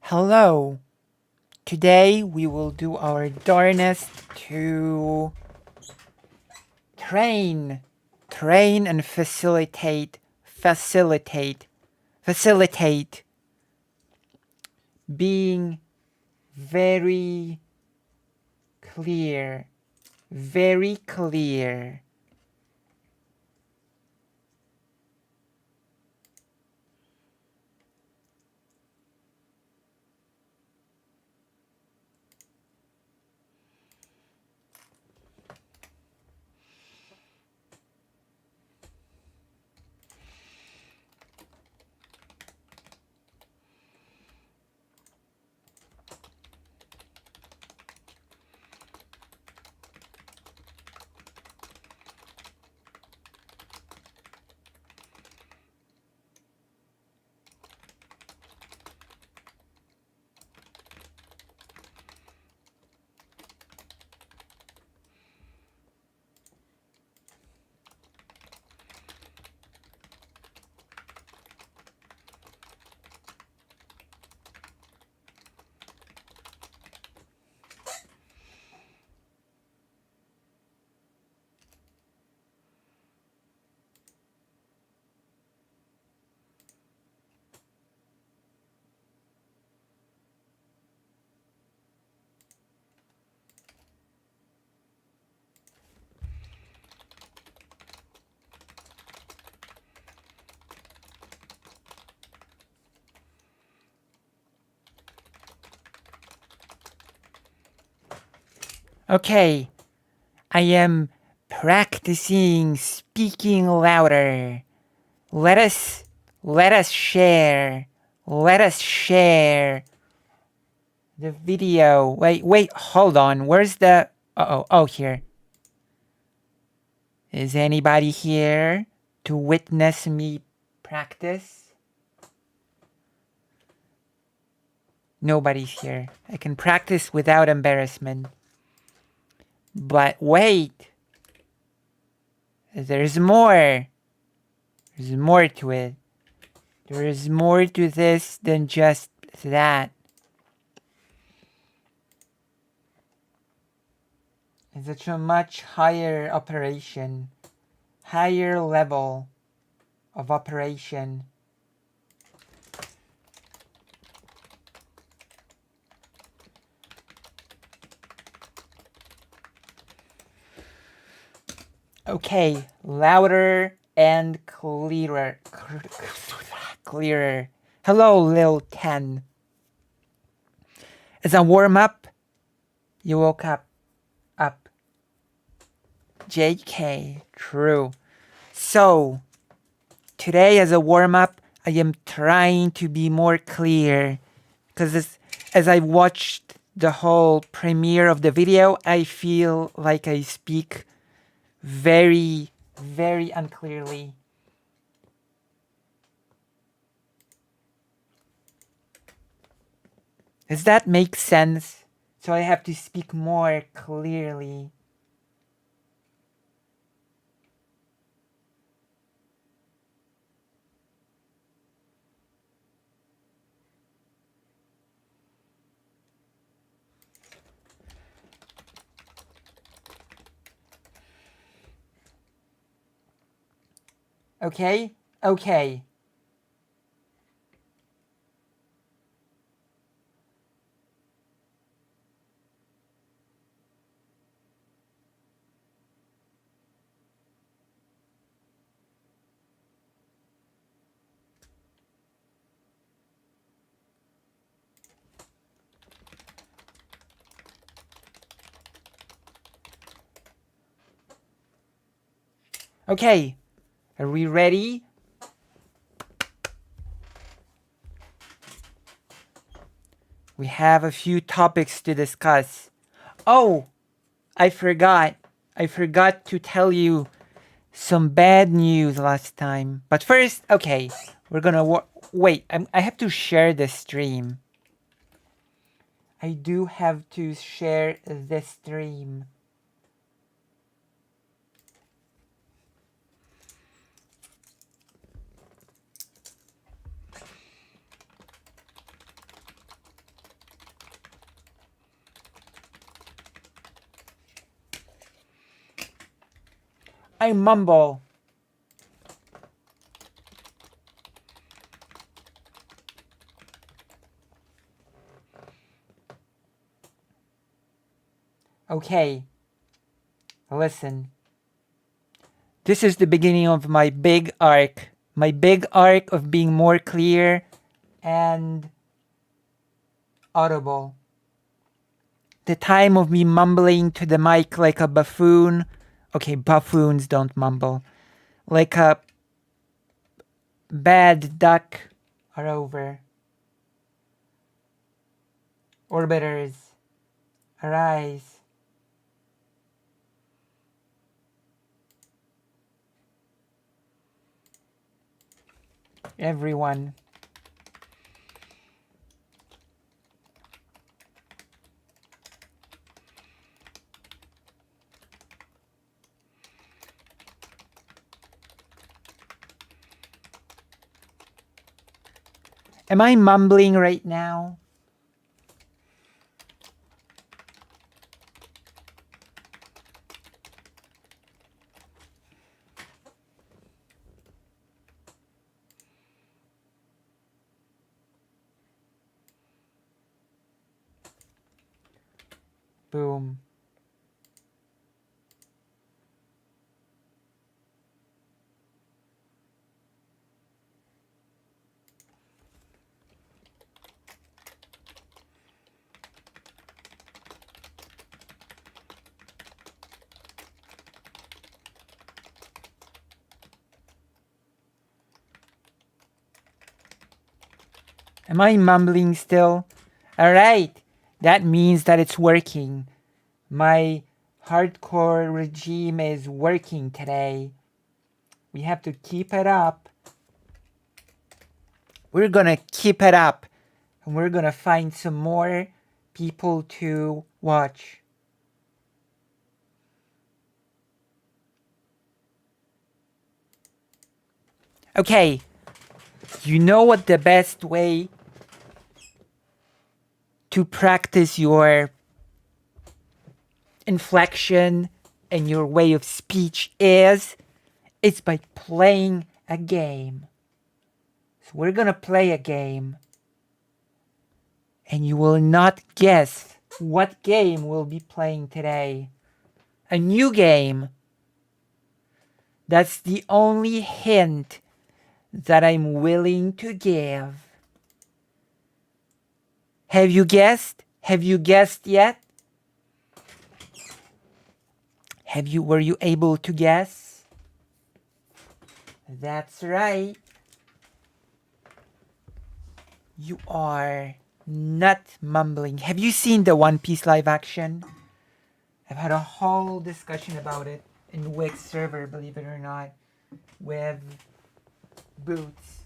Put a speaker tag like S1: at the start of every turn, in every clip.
S1: Hello. Today we will do our darnest to train and facilitate being very clear, very clear. Okay, I am practicing speaking louder. Let us share. Let us share the video. Wait, hold on. Where's the oh, here. Is anybody here to witness me practice? Nobody's here. I can practice without embarrassment. But wait. There's more. There's more to it. There is more to this than just that. It's a much higher operation, higher level of operation. Okay, louder and clearer. Clearer. Hello, Lil 10. As a warm-up, you woke up. JK, true. So, today as a warm-up, I am trying to be more clear. Because as I watched the whole premiere of the video, I feel like I speak very, very unclearly. Does that make sense? So I have to speak more clearly. Okay? Okay. Okay. Are we ready? We have a few topics to discuss. Oh, I forgot. I forgot to tell you some bad news last time. But first, okay, we're gonna wait. I have to share the stream. I do have to share the stream. I mumble. Okay, listen. This is the beginning of my big arc. My big arc of being more clear and audible. The time of me mumbling to the mic like a buffoon. Okay, buffoons don't mumble. Like a bad duck are over. Orbiters, arise. Everyone. Am I mumbling right now? Boom. Am I mumbling still? Alright, that means that it's working. My hardcore regime is working today. We have to keep it up. We're gonna keep it up. And we're gonna find some more people to watch. Okay, you know what the best way to practice your inflection and your way of speech is? It's by playing a game. So we're gonna play a game. And you will not guess what game we'll be playing today. A new game. That's the only hint that I'm willing to give. Have you guessed? Have you guessed yet? Were you able to guess? That's right. You are not mumbling. Have you seen the One Piece live action? I've had a whole discussion about it in Wix server, believe it or not, with Boots.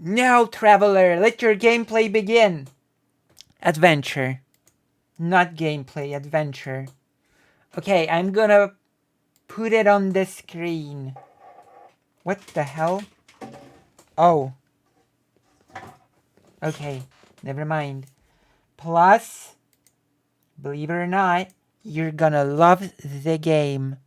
S1: Now, traveler, let your gameplay begin. Adventure. Not gameplay, adventure. Okay, I'm gonna put it on the screen. What the hell? Oh. Okay, never mind. Plus, believe it or not, you're gonna love the game.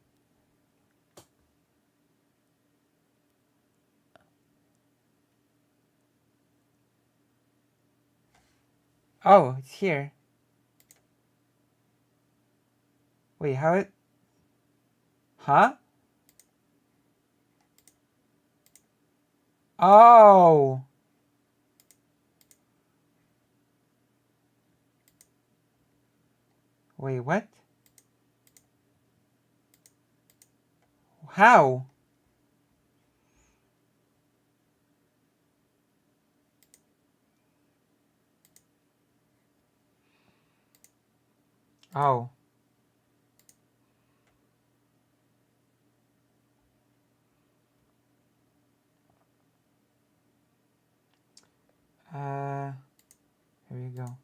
S1: Oh, it's here. Wait, how it... Huh? Oh! Wait, what? How? Oh. we go.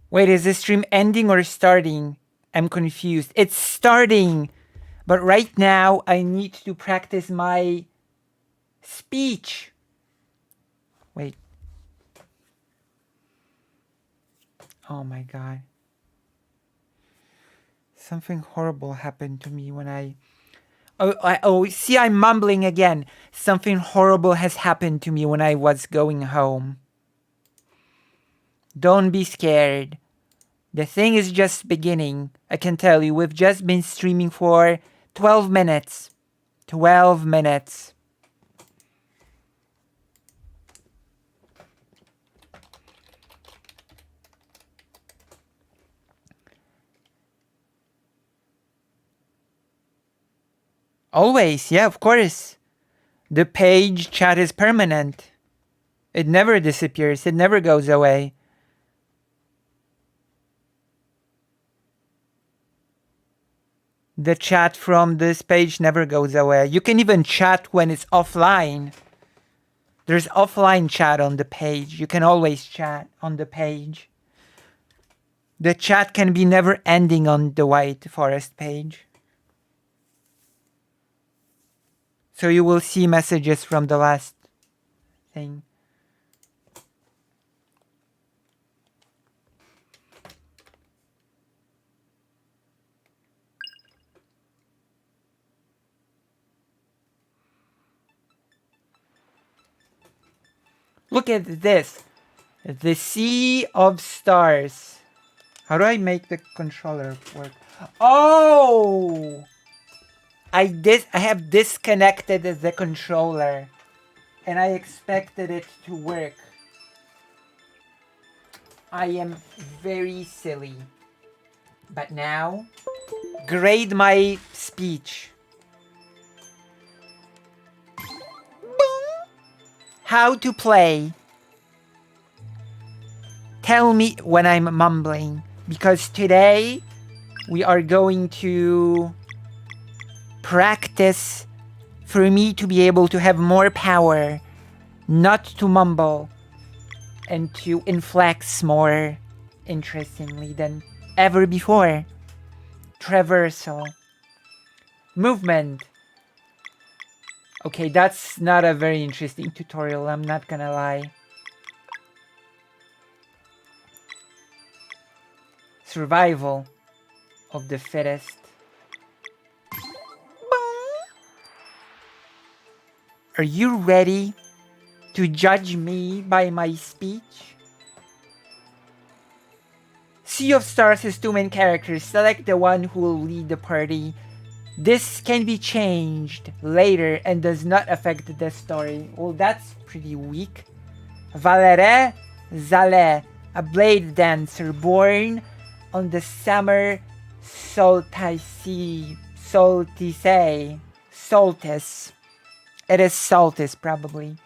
S1: Wait, is this stream ending or starting? I'm confused. It's starting, but right now I need to practice my speech. Wait. Oh my god. Something horrible happened to me when I... see, I'm mumbling again. Something horrible has happened to me when I was going home. Don't be scared. The thing is just beginning. I can tell you, we've just been streaming for 12 minutes. 12 minutes. Always, yeah, of course. The page chat is permanent. It never disappears. It never goes away. The chat from this page never goes away. You can even chat when it's offline. There's offline chat on the page. You can always chat on the page. The chat can be never ending on the White Forest page. So you will see messages from the last thing. Look at this. The Sea of Stars. How do I make the controller work? Oh! I have disconnected the controller. And I expected it to work. I am very silly. But now, grade my speech. How to play. Tell me when I'm mumbling, because today we are going to practice for me to be able to have more power, not to mumble, and to inflex more interestingly than ever before. Traversal. Movement. Okay, that's not a very interesting tutorial, I'm not gonna lie. Survival of the fittest. Are you ready to judge me by my speech? Sea of Stars has two main characters. Select the one who will lead the party. This can be changed later and does not affect the story. Well, that's pretty weak. Valere Zale, a blade dancer born on the summer solstice. It is solstice, probably.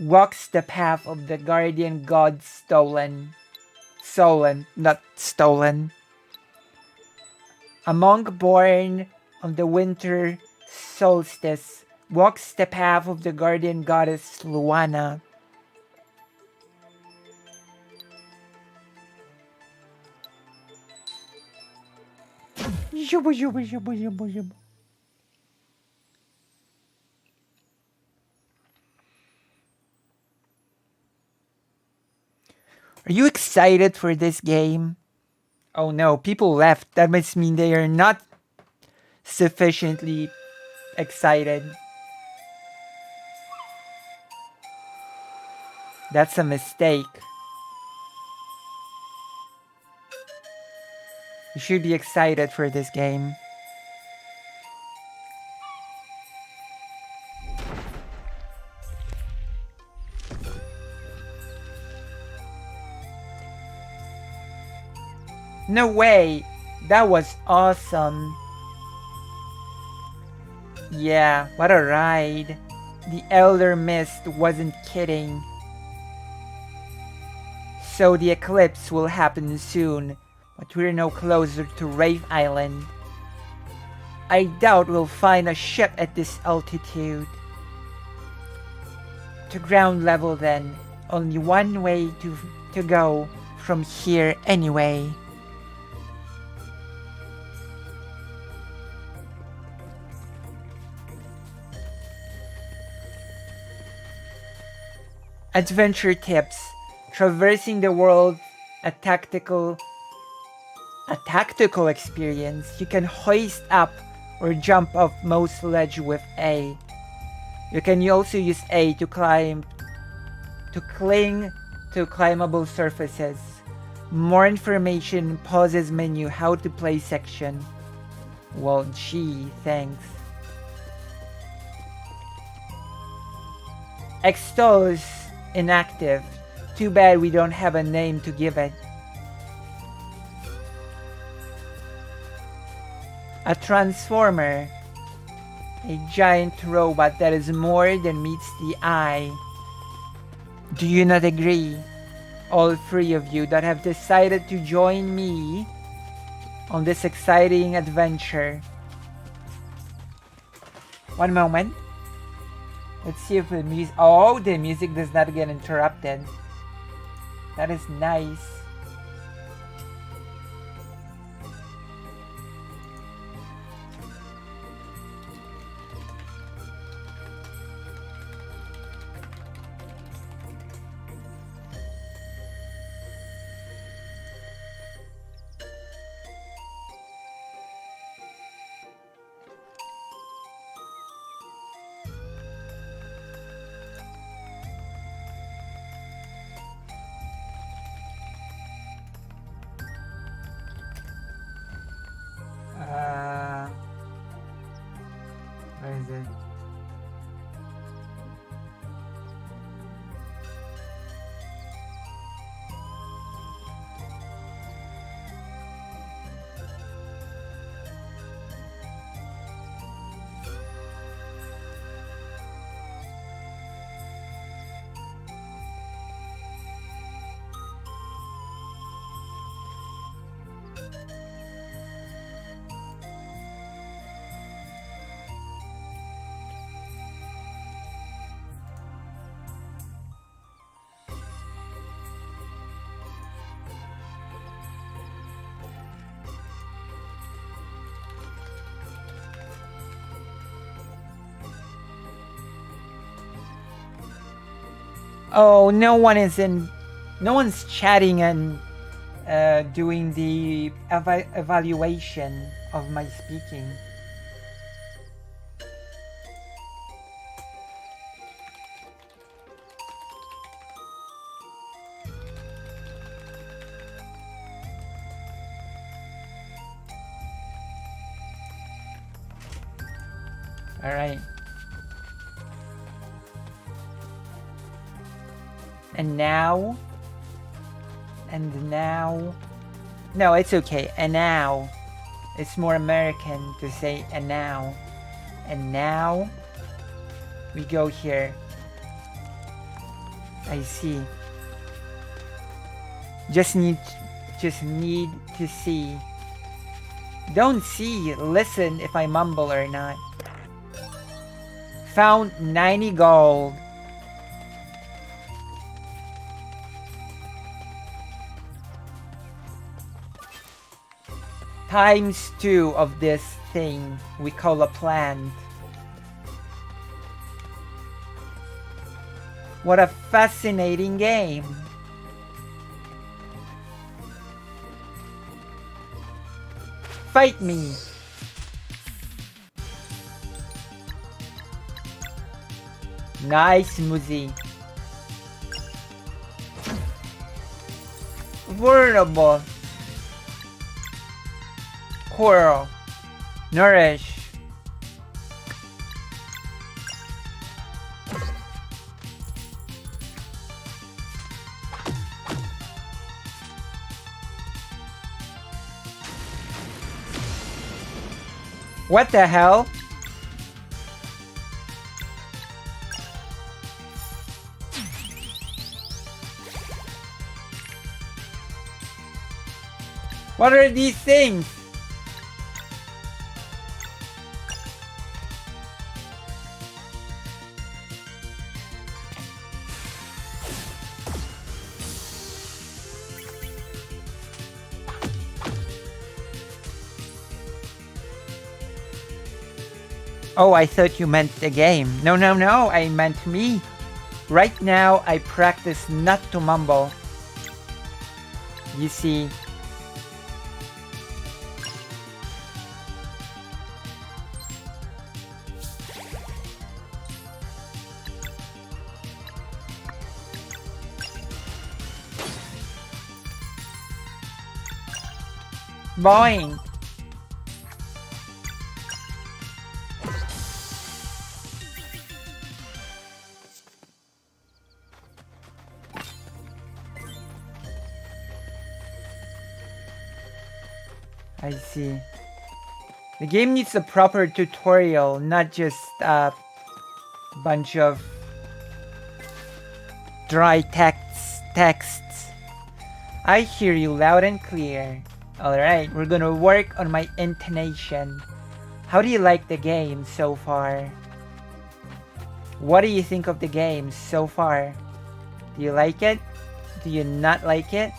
S1: Walks the path of the guardian god stolen. Stolen, not stolen. A monk born on the winter solstice walks the path of the guardian goddess Luana. Are you excited for this game? Oh no, people left. That must mean they are not sufficiently excited. That's a mistake. You should be excited for this game. No way! That was awesome. Yeah, what a ride. The Elder Mist wasn't kidding. So the eclipse will happen soon, but we're no closer to Wraith Island. I doubt we'll find a ship at this altitude. To ground level then. Only one way to go from here anyway. Adventure tips. Traversing the world, a tactical experience. You can hoist up or jump off most ledge with A. You can also use A to cling to climbable surfaces. More information, pauses menu, how to play section. Well, gee, thanks. Extol is inactive. Too bad we don't have a name to give it. A transformer. A giant robot that is more than meets the eye. Do you not agree? All three of you that have decided to join me on this exciting adventure. One moment. Let's see if the music... Oh, the music does not get interrupted. That is nice. Where is it? Oh, no one's chatting and doing the evaluation of my speaking. All right. And now, no, it's okay. And now, it's more American to say and now. And now, we go here. I see. Just need to see. Don't see, listen if I mumble or not. Found 90 gold. Times 2 of this thing we call a plant. What a fascinating game. Fight me. Nice, Muzi. Vulnerable. Coral. Nourish. What the hell? What are these things? Oh, I thought you meant the game. No, no, no, I meant me. Right now, I practice not to mumble. You see. Boing. I see. The game needs a proper tutorial, not just a bunch of dry texts. I hear you loud and clear. Alright, we're gonna work on my intonation. How do you like the game so far? What do you think of the game so far? Do you like it? Do you not like it?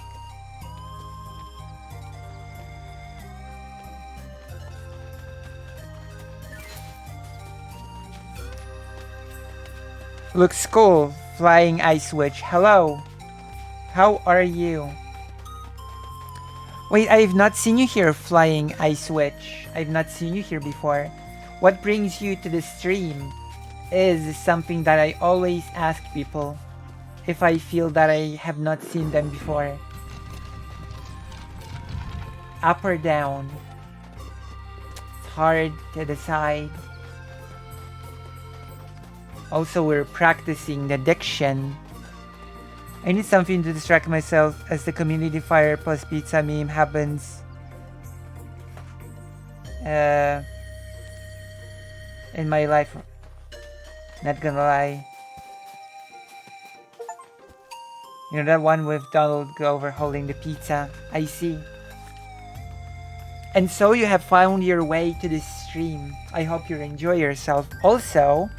S1: Looks cool. Flying Ice Witch. Hello. How are you? Wait, I've not seen you here, Flying Ice Witch. I've not seen you here before. What brings you to the stream is something that I always ask people if I feel that I have not seen them before. Up or down? It's hard to decide. Also, we're practicing the diction. I need something to distract myself as the community fire plus pizza meme happens. In my life. Not gonna lie. You know that one with Donald Glover holding the pizza? I see. And so you have found your way to this stream. I hope you enjoy yourself. Also,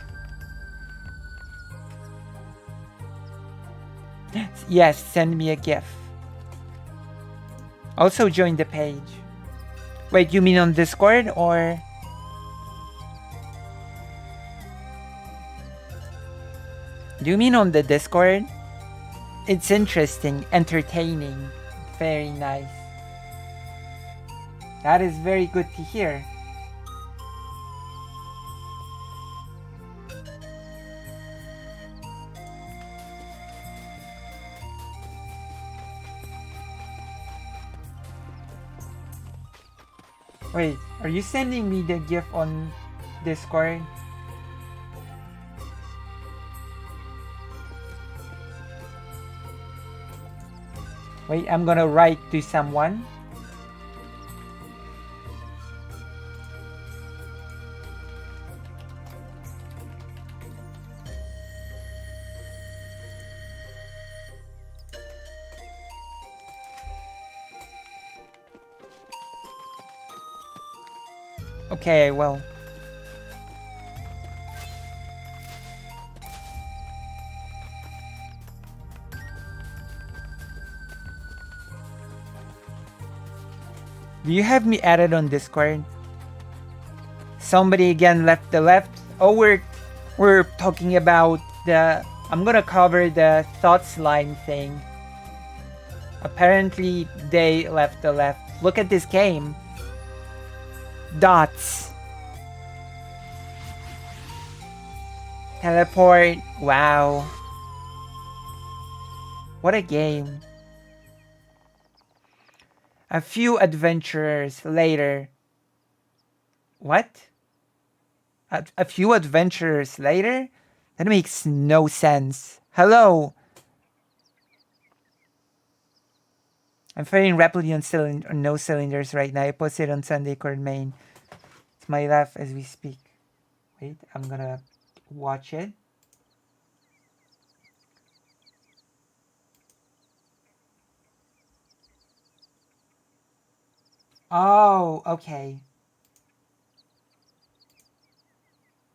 S1: yes, send me a GIF. Also join the page. Wait, you mean on Discord or? Do you mean on the Discord? It's interesting, entertaining, very nice. That is very good to hear. Wait, are you sending me the GIF on Discord? Wait, I'm gonna write to someone. Okay, well. Do you have me added on Discord? Somebody again left the left. Oh, we're talking about the. I'm gonna cover the thoughts line thing. Apparently, they left the left. Look at this game. Dots. Teleport. Wow. What a game. A few adventurers later. What? A few adventurers later? That makes no sense. Hello. I'm firing rapidly on no cylinders right now. I posted on Sunday Chord Main. It's my left as we speak. Wait, I'm gonna watch it. Oh, okay.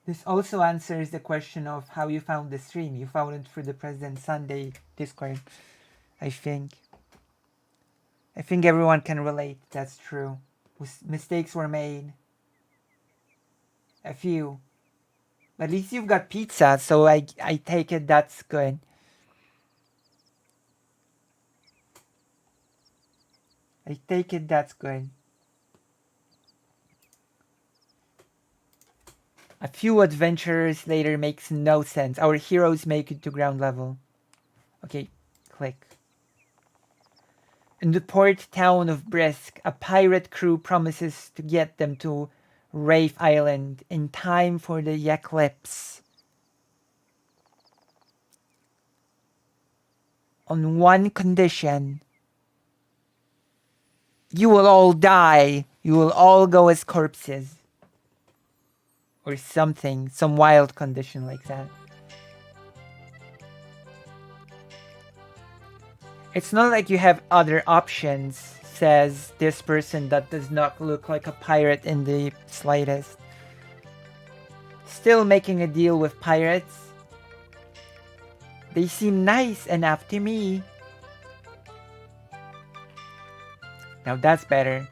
S1: This also answers the question of how you found the stream. You found it through the President Sunday Discord, I think. I think everyone can relate. That's true. Mistakes were made. A few. At least you've got pizza, so I take it that's good. I take it that's good. A few adventurers later makes no sense. Our heroes make it to ground level. Okay, click. In the port town of Brisk, a pirate crew promises to get them to Rafe Island in time for the eclipse. On one condition. You will all die. You will all go as corpses. Or something. Some wild condition like that. It's not like you have other options, says this person that does not look like a pirate in the slightest. Still making a deal with pirates? They seem nice enough to me. Now that's better.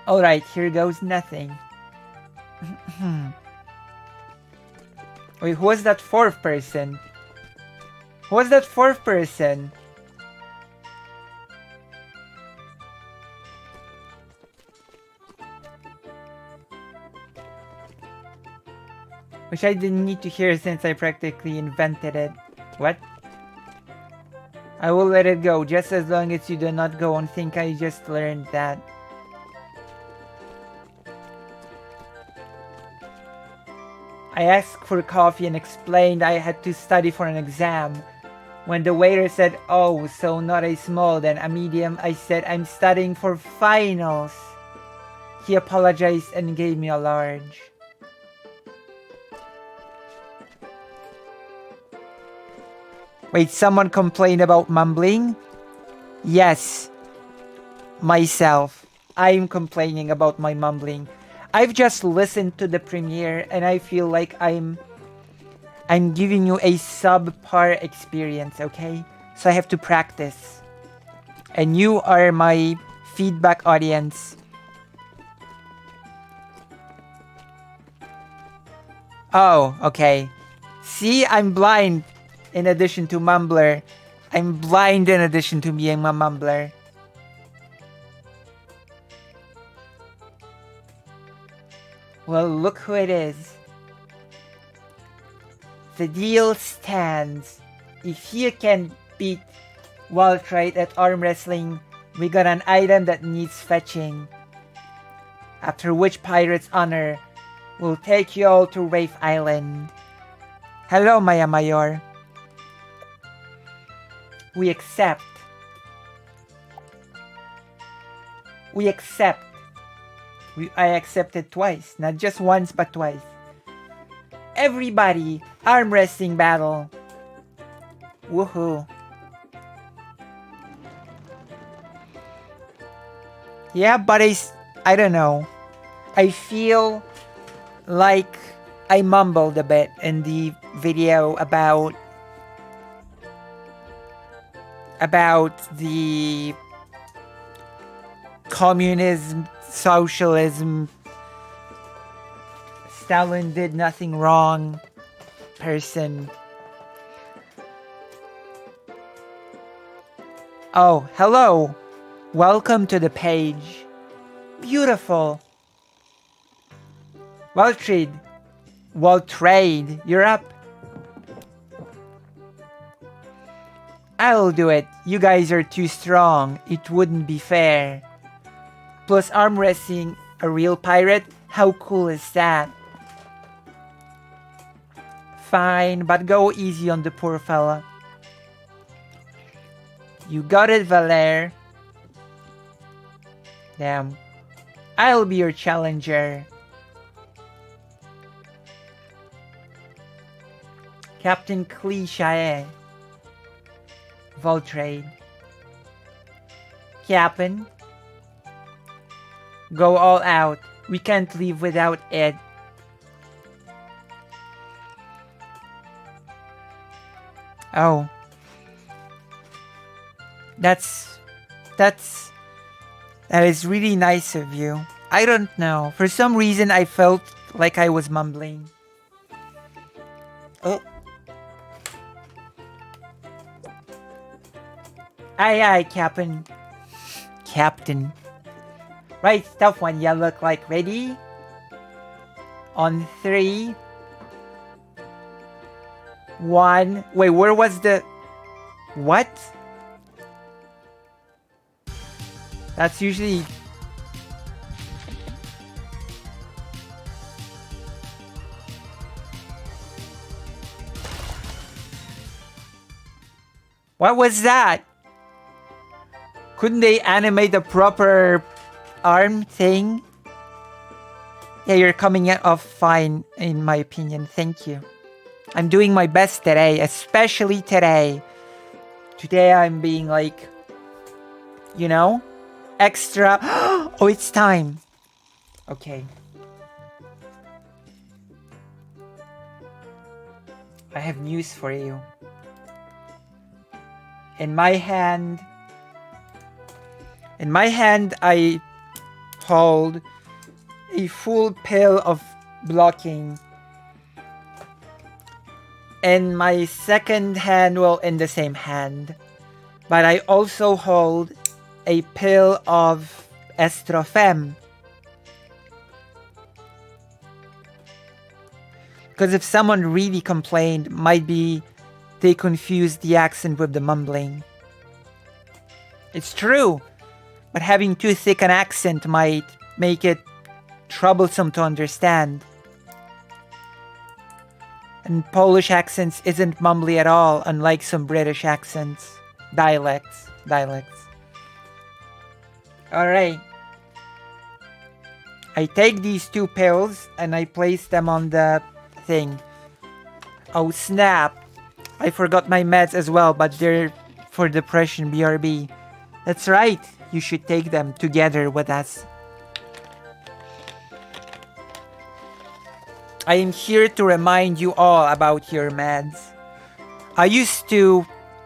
S1: Alright, here goes nothing. Wait, who was that fourth person? Who was that fourth person? Which I didn't need to hear since I practically invented it. What? I will let it go, just as long as you do not go and think I just learned that. I asked for coffee and explained I had to study for an exam. When the waiter said, "Oh, so not a small, then a medium," I said, "I'm studying for finals." He apologized and gave me a large. Wait, someone complained about mumbling? Yes. Myself. I'm complaining about my mumbling. I've just listened to the premiere and I feel like I'm giving you a subpar experience, okay? So I have to practice. And you are my feedback audience. Oh, okay. See, I'm blind in addition to mumbler. I'm blind in addition to being a mumbler. Well, look who it is. The deal stands. If you can beat Waltrite at arm wrestling, we got an item that needs fetching. After which Pirate's Honor will take you all to Rafe Island. Hello, Maya Mayor. We accept. We accept. I accepted twice. Not just once, but twice. Everybody, arm wrestling battle. Woohoo. Yeah, but I don't know. I feel like I mumbled a bit in the video about the communism, socialism, Stalin did nothing wrong person. Oh, hello. Welcome to the page. Beautiful. Waltrid, Well, trade. You're up. I'll do it. You guys are too strong. It wouldn't be fair. Plus arm wrestling a real pirate? How cool is that? Fine, but go easy on the poor fella. You got it, Valere. Damn. I'll be your challenger. Captain Cliché. Voltrade. Captain. Go all out. We can't leave without it. Oh. That is really nice of you. I don't know. For some reason, I felt like I was mumbling. Oh. Aye, aye, Captain. Captain. Right, tough one. You look like ready? On 3. 1. Wait, where was the... What? That's usually... What was that? Couldn't they animate a proper arm thing? Yeah, you're coming off fine, in my opinion. Thank you. I'm doing my best today, especially today. Today I'm being like, you know, extra. Oh, it's time. Okay. I have news for you. In my hand, I hold a full pill of blocking. In my second hand, well, in the same hand, but I also hold a pill of estrofem. Because if someone really complained, might be they confused the accent with the mumbling. It's true, but having too thick an accent might make it troublesome to understand. And Polish accents isn't mumbly at all, unlike some British accents. Dialects. Alright. I take these 2 pills and I place them on the thing. Oh snap. I forgot my meds as well, but they're for depression, BRB. That's right. You should take them together with us. I am here to remind you all about your meds. I used to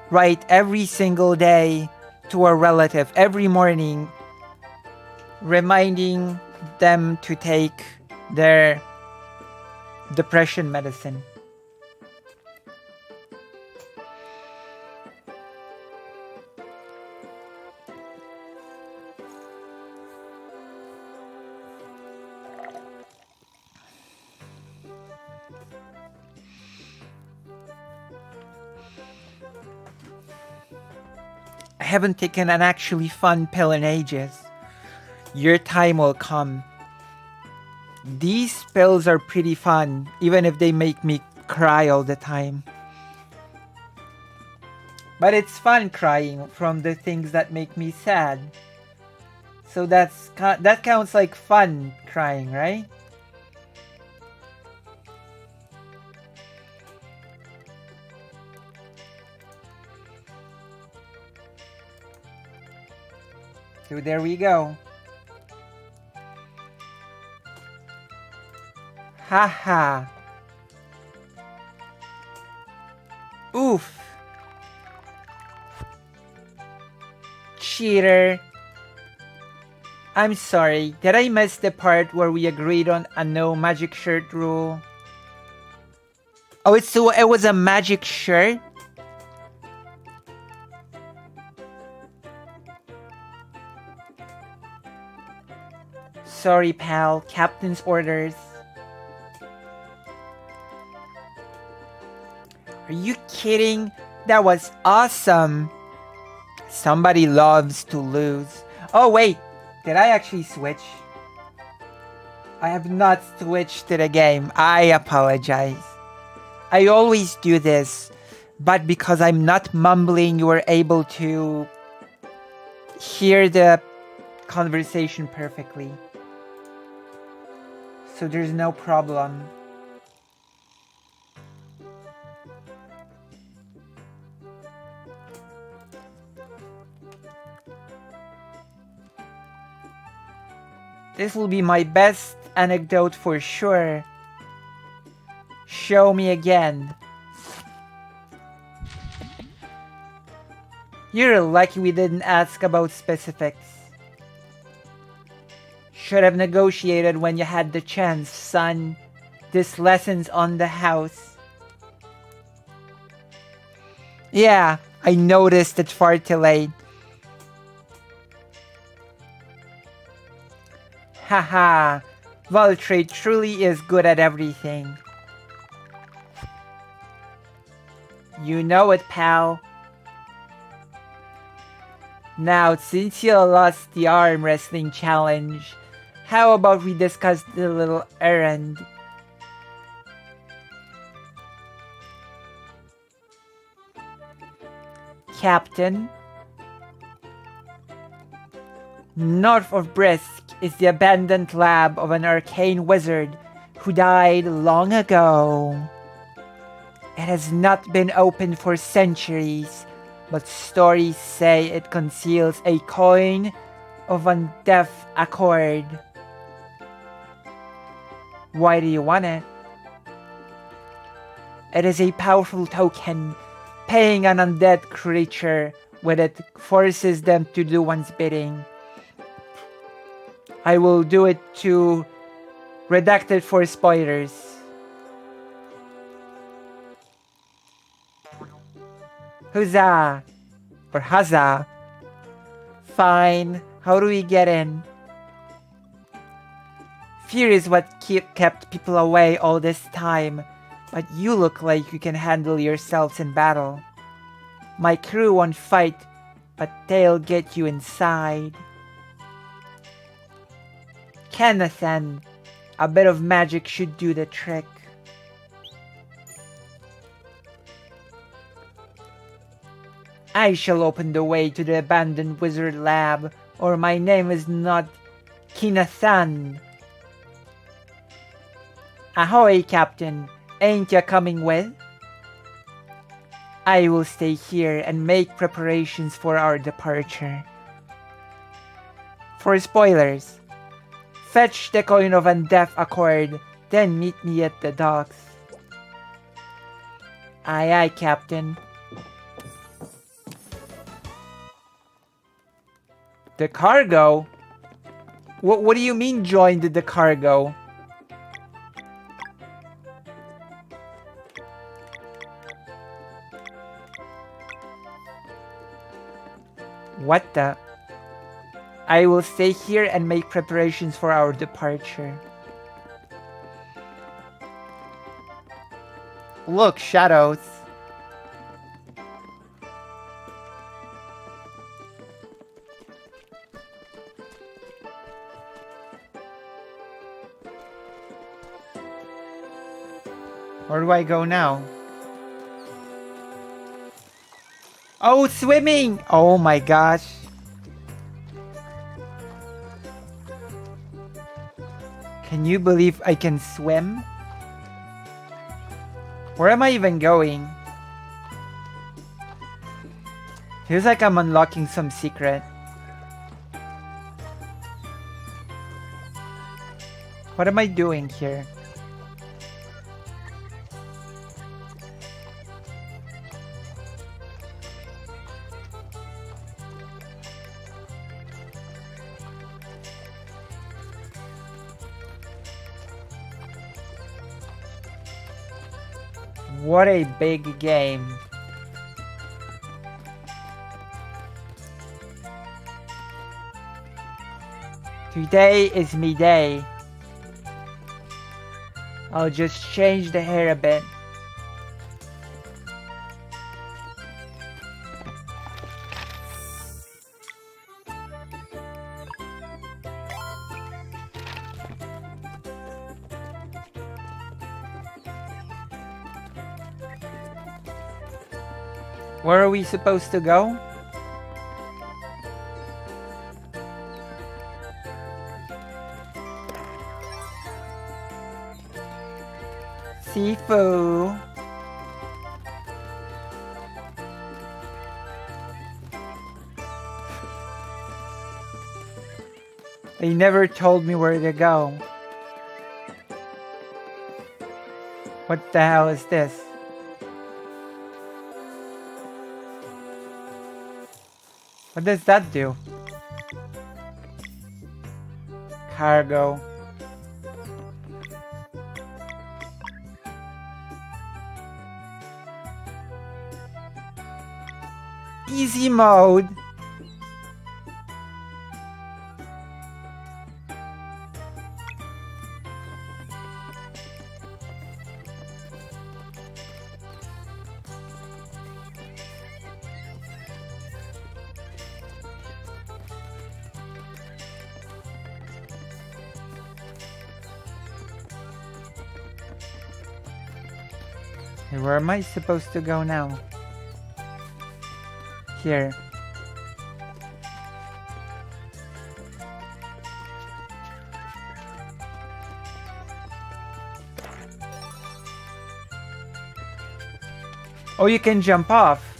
S1: write every single day to a relative every morning, reminding them to take their depression medicine. I haven't taken an actually fun pill in ages. Your time will come. These pills are pretty fun, even if they make me cry all the time. But it's fun crying from the things that make me sad. So that counts like fun crying, right? So there we go. Haha. Oof. Cheater. I'm sorry, did I miss the part where we agreed on a no magic shirt rule? Oh, it was a magic shirt? Sorry, pal. Captain's orders. Are you kidding? That was awesome. Somebody loves to lose. Oh wait, did I actually switch? I have not switched to the game. I apologize. I always do this, but because I'm not mumbling, you were able to hear the conversation perfectly. So there's no problem. This will be my best anecdote for sure. Show me again. You're lucky we didn't ask about specifics. Should have negotiated when you had the chance, son. This lesson's on the house. Yeah, I noticed it far too late. Haha, Valtray truly is good at everything. You know it, pal. Now, since you lost the arm wrestling challenge, how about we discuss the little errand? Captain, north of Brisk is the abandoned lab of an arcane wizard who died long ago. It has not been opened for centuries, but stories say it conceals a coin of undeath accord. Why do you want it? It is a powerful token. Paying an undead creature with it forces them to do one's bidding. I will do it to redact it for spoilers. Huzzah! Or huzzah! Fine, how do we get in? Fear is what kept people away all this time, but you look like you can handle yourselves in battle. My crew won't fight, but they'll get you inside. Kennethan, a bit of magic should do the trick. I shall open the way to the abandoned wizard lab, or my name is not Kennethan. Ahoy, Captain. Ain't ya coming with? I will stay here and make preparations for our departure. For spoilers, fetch the coin of undeath accord, then meet me at the docks. Aye aye, Captain. The cargo? What do you mean joined the cargo? What the? I will stay here and make preparations for our departure. Look, shadows. Where do I go now? Oh, swimming! Oh my gosh. Can you believe I can swim? Where am I even going? Feels like I'm unlocking some secret. What am I doing here? What a big game. Today is me day. I'll just change the hair a bit. Where are we supposed to go? Sifu. They never told me where to go. What the hell is this? What does that do? Cargo. Easy mode. Where am I supposed to go now? Here. Oh, you can jump off.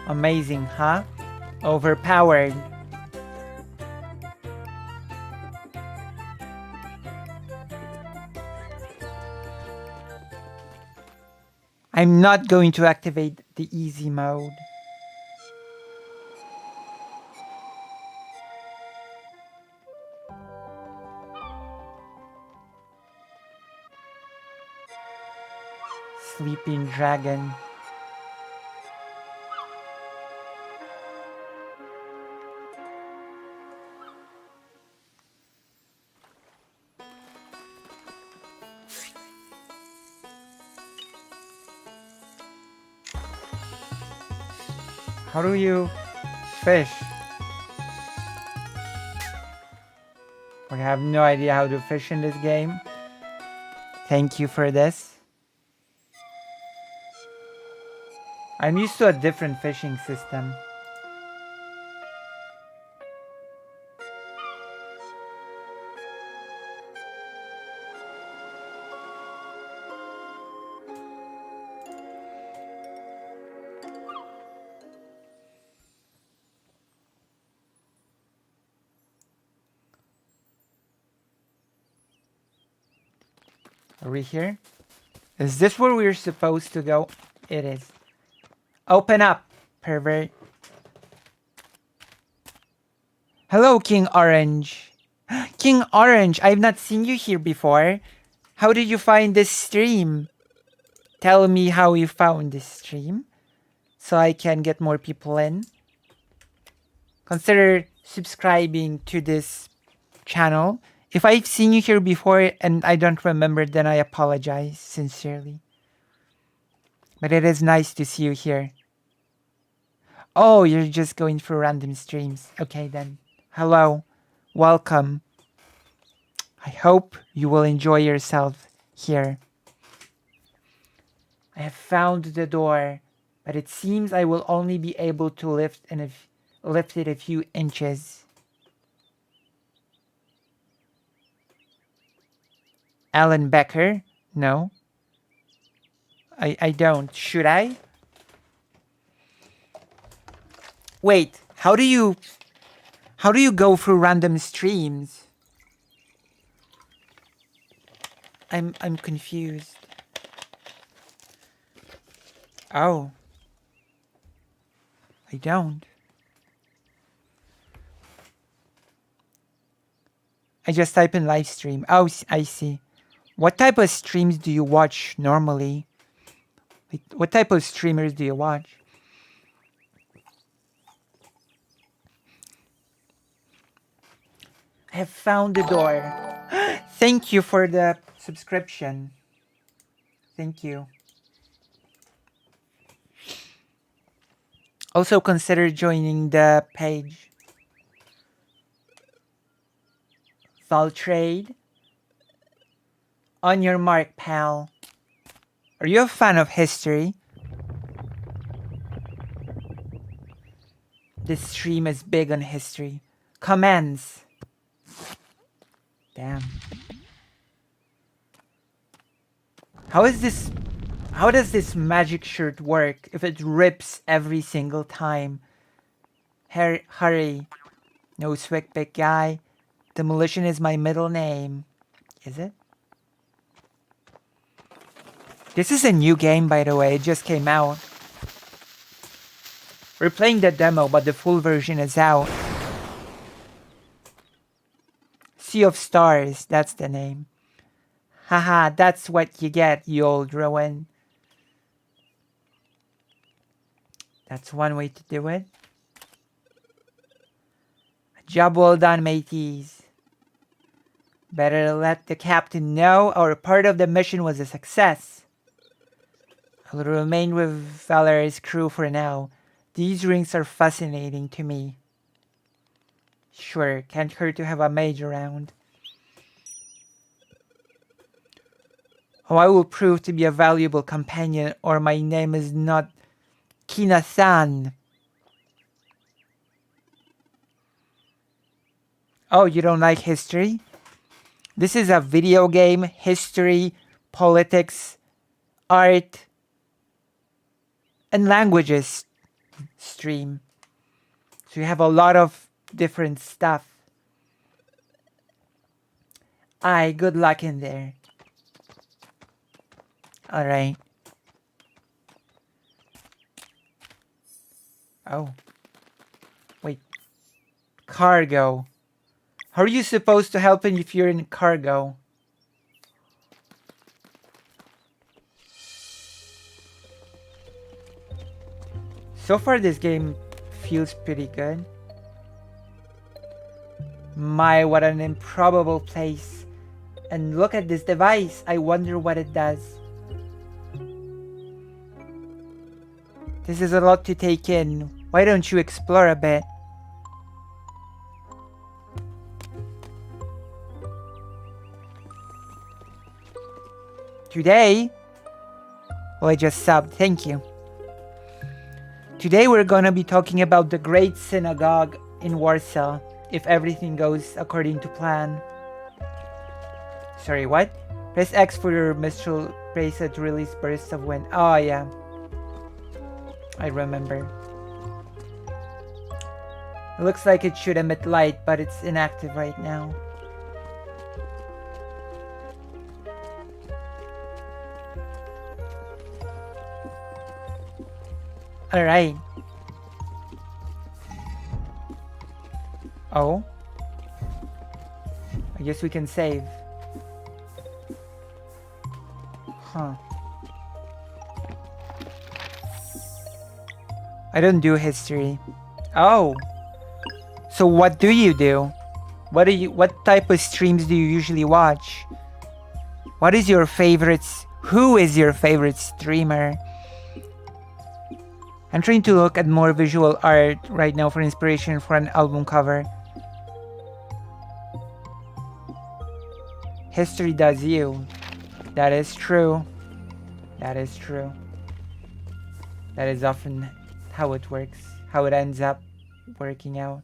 S1: Amazing, huh? Overpowered. I'm not going to activate the easy mode. Sleeping dragon. How do you fish? I have no idea how to fish in this game. Thank you for this. I'm used to a different fishing system. Are we here? Is this where we're supposed to go? It is. Open up, pervert. Hello, King Orange. King Orange, I've not seen you here before. How did you find this stream? Tell me how you found this stream so I can get more people in. Consider subscribing to this channel. If I've seen you here before and I don't remember, then I apologize sincerely. But it is nice to see you here. Oh, you're just going for random streams. Okay then. Hello. Welcome. I hope you will enjoy yourself here. I have found the door, but it seems I will only be able to lift it a few inches. Alan Becker? No. I don't. Should I? Wait, how do you go through random streams? I'm confused. Oh. I don't. I just type in live stream. Oh, I see. What type of streams do you watch normally? Like, what type of streamers do you watch? I have found the door. Thank you for the subscription. Thank you. Also consider joining the page. Valtrade. On your mark, pal. Are you a fan of history? This stream is big on history. Comments. Damn. How does this magic shirt work if it rips every single time? Hurry. No swick big guy. Demolition is my middle name. Is it? This is a new game, by the way. It just came out. We're playing the demo, but the full version is out. Sea of Stars, that's the name. Haha, that's what you get, you old ruin. That's one way to do it. Job well done, mateys. Better let the captain know our part of the mission was a success. I'll remain with Valor's crew for now. These rings are fascinating to me. Sure, can't hurt to have a mage around. Oh, I will prove to be a valuable companion, or my name is not Kina-san. Oh, you don't like history? This is a video game, history, politics, art, and languages stream. So you have a lot of different stuff. Aye, good luck in there. Alright. Oh. Wait. Cargo. How are you supposed to help him if you're in cargo? So far this game feels pretty good. My, what an improbable place. And look at this device. I wonder what it does. This is a lot to take in. Why don't you explore a bit? Today, well, I just subbed, thank you. Today we're gonna be talking about the Great Synagogue in Warsaw, if everything goes according to plan. Sorry, what? Press X for your Mistral bracelet to release bursts of wind. Oh yeah, I remember. It looks like it should emit light, but it's inactive right now. Alright. Oh. I guess we can save. Huh. I don't do history. Oh. So what do you do? What type of streams do you usually watch? What is your favorites? Who is your favorite streamer? I'm trying to look at more visual art right now for inspiration for an album cover. History does you. That is true. That is true. That is often how it works. How it ends up working out.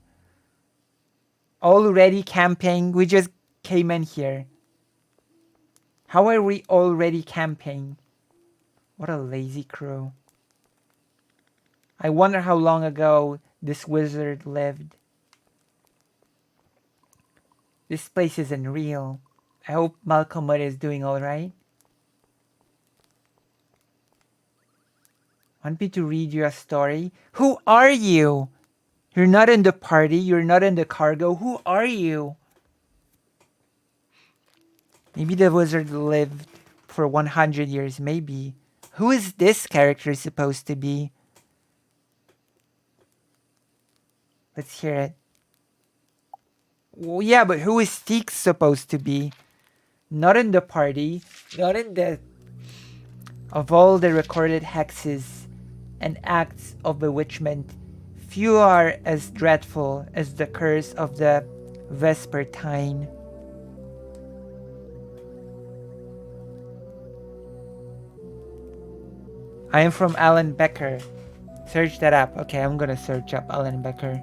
S1: Already camping? We just came in here. How are we already camping? What a lazy crew. I wonder how long ago this wizard lived. This place isn't real. I hope Malcolm is doing alright. Want me to read you a story? Who are you? You're not in the party. You're not in the cargo. Who are you? Maybe the wizard lived for 100 years. Maybe. Who is this character supposed to be? Let's hear it. Well, yeah, but who is Teak supposed to be? Not in the party. Not in the... Of all the recorded hexes and acts of bewitchment, few are as dreadful as the curse of the Vespertine. I am from Alan Becker. Search that up. Okay, I'm gonna search up Alan Becker.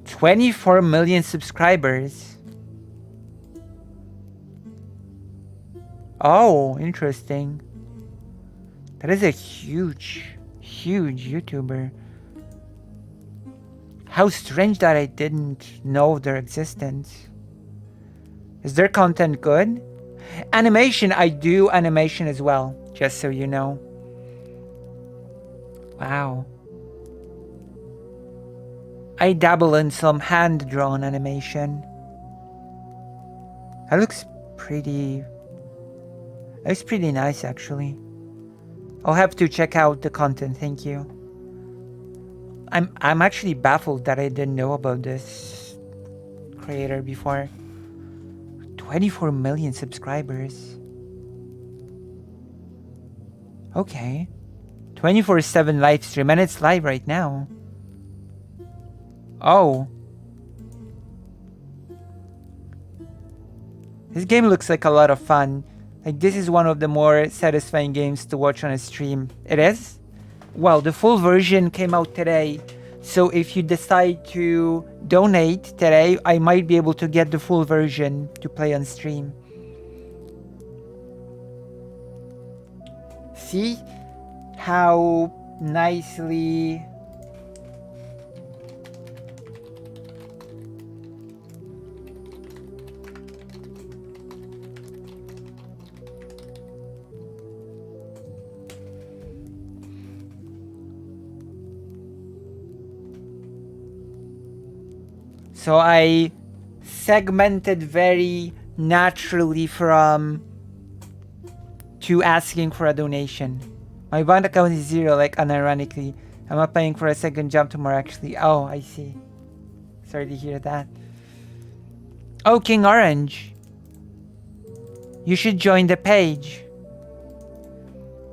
S1: 24 million subscribers. Oh, interesting. That is a huge YouTuber. How strange that I didn't know their existence. Is their content good? Animation, I do animation as well, just so you know. Wow. I dabble in some hand-drawn animation. That looks pretty nice, actually. I'll have to check out the content, thank you. I'm actually baffled that I didn't know about this creator before. 24 million subscribers. Okay. 24/7 live stream, and it's live right now. Oh. This game looks like a lot of fun. Like, this is one of the more satisfying games to watch on a stream. It is? Well, the full version came out today. So if you decide to donate today, I might be able to get the full version to play on stream. See how nicely So I segmented very naturally from to asking for a donation. My bank account is 0, like, unironically. I'm applying for a second job tomorrow, actually. Oh, I see. Sorry to hear that. Oh, King Orange. You should join the page.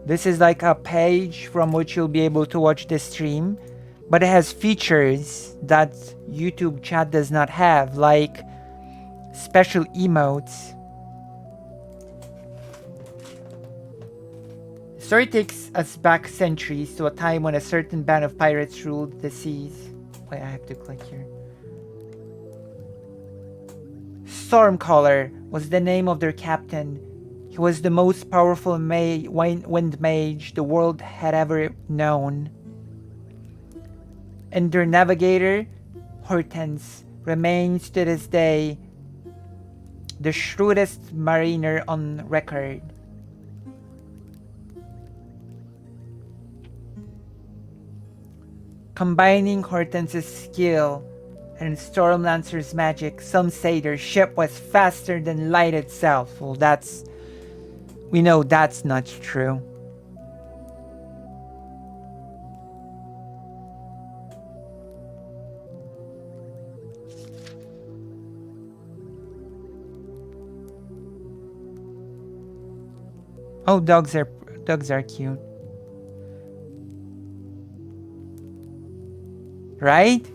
S1: This is like a page from which you'll be able to watch the stream, but it has features that YouTube chat does not have, like special emotes. The story takes us back centuries to a time when a certain band of pirates ruled the seas. Wait, I have to click here. Stormcaller was the name of their captain. He was the most powerful wind mage the world had ever known. And their navigator, Hortense, remains to this day the shrewdest mariner on record. Combining Hortense's skill and Stormlancer's magic, some say their ship was faster than light itself. Well, we know that's not true. Oh, dogs are cute. Right?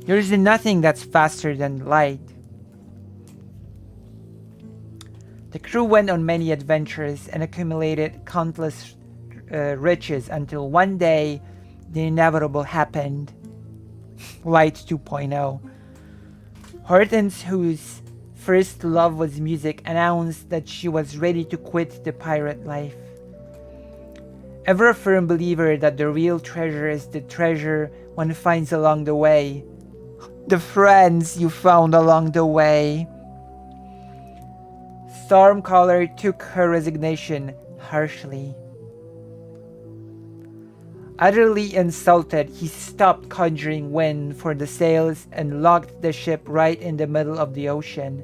S1: There is nothing that's faster than light. The crew went on many adventures and accumulated countless riches until one day the inevitable happened. Light 2.0. Hortense, whose first love was music, announced that she was ready to quit the pirate life. Ever a firm believer that the real treasure is the treasure one finds along the way. The friends you found along the way. Stormcaller took her resignation harshly. Utterly insulted, he stopped conjuring wind for the sails and locked the ship right in the middle of the ocean.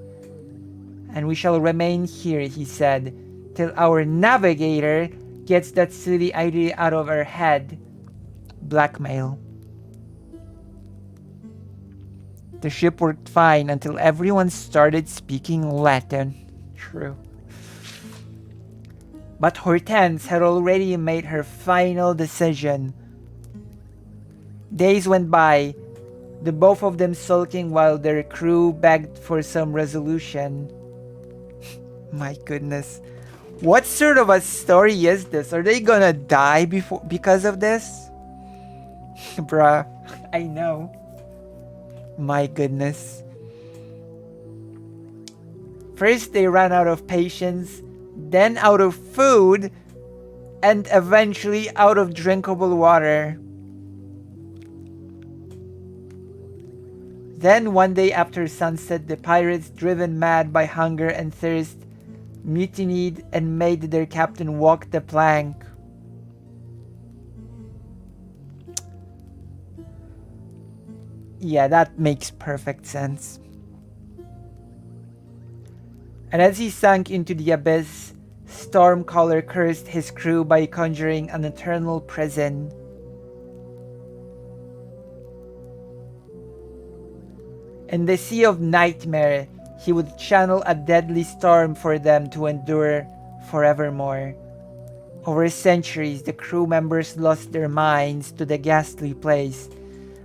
S1: And we shall remain here, he said, till our navigator gets that silly idea out of her head. Blackmail. The ship worked fine until everyone started speaking Latin. True. But Hortense had already made her final decision. Days went by, the both of them sulking while their crew begged for some resolution. My goodness. What sort of a story is this? Are they gonna die because of this? Bruh, I know. My goodness. First they ran out of patience, then out of food, and eventually out of drinkable water. Then one day after sunset, the pirates, driven mad by hunger and thirst, mutinied and made their captain walk the plank. Yeah, that makes perfect sense. And as he sank into the abyss, Stormcaller cursed his crew by conjuring an eternal prison. In the Sea of Nightmare, he would channel a deadly storm for them to endure forevermore. Over centuries, the crew members lost their minds to the ghastly place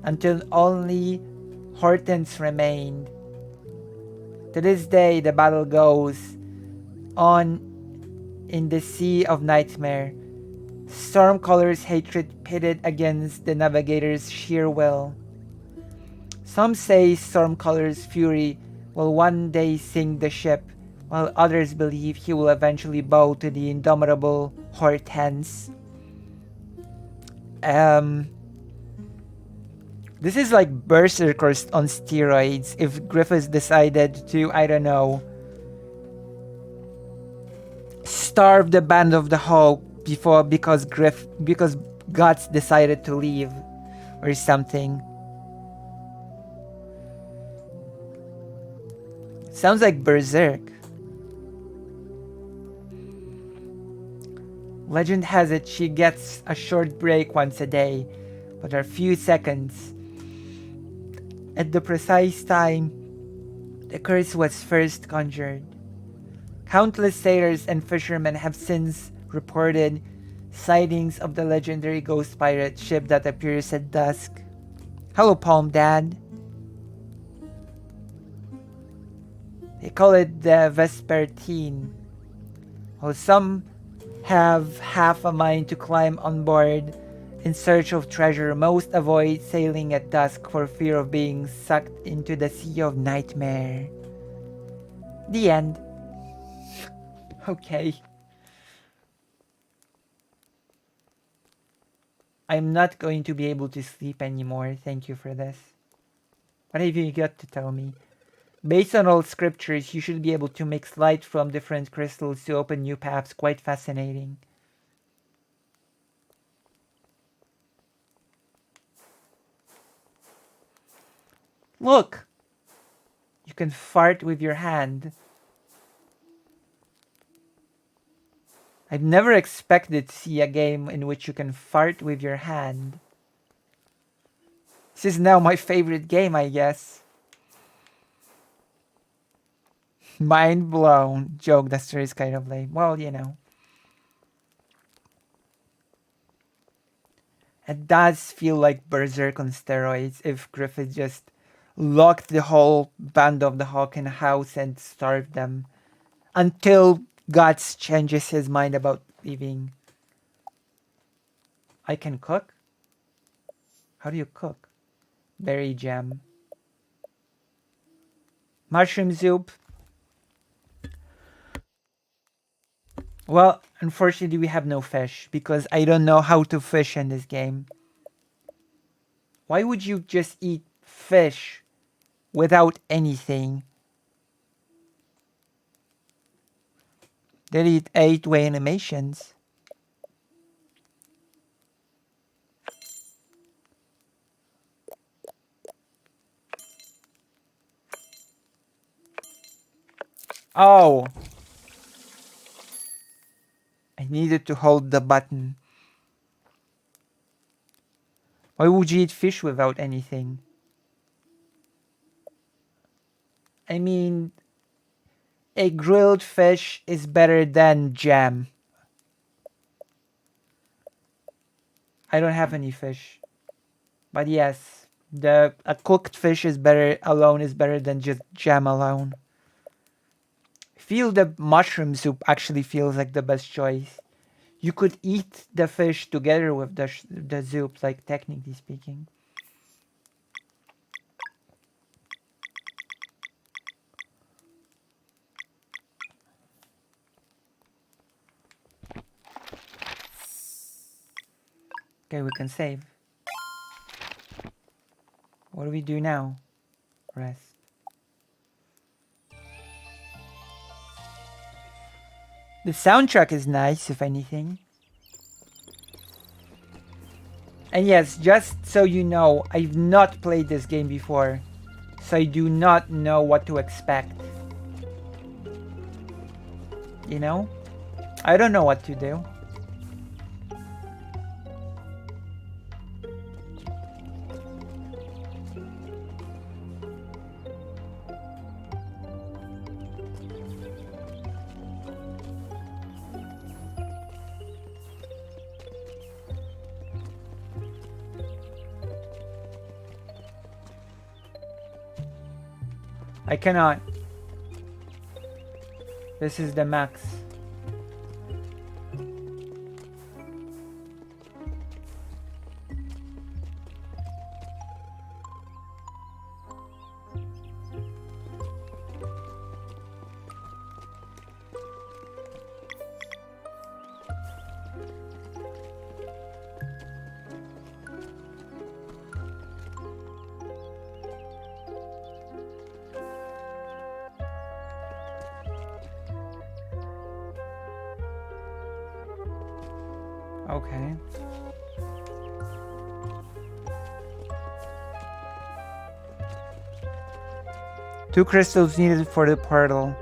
S1: until only Hortense remained. To this day, the battle goes on in the Sea of Nightmare. Stormcaller's hatred pitted against the navigator's sheer will. Some say Stormcaller's fury will one day sink the ship, while others believe he will eventually bow to the indomitable Hortense. This is like Berserkers on steroids if Griffiths decided to, I don't know, starve the Band of the Hawk because Guts decided to leave or something. Sounds like Berserk. Legend has it she gets a short break once a day, but a few seconds. At the precise time the curse was first conjured. Countless sailors and fishermen have since reported sightings of the legendary ghost pirate ship that appears at dusk. Hello, Palm Dad. They call it the Vespertine. While some have half a mind to climb on board in search of treasure, most avoid sailing at dusk for fear of being sucked into the Sea of Nightmare. The end. Okay. I'm not going to be able to sleep anymore. Thank you for this. What have you got to tell me? Based on all scriptures, you should be able to mix light from different crystals to open new paths. Quite fascinating. Look! You can fart with your hand. I've never expected to see a game in which you can fart with your hand. This is now my favorite game, I guess. Mind blown. Joke, that story is kind of lame. Well, you know. It does feel like Berserk on steroids if Griffith just locked the whole Band of the Hawk in a house and starved them until Guts changes his mind about leaving. I can cook? How do you cook? Berry jam. Mushroom soup. Well, unfortunately we have no fish because I don't know how to fish in this game. Why would you just eat fish without anything? Delete 8-way animations. Oh! I needed to hold the button. Why would you eat fish without anything? I mean, a grilled fish is better than jam. I don't have any fish. But yes, a cooked fish is better alone is better than just jam alone. I feel the mushroom soup actually feels like the best choice. You could eat the fish together with the soup, like technically speaking. Okay, we can save. What do we do now? Rest. The soundtrack is nice, if anything. And yes, just so you know, I've not played this game before, so I do not know what to expect. You know? I don't know what to do. I cannot. This is the max. Okay. Two crystals needed for the portal.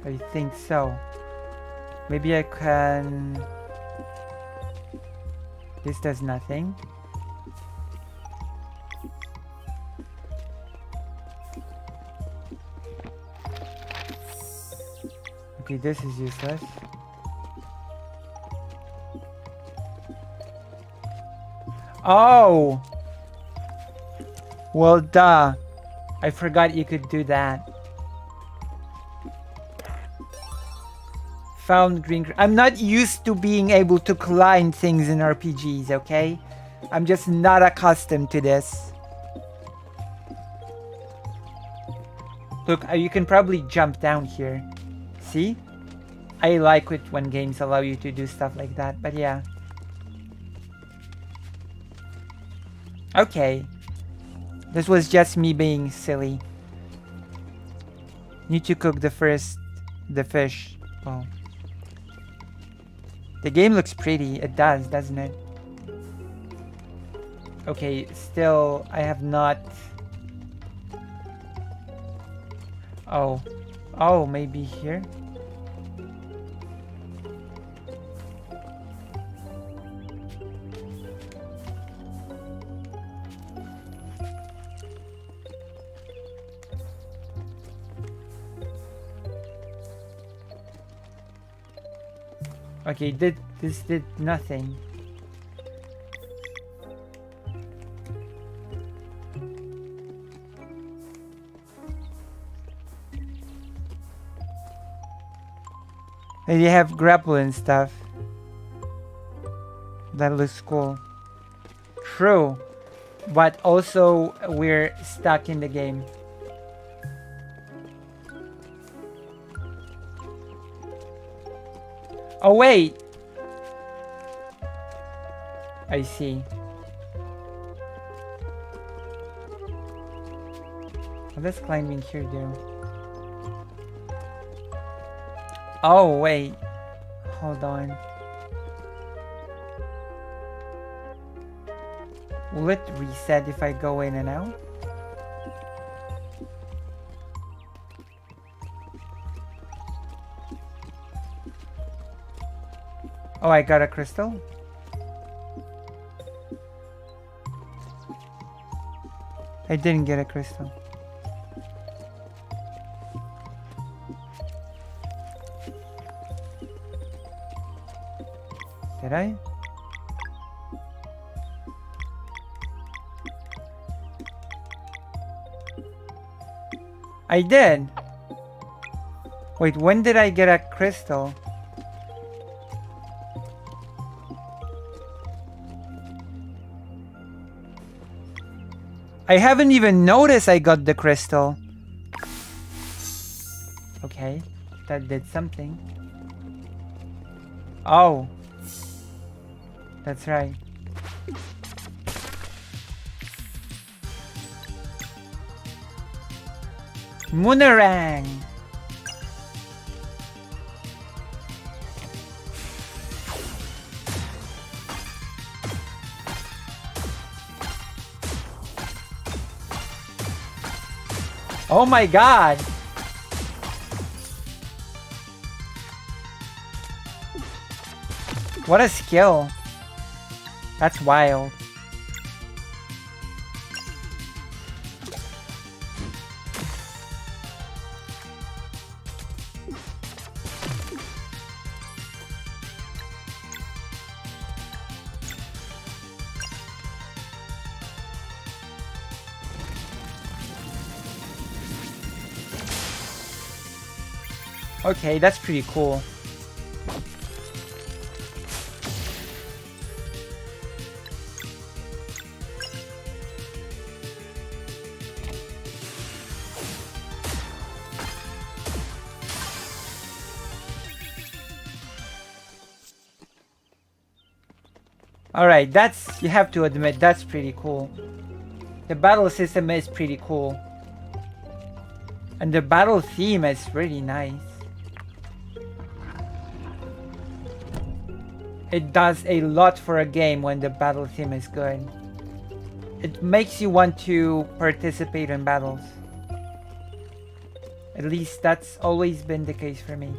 S1: I think so. Maybe I can... This does nothing. Okay, this is useless. Oh! Well, duh. I forgot you could do that. Found green... I'm not used to being able to climb things in RPGs, okay? I'm just not accustomed to this. Look, you can probably jump down here. See? I like it when games allow you to do stuff like that, but yeah. Okay. This was just me being silly. Need to cook the fish. Oh. The game looks pretty. It does, doesn't it? Okay, still, I have not... Oh. Oh, maybe here? Okay, this did nothing. And you have grapple and stuff. That looks cool. True. But also, we're stuck in the game. Oh, wait! I see. What does climbing here do? Oh, wait. Hold on. Will it reset if I go in and out? Oh, I got a crystal? I didn't get a crystal. Did I? I did. Wait, when did I get a crystal? I haven't even noticed I got the crystal. Okay, that did something. Oh. That's right. Moonerang! Oh my god! What a skill. That's wild. Okay, that's pretty cool. Alright, that's, you have to admit, that's pretty cool. The battle system is pretty cool. And the battle theme is really nice. It does a lot for a game when the battle theme is good. It makes you want to participate in battles. At least that's always been the case for me.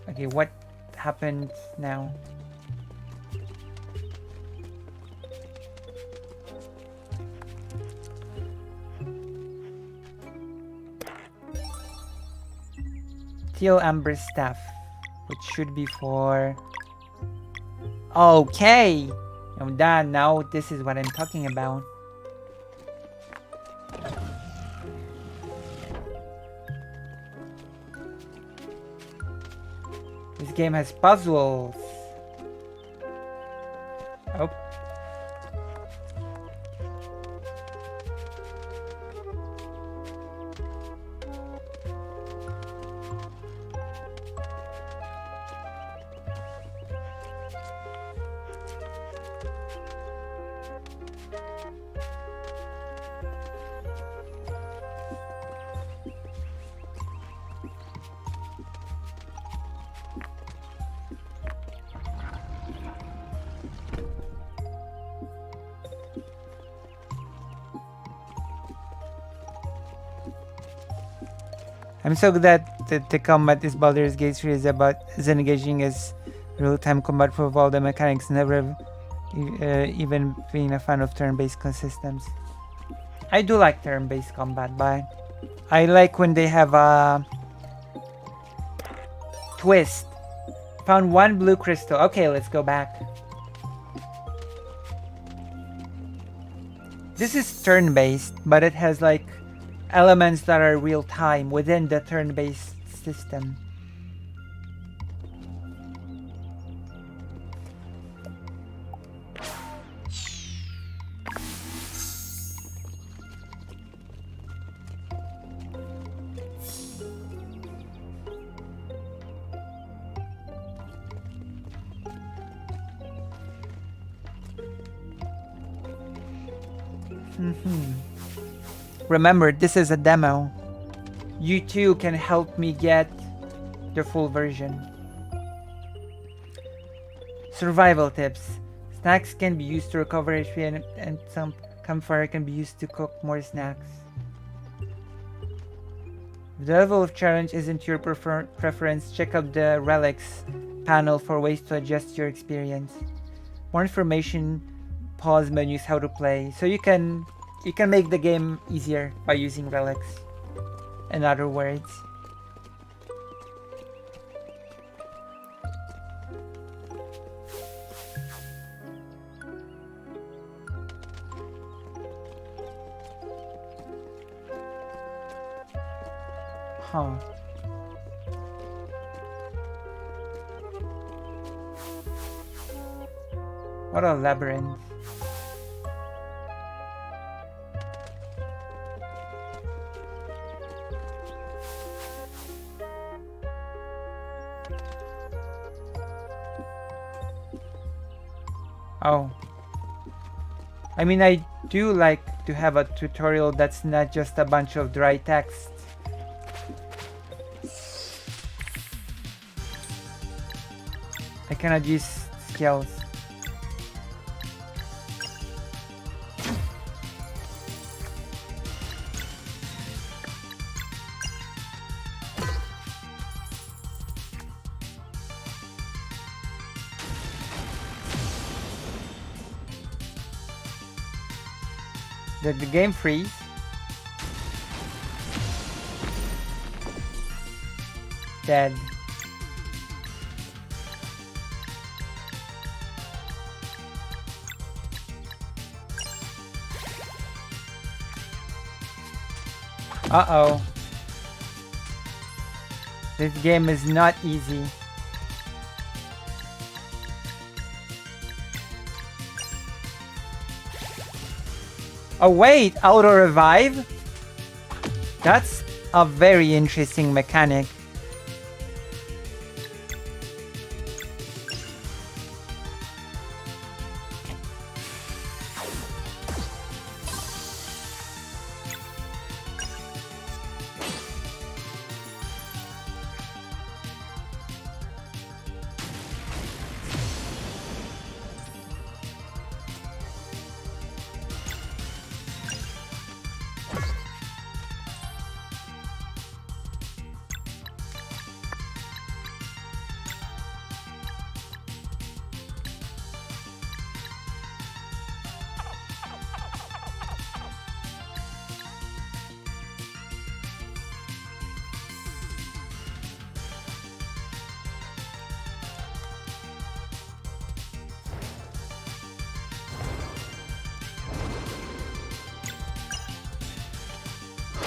S1: Okay, what happened now? Teal Amber Staff, which should be for... Okay! I'm done now. This is what I'm talking about. This game has puzzles. Oh. I'm so glad that the combat is Baldur's Gate 3 is about as engaging as real-time combat for all the mechanics, never even being a fan of turn-based systems. I do like turn-based combat, but I like when they have a twist. Found one blue crystal. Okay, let's go back. This is turn-based, but it has like elements that are real-time within the turn-based system. Remember, this is a demo. You too can help me get the full version. Survival tips. Snacks can be used to recover HP and some campfire can be used to cook more snacks. If the level of challenge isn't your preference, check out the relics panel for ways to adjust your experience. More information, pause menus, how to play. So you can make the game easier by using relics. In other words. Huh. What a labyrinth. Oh. I mean, I do like to have a tutorial that's not just a bunch of dry text. I cannot use skills. Did the game freeze? Dead. Uh-oh. This game is not easy. Oh wait, auto-revive? That's a very interesting mechanic.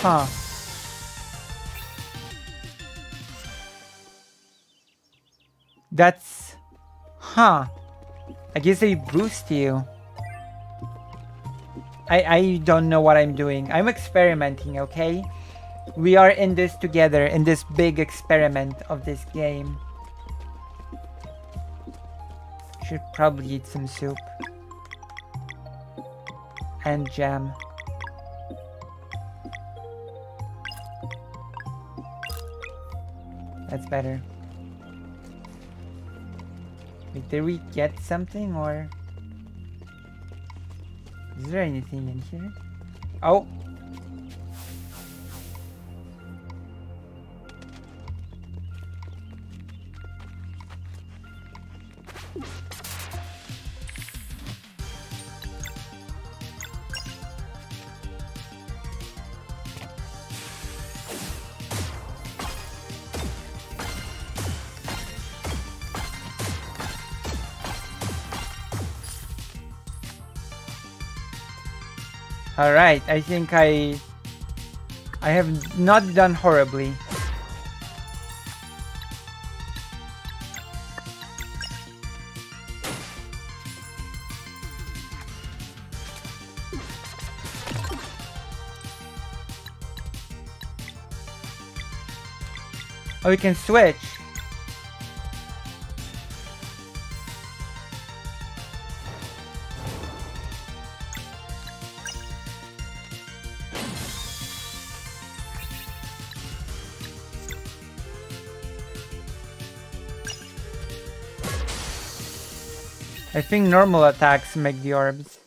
S1: Huh. That's... Huh. I guess they boost you. I don't know what I'm doing. I'm experimenting, okay? We are in this together, in this big experiment of this game. Should probably eat some soup. And jam. That's better. Wait, did we get something or... Is there anything in here? Oh! Alright, I think I have not done horribly. Oh, we can switch. I think normal attacks make the orbs.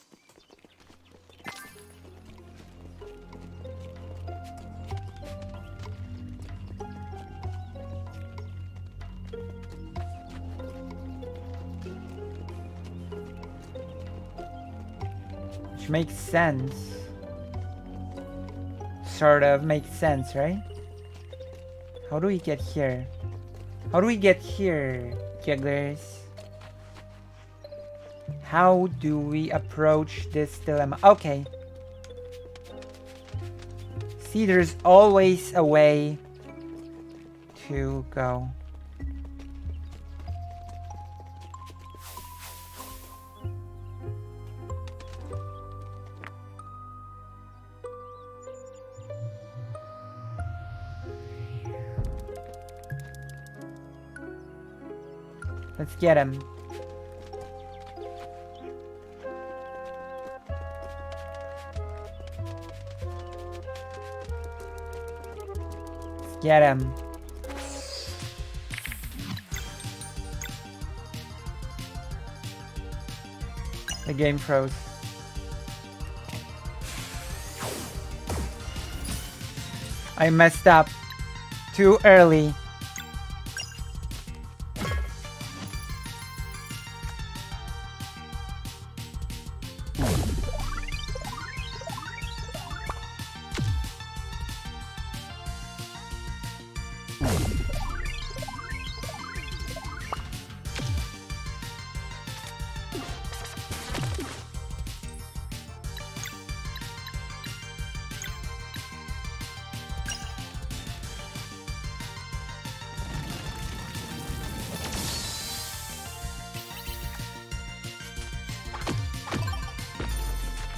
S1: Which makes sense. Sort of makes sense, right? How do we get here? How do we get here, jugglers? How do we approach this dilemma? Okay. See, there's always a way to go? Let's get him. Let's get him. The game froze. I messed up. Too early.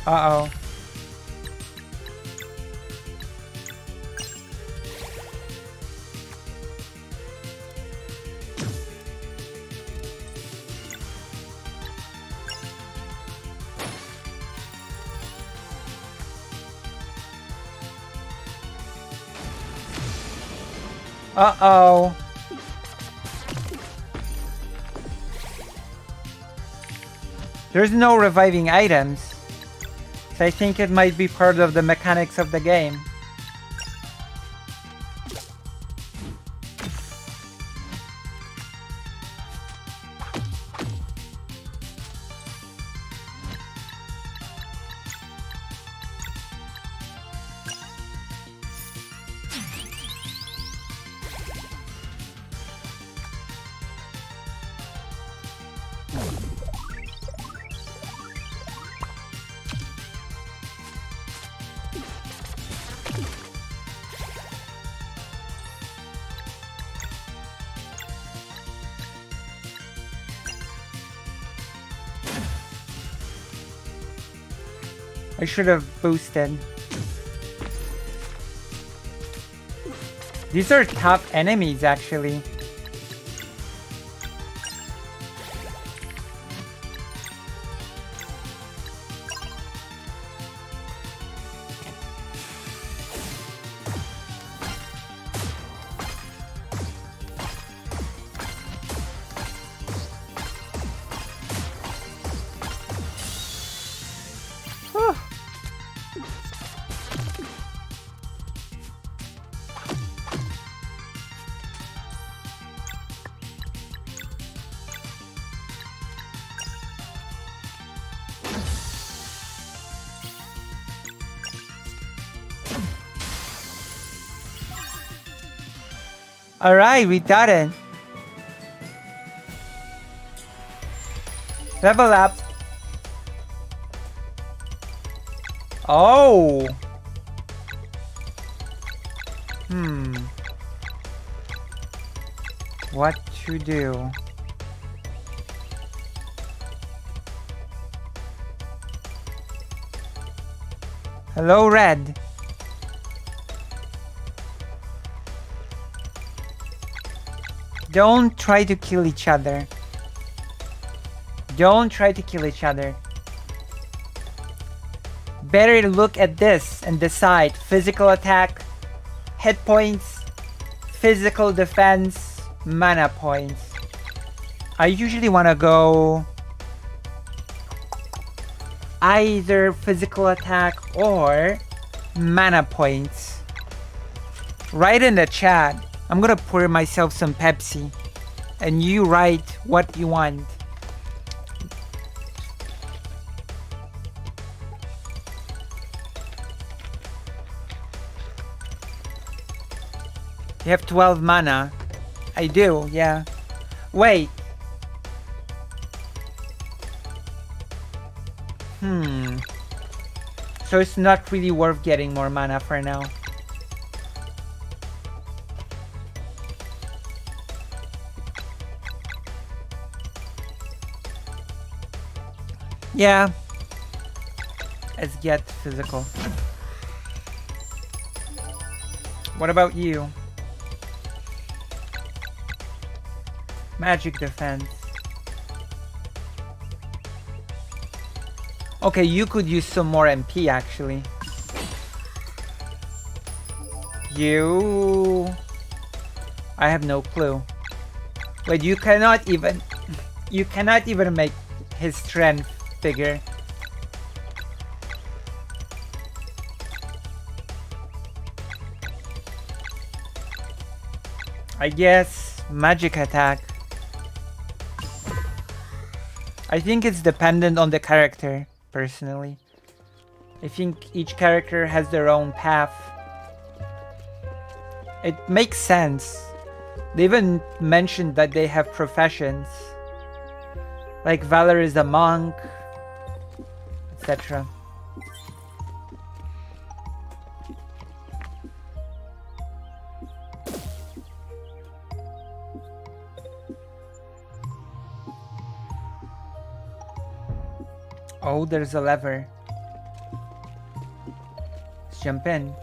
S1: Uh-oh. Uh-oh. There's no reviving items. So I think it might be part of the mechanics of the game. I should have boosted. These are tough enemies, actually. Alright, we got it. Level up. Oh. What to do? Hello, Red. Don't try to kill each other. Don't try to kill each other. Better look at this and decide physical attack, hit points, physical defense, mana points. I usually want to go either physical attack or mana points. Write in the chat. I'm gonna pour myself some Pepsi and you write what you want. You have 12 mana. I do, yeah. Wait. So it's not really worth getting more mana for now. Yeah. Let's get physical. What about you? Magic defense. Okay, you could use some more MP actually. You... I have no clue. Wait, you cannot even... You cannot even make his strength bigger. I guess magic attack. I think it's dependent on the character, personally. I think each character has their own path. It makes sense. They even mentioned that they have professions. Like Valor is a monk, etc. Oh, there's a lever. Let's jump in.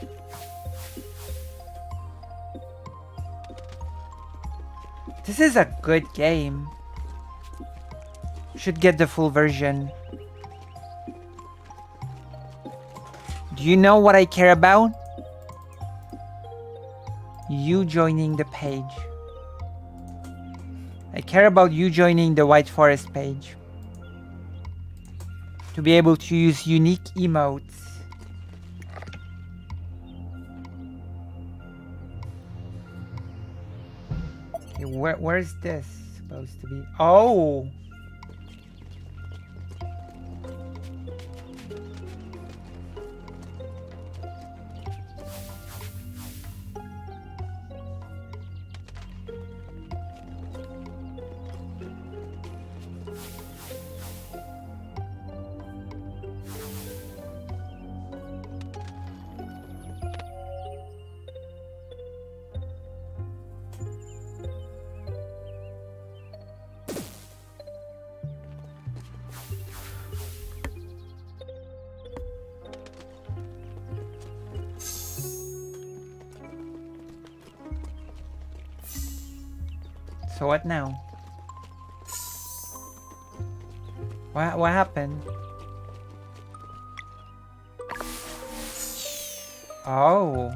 S1: This is a good game. Should get the full version. Do you know what I care about? You joining the page. I care about you joining the White Forest page. To be able to use unique emotes. Okay, where's this supposed to be? Oh! So what now? What happened? Oh.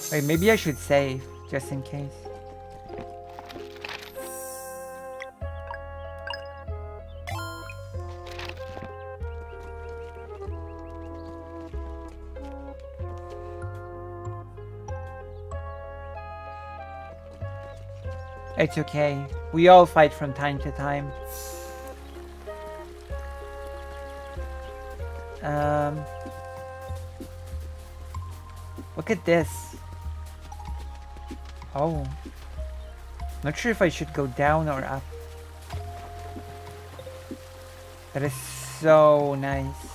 S1: Wait, maybe I should save, just in case. It's okay. We all fight from time to time. Look at this. Oh. Not sure if I should go down or up. That is so nice.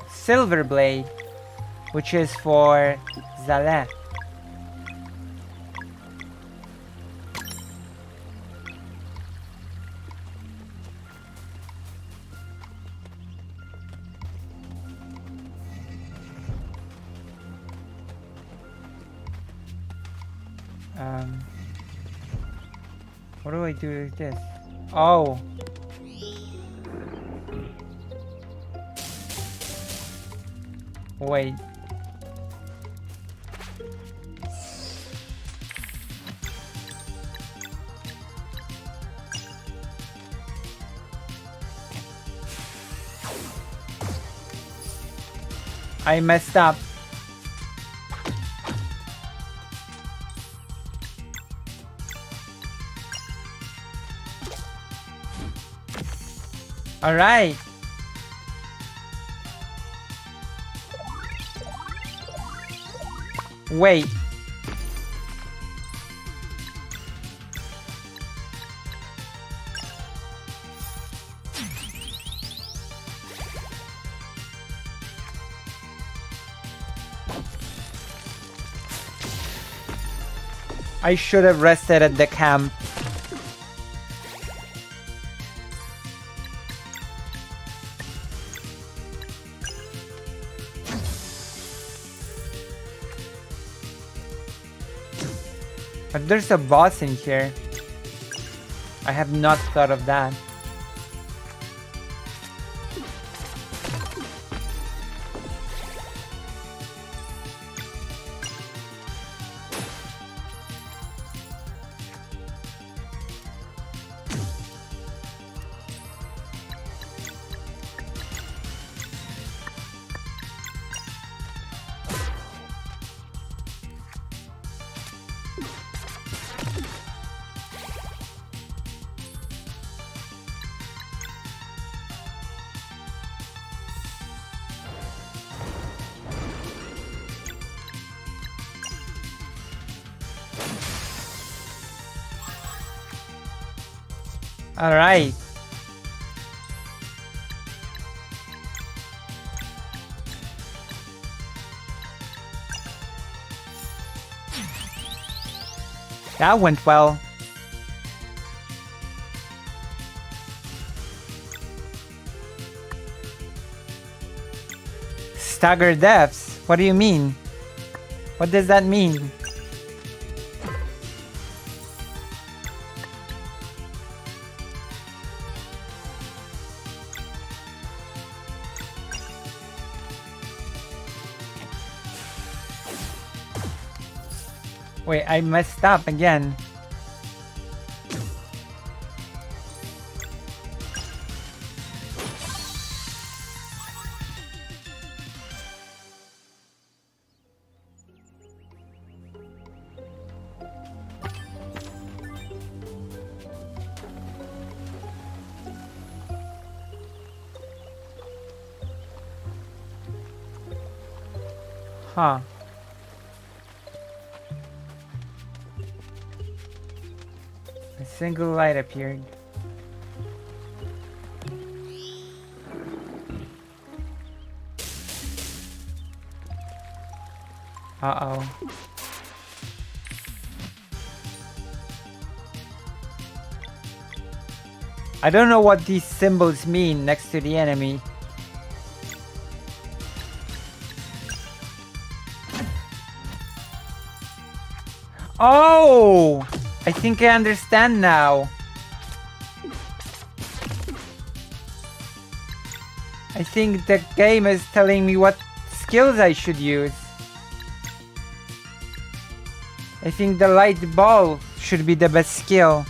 S1: Silver Blade, which is for Zaleh. What do I do with this? Oh. Wait. I messed up. All right. Wait. I should have rested at the camp. But there's a boss in here. I have not thought of that. Alright. That went well. Stagger deaths? What do you mean? What does that mean? Wait, I messed up again. Huh. A single light appeared. Uh-oh. I don't know what these symbols mean next to the enemy. Oh! I think I understand now. I think the game is telling me what skills I should use. I think the light ball should be the best skill.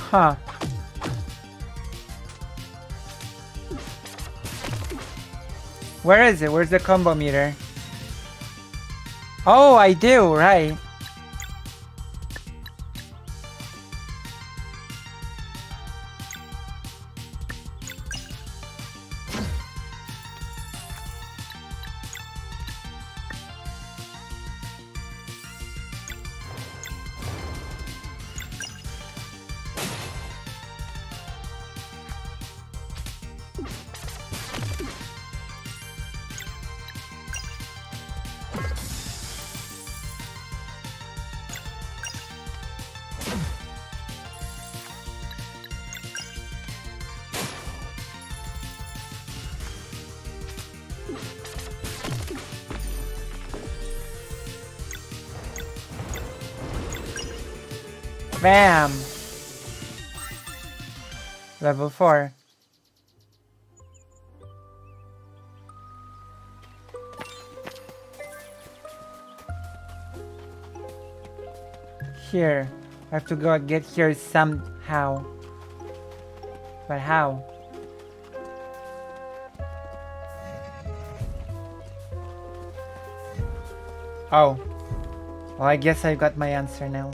S1: Huh. Where is it? Where's the combo meter? Oh, I do, right. Bam! Level 4. Here. I have to go get here somehow. But how? Oh. Well, I guess I got my answer now.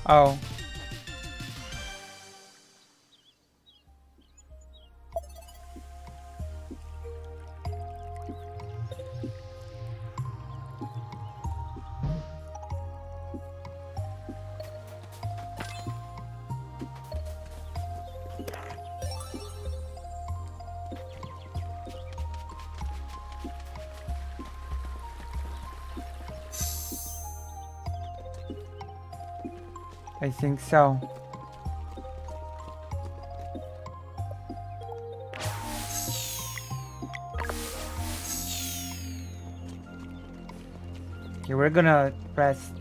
S1: Oh. I think so. Okay, we're gonna rest.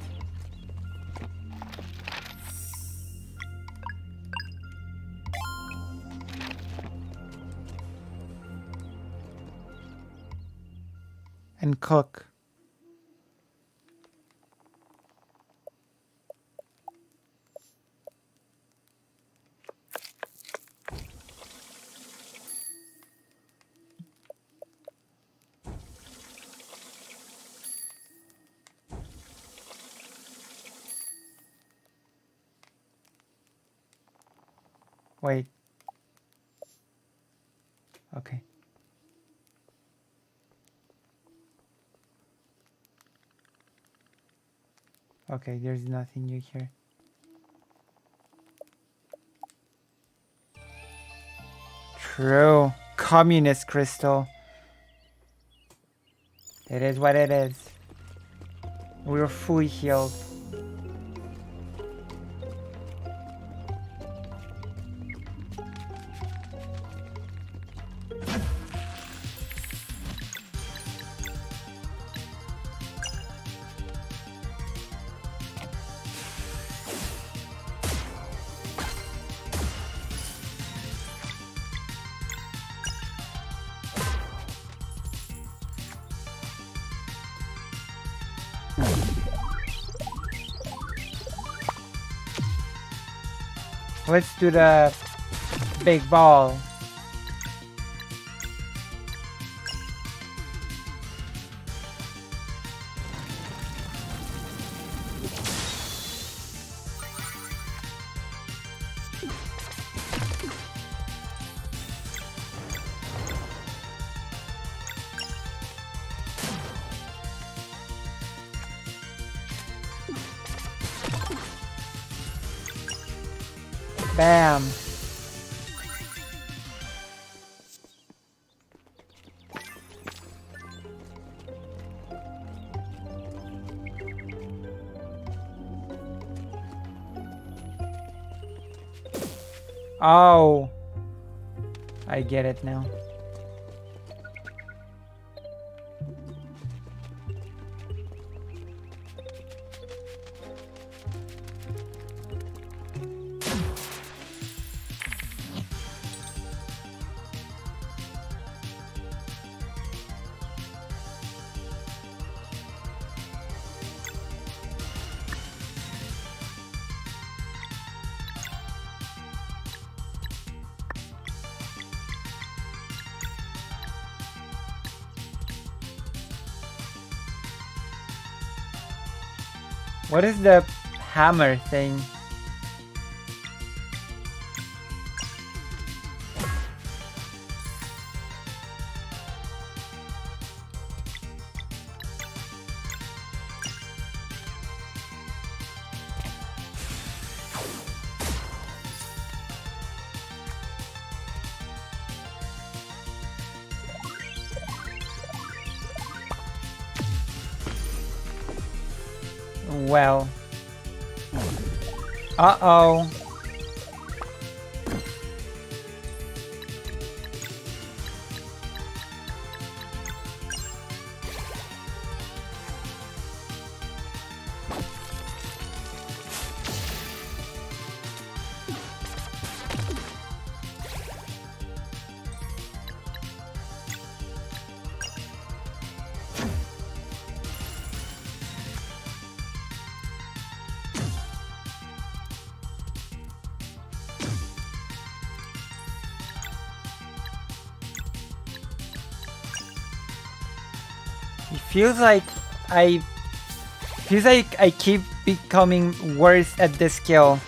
S1: And cook. Wait. Okay. Okay, there's nothing new here. True. Communist crystal. It is what it is. We're fully healed. Let's do the big ball. Bam. Oh, I get it now. What is the hammer thing? Well. Uh-oh. It feels like I keep becoming worse at this skill.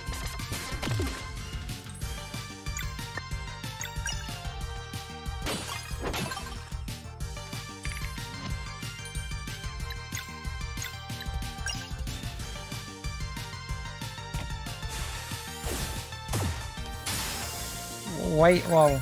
S1: Wait, whoa.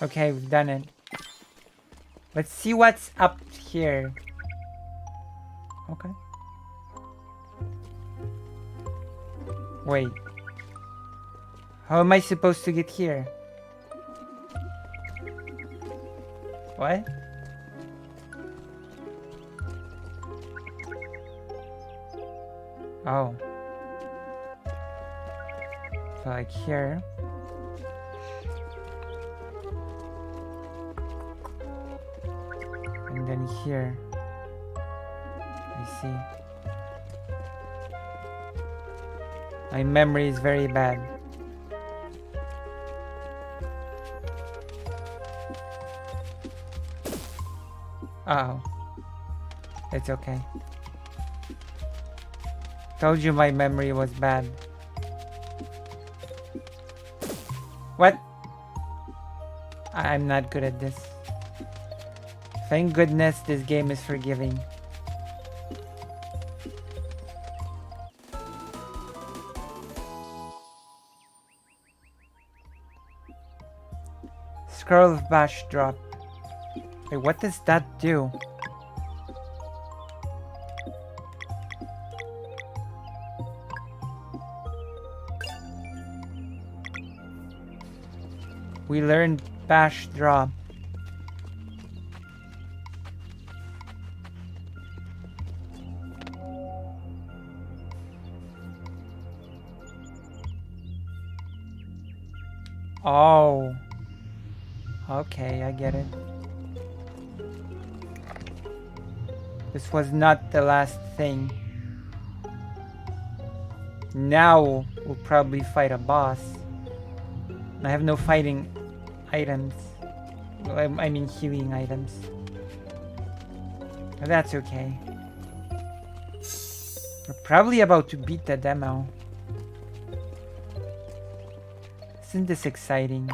S1: Okay, we've done it. Let's see what's up here. Okay. Wait. How am I supposed to get here? What? Oh. So like here. And then here. I see. My memory is very bad. Uh-oh. It's okay. Told you my memory was bad. What? I'm not good at this. Thank goodness this game is forgiving. Scroll of Bash drop. Wait, what does that do? We learned Bash drop. Oh. Okay, I get it. This was not the last thing. Now we'll probably fight a boss. I have no fighting items. I mean healing items. That's okay. We're probably about to beat the demo. Isn't this exciting?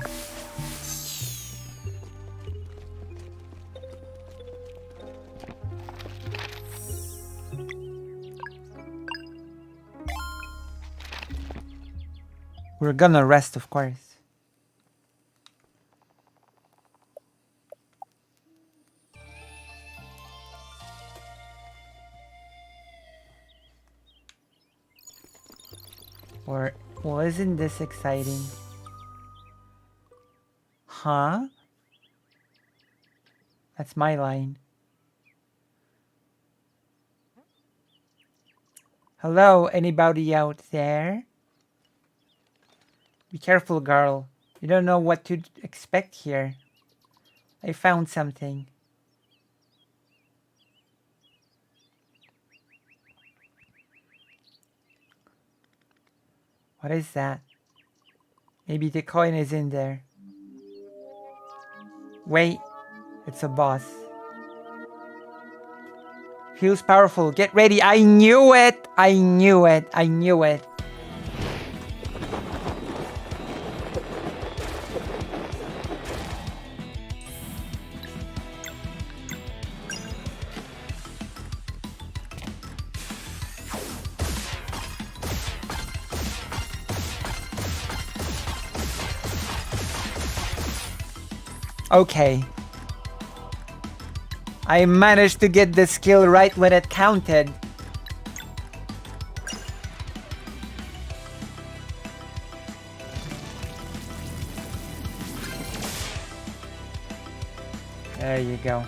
S1: We're gonna rest, of course. Or, well, isn't this exciting? Huh? That's my line. Hello, anybody out there? Be careful, girl. You don't know what to expect here. I found something. What is that? Maybe the coin is in there. Wait, it's a boss. Feels powerful. Get ready. I knew it. I knew it. I knew it. Okay. I managed to get the skill right when it counted. There you go.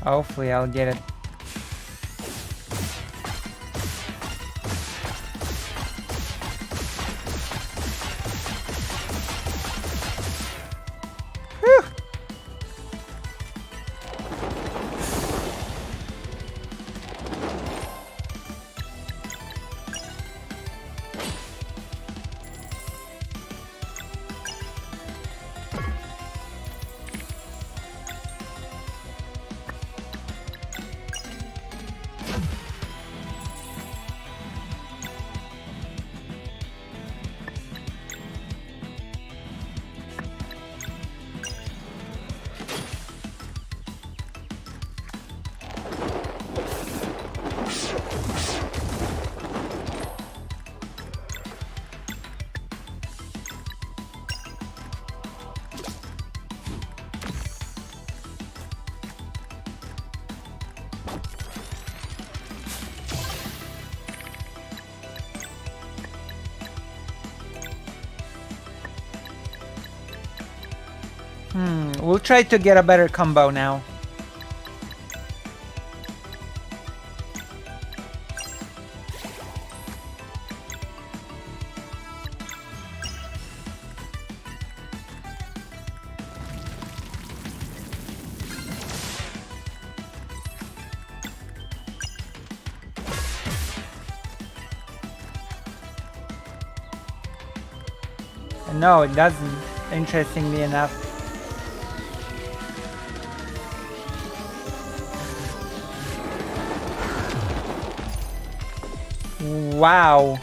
S1: Hopefully I'll get it. Whew. We'll try to get a better combo now. No, it doesn't, interestingly enough. Wow.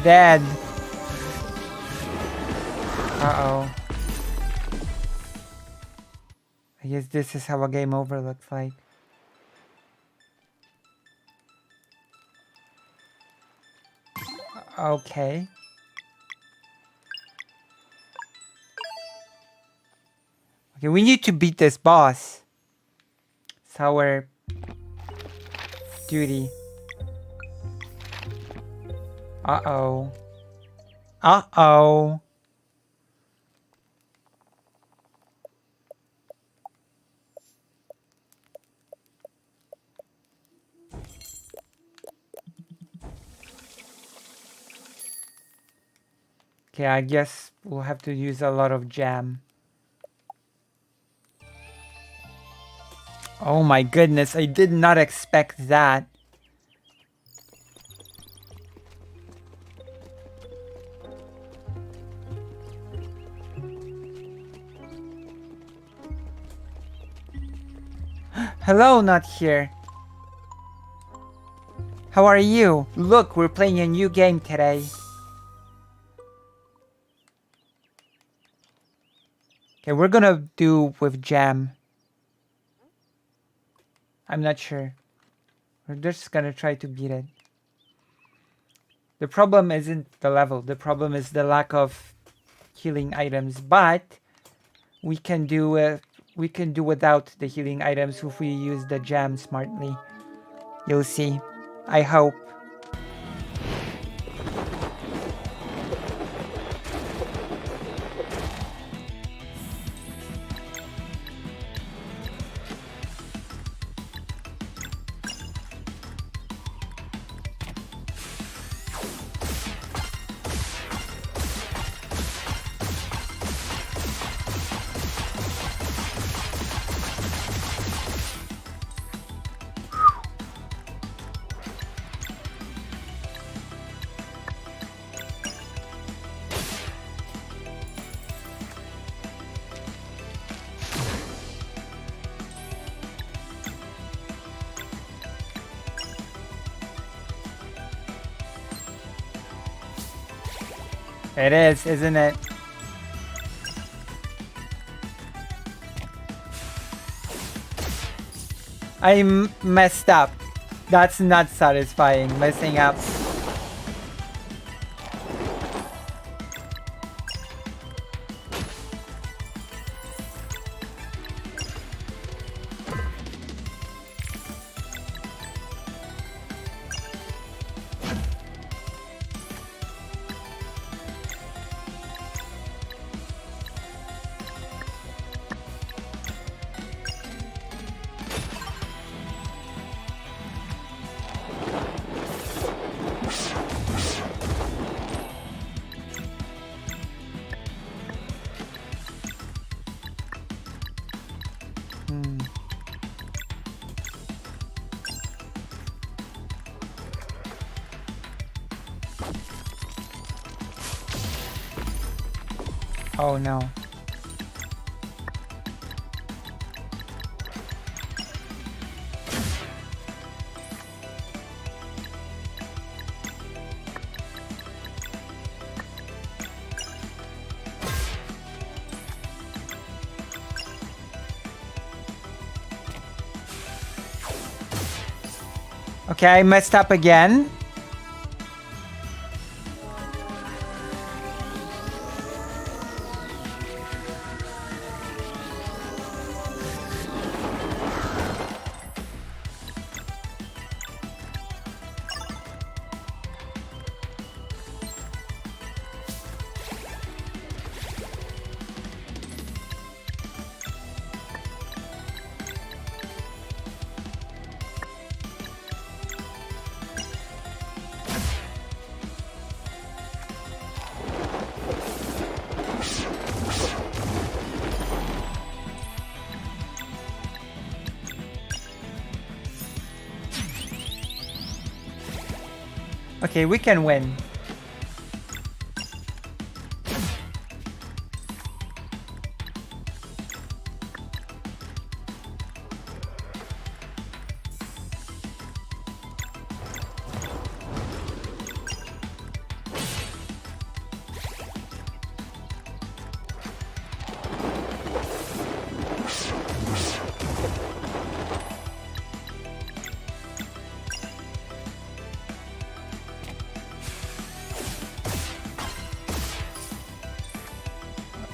S1: Dead. Uh-oh. I guess this is how a game over looks like. Okay. Okay, we need to beat this boss. It's our duty. Uh-oh. Uh-oh. Okay, I guess we'll have to use a lot of jam. Oh my goodness, I did not expect that. Hello, not here. How are you? Look, we're playing a new game today. Okay, we're gonna do with jam. I'm not sure. We're just gonna try to beat it. The problem isn't the level. The problem is the lack of healing items. But we can do without the healing items if we use the jam smartly. You'll see. I hope. It is, isn't it? I'm messed up. That's not satisfying, messing up. Oh no. Okay, I messed up again. Okay, we can win.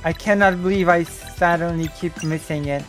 S1: I cannot believe I suddenly keep missing it.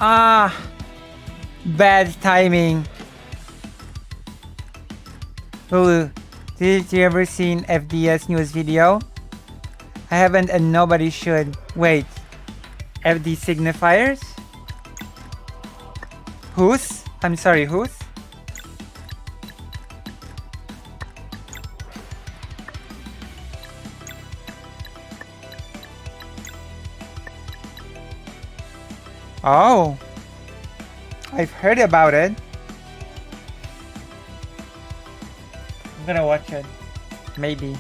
S1: Ah, Bad timing. Lulu, did you ever seen FDS news video? I haven't and nobody should. Wait. FD signifiers? Whose? I'm sorry, whose? Oh. I've heard about it. I'm gonna watch it. Maybe.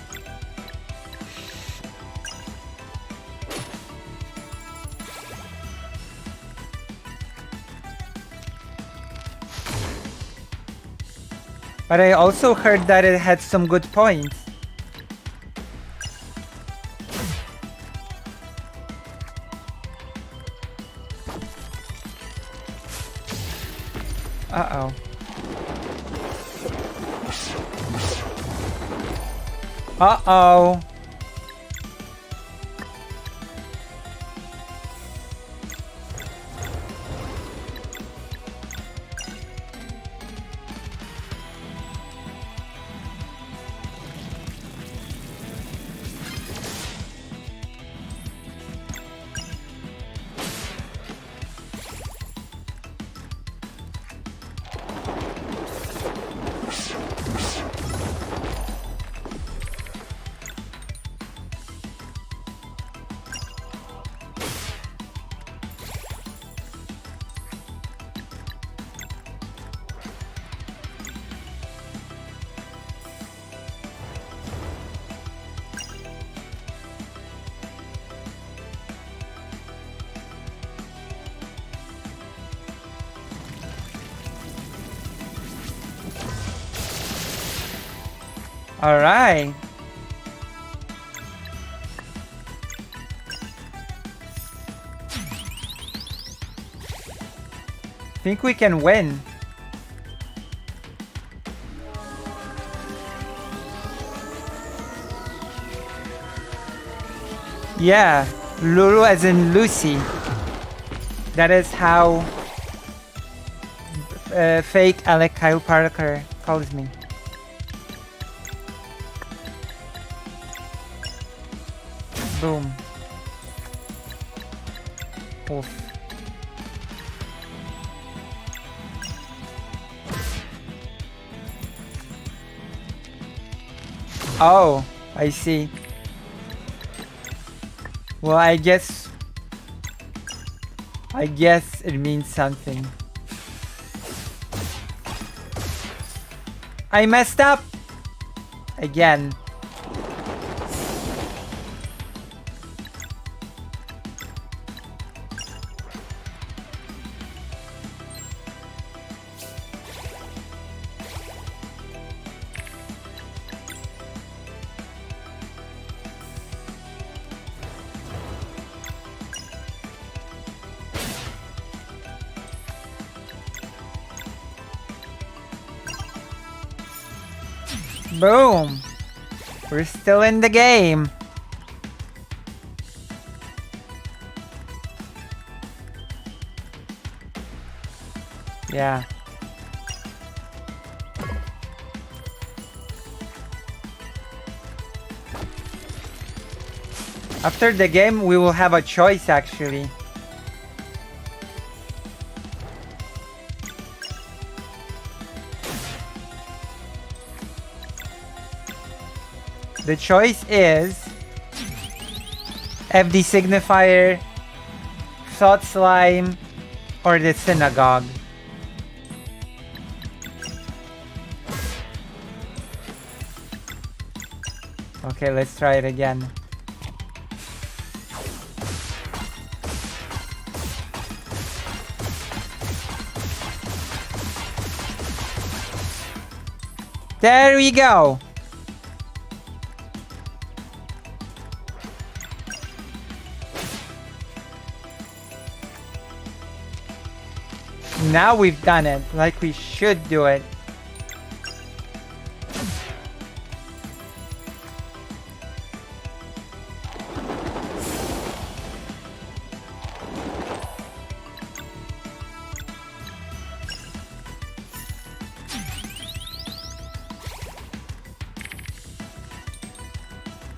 S1: But I also heard that it had some good points. Uh-oh. Uh-oh. All right. Think we can win. Yeah, Lulu as in Lucy. That is how fake Alec Kyle Parker calls me. Boom. Oof. Oh, I see. Well, I guess it means something. I messed up again. Boom! We're still in the game. Yeah. After the game, we will have a choice actually. The choice is FD Signifier, Thought Slime, or the Synagogue. Okay, let's try it again. There we go. Now we've done it like we should do it.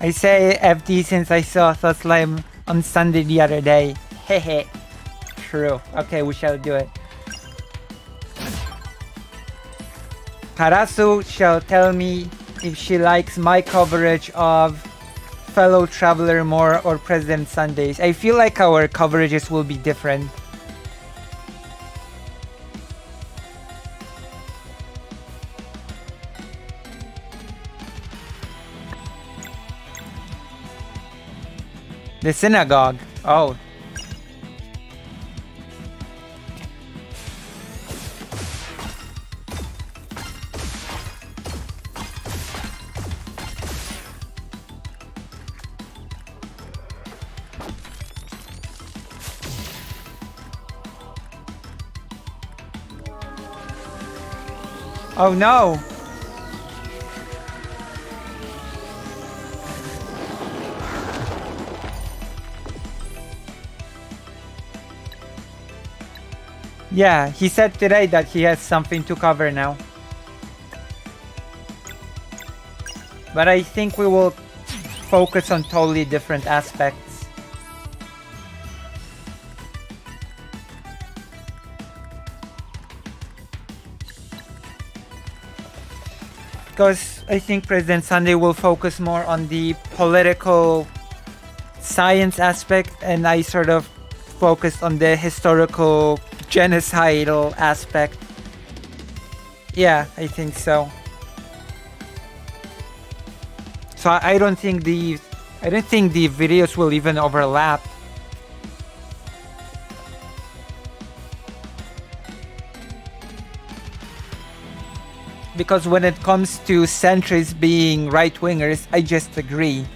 S1: I say FT since I saw the slime on Sunday the other day. Hehe. True. Okay, we shall do it. Harasu shall tell me if she likes my coverage of Fellow Traveler more or President Sundays. I feel like our coverages will be different. The synagogue. Oh. Oh no! Yeah, he said today that he has something to cover now. But I think we will focus on totally different aspects. Because I think President Sunday will focus more on the political science aspect, and I sort of focused on the historical genocidal aspect. Yeah, I think so. So I don't think the videos will even overlap. Because when it comes to centrists being right-wingers, I just agree.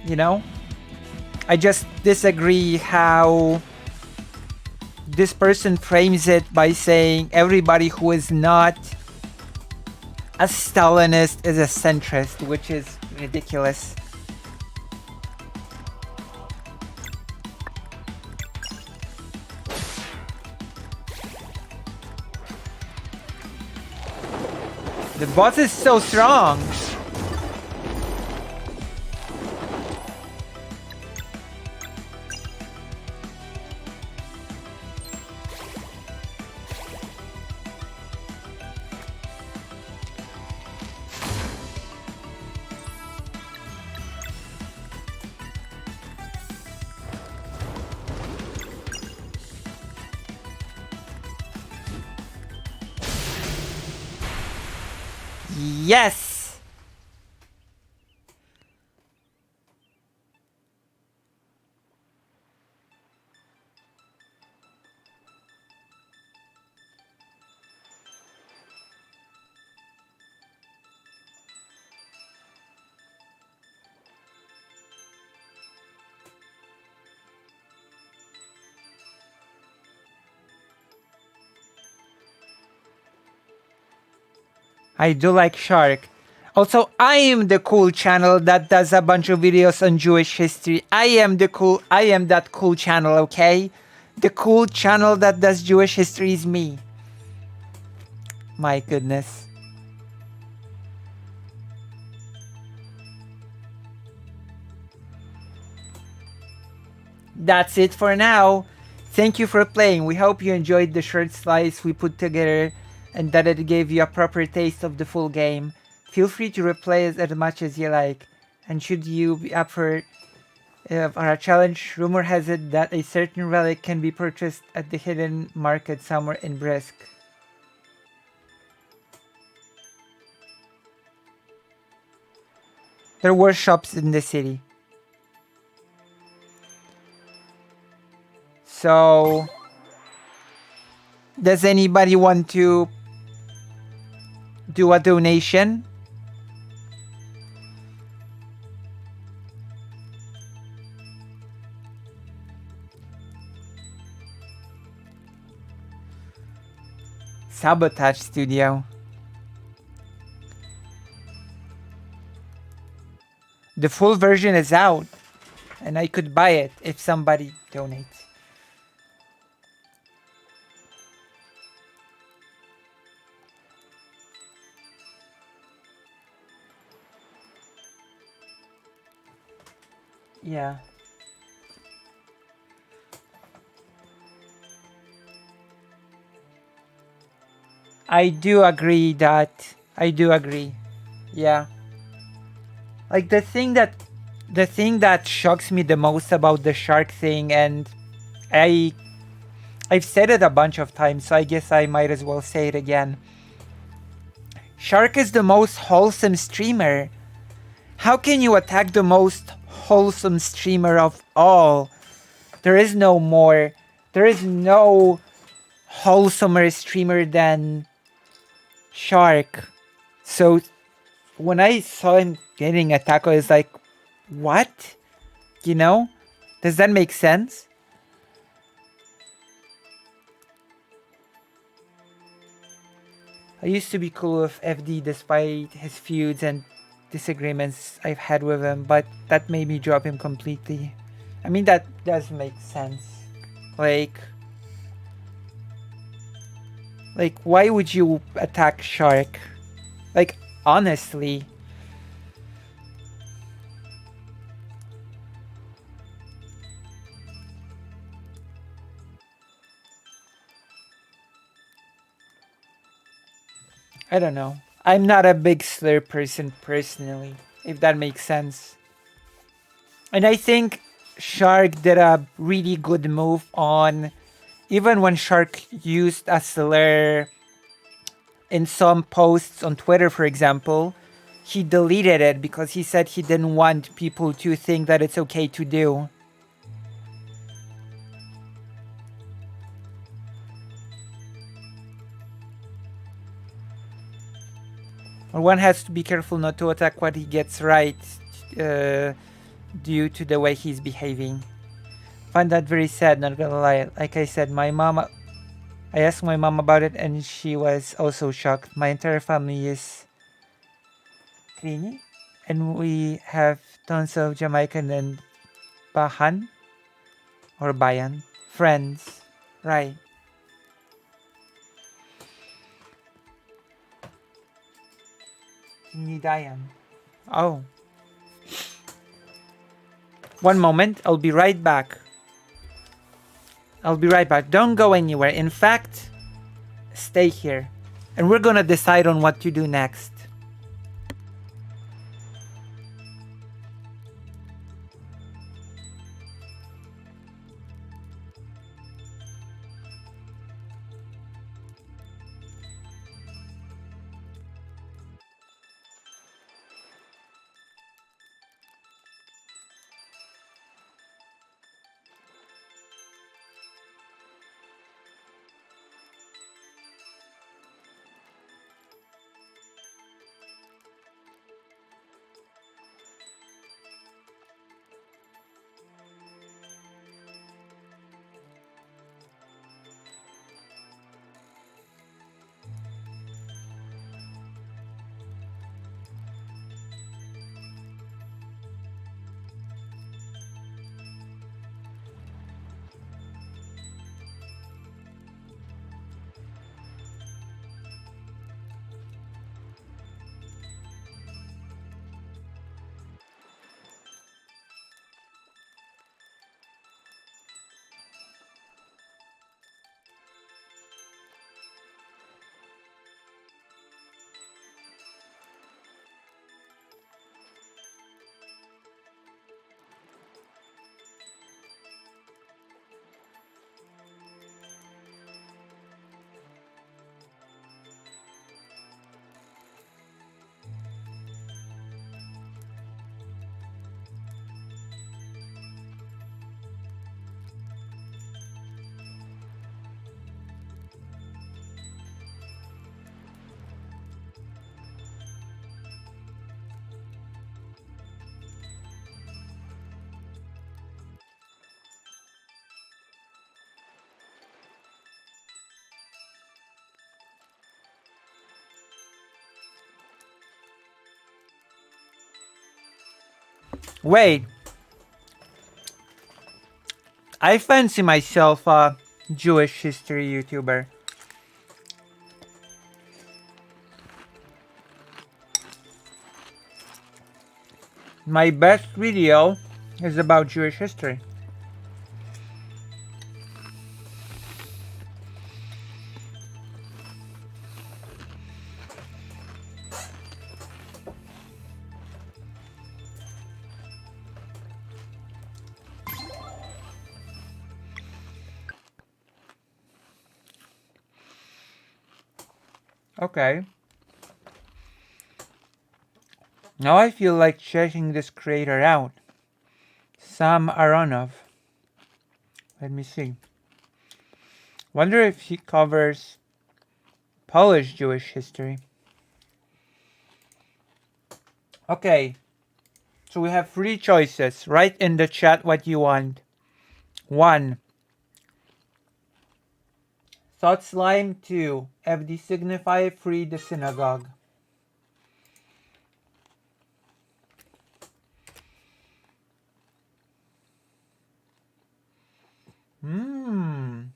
S1: You know? I just disagree how this person frames it by saying everybody who is not a Stalinist is a centrist, which is ridiculous. The boss is so strong. Yes! I do like Shark. Also, I am the cool channel that does a bunch of videos on Jewish history. I am that cool channel, okay? The cool channel that does Jewish history is me. My goodness. That's it for now. Thank you for playing. We hope you enjoyed the short slice we put together and that it gave you a proper taste of the full game. Feel free to replay it as much as you like. And should you be up for a challenge, rumor has it that a certain relic can be purchased at the hidden market somewhere in Brisk. There were shops in the city. So, does anybody want to do a donation? Sabotage Studio. The full version is out, and I could buy it if somebody donates. Yeah. I do agree that. I do agree. Yeah. Like the thing that shocks me the most about the shark thing, and I I've said it a bunch of times, so I guess I might as well say it again. Shark is the most wholesome streamer. How can you attack the most wholesome streamer of all? There is no more. There is no wholesomer streamer than Shark. So when I saw him getting attacked, I was like, what? You know? Does that make sense? I used to be cool with FD despite his feuds and disagreements I've had with him, but that made me drop him completely. I mean, that does make sense. Like, why would you attack Shark? Like, honestly. I don't know. I'm not a big slur person personally, if that makes sense. And I think Shark did a really good move on, even when Shark used a slur in some posts on Twitter, for example, he deleted it because he said he didn't want people to think that it's okay to do. Or one has to be careful not to attack what he gets right uh, due to the way he's behaving. Find that very sad, not gonna lie. Like I said, I asked my mom about it and she was also shocked. My entire family is Trini, and we have tons of Jamaican and Bahan or Bayan friends. Right. Nidayan. Oh. One moment, I'll be right back. I'll be right back. Don't go anywhere. In fact, stay here. And we're gonna decide on what to do next. Wait, I fancy myself a Jewish history YouTuber. My best video is about Jewish history. Okay. Now I feel like checking this creator out. Sam Aronov. Let me see. Wonder if he covers Polish Jewish history. Okay. So we have 3 choices. Write in the chat what you want. 1. Thought slime. 2. FD signify free the synagogue. Hmm.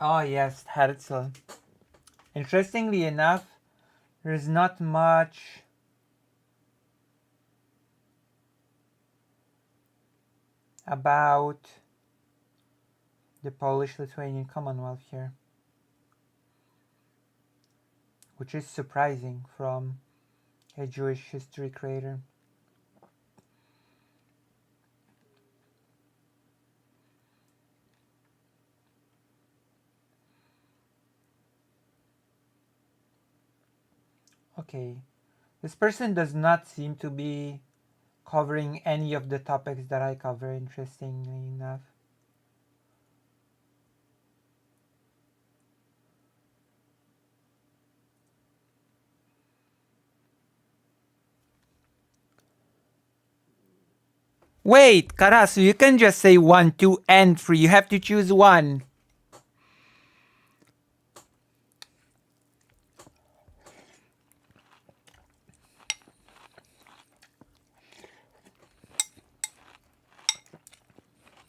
S1: Oh yes, Herzl. Interestingly enough, there's not much about the Polish-Lithuanian Commonwealth here, which is surprising from a Jewish history creator. Okay, this person does not seem to be covering any of the topics that I cover, interestingly enough. Wait, Karasu, you can just say 1, 2, and 3. You have to choose one.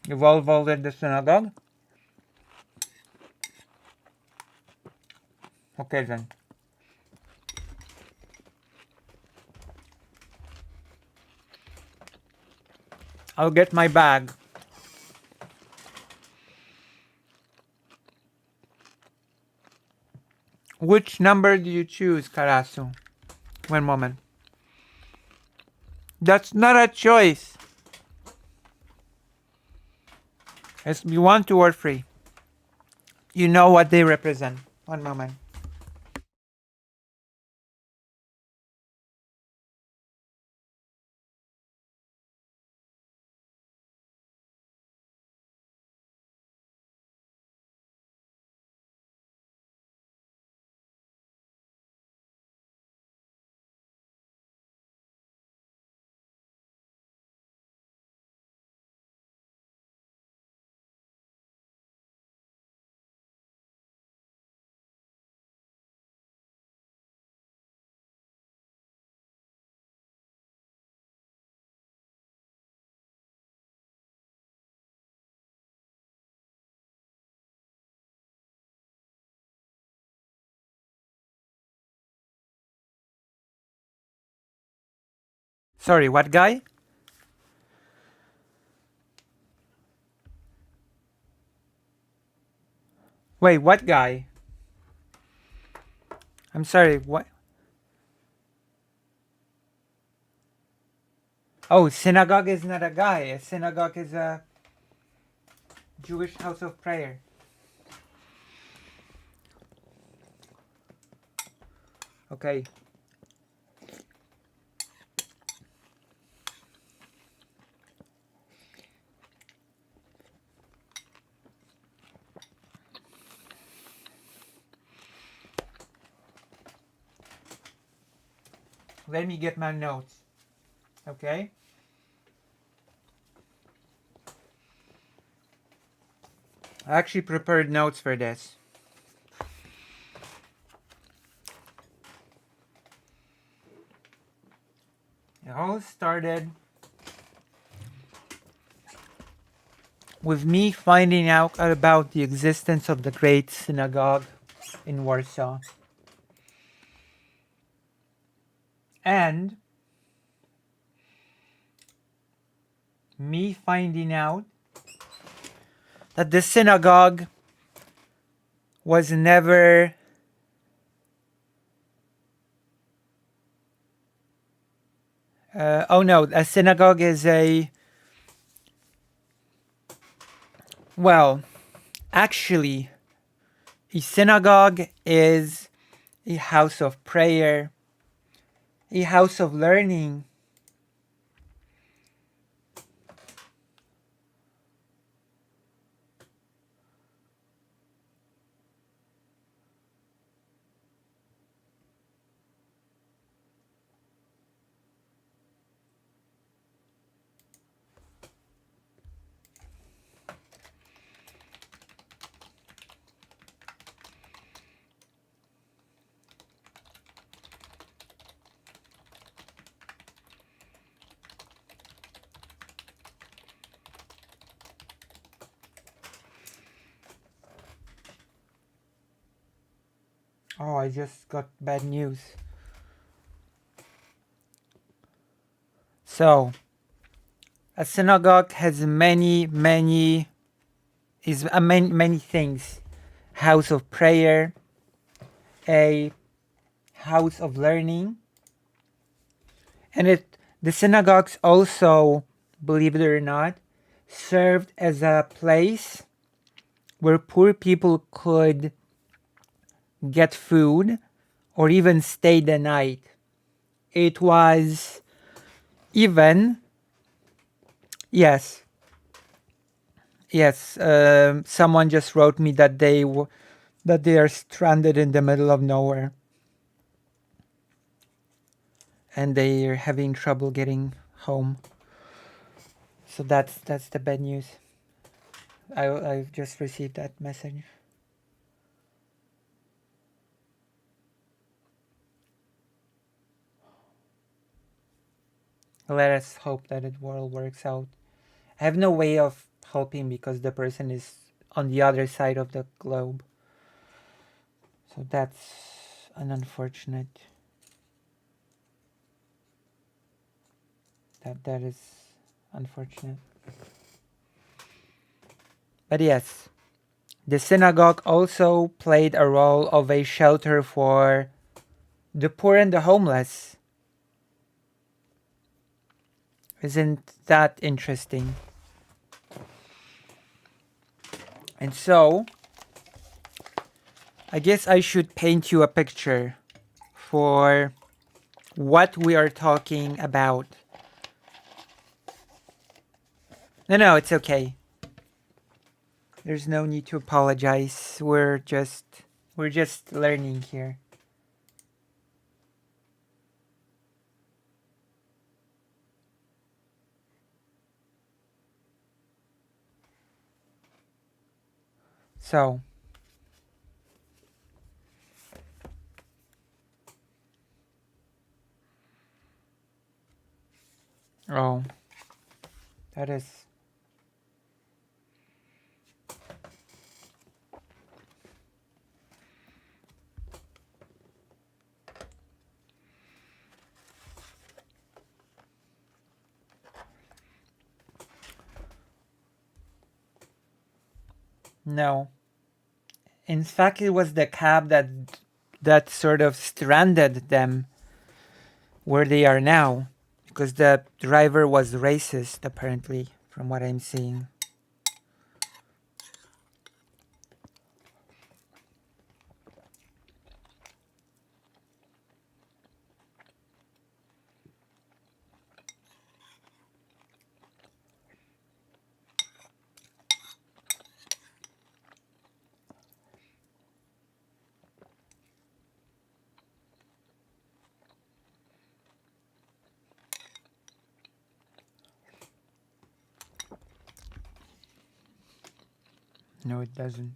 S1: You've all voted the synagogue? Okay then. I'll get my bag. Which number do you choose, Karasu? One moment. That's not a choice. It's you want 2 or 3. You know what they represent. One moment. Sorry, what guy? Wait, what guy? I'm sorry, what? Oh, synagogue is not a guy. A synagogue is a Jewish house of prayer. Okay. Let me get my notes. Okay? I actually prepared notes for this. It all started with me finding out about the existence of the Great Synagogue in Warsaw. And me finding out that the synagogue was never oh no, a synagogue is well, actually, a synagogue is a house of prayer, a house of learning. Oh, I just got bad news. So, a synagogue has many things. House of prayer, a house of learning, and the synagogues also, believe it or not, served as a place where poor people could get food or even stay the night. It was even, yes, someone just wrote me that that they are stranded in the middle of nowhere and they are having trouble getting home. So that's the bad news. I've just received that message. Let us hope that it all works out. I have no way of helping because the person is on the other side of the globe. So that's an unfortunate. That is unfortunate. But yes, the synagogue also played a role of a shelter for the poor and the homeless. Isn't that interesting? And so, I guess I should paint you a picture for what we are talking about. No, it's okay. There's no need to apologize. We're just learning here. So, oh, that is no. In fact, it was the cab that sort of stranded them where they are now, because the driver was racist, apparently, from what I'm seeing. No, it doesn't.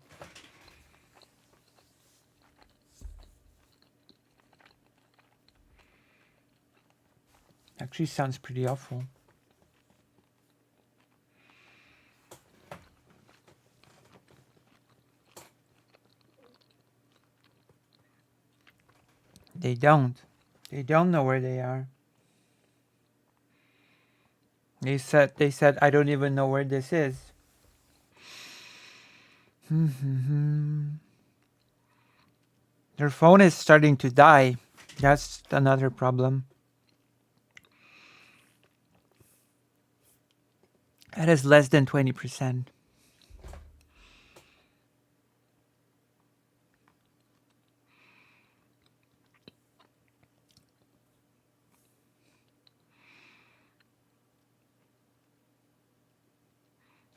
S1: Actually sounds pretty awful. They don't. They don't know where they are. They said I don't even know where this is. Their phone is starting to die. That's another problem. That is less than 20%.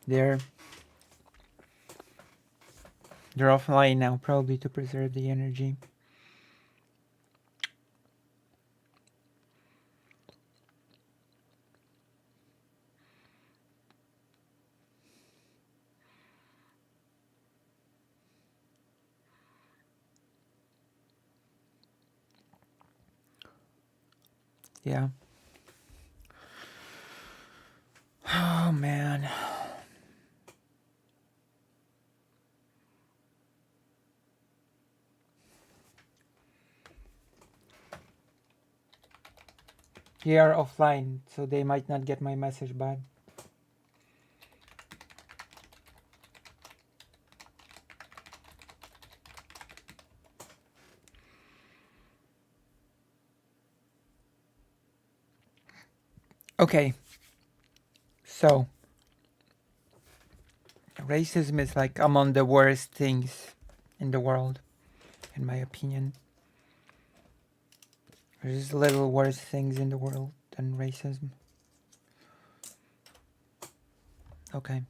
S1: They're offline now, probably to preserve the energy. Yeah. Oh man. They are offline, so they might not get my message back. Okay. So, racism is like among the worst things in the world, in my opinion. There's little worse things in the world than racism. Okay.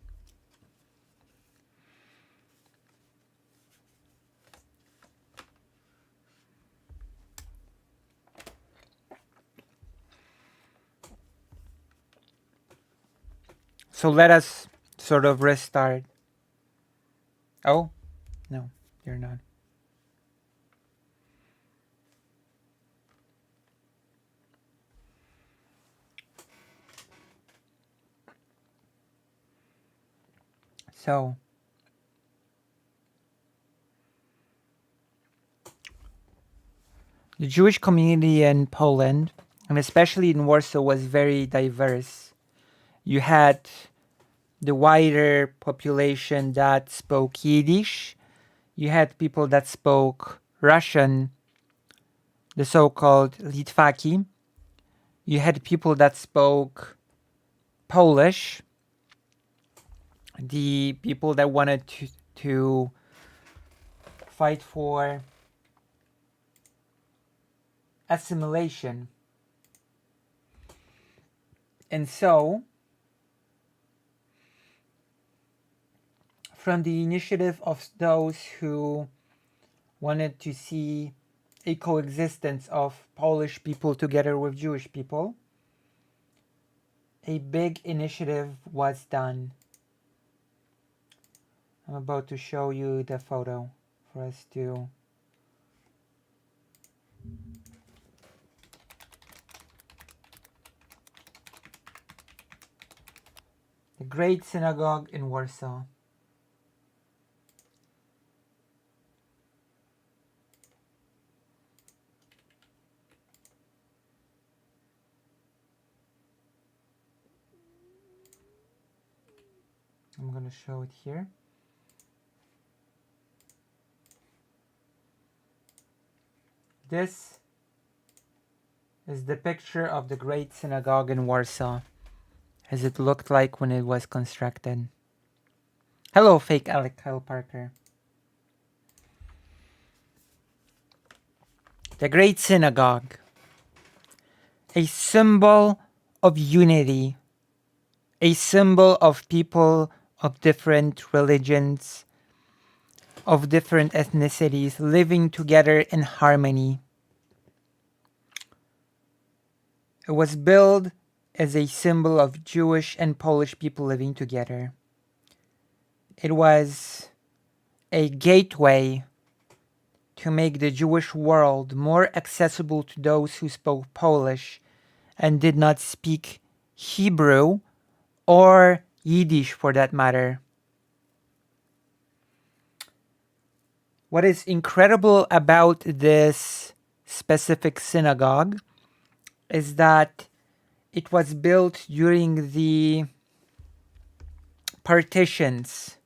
S1: So let us sort of restart. Oh, no, you're not. So, the Jewish community in Poland, and especially in Warsaw, was very diverse. You had the wider population that spoke Yiddish. You had people that spoke Russian, the so-called Litvaki. You had people that spoke Polish, the people that wanted to fight for assimilation. And so, from the initiative of those who wanted to see a coexistence of Polish people together with Jewish people, a big initiative was done. I'm about to show you the photo for us to. The Great Synagogue in Warsaw. I'm going to show it here. This is the picture of the Great Synagogue in Warsaw, as it looked like when it was constructed. Hello, fake Alec Kyle Parker. The Great Synagogue, a symbol of unity, a symbol of people of different religions, of different ethnicities living together in harmony. It was built as a symbol of Jewish and Polish people living together. It was a gateway to make the Jewish world more accessible to those who spoke Polish and did not speak Hebrew or Yiddish for that matter. What is incredible about this specific synagogue is that it was built during the partitions.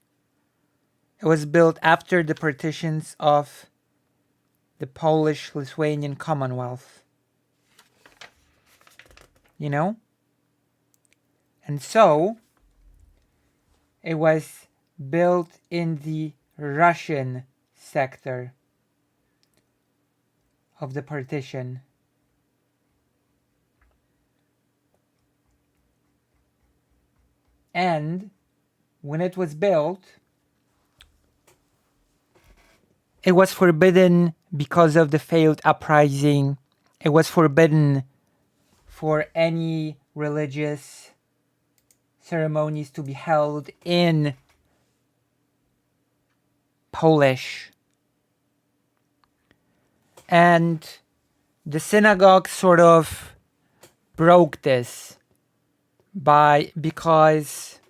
S1: It was built after the partitions of the Polish-Lithuanian Commonwealth. You know? And so, it was built in the Russian sector of the partition. And when it was built, it was forbidden because of the failed uprising. It was forbidden for any religious ceremonies to be held in Polish. And the synagogue sort of broke this because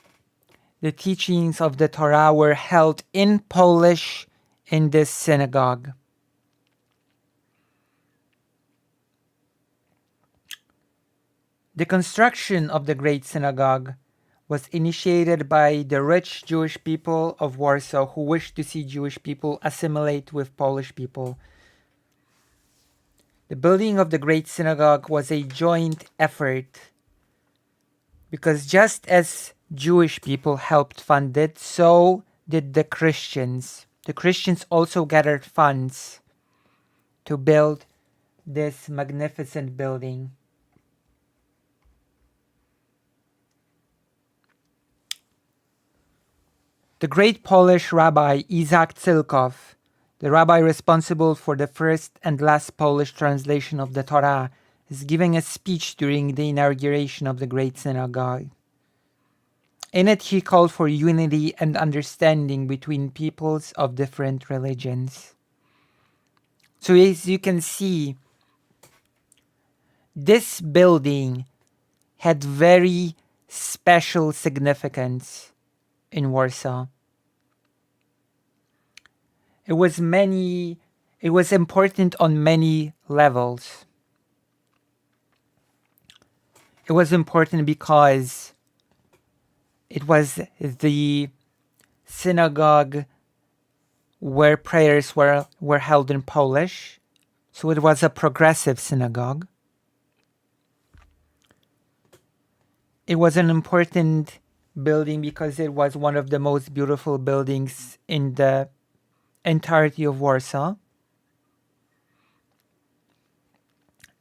S1: the teachings of the Torah were held in Polish in this synagogue. The construction of the Great Synagogue was initiated by the rich Jewish people of Warsaw who wished to see Jewish people assimilate with Polish people. The building of the Great Synagogue was a joint effort because just as Jewish people helped fund it, so did the Christians. The Christians also gathered funds to build this magnificent building. The great Polish rabbi Isaac Cylkow, the rabbi responsible for the first and last Polish translation of the Torah, is giving a speech during the inauguration of the Great Synagogue. In it, he called for unity and understanding between peoples of different religions. So as you can see, this building had very special significance in Warsaw. It was important on many levels. It was important because it was the synagogue where prayers were held in Polish. So it was a progressive synagogue. It was an important building because it was one of the most beautiful buildings in the entirety of Warsaw.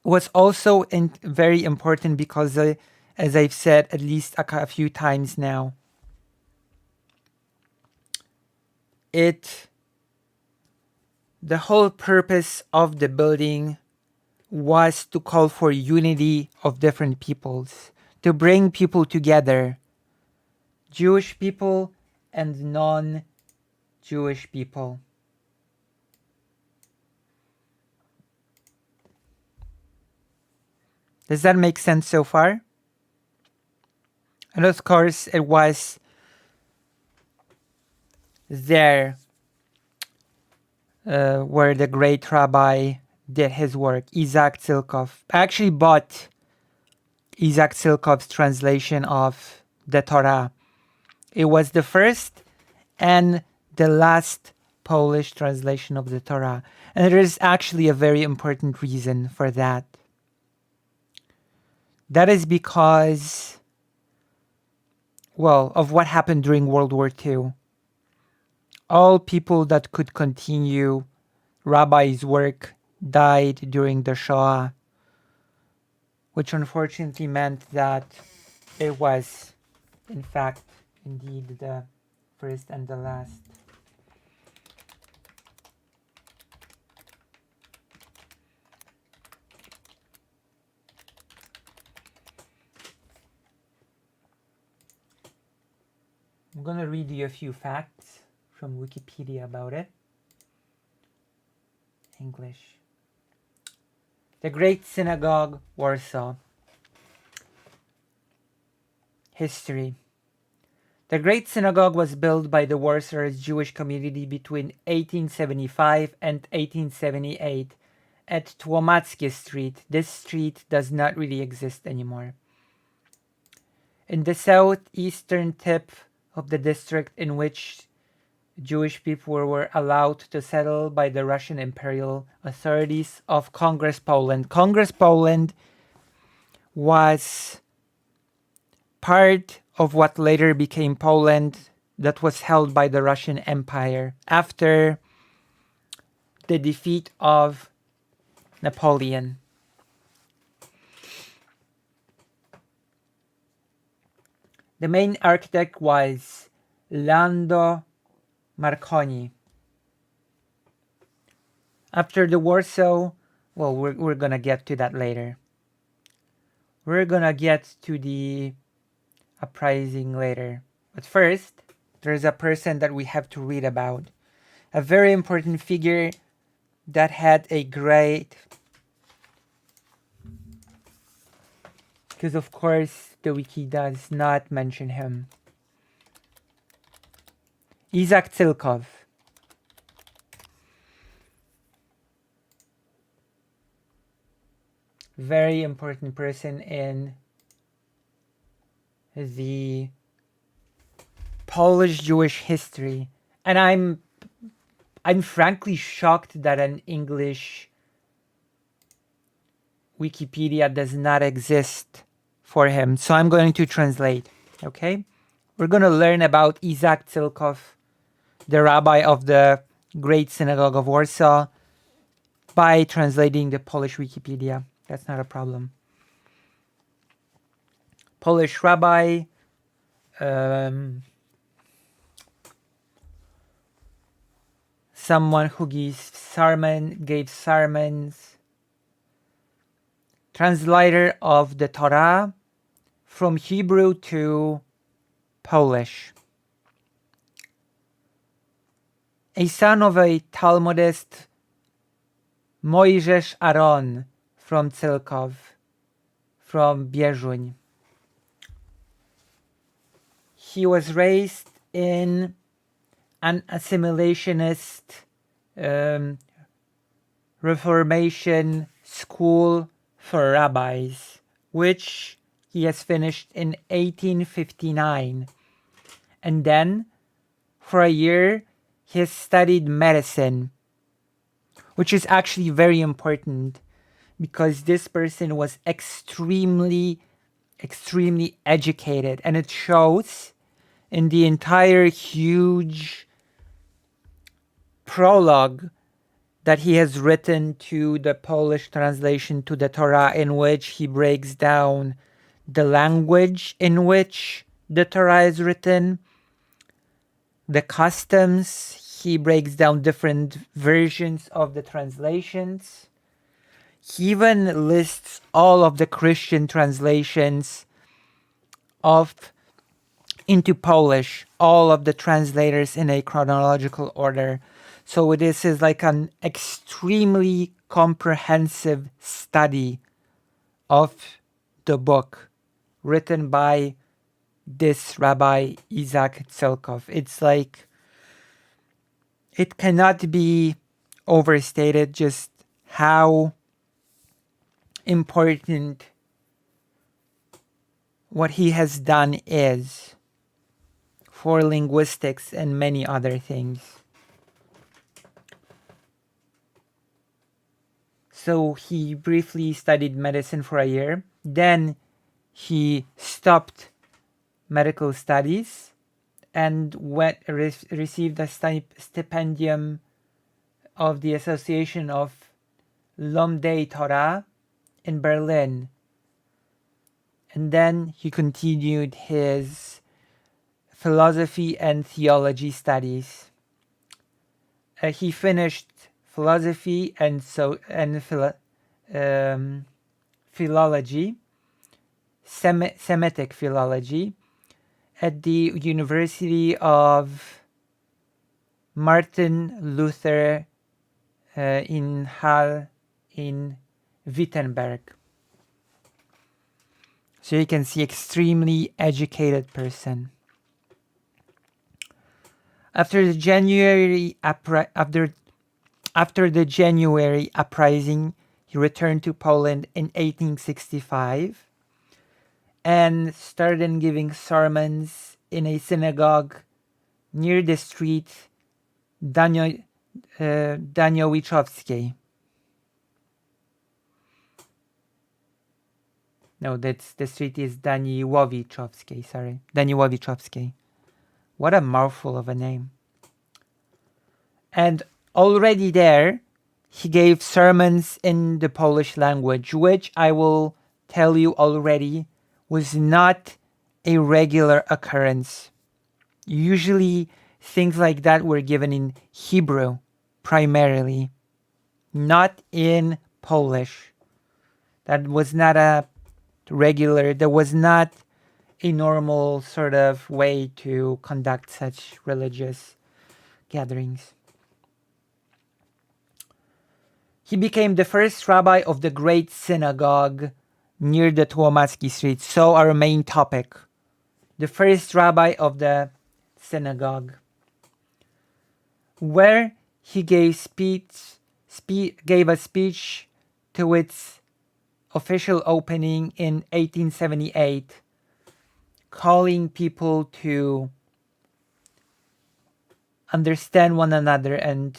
S1: It was also very important because, as I've said at least a few times now, the whole purpose of the building was to call for unity of different peoples, to bring people together, Jewish people and non-Jewish people. Does that make sense so far? And of course, it was there where the great rabbi did his work, Isaac Cylkow. I actually bought Isaac Cylkow's translation of the Torah. It was the first and the last Polish translation of the Torah. And there is actually a very important reason for that. That is because, of what happened during World War II. All people that could continue Rabbi's work died during the Shoah, which unfortunately meant that it was, in fact, indeed the first and the last. I'm going to read you a few facts from Wikipedia about it. English. The Great Synagogue, Warsaw. History. The Great Synagogue was built by the Warsaw Jewish community between 1875 and 1878 at Tłomackie Street. This street does not really exist anymore. In the southeastern tip of the district in which Jewish people were allowed to settle by the Russian imperial authorities of Congress Poland. Congress Poland was part of what later became Poland that was held by the Russian Empire after the defeat of Napoleon. The main architect was Lando Marconi. After the Warsaw, well, we're gonna get to that later. We're gonna get to the uprising later. But first, there's a person that we have to read about. A very important figure that had a great... Because of course, the wiki does not mention him. Isaac Tsilkov. Very important person in the Polish Jewish history. And I'm frankly shocked that an English Wikipedia does not exist for him. So I'm going to translate, okay? We're going to learn about Isaac Tsilkov, the rabbi of the Great Synagogue of Warsaw, by translating the Polish Wikipedia. That's not a problem. Polish rabbi, someone who gave sermons, translator of the Torah from Hebrew to Polish. A son of a Talmudist, Mojżesz Aaron from Tsilkov, from Bieżuń. He was raised in an assimilationist Reformation school for rabbis, which he has finished in 1859. And then, for a year, he has studied medicine, which is actually very important because this person was extremely educated, and it shows in the entire huge prologue that he has written to the Polish translation to the Torah, in which he breaks down the language in which the Torah is written, the customs. He breaks down different versions of the translations. He even lists all of the Christian translations into Polish, all of the translators in a chronological order. So this is like an extremely comprehensive study of the book written by this Rabbi Isaac Tsilkov. It's like, it cannot be overstated just how important what he has done is for linguistics and many other things. So he briefly studied medicine for a year. Then he stopped medical studies and received a stipendium of the Association of Lomdei Torah in Berlin. And then he continued his philosophy and theology studies. He finished philosophy and philology, Semitic philology, at the University of Martin Luther in Halle in Wittenberg. So you can see extremely educated person. After the January uprising, he returned to Poland in 1865 and started giving sermons in a synagogue near the street Daniowiczowskiej. No, that's the street is Daniłowiczowskiej, sorry. Daniłowiczowskiej. What a mouthful of a name. And already there, he gave sermons in the Polish language, which I will tell you already was not a regular occurrence. Usually, things like that were given in Hebrew, primarily, not in Polish. That was not a regular, there was not a normal sort of way to conduct such religious gatherings. He became the first rabbi of the Great Synagogue near the Tłomacki Street. So our main topic, the first rabbi of the synagogue, where he gave a speech to its official opening in 1878, calling people to understand one another and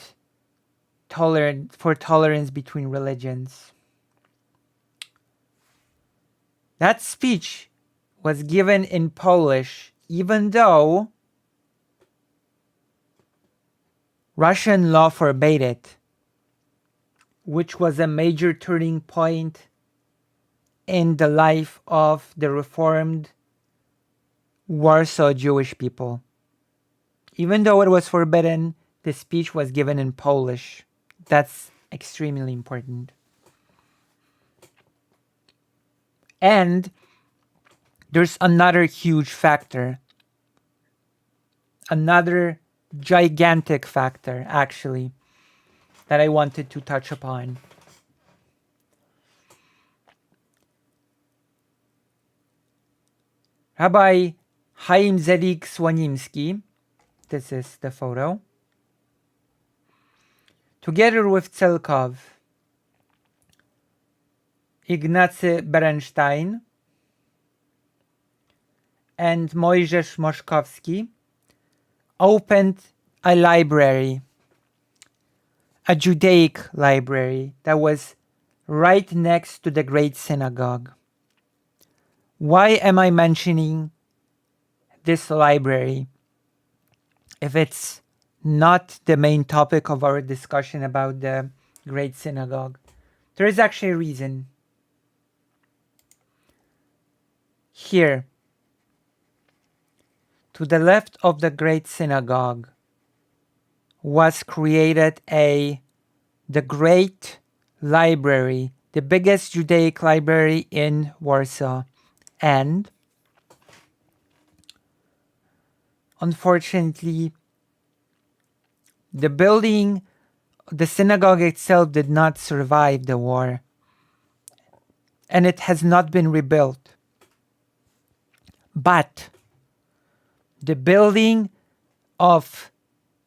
S1: tolerance between religions. That speech was given in Polish, even though Russian law forbade it, which was a major turning point in the life of the Reformed Warsaw Jewish people. Even though it was forbidden, the speech was given in Polish. That's extremely important. And there's another huge factor, another gigantic factor, actually, that I wanted to touch upon. Rabbi Chaim Zedik Słonimski, this is the photo, together with Celkov, Ignacy Berenstein, and Mojżesz Moszkowski, opened a library, a Judaic library that was right next to the Great Synagogue. Why am I mentioning this library if it's not the main topic of our discussion about the Great Synagogue? There is actually a reason. Here, to the left of the Great Synagogue, was created the Great Library, the biggest Judaic library in Warsaw. And unfortunately, the synagogue itself did not survive the war, and it has not been rebuilt. But the building of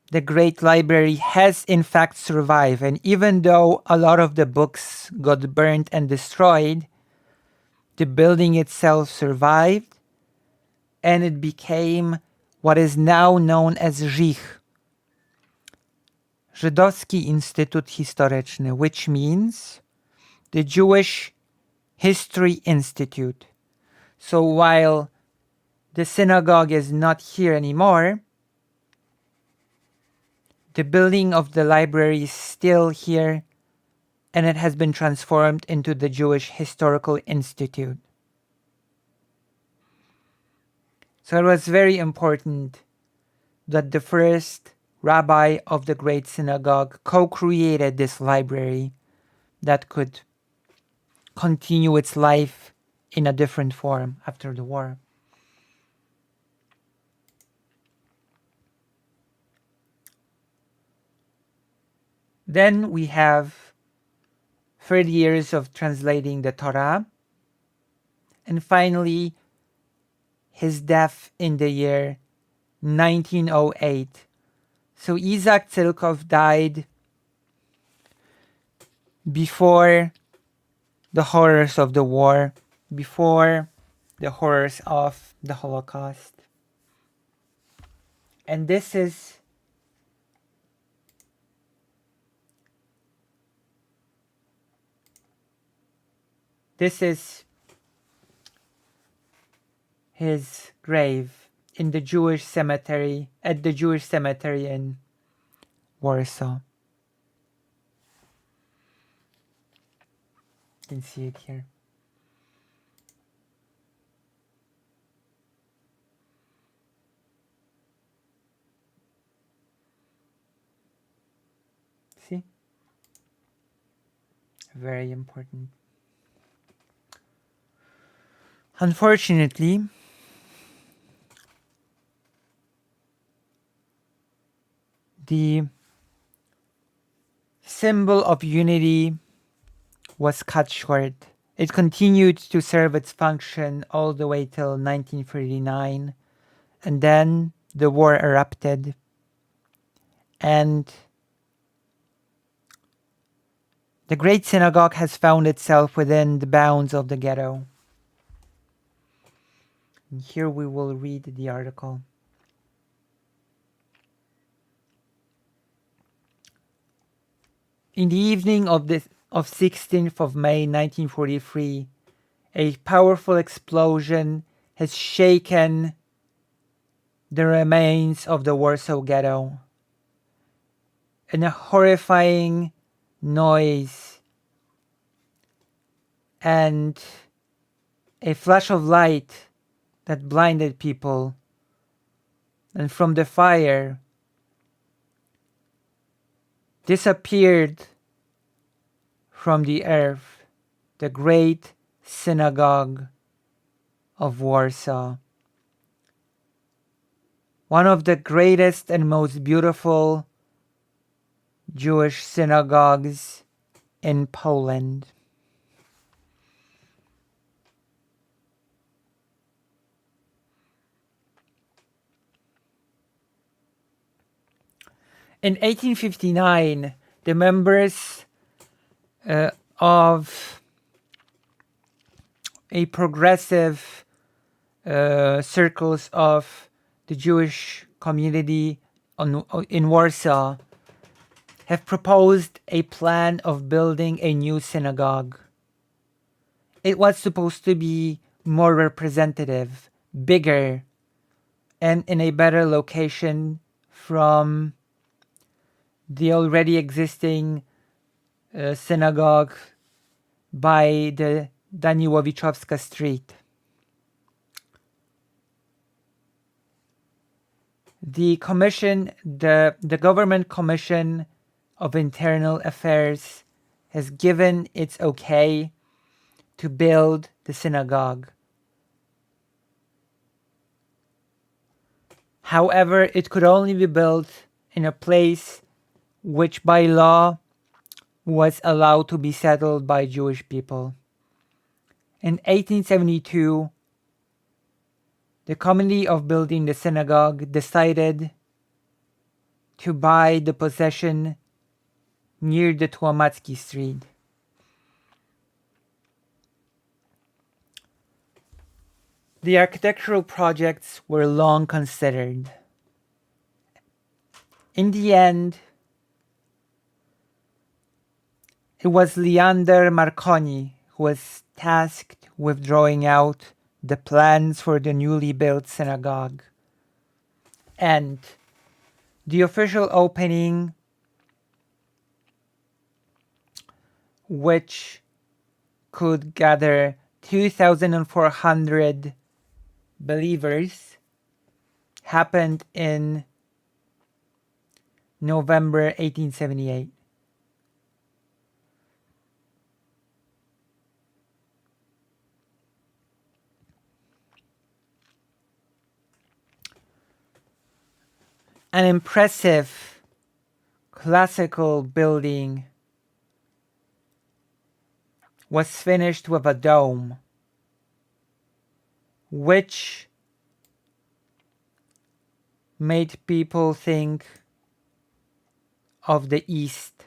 S1: the Great Library has in fact survived, and even though a lot of the books got burnt and destroyed, the building itself survived, and it became what is now known as Żich, Żydowski Instytut Historyczny, which means the Jewish History Institute. So while the synagogue is not here anymore, the building of the library is still here, and it has been transformed into the Jewish Historical Institute. So it was very important that the first rabbi of the Great Synagogue co-created this library that could continue its life in a different form after the war. Then we have 30 years of translating the Torah. And finally, his death in the year 1908. So Isaac Tsilkov died before the horrors of the war, before the horrors of the Holocaust. And this is his grave in the Jewish cemetery, at the Jewish cemetery in Warsaw. You can see it here. See? Very important. Unfortunately, the symbol of unity was cut short. It continued to serve its function all the way till 1939, and then the war erupted, and the Great Synagogue has found itself within the bounds of the ghetto. And here we will read the article. In the evening of 16th of May 1943, a powerful explosion has shaken the remains of the Warsaw Ghetto. And a horrifying noise and a flash of light that blinded people, and from the fire disappeared from the earth the Great Synagogue of Warsaw, one of the greatest and most beautiful Jewish synagogues in Poland. In 1859, the members of a progressive circles of the Jewish community in Warsaw have proposed a plan of building a new synagogue. It was supposed to be more representative, bigger, and in a better location from the already existing synagogue by the Daniłowiczowska Street. The government commission of internal affairs has given its okay to build the synagogue. However, it could only be built in a place which by law was allowed to be settled by Jewish people. In 1872, the committee of building the synagogue decided to buy the possession near the Tłomacki Street. The architectural projects were long considered. In the end, it was Leander Marconi who was tasked with drawing out the plans for the newly built synagogue. And the official opening, which could gather 2,400 believers, happened in November 1878. An impressive classical building was finished with a dome, which made people think of the East.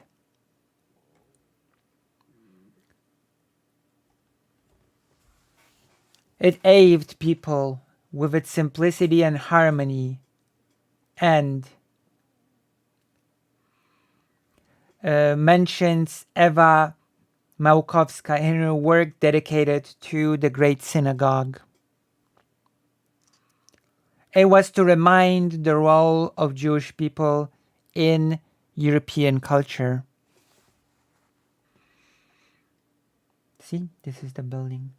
S1: It awed people with its simplicity and harmony, and mentions Eva Małkowska in her work dedicated to the Great Synagogue. It was to remind the role of Jewish people in European culture. See, this is the building.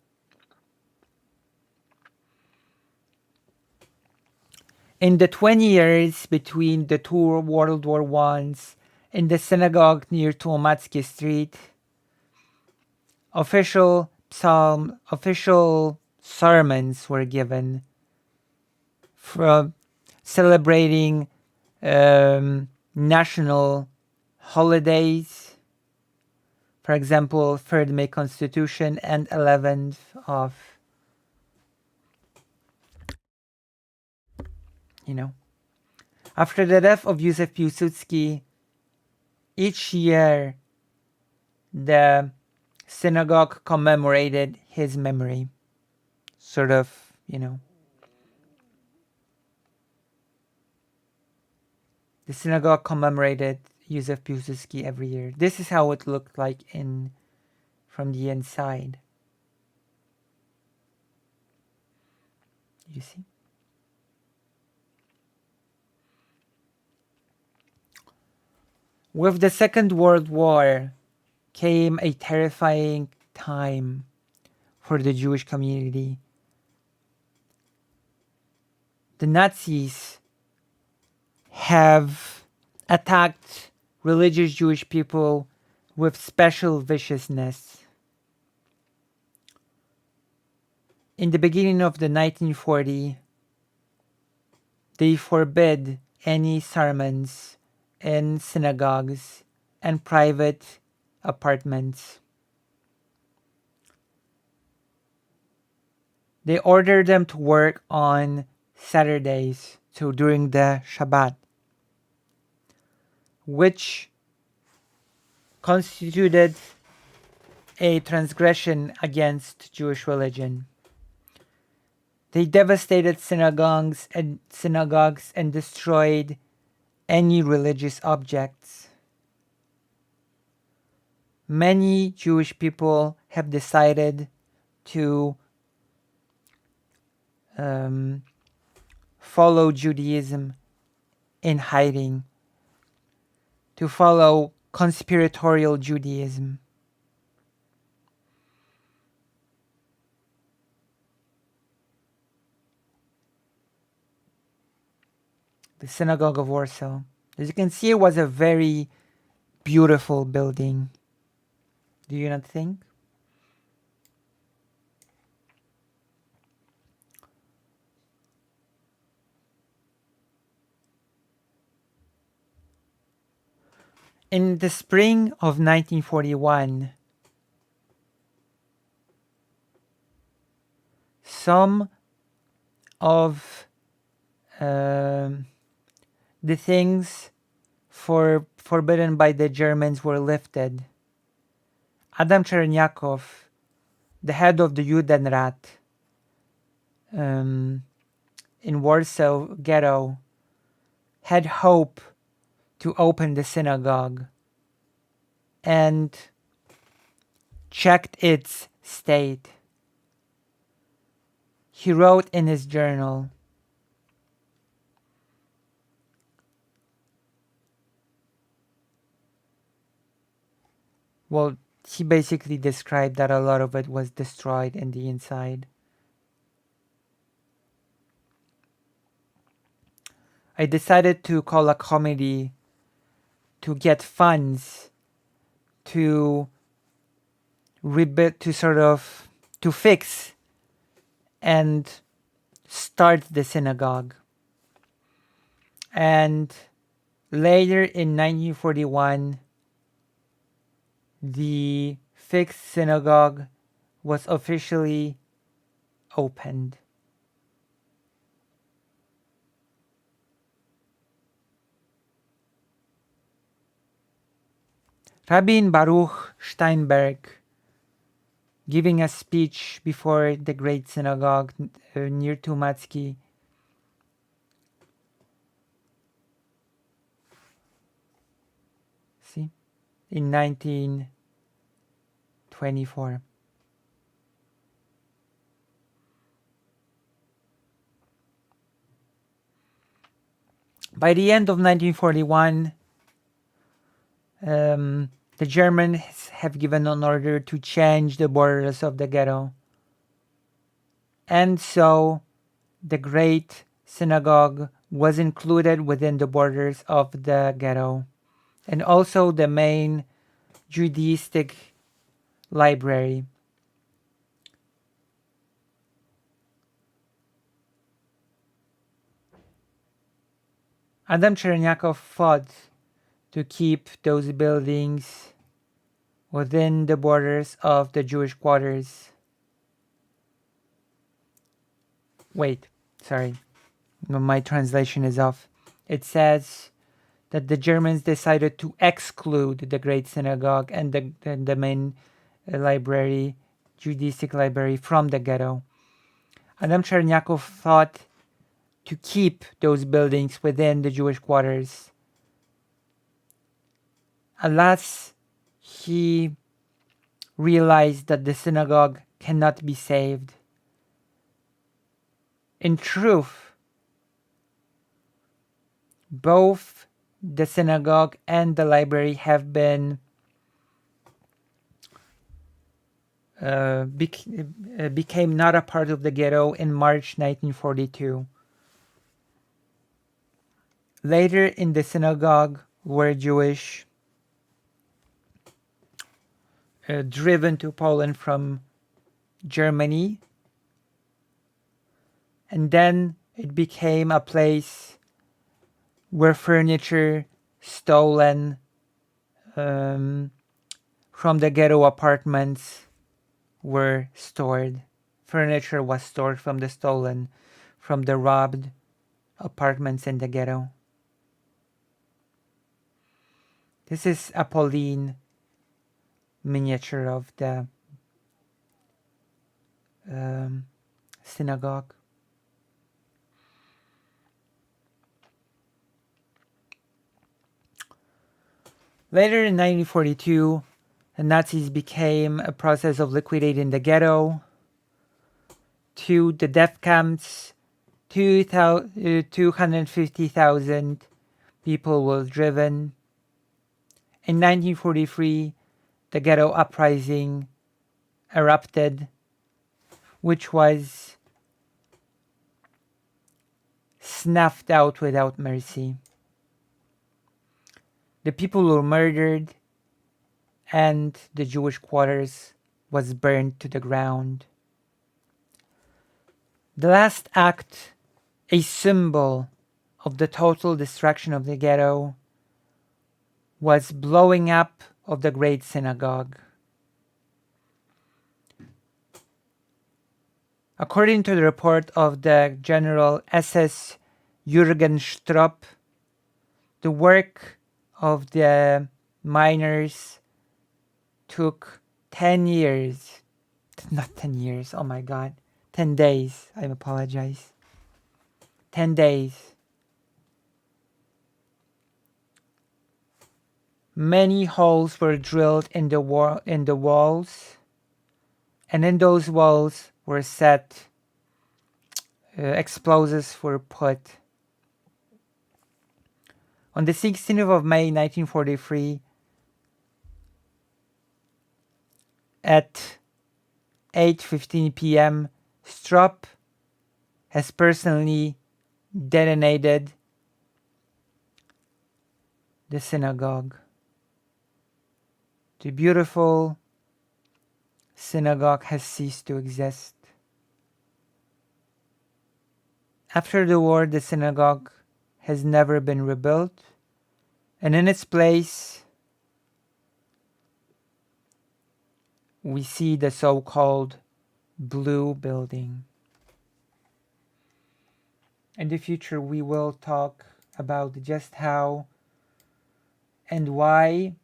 S1: In the 20 years between the two World War I's, in the synagogue near Tłomatskie Street, official sermons were given from celebrating national holidays, for example, 3rd May Constitution and 11th of, After the death of Józef Piłsudski, each year the synagogue commemorated his memory. Sort of, The synagogue commemorated Józef Piłsudski every year. This is how it looked like from the inside. You see? With the Second World War came a terrifying time for the Jewish community. The Nazis have attacked religious Jewish people with special viciousness. In the beginning of the 1940s, they forbid any sermons in synagogues and private apartments. They ordered them to work on Saturdays, so during the Shabbat, which constituted a transgression against Jewish religion. They devastated synagogues and destroyed any religious objects. Many Jewish people have decided to follow Judaism in hiding, to follow conspiratorial Judaism. The Synagogue of Warsaw. As you can see, it was a very beautiful building. Do you not think? In the spring of 1941, some of the things forbidden by the Germans were lifted. Adam Czerniakow, the head of the Judenrat in Warsaw ghetto, had hope to open the synagogue and checked its state. He wrote in his journal, well, he basically described that a lot of it was destroyed in the inside. I decided to call a committee to get funds to rebuild, to fix and start the synagogue. And Later in 1941, the fixed synagogue was officially opened. Rabbi Baruch Steinberg, giving a speech before the Great Synagogue near Tumatsky, see, in 1924. By the end of 1941, the Germans have given an order to change the borders of the ghetto. And so the Great Synagogue was included within the borders of the ghetto, and also the main Judaistic library. Adam Chernyakov fought to keep those buildings within the borders of the Jewish quarters. Wait, sorry, my translation is off. It says that the Germans decided to exclude the Great Synagogue and the main library, Judaistic library, from the ghetto. Adam Chernyakov fought to keep those buildings within the Jewish quarters. Alas, he realized that the synagogue cannot be saved. In truth, both the synagogue and the library have been became not a part of the ghetto in March 1942. Later in the synagogue were Jewish driven to Poland from Germany, and then it became a place where furniture stolen from the ghetto apartments were stored. Furniture was stored from the robbed apartments in the ghetto. This is a Pauline miniature of the synagogue. Later in 1942, the Nazis became a process of liquidating the ghetto. To the death camps, 250,000 people were driven. In 1943, the ghetto uprising erupted, which was snuffed out without mercy. The people were murdered, and the Jewish quarters was burned to the ground. The last act, a symbol of the total destruction of the ghetto, was blowing up of the Great Synagogue. According to the report of the General SS Jürgen Stropp, the work of the miners took 10 years. Not 10 years, oh my god. 10 days, I apologize. 10 days. Many holes were drilled in the walls, and in those walls were set explosives were put. On the 16th of May 1943, at 8:15 p.m., Stropp has personally detonated the synagogue. The beautiful synagogue has ceased to exist. After the war, the synagogue has never been rebuilt. And in its place, we see the so-called blue building. In the future, we will talk about just how and why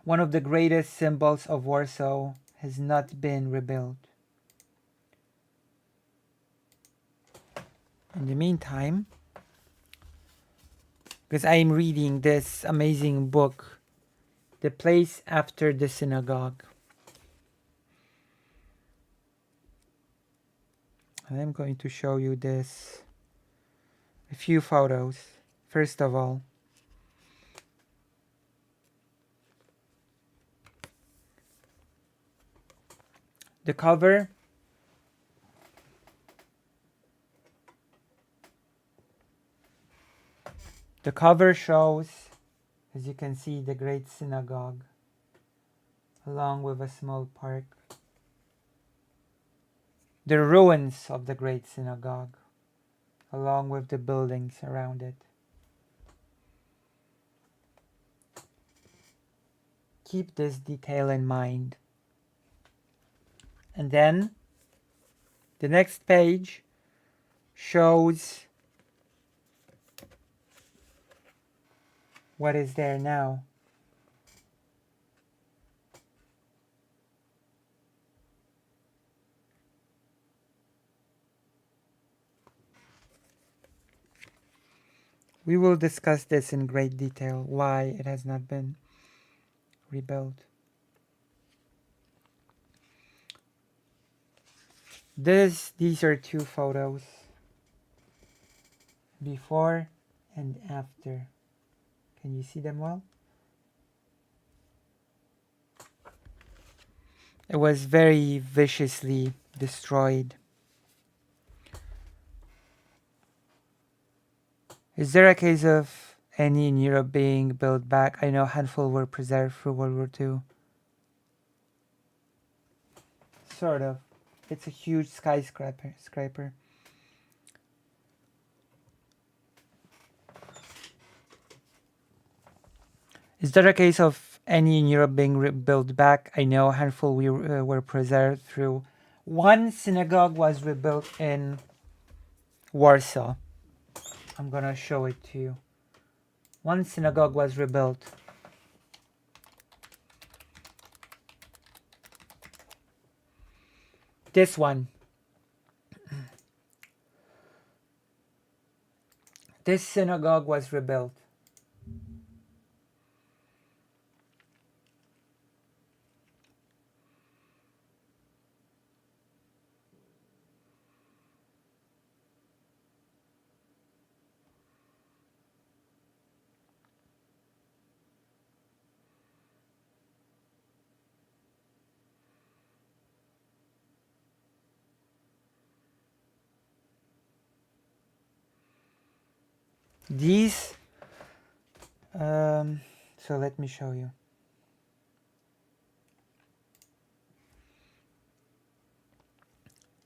S1: one of the greatest symbols of Warsaw has not been rebuilt. In the meantime, because I am reading this amazing book, The Place After the Synagogue. And I'm going to show you a few photos. First of all, the cover. The cover shows, as you can see, the Great Synagogue, along with a small park. The ruins of the Great Synagogue, along with the buildings around it. Keep this detail in mind. And then the next page shows what is there now. We will discuss this in great detail, why it has not been rebuilt. These are two photos, before and after. Can you see them well? It was very viciously destroyed. Is there a case of any in Europe being built back? I know a handful were preserved for World War II. Sort of. It's a huge skyscraper. Is there a case of any in Europe being built back? I know a handful were preserved through. One synagogue was rebuilt in Warsaw. I'm gonna show it to you. One synagogue was rebuilt. This one. This synagogue was rebuilt. These, so let me show you.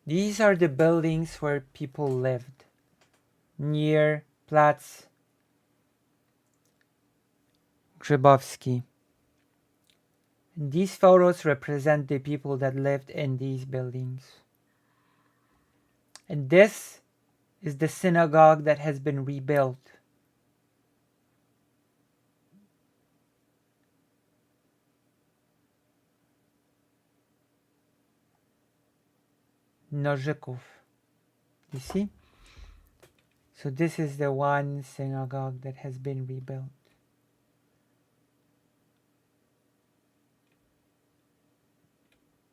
S1: These are the buildings where people lived, near Platz Grzybowski. These photos represent the people that lived in these buildings. And this is the synagogue that has been rebuilt. Nożyków. You see? So this is the one synagogue that has been rebuilt.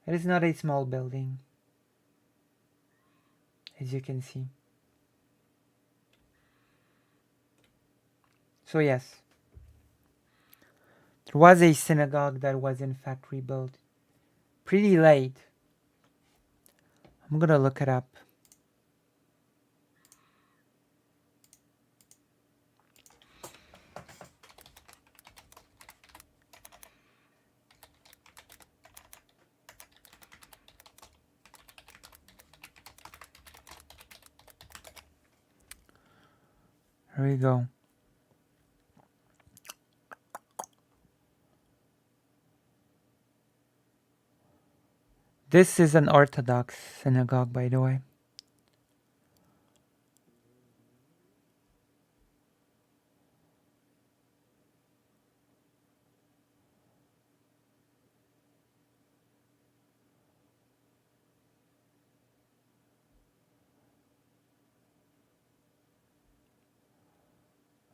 S1: It is not a small building, as you can see. So yes, there was a synagogue that was in fact rebuilt pretty late. I'm gonna look it up. Here we go. This is an Orthodox synagogue, by the way.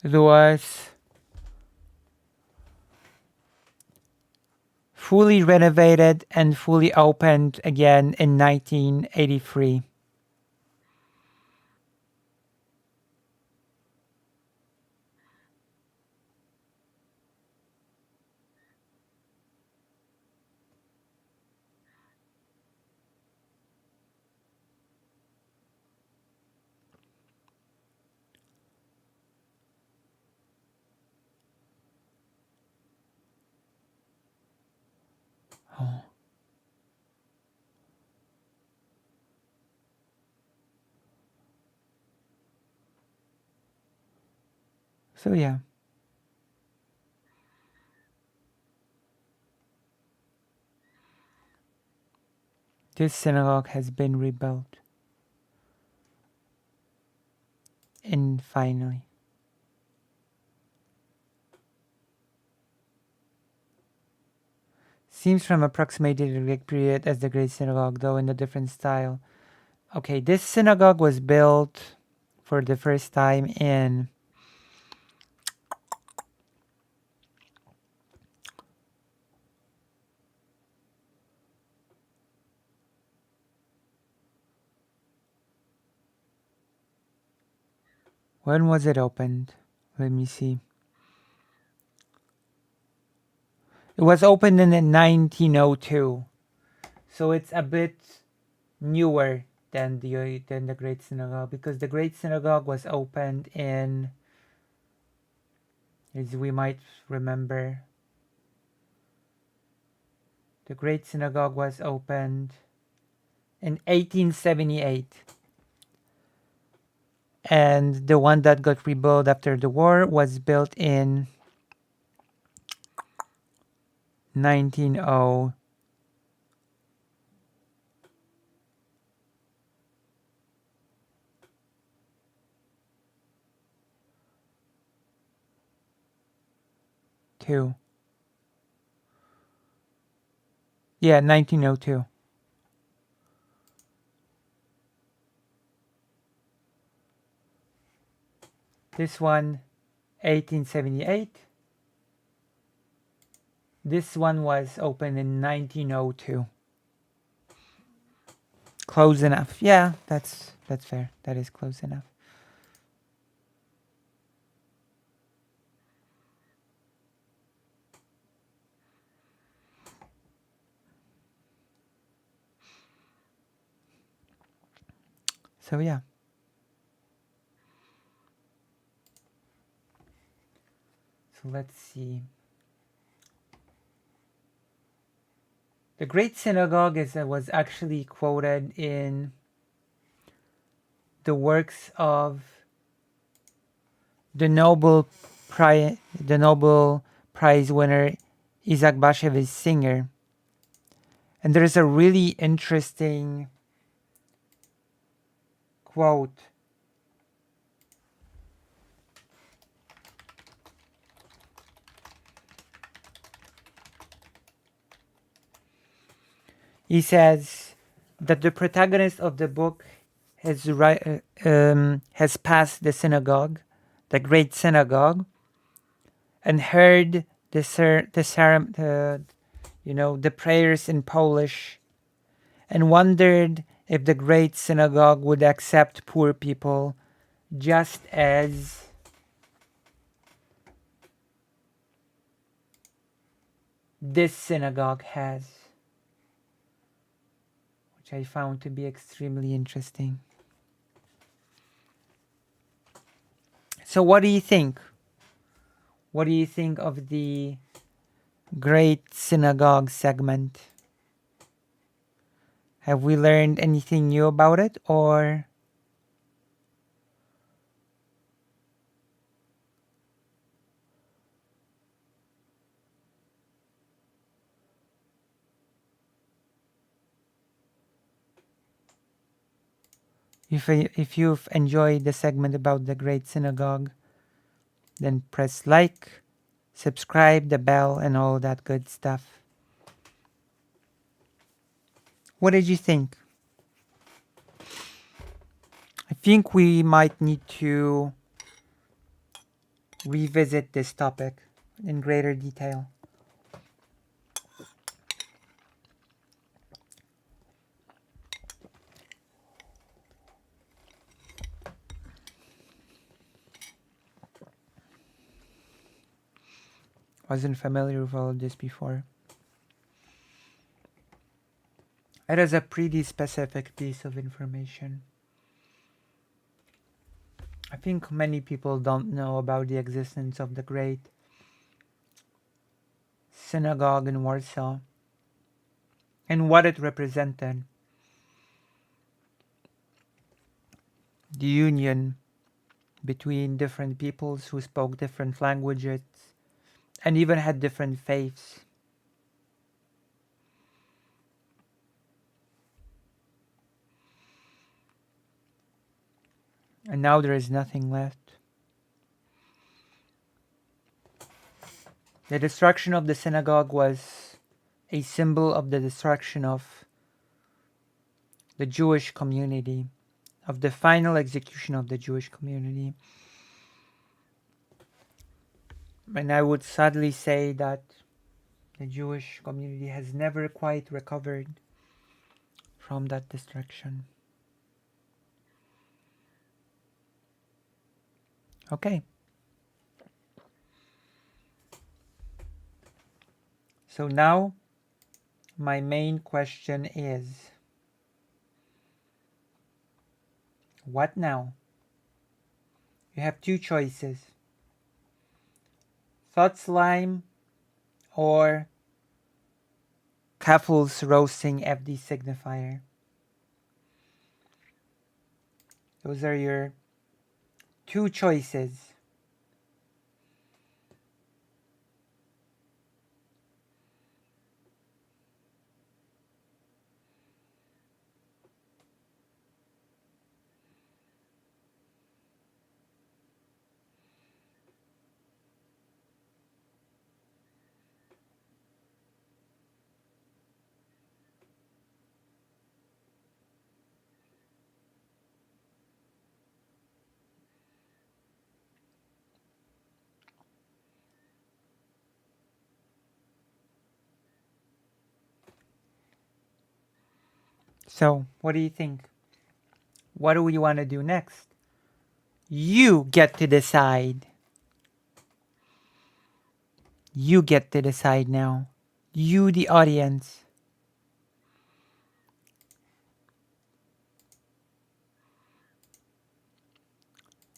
S1: It was fully renovated and fully opened again in 1983. Oh. So yeah, this synagogue has been rebuilt. And finally, seems from approximated the Greek period as the Great Synagogue, though in a different style. Okay, this synagogue was built for the first time in when was it opened? Let me see. It was opened in 1902, so it's a bit newer than the Great Synagogue, because the Great Synagogue was opened in, as we might remember, the Great Synagogue was opened in 1878, and the one that got rebuilt after the war was built in 1902. Yeah, 1902. This one, 1878. This one was opened in 1902. Close enough. Yeah, that's fair. That is close enough. So yeah. So let's see. The Great Synagogue was actually quoted in the works of the Nobel Prize winner Isaac Bashevis Singer. And there's a really interesting quote. He says that the protagonist of the book has passed the synagogue, the Great Synagogue, and heard the prayers in Polish, and wondered if the Great Synagogue would accept poor people, just as this synagogue has, which I found to be extremely interesting. So what do you think? What do you think of the Great Synagogue segment? Have we learned anything new about it, or If you've enjoyed the segment about the Great Synagogue, then press like, subscribe, the bell, and all that good stuff. What did you think? I think we might need to revisit this topic in greater detail. Wasn't familiar with all of this before. It is a pretty specific piece of information. I think many people don't know about the existence of the Great Synagogue in Warsaw and what it represented. The union between different peoples who spoke different languages and even had different faiths. And now there is nothing left. The destruction of the synagogue was a symbol of the destruction of the Jewish community, of the final execution of the Jewish community. And I would sadly say that the Jewish community has never quite recovered from that destruction. Okay. So now, my main question is, what now? You have two choices. Thought Slime or Kafful's roasting FD signifier. Those are your two choices. So, what do you think? What do we want to do next? You get to decide. You get to decide now. You, the audience.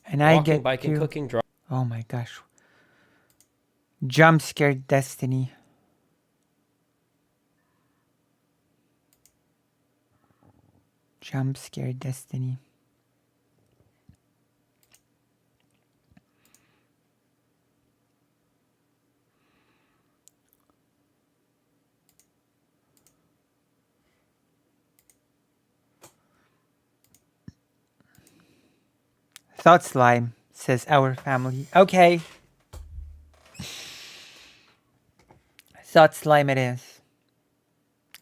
S1: And I
S2: Walking,
S1: get
S2: biking,
S1: to...
S2: cooking, driving.
S1: Oh my gosh. Jump scared destiny. Jump scared destiny. Thought Slime, says our family. Okay. Thought Slime it is.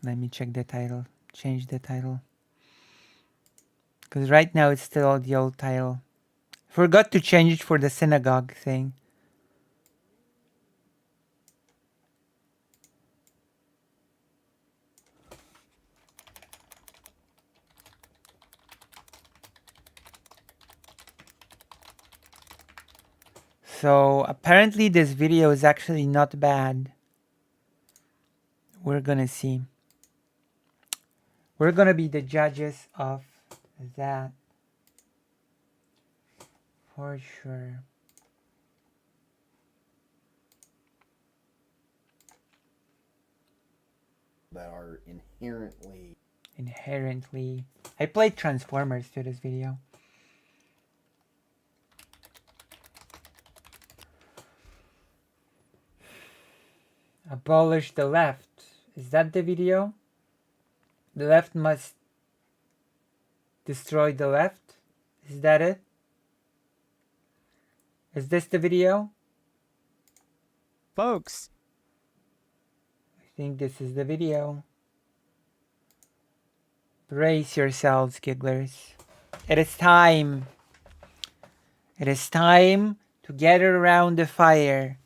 S1: Let me check the title. Change the title. Because right now it's still the old title. Forgot to change it for the synagogue thing. So apparently this video is actually not bad. We're gonna see. We're gonna be the judges of that. For sure.
S3: That are inherently...
S1: I played Transformers to this video. Abolish the left. Is that the video? The left must Destroy the left? Is that it? Is this the video?
S2: Folks,
S1: I think this is the video. Brace yourselves, gigglers. It is time. It is time to gather around the fire.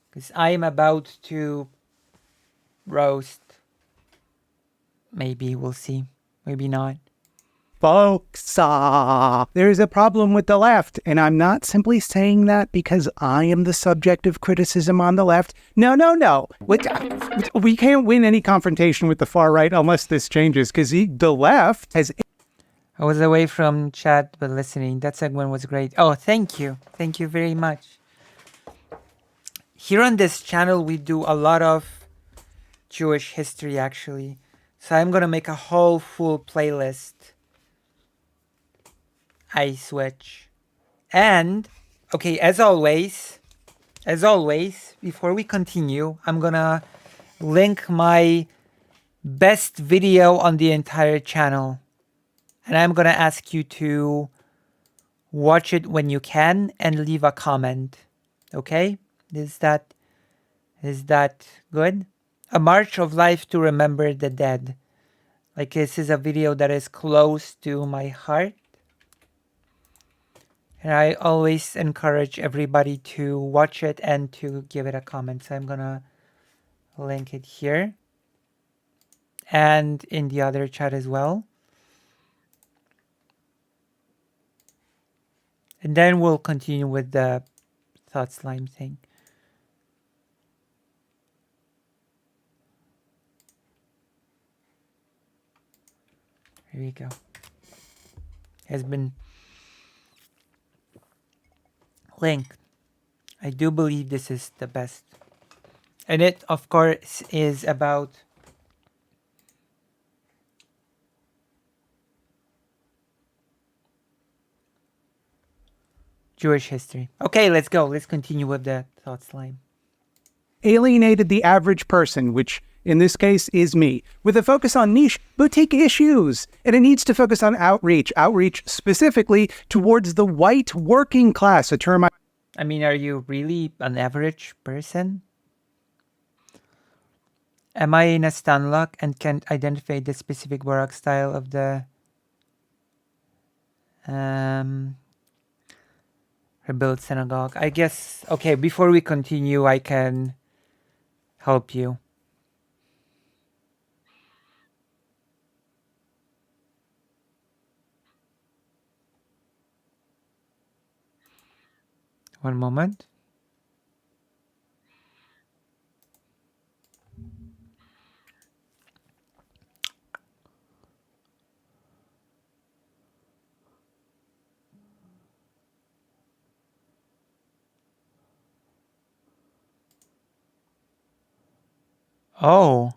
S1: Because I am about to roast. Maybe, we'll see. Maybe not.
S2: folks, there's a problem with the left, and I'm not simply saying that because I am the subject of criticism on the left. No. We can't win any confrontation with the far right unless this changes, because the left has...
S1: I was away from chat but listening. That segment was great. Oh, thank you. Thank you very much. Here on this channel, we do a lot of Jewish history, actually. So I'm going to make a whole full playlist. I switch. And, okay, as always, before we continue, I'm going to link my best video on the entire channel. And I'm going to ask you to watch it when you can and leave a comment. Okay? Is that good? A March of Life to Remember the Dead. Like, this is a video that is close to my heart. And I always encourage everybody to watch it and to give it a comment. So I'm gonna link it here. And in the other chat as well. And then we'll continue with the thought slime thing. Here we go. Has been linked. I do believe this is the best. And it, of course, is about Jewish history. Okay, let's go. Let's continue with the thought slime.
S2: alienated the average person, which in this case is me, with a focus on niche boutique issues. And it needs to focus on outreach specifically towards the white working class, a term
S1: I mean, are you really an average person? Am I in a stunlock and can't identify the specific Baroque style of the rebuilt synagogue? I guess, okay, before we continue, I can help you. One moment. Oh.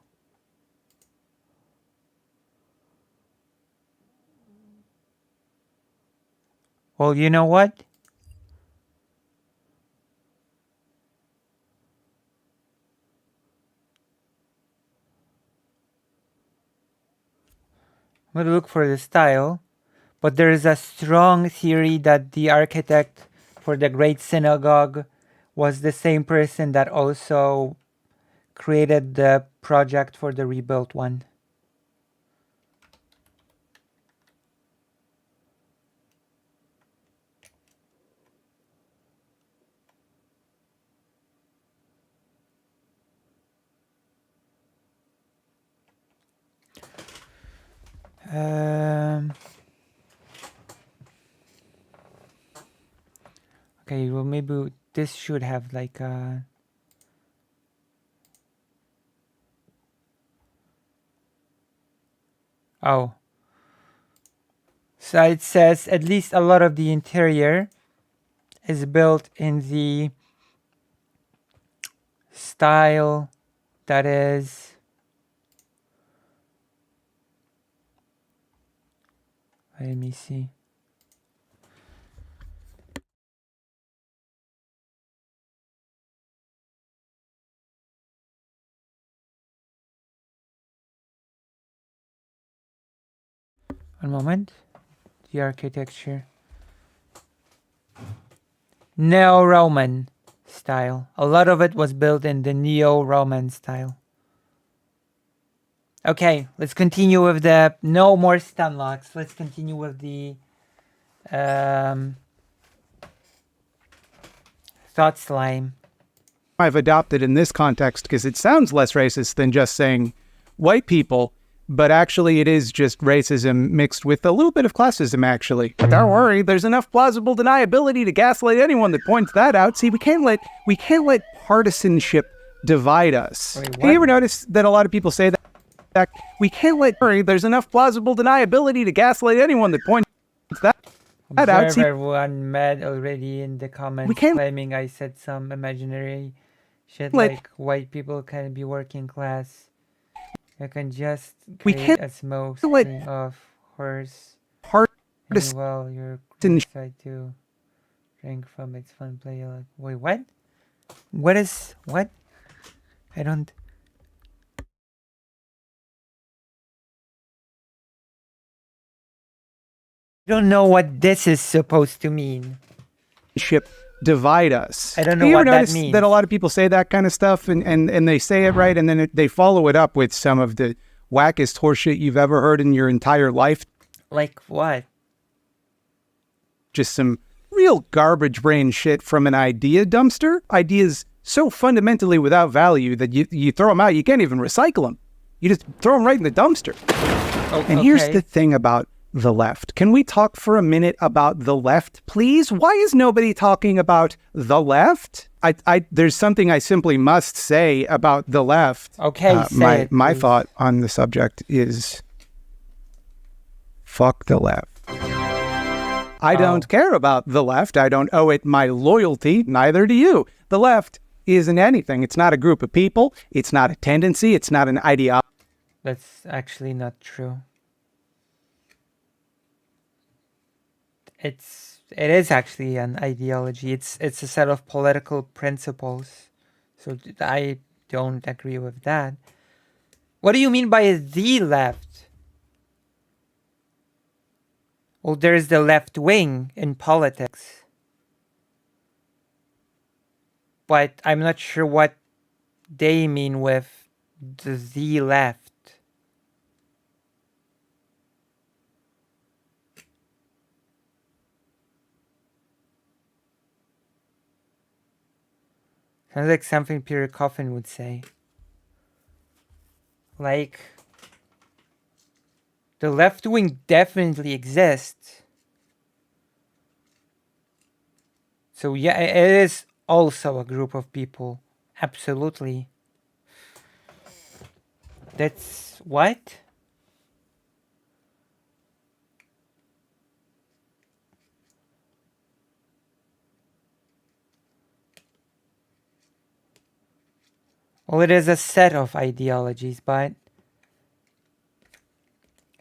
S1: Well, you know what? I'm going to look for the style. But there is a strong theory that the architect for the Great Synagogue was the same person that also created the project for the rebuilt one. Okay, well maybe this should have like a... Oh. So it says at least a lot of the interior is built in the style that is... Let me see. One moment. the architecture. Neo-Roman style. A lot of it was built in the Neo-Roman style. Okay, let's continue with the no more stun locks. Let's continue with the thought slime.
S2: I've adopted in this context because it sounds less racist than just saying white people, but actually it is just racism mixed with a little bit of classism, actually. But don't worry, there's enough plausible deniability to gaslight anyone that points that out. See, we can't let partisanship divide us.
S1: Wait,
S2: Have you ever
S1: what?
S2: noticed that a lot of people say that we can't let there's enough plausible deniability to gaslight anyone that points that out.
S1: Observe
S2: See,
S1: everyone mad already in the comments
S2: can't-
S1: claiming I said some imaginary shit
S2: Let-
S1: like white people can be working class. You can just
S2: We
S1: create
S2: can't
S1: a smoke
S2: let-
S1: screen of horse.
S2: partisan
S1: Well, you're
S2: Sin-
S1: decide to drink from its fun play. Like, wait, what? What is what? I don't. I don't know what this is supposed to mean.
S2: ship divide us.
S1: I don't know
S2: Have you
S1: what
S2: ever
S1: that
S2: noticed
S1: means.
S2: that a lot of people say that kind of stuff and they say it right and then they follow it up with some of the wackest horseshit you've ever heard in your entire life?
S1: Like what?
S2: Just some real garbage brain shit from an idea dumpster. Ideas so fundamentally without value that you throw them out, you can't even recycle them. You just throw them right in the dumpster.
S1: Oh,
S2: And here's
S1: okay.
S2: the thing about the left. Can we talk for a minute about the left, please? Why is nobody talking about the left? There's something I simply must say about the left.
S1: Okay, say
S2: my
S1: it,
S2: my
S1: please.
S2: thought on the subject is fuck the left. I don't care about the left. I don't owe it my loyalty. Neither do you. The left isn't anything. It's not a group of people. It's not a tendency. It's not an ideology.
S1: That's actually not true. It is actually an ideology. It's a set of political principles. So I don't agree with that. What do you mean by the left? Well, there's the left wing in politics. But I'm not sure what they mean with the left. Sounds like something Peter Coffin would say. Like, the left wing definitely exists. So yeah, it is also a group of people. Absolutely. That's what? Well, it is a set of ideologies, but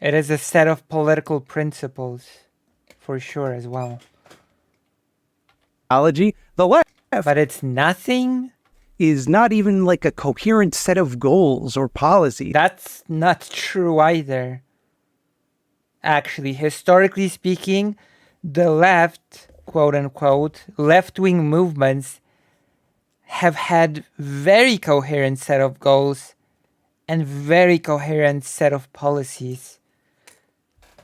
S1: it is a set of political principles for sure as well.
S2: The left
S1: But it's nothing.
S2: is not even like a coherent set of goals or policies.
S1: That's not true either. Actually, historically speaking, the left, quote unquote, left-wing movements have had very coherent set of goals and very coherent set of policies.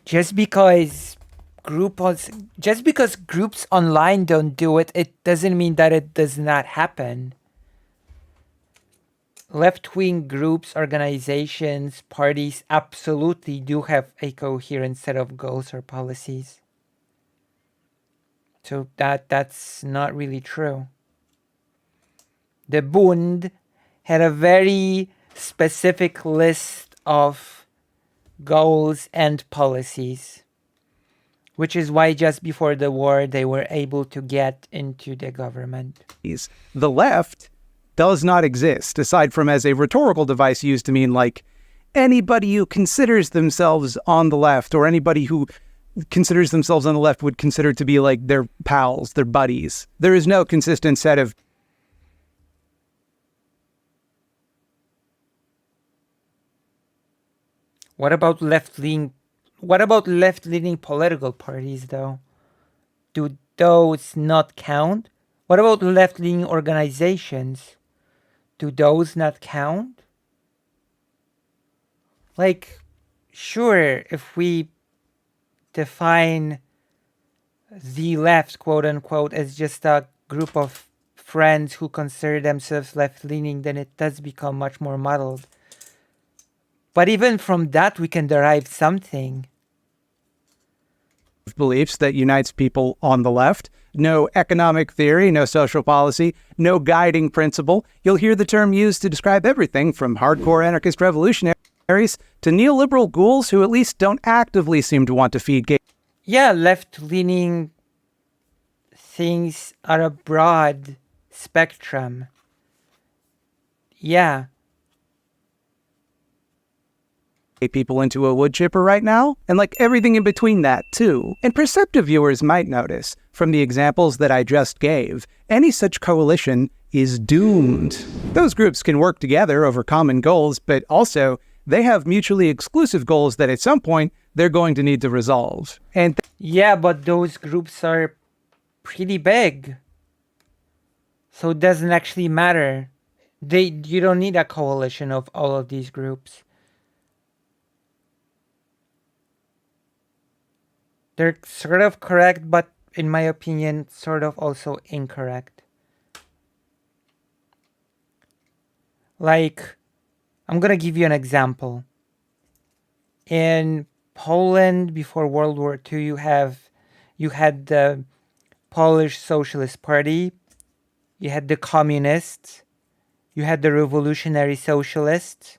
S1: Just because groups online don't do it, it doesn't mean that it does not happen. Left-wing groups, organizations, parties absolutely do have a coherent set of goals or policies. So that's not really true. The Bund had a very specific list of goals and policies, which is why just before the war they were able to get into the government.
S2: The left does not exist, aside from as a rhetorical device used to mean like anybody who considers themselves on the left or anybody who considers themselves on the left would consider to be like their pals, their buddies. There is no consistent set of
S1: What about left-wing What about left-leaning political parties, though? Do those not count? What about left-leaning organizations? Do those not count? Like, sure, if we define the left, quote unquote, as just a group of friends who consider themselves left-leaning, then it does become much more muddled. But even from that, we can derive something.
S2: Beliefs that unites people on the left. No economic theory, no social policy, no guiding principle. You'll hear the term used to describe everything from hardcore anarchist revolutionaries to neoliberal ghouls who at least don't actively seem to want to feed gay.
S1: Yeah, left-leaning things are a broad spectrum. Yeah.
S2: People into a wood chipper right now, and like everything in between that too. And perceptive viewers might notice, from the examples that I just gave, any such coalition is doomed. Those groups can work together over common goals, but also they have mutually exclusive goals that at some point they're going to need to resolve. And
S1: Yeah, but those groups are pretty big. So it doesn't actually matter. You don't need a coalition of all of these groups. They're sort of correct, but in my opinion, sort of also incorrect. Like, I'm gonna give you an example. In Poland before World War II, you had the Polish Socialist Party, you had the Communists, you had the Revolutionary Socialists,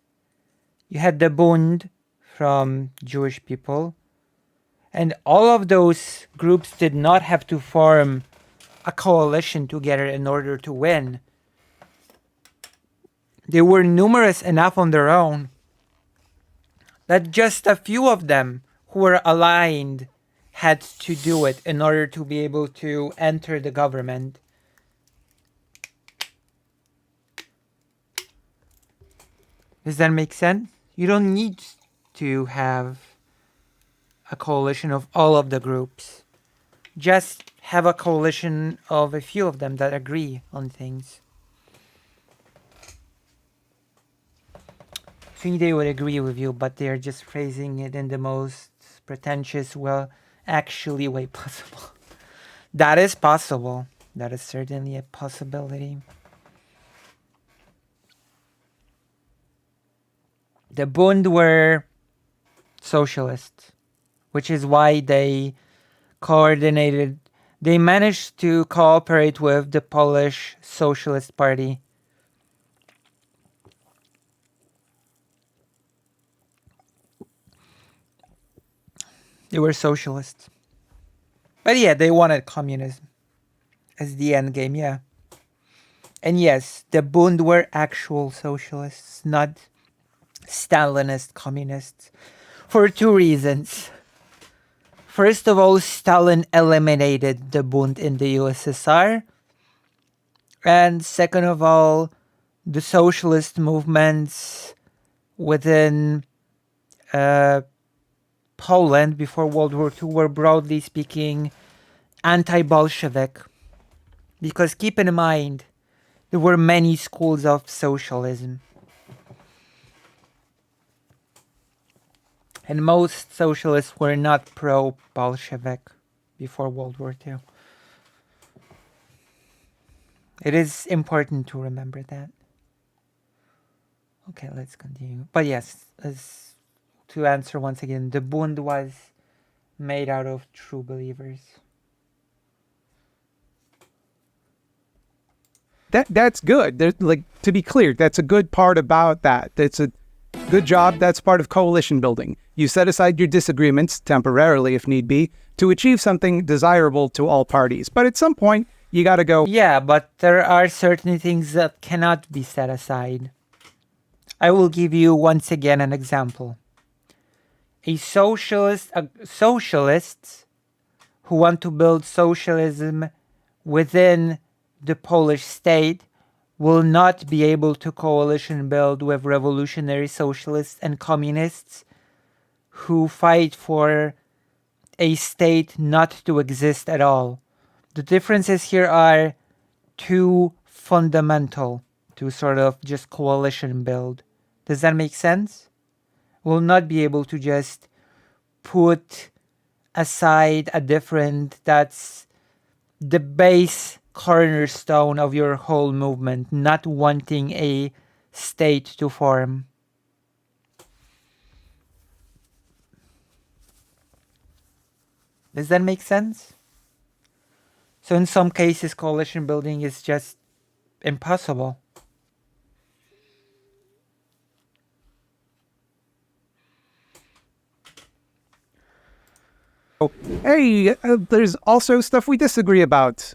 S1: you had the Bund from Jewish people, and all of those groups did not have to form a coalition together in order to win. They were numerous enough on their own that just a few of them who were aligned had to do it in order to be able to enter the government. Does that make sense? You don't need to have a coalition of all of the groups. Just have a coalition of a few of them that agree on things. I think they would agree with you, but they're just phrasing it in the most pretentious, well, actually way possible. That is possible. That is certainly a possibility. The Bund were socialists, which is why they managed to cooperate with the Polish Socialist Party. They were socialists. But yeah, they wanted communism as the end game, yeah. And yes, the Bund were actual socialists, not Stalinist communists, for two reasons. First of all, Stalin eliminated the Bund in the USSR. And second of all, the socialist movements within Poland before World War II were, broadly speaking, anti-Bolshevik. Because keep in mind, there were many schools of socialism. And most socialists were not pro-Bolshevik before World War II. It is important to remember that. Okay, let's continue. But yes, to answer once again, the Bund was made out of true believers.
S2: That's good. There's, like, to be clear, that's a good part about that. That's a good job. That's part of coalition building. You set aside your disagreements, temporarily if need be, to achieve something desirable to all parties. But at some point, you gotta go.
S1: Yeah, but there are certain things that cannot be set aside. I will give you once again an example. Socialists who want to build socialism within the Polish state will not be able to coalition build with revolutionary socialists and communists who fight for a state not to exist at all. The differences here are too fundamental to sort of just coalition build. Does that make sense? We'll not be able to just put aside a different that's the base cornerstone of your whole movement, not wanting a state to form. Does that make sense? So in some cases, coalition building is just impossible.
S2: Hey, there's also stuff we disagree about.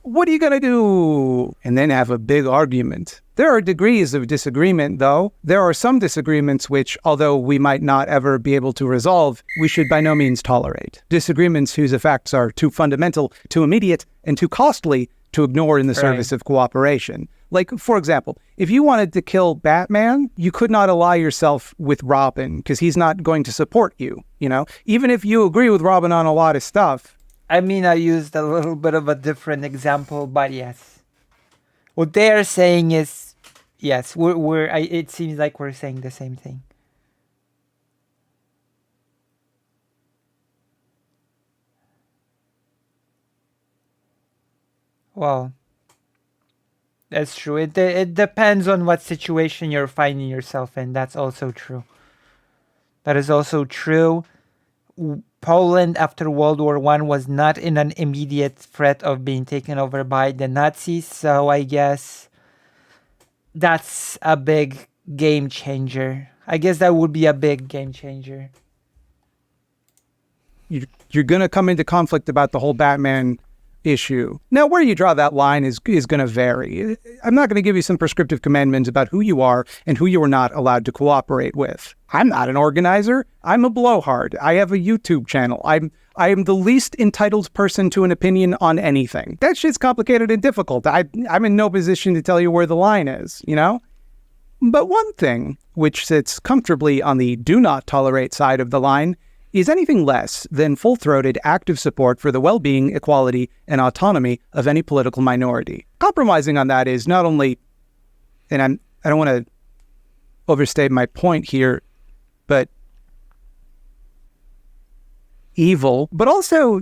S2: What are you gonna do? And then have a big argument. There are degrees of disagreement, though. There are some disagreements which, although we might not ever be able to resolve, we should by no means tolerate. Disagreements whose effects are too fundamental, too immediate, and too costly to ignore in the service of cooperation. Like, for example, if you wanted to kill Batman, you could not ally yourself with Robin, because he's not going to support you, you know? Even if you agree with Robin on a lot of stuff.
S1: I mean, I used a little bit of a different example, but yes. What they are saying is, yes, it seems like we're saying the same thing. Well, that's true. It depends on what situation you're finding yourself in. That's also true. That is also true. Poland after World War I was not in an immediate threat of being taken over by the Nazis, so I guess that's a big game changer. I guess that would be a big game changer.
S2: You're going to come into conflict about the whole Batman issue. Now, where you draw that line is going to vary. I'm not going to give you some prescriptive commandments about who you are and who you are not allowed to cooperate with. I'm not an organizer. I'm a blowhard. I have a YouTube channel. I am the least entitled person to an opinion on anything. That shit's complicated and difficult. I'm in no position to tell you where the line is, you know? But one thing, which sits comfortably on the do not tolerate side of the line, is anything less than full-throated active support for the well-being, equality, and autonomy of any political minority. Compromising on that is not only, and I don't want to overstate my point here, but evil, but also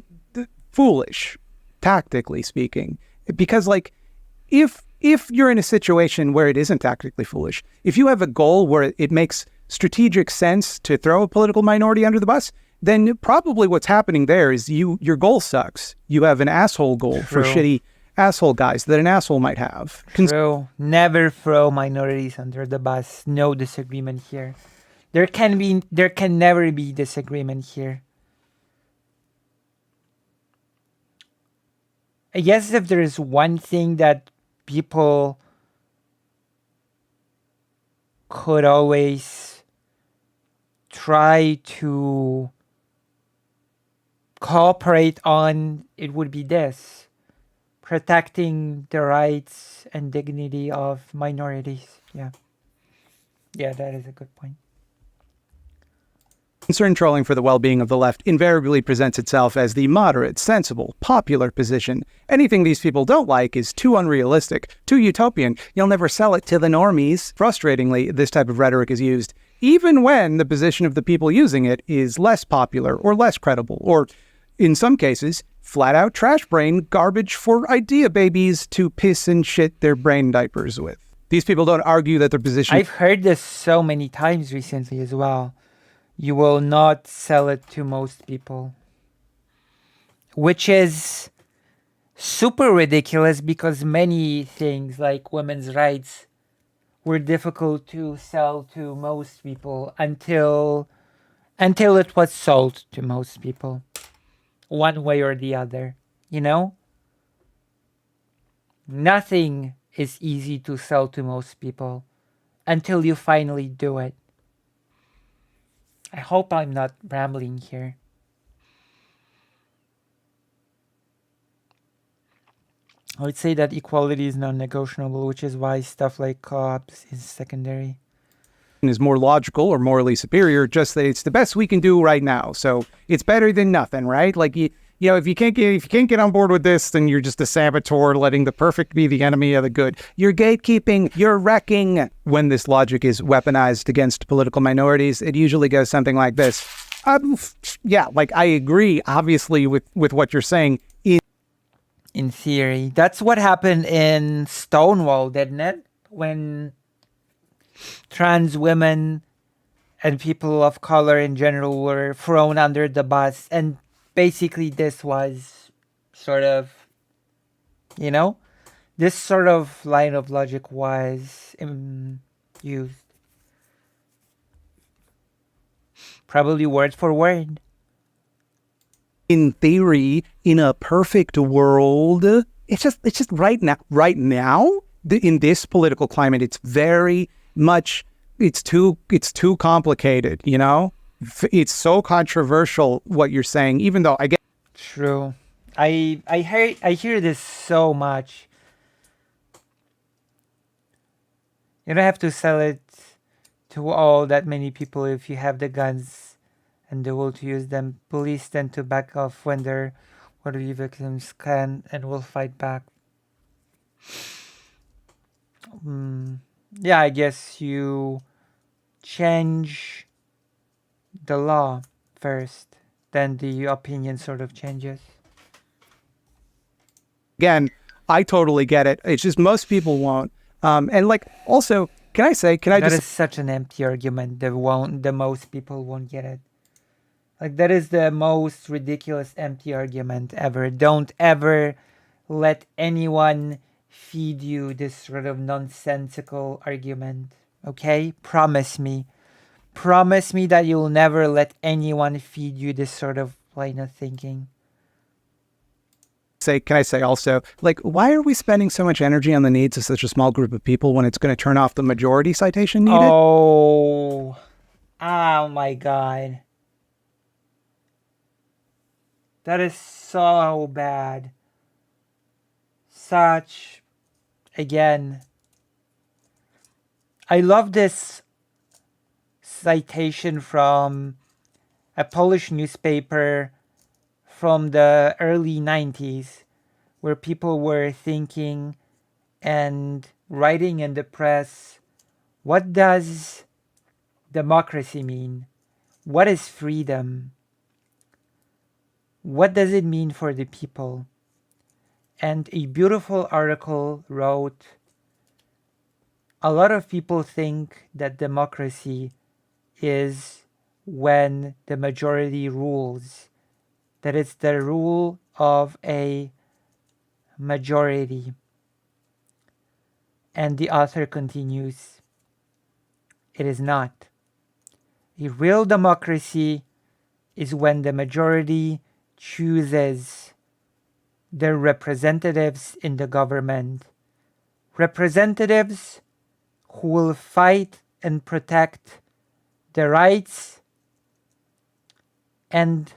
S2: foolish, tactically speaking. Because, like, if you're in a situation where it isn't tactically foolish, if you have a goal where it makes strategic sense to throw a political minority under the bus, then probably what's happening there is your goal sucks. You have an asshole goal for shitty asshole guys that an asshole might have.
S1: True. Never throw minorities under the bus. No disagreement here. There can never be disagreement here. I guess if there is one thing that people could always try to cooperate on, it would be this: protecting the rights and dignity of minorities. Yeah, that is a good point.
S2: Concern trolling for the well-being of the left invariably presents itself as the moderate, sensible, popular position. Anything these people don't like is too unrealistic, too utopian. You'll never sell it to the normies. Frustratingly, this type of rhetoric is used even when the position of the people using it is less popular or less credible, or, in some cases, flat-out trash brain garbage for idea babies to piss and shit their brain diapers with. These people don't argue that their position...
S1: I've heard this so many times recently as well. You will not sell it to most people. Which is super ridiculous because many things like women's rights were difficult to sell to most people until it was sold to most people. One way or the other, you know? Nothing is easy to sell to most people until you finally do it. I hope I'm not rambling here. I would say that equality is non-negotiable, which is why stuff like co-ops is secondary.
S2: is more logical or morally superior, just that it's the best we can do right now. So it's better than nothing, right? Like if you can't get on board with this, then you're just a saboteur, letting the perfect be the enemy of the good. You're gatekeeping, you're wrecking. When this logic is weaponized against political minorities, it usually goes something like this. Yeah, like I agree, obviously, with what you're saying.
S1: In theory, that's what happened in Stonewall, didn't it? When trans women and people of color in general were thrown under the bus, and basically this was sort of, this sort of line of logic was used, probably word for word.
S2: In theory, in a perfect world, it's just right now, in this political climate, it's very much, it's too complicated, It's so controversial what you're saying, even though I get.
S1: True. I hear this so much. You don't have to sell it to all that many people if you have the guns and the will to use them. Police tend to back off when their would-be victims can and will fight back. Yeah, I guess you change the law first, then the opinion sort of changes.
S2: Again, I totally get it. It's just most people won't. And like, also,
S1: That is such an empty argument. The most people won't get it. Like, that is the most ridiculous empty argument ever. Don't ever let anyone feed you this sort of nonsensical argument. Okay? Promise me. Promise me that you'll never let anyone feed you this sort of line of thinking.
S2: Can I say also, like, why are we spending so much energy on the needs of such a small group of people when it's going to turn off the majority citation needed?
S1: Oh my God. That is so bad. Again, I love this citation from a Polish newspaper from the early 90s, where people were thinking and writing in the press, what does democracy mean? What is freedom? What does it mean for the people? And a beautiful article wrote, a lot of people think that democracy is when the majority rules, that it's the rule of a majority. And the author continues, it is not. A real democracy is when the majority chooses their representatives in the government. Representatives who will fight and protect the rights and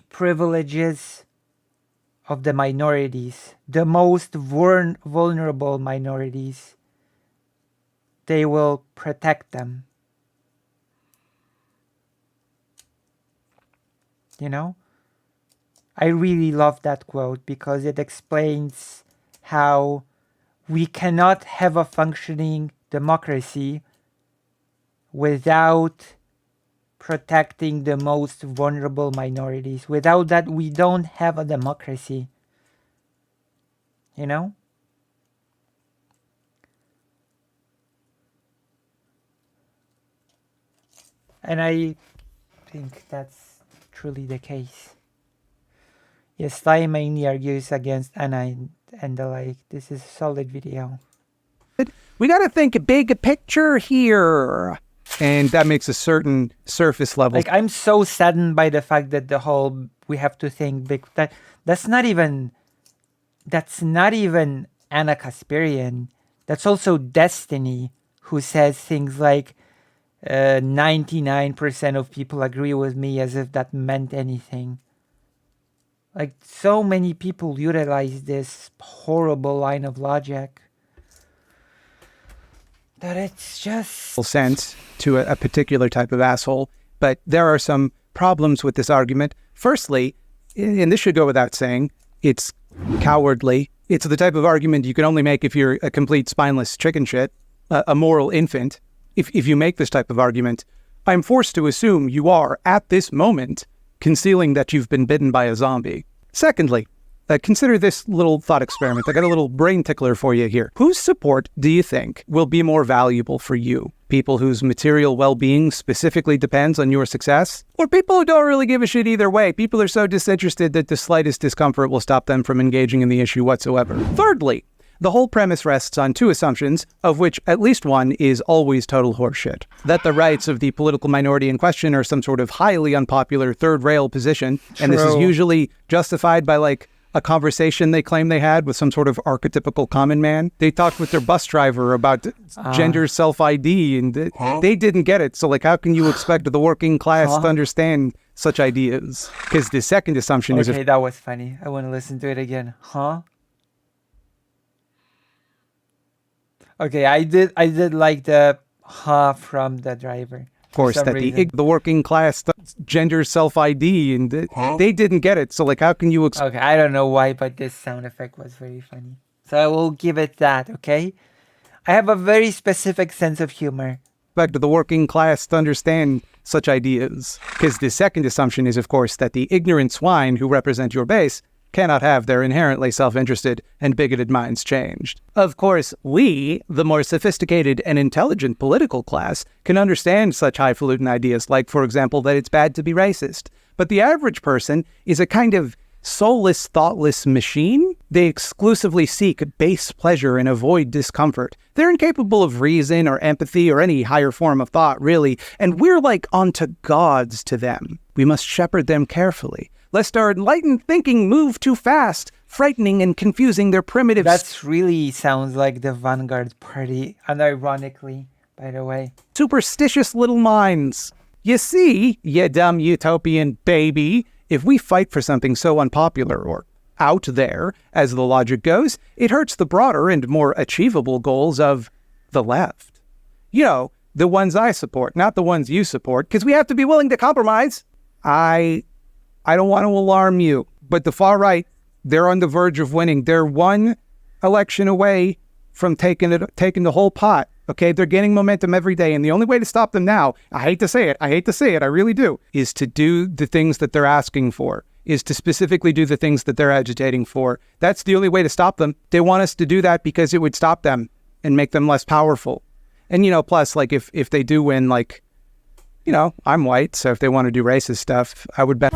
S1: privileges of the minorities, the most vulnerable minorities. They will protect them. I really love that quote because it explains how we cannot have a functioning democracy without protecting the most vulnerable minorities. Without that, we don't have a democracy. And I think that's truly the case. Yes, Ty mainly argues against Anna and the like. This is a solid video.
S2: We got to think a big picture here. And that makes a certain surface level.
S1: Like, I'm so saddened by the fact that we have to think big. That's not even Anna Kasparian. That's also Destiny, who says things like 99% of people agree with me, as if that meant anything. Like, so many people utilize this horrible line of logic that it's just
S2: sense to a particular type of asshole. But there are some problems with this argument. Firstly, and this should go without saying, it's cowardly. It's the type of argument you can only make if you're a complete spineless chicken shit, a moral infant. If you make this type of argument, I'm forced to assume you are, at this moment, concealing that you've been bitten by a zombie. Secondly, consider this little thought experiment. I got a little brain tickler for you here. Whose support do you think will be more valuable for you? People whose material well-being specifically depends on your success? Or people who don't really give a shit either way? People are so disinterested that the slightest discomfort will stop them from engaging in the issue whatsoever. Thirdly, the whole premise rests on two assumptions, of which at least one is always total horseshit. That the rights of the political minority in question are some sort of highly unpopular third-rail position, and this is usually justified by, like, a conversation they claim they had with some sort of archetypical common man. They talked with their bus driver about gender self-ID, and they didn't get it. So, like, how can you expect the working class to understand such ideas? Because the second assumption is...
S1: Okay, that was funny. I want to listen to it again. Huh? Okay, I did like the from the driver.
S2: Of course, that the working class gender self-ID, and they didn't get it. So, like, how can you...
S1: Okay, I don't know why, but this sound effect was very funny. So I will give it that, okay? I have a very specific sense of humor.
S2: Expect the working class to understand such ideas. Because the second assumption is, of course, that the ignorant swine who represent your base cannot have their inherently self-interested and bigoted minds changed. Of course, we, the more sophisticated and intelligent political class, can understand such highfalutin ideas, like, for example, that it's bad to be racist. But the average person is a kind of soulless, thoughtless machine. They exclusively seek base pleasure and avoid discomfort. They're incapable of reason or empathy or any higher form of thought, really, and we're like onto gods to them. We must shepherd them carefully, lest our enlightened thinking move too fast, frightening and confusing their primitive...
S1: That really sounds like the Vanguard Party, unironically, by the way.
S2: Superstitious little minds. You see, you dumb utopian baby, if we fight for something so unpopular or out there, as the logic goes, it hurts the broader and more achievable goals of the left. You know, the ones I support, not the ones you support, because we have to be willing to compromise. I don't want to alarm you, but the far right, they're on the verge of winning. They're one election away from taking the whole pot. Okay, they're gaining momentum every day, and the only way to stop them now, I hate to say it, I really do, is to do the things that they're asking for, is to specifically do the things that they're agitating for. That's the only way to stop them. They want us to do that because it would stop them and make them less powerful. And, you know, plus, like, if they do win, like, you know, I'm white, so if they want to do racist stuff, I would bet.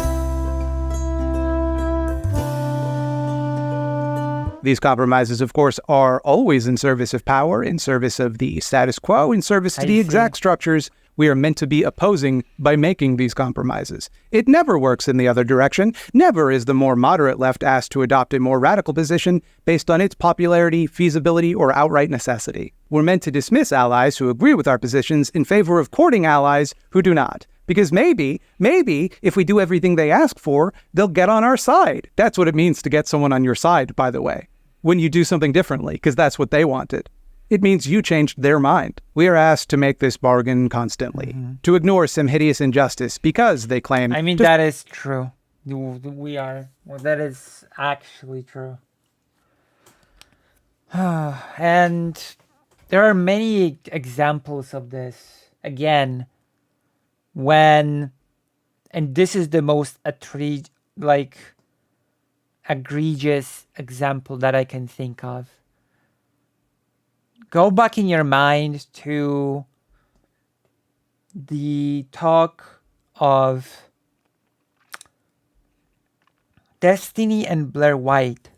S2: These compromises, of course, are always in service of power, in service of the status quo, in service to the exact structures we are meant to be opposing by making these compromises. It never works in the other direction. Never is the more moderate left asked to adopt a more radical position based on its popularity, feasibility, or outright necessity. We're meant to dismiss allies who agree with our positions in favor of courting allies who do not. Because maybe, if we do everything they ask for, they'll get on our side. That's what it means to get someone on your side, by the way. When you do something differently, because that's what they wanted. It means you changed their mind. We are asked to make this bargain constantly, to ignore some hideous injustice because they claim...
S1: I mean, that is true. We are. Well, that is actually true. And there are many examples of this. Again, and this is the most egregious example that I can think of. Go back in your mind to the talk of Destiny and Blair White,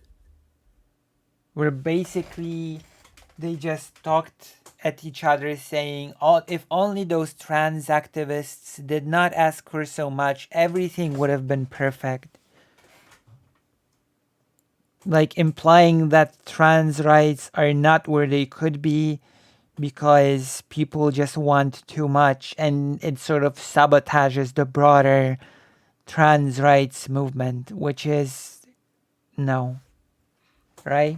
S1: where basically they just talked at each other saying, if only those trans activists did not ask for so much, everything would have been perfect. Like implying that trans rights are not where they could be because people just want too much, and it sort of sabotages the broader trans rights movement, which is no. Right?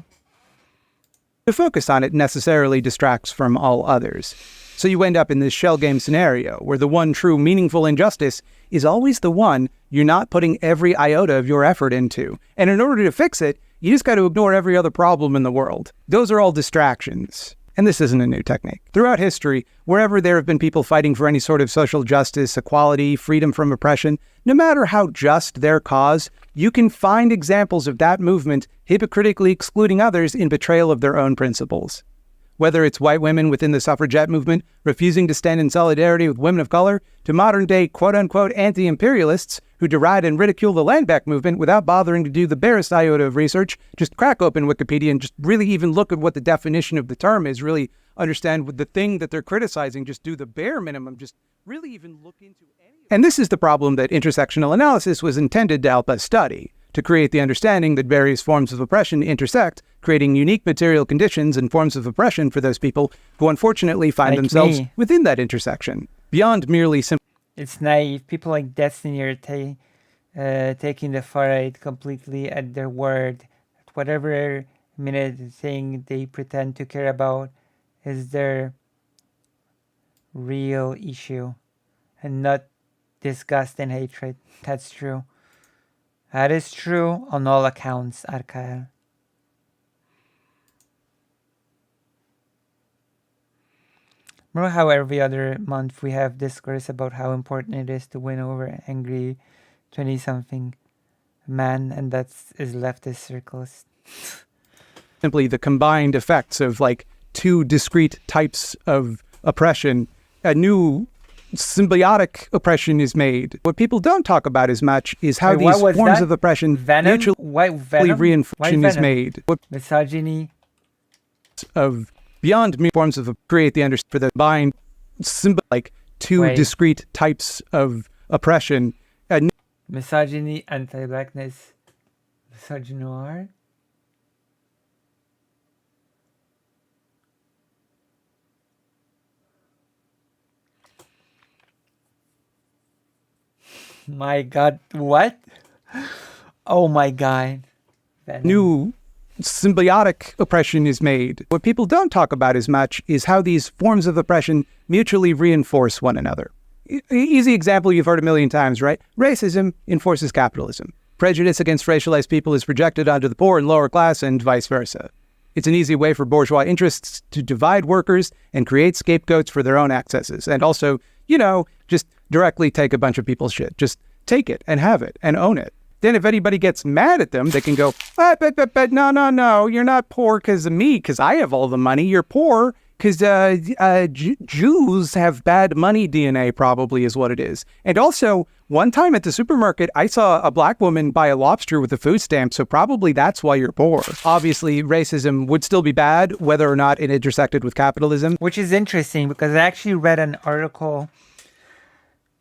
S2: to focus on it necessarily distracts from all others. So you end up in this shell game scenario where the one true meaningful injustice is always the one you're not putting every iota of your effort into. And in order to fix it, you just got to ignore every other problem in the world. Those are all distractions. And this isn't a new technique. Throughout history, wherever there have been people fighting for any sort of social justice, equality, freedom from oppression, no matter how just their cause, you can find examples of that movement hypocritically excluding others in betrayal of their own principles. Whether it's white women within the suffragette movement refusing to stand in solidarity with women of color, to modern-day quote-unquote anti-imperialists who deride and ridicule the land back movement without bothering to do the barest iota of research, just crack open Wikipedia and just really even look at what the definition of the term is, really understand what the thing that they're criticizing, just do the bare minimum, just really even look into any... And this is the problem that intersectional analysis was intended to help us study, to create the understanding that various forms of oppression intersect, creating unique material conditions and forms of oppression for those people who unfortunately find themselves within that intersection, beyond merely simple...
S1: It's naive. People like Destiny are taking the far right completely at their word. Whatever minute thing they pretend to care about is their real issue and not disgust and hatred. That's true. That is true on all accounts, Arkael. Remember how every other month we have discourse about how important it is to win over angry 20-something man, and that's is leftist circles.
S2: Simply the combined effects of like two discrete types of oppression, a new symbiotic oppression is made. What people don't talk about as much is how these forms of oppression mutually reinforcing is made.
S1: Misogyny
S2: of beyond forms of create the understanding for the bind like two discrete types of oppression.
S1: Misogyny, anti-blackness, misogynoir. My God, what? Oh my God.
S2: New symbiotic oppression is made. What people don't talk about as much is how these forms of oppression mutually reinforce one another. Easy example you've heard a million times, right? Racism enforces capitalism. Prejudice against racialized people is projected onto the poor and lower class and vice versa. It's an easy way for bourgeois interests to divide workers and create scapegoats for their own excesses. And also, just directly take a bunch of people's shit. Just take it and have it and own it. Then if anybody gets mad at them, they can go, but no, you're not poor because of me, because I have all the money. You're poor because Jews have bad money DNA, probably is what it is. And also, one time at the supermarket, I saw a black woman buy a lobster with a food stamp, so probably that's why you're poor. Obviously, racism would still be bad, whether or not it intersected with capitalism.
S1: Which is interesting, because I actually read an article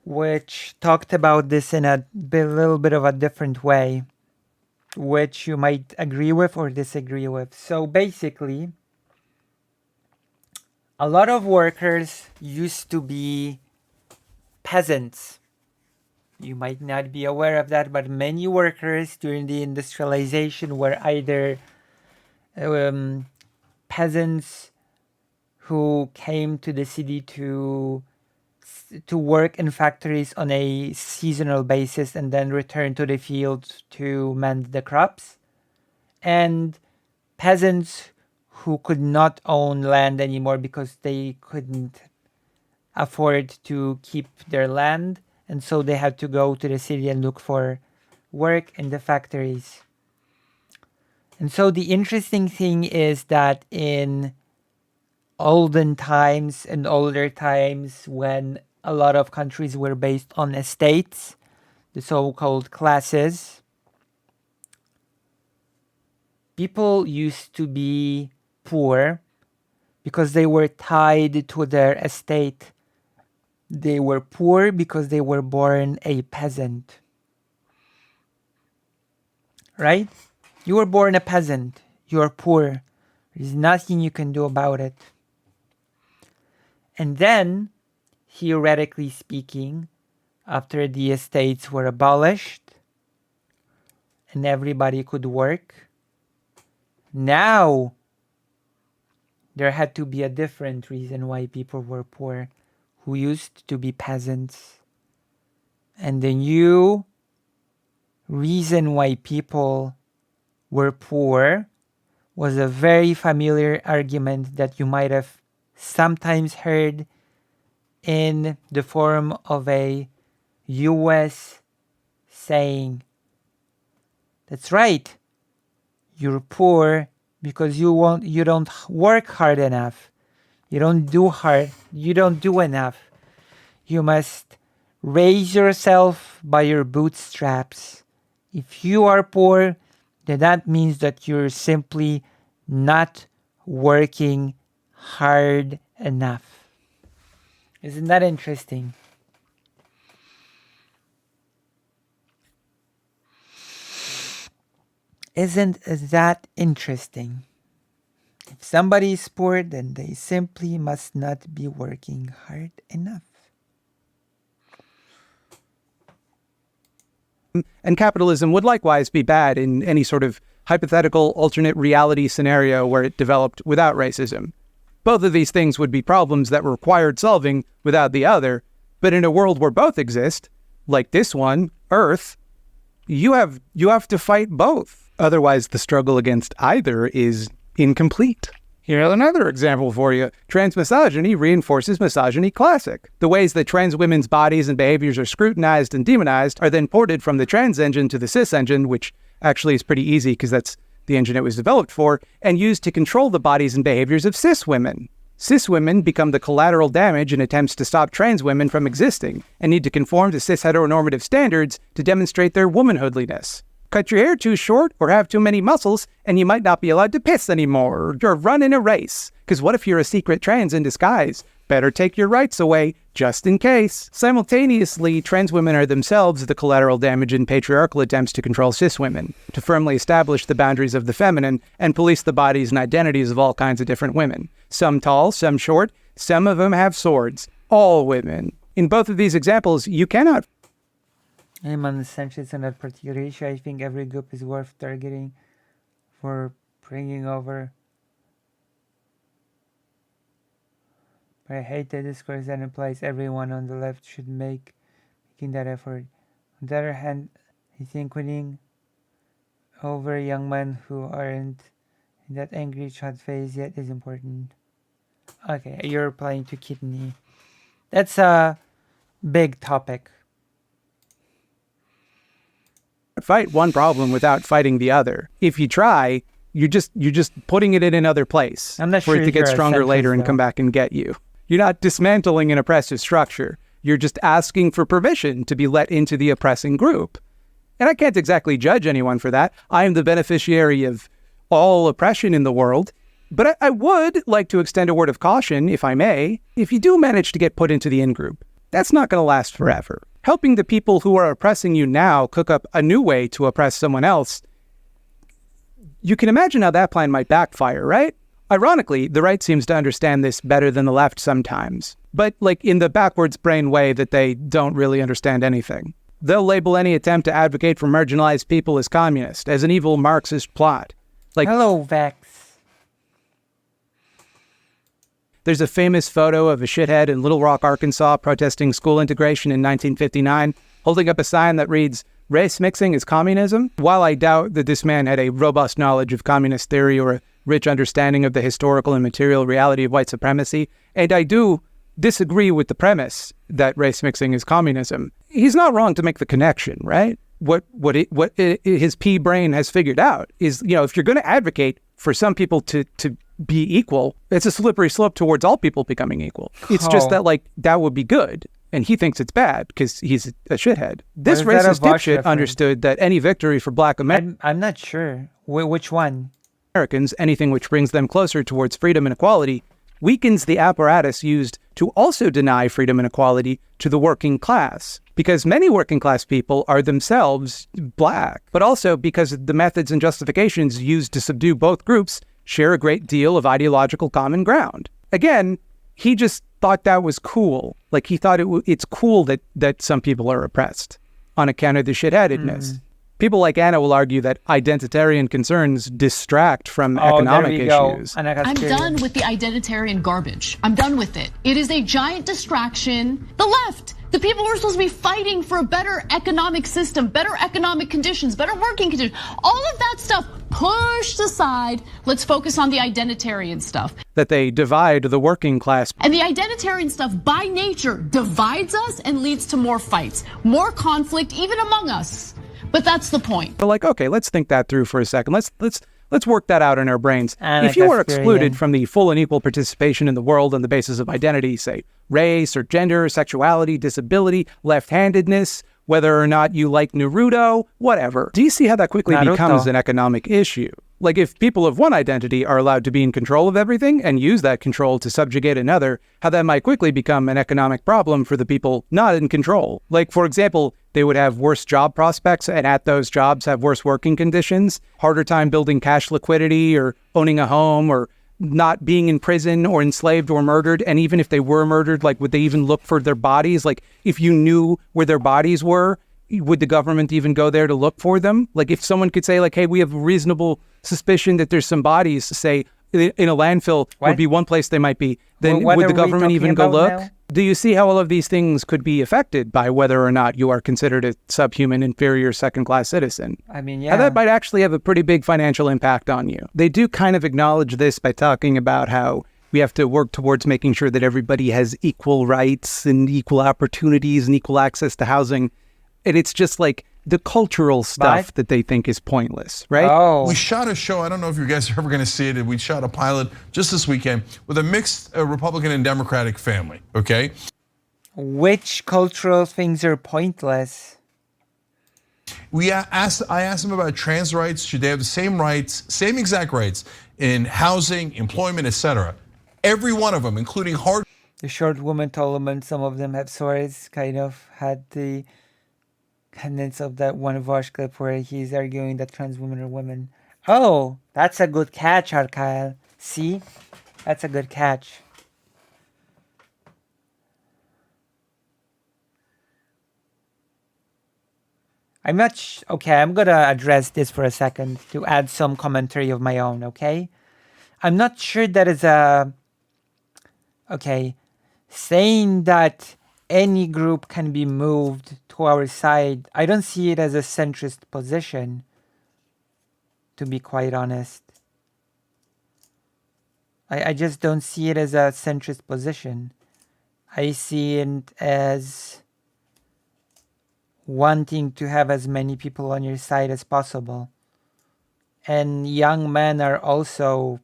S1: which talked about this in a little bit of a different way, which you might agree with or disagree with. So basically, a lot of workers used to be peasants. You might not be aware of that, but many workers during the industrialization were either peasants who came to the city to work in factories on a seasonal basis and then return to the fields to mend the crops, and peasants who could not own land anymore because they couldn't afford to keep their land, and so they had to go to the city and look for work in the factories. And so the interesting thing is that in older times, when a lot of countries were based on estates, the so-called classes, people used to be poor because they were tied to their estate. They were poor because they were born a peasant. Right? You were born a peasant. You are poor. There's nothing you can do about it. And then, theoretically speaking, after the estates were abolished and everybody could work, now there had to be a different reason why people were poor who used to be peasants. And the new reason why people were poor was a very familiar argument that you might have sometimes heard in the form of a US saying, that's right, you're poor because you don't work hard enough. You don't do enough. You must raise yourself by your bootstraps. If you are poor, then that means that you're simply not working hard enough. Isn't that interesting? Isn't that interesting? If somebody is poor, then they simply must not be working hard enough.
S2: And capitalism would likewise be bad in any sort of hypothetical alternate reality scenario where it developed without racism. Both of these things would be problems that required solving without the other, but in a world where both exist, like this one, Earth, you have to fight both. Otherwise, the struggle against either is incomplete. Here's another example for you. Transmisogyny reinforces misogyny classic. The ways that trans women's bodies and behaviors are scrutinized and demonized are then ported from the trans engine to the cis engine, which actually is pretty easy because that's the engine it was developed for, and used to control the bodies and behaviors of cis women. Cis women become the collateral damage in attempts to stop trans women from existing and need to conform to cis heteronormative standards to demonstrate their womanhoodliness. Cut your hair too short or have too many muscles and you might not be allowed to piss anymore or run in a race. Because what if you're a secret trans in disguise? Better take your rights away, just in case. Simultaneously, trans women are themselves the collateral damage in patriarchal attempts to control cis women, to firmly establish the boundaries of the feminine and police the bodies and identities of all kinds of different women. Some tall, some short, some of them have swords. All women. In both of these examples, you cannot.
S1: I'm on the census on that particular issue. I think every group is worth targeting for bringing over. But I hate the discourse that implies everyone on the left should making that effort. On the other hand, I think winning over young men who aren't in that angry chud phase yet is important. Okay, you're replying to kidney. That's a big topic.
S2: Fight one problem without fighting the other. If you try, you're just putting it in another place
S1: I'm not
S2: for
S1: sure
S2: it to
S1: if
S2: get
S1: you're a
S2: stronger later
S1: centrist,
S2: and come
S1: though.
S2: back and get you. You're not dismantling an oppressive structure. You're just asking for permission to be let into the oppressing group. And I can't exactly judge anyone for that. I am the beneficiary of all oppression in the world. But I would like to extend a word of caution, if I may. If you do manage to get put into the in-group, that's not going to last forever. Helping the people who are oppressing you now cook up a new way to oppress someone else, you can imagine how that plan might backfire, right? Ironically, the right seems to understand this better than the left sometimes, but like in the backwards brain way that they don't really understand anything. They'll label any attempt to advocate for marginalized people as communist, as an evil Marxist plot. Like,
S1: Hello, Vex.
S2: there's a famous photo of a shithead in Little Rock, Arkansas, protesting school integration in 1959, holding up a sign that reads, "Race mixing is communism." While I doubt that this man had a robust knowledge of communist theory or a rich understanding of the historical and material reality of white supremacy, and I do disagree with the premise that race mixing is communism, he's not wrong to make the connection, right? What his pea brain has figured out is, if you're going to advocate for some people to be equal, it's a slippery slope towards all people becoming equal. It's just that, that would be good. And he thinks it's bad because he's a shithead. This
S1: is that a
S2: racist
S1: Bosch
S2: dipshit
S1: reference?
S2: understood that any victory for black
S1: I'm not sure. Which one?
S2: Americans, anything which brings them closer towards freedom and equality, weakens the apparatus used to also deny freedom and equality to the working class. Because many working class people are themselves black, but also because the methods and justifications used to subdue both groups share a great deal of ideological common ground. Again, he just thought that was cool. He thought it's cool that some people are oppressed on account of the shitheadedness. People like Anna will argue that identitarian concerns distract from economic issues.
S4: I'm done with the identitarian garbage. I'm done with it. It is a giant distraction. The left, the people who are supposed to be fighting for a better economic system, better economic conditions, better working conditions, all of that stuff pushed aside. Let's focus on the identitarian stuff.
S2: That they divide the working class.
S4: And the identitarian stuff by nature divides us and leads to more fights, more conflict, even among us. But that's the point.
S2: But like, okay, let's think that through for a second. Let's work that out in our brains.
S1: And
S2: if you were excluded from the full and equal participation in the world on the basis of identity, say race or gender, sexuality, disability, left-handedness, whether or not you like Naruto, whatever. Do you see how that quickly becomes an economic issue? Like if people of one identity are allowed to be in control of everything and use that control to subjugate another, how that might quickly become an economic problem for the people not in control. Like, for example, they would have worse job prospects and at those jobs have worse working conditions, harder time building cash liquidity or owning a home or not being in prison or enslaved or murdered. And even if they were murdered, like, would they even look for their bodies? Like, if you knew where their bodies were, would the government even go there to look for them? Like, if someone could say, like, hey, we have reasonable suspicion that there's some bodies, say, in a landfill would be one place they might be, then would the government even go look? Now? Do you see how all of these things could be affected by whether or not you are considered a subhuman, inferior, second-class citizen?
S1: I mean, yeah.
S2: How that might actually have a pretty big financial impact on you. They do kind of acknowledge this by talking about how we have to work towards making sure that everybody has equal rights and equal opportunities and equal access to housing. And it's just like the cultural stuff that they think is pointless, right?
S1: Oh.
S5: We shot a show, I don't know if you guys are ever gonna see it, we shot a pilot just this weekend with a mixed Republican and Democratic family, okay?
S1: Which cultural things are pointless?
S5: I asked them about trans rights. Should they have the same rights, same exact rights in housing, employment, etc.? Every one of them, including hard.
S1: The short woman told them some of them have swords, kind of had the contents of that one Vosh clip where he's arguing that trans women are women. Oh, that's a good catch, Arkyle. See? That's a good catch. I'm not okay, I'm gonna address this for a second to add some commentary of my own, okay? I'm not sure that is saying that any group can be moved to our side, I don't see it as a centrist position, to be quite honest. I just don't see it as a centrist position. I see it as wanting to have as many people on your side as possible. And young men are also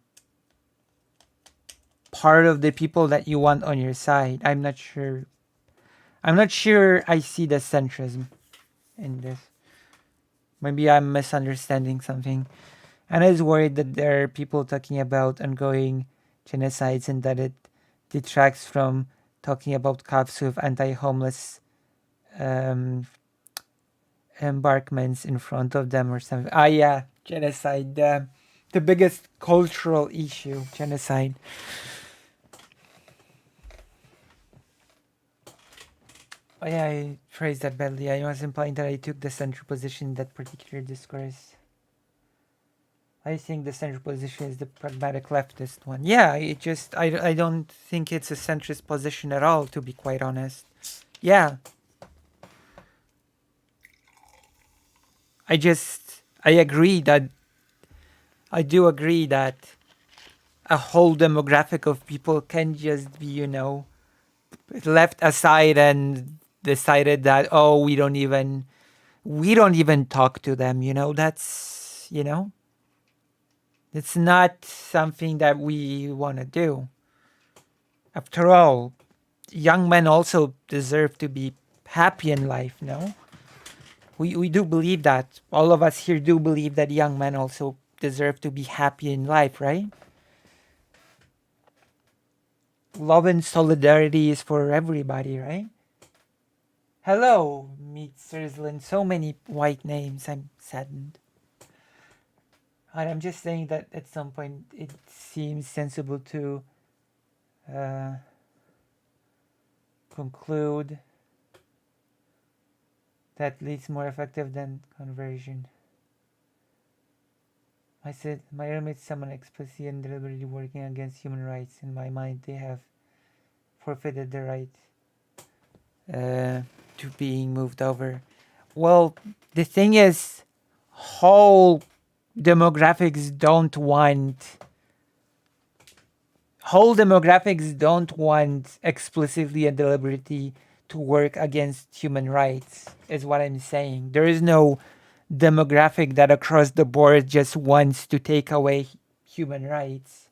S1: part of the people that you want on your side. I'm not sure I see the centrism in this. Maybe I'm misunderstanding something. And I was worried that there are people talking about ongoing genocides and that it detracts from talking about cops with anti-homeless embarkments in front of them or something. Yeah, genocide. The biggest cultural issue, genocide. Oh yeah, I phrased that badly. I was implying that I took the central position in that particular discourse. I think the central position is the pragmatic leftist one. Yeah, I don't think it's a centrist position at all, to be quite honest. Yeah. I do agree that a whole demographic of people can just be, left aside and decided that, oh, we don't even talk to them, that's, it's not something that we want to do. After all, young men also deserve to be happy in life, no? We do believe that. All of us here do believe that young men also deserve to be happy in life, right? Love and solidarity is for everybody, right? Hello, meet Sirzlin. So many white names. I'm saddened. And I'm just saying that at some point it seems sensible to conclude that leads more effective than conversion. I said, my roommates someone explicitly and deliberately working against human rights. In my mind, they have forfeited the right to being moved over. Well, the thing is, whole demographics don't want explicitly and deliberately to work against human rights, is what I'm saying. There is no demographic that across the board just wants to take away human rights.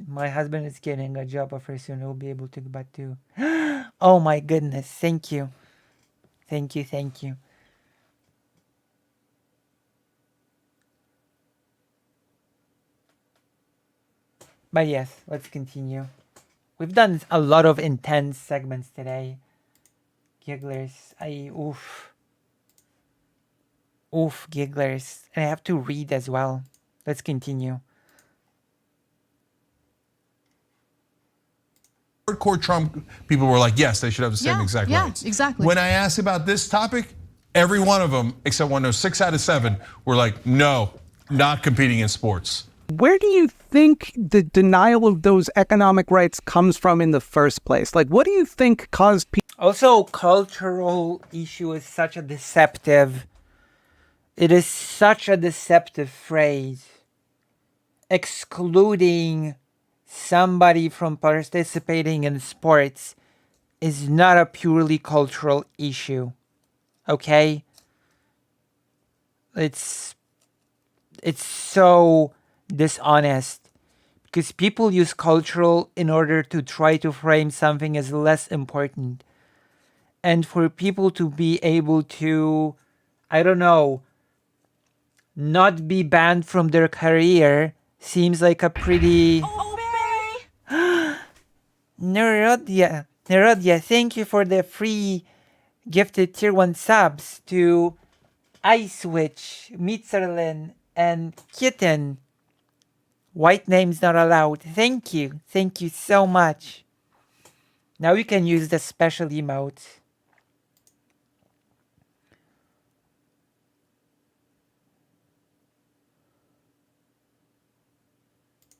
S1: My husband is getting a job offer soon. He'll be able to go back to. Oh my goodness. Thank you. Thank you. Thank you. But yes, let's continue. We've done a lot of intense segments today. Gigglers. Oof, gigglers. And I have to read as well. Let's continue.
S5: Hardcore Trump people were like, yes, they should have the same exact rights.
S4: Exactly.
S5: When I asked about this topic, every one of them, except one, 6 out of 7, were like, no, not competing in sports.
S2: Where do you think the denial of those economic rights comes from in the first place? Like, what do you think caused people?
S1: Also, cultural issue is such a deceptive. It is such a deceptive phrase. Excluding somebody from participating in sports is not a purely cultural issue. Okay? It's so dishonest because people use cultural in order to try to frame something as less important. And for people to be able to, I don't know, not be banned from their career seems like a pretty... Nerodya, thank you for the free gifted tier 1 subs to iSwitch, Mitzerlin, and Kitten. White names not allowed. Thank you. Thank you so much. Now we can use the special emote.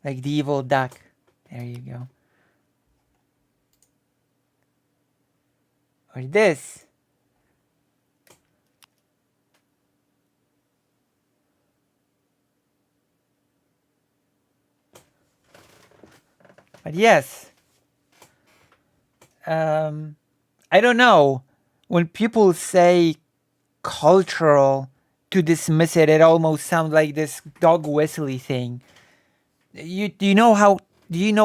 S1: Like the evil duck. There you go. Or this. But yes. I don't know. When people say cultural, to dismiss it, it almost sounds like this dog whistly thing. Do you know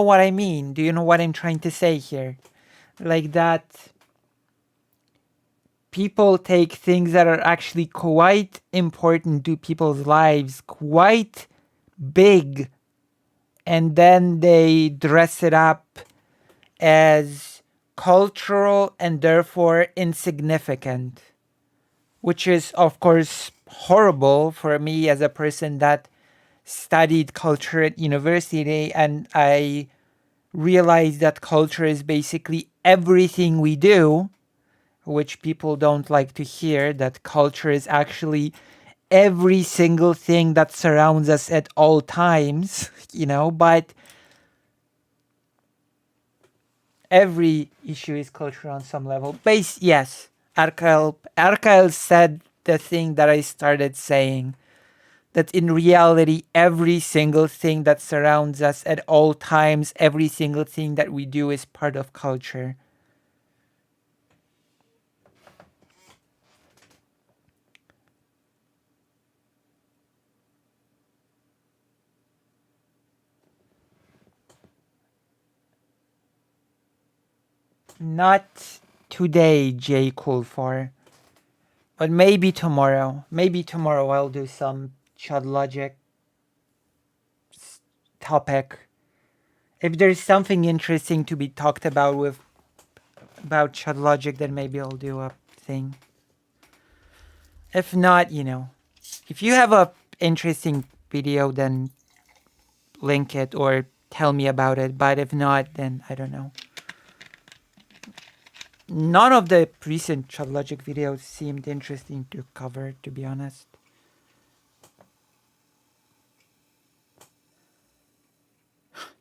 S1: what I mean? Do you know what I'm trying to say here? Like that people take things that are actually quite important to people's lives, quite big, and then they dress it up as cultural and therefore insignificant, which is, of course, horrible for me as a person that studied culture at university, and I realized that culture is basically everything we do, which people don't like to hear, that culture is actually every single thing that surrounds us at all times, but every issue is cultural on some level. Yes, Arkel said the thing that I started saying, that in reality, every single thing that surrounds us at all times, every single thing that we do is part of culture. Not today, J. Coolfor. But maybe tomorrow. Maybe tomorrow I'll do some Chud Logic topic. If there's something interesting to be talked about about Chud Logic, then maybe I'll do a thing. If not, if you have a interesting video, then link it or tell me about it. But if not, then I don't know. None of the recent Chud Logic videos seemed interesting to cover, to be honest.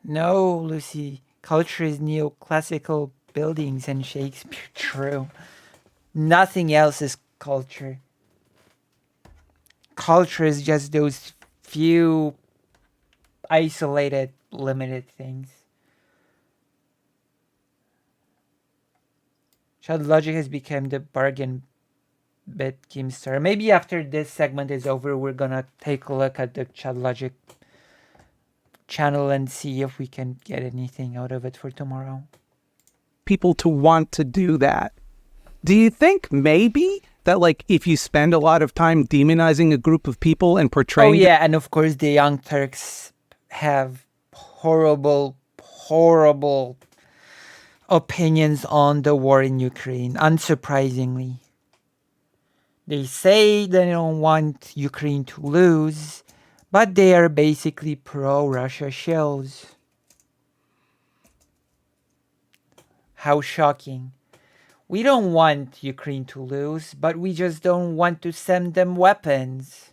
S1: No, Lucy. Culture is neoclassical buildings and Shakespeare. True. Nothing else is culture. Culture is just those few isolated, limited things. Chud Logic has become the bargain bit Keemstar. Maybe after this segment is over, we're gonna take a look at the Chud Logic channel and see if we can get anything out of it for tomorrow.
S2: People to want to do that. Do you think maybe that, like, if you spend a lot of time demonizing a group of people and portraying...
S1: Oh yeah, and of course the Young Turks have horrible opinions on the war in Ukraine, unsurprisingly. They say they don't want Ukraine to lose, but they are basically pro-Russia shills. How shocking. We don't want Ukraine to lose, but we just don't want to send them weapons.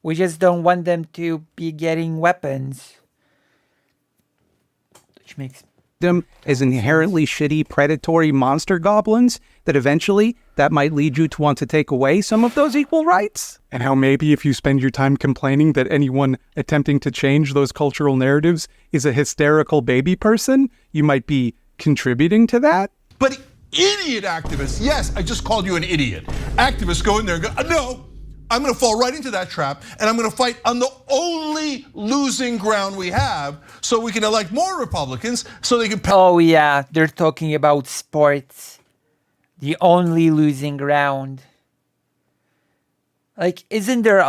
S1: We just don't want them to be getting weapons. Which makes
S2: them as inherently shitty predatory monster goblins, that eventually that might lead you to want to take away some of those equal rights? And how maybe if you spend your time complaining that anyone attempting to change those cultural narratives is a hysterical baby person, you might be contributing to that?
S5: But idiot activists, yes, I just called you an idiot. Activists go in there and go, no, I'm gonna fall right into that trap and I'm gonna fight on the only losing ground we have so we can elect more Republicans so they can...
S1: Oh yeah, they're talking about sports. The only losing ground. Like, isn't there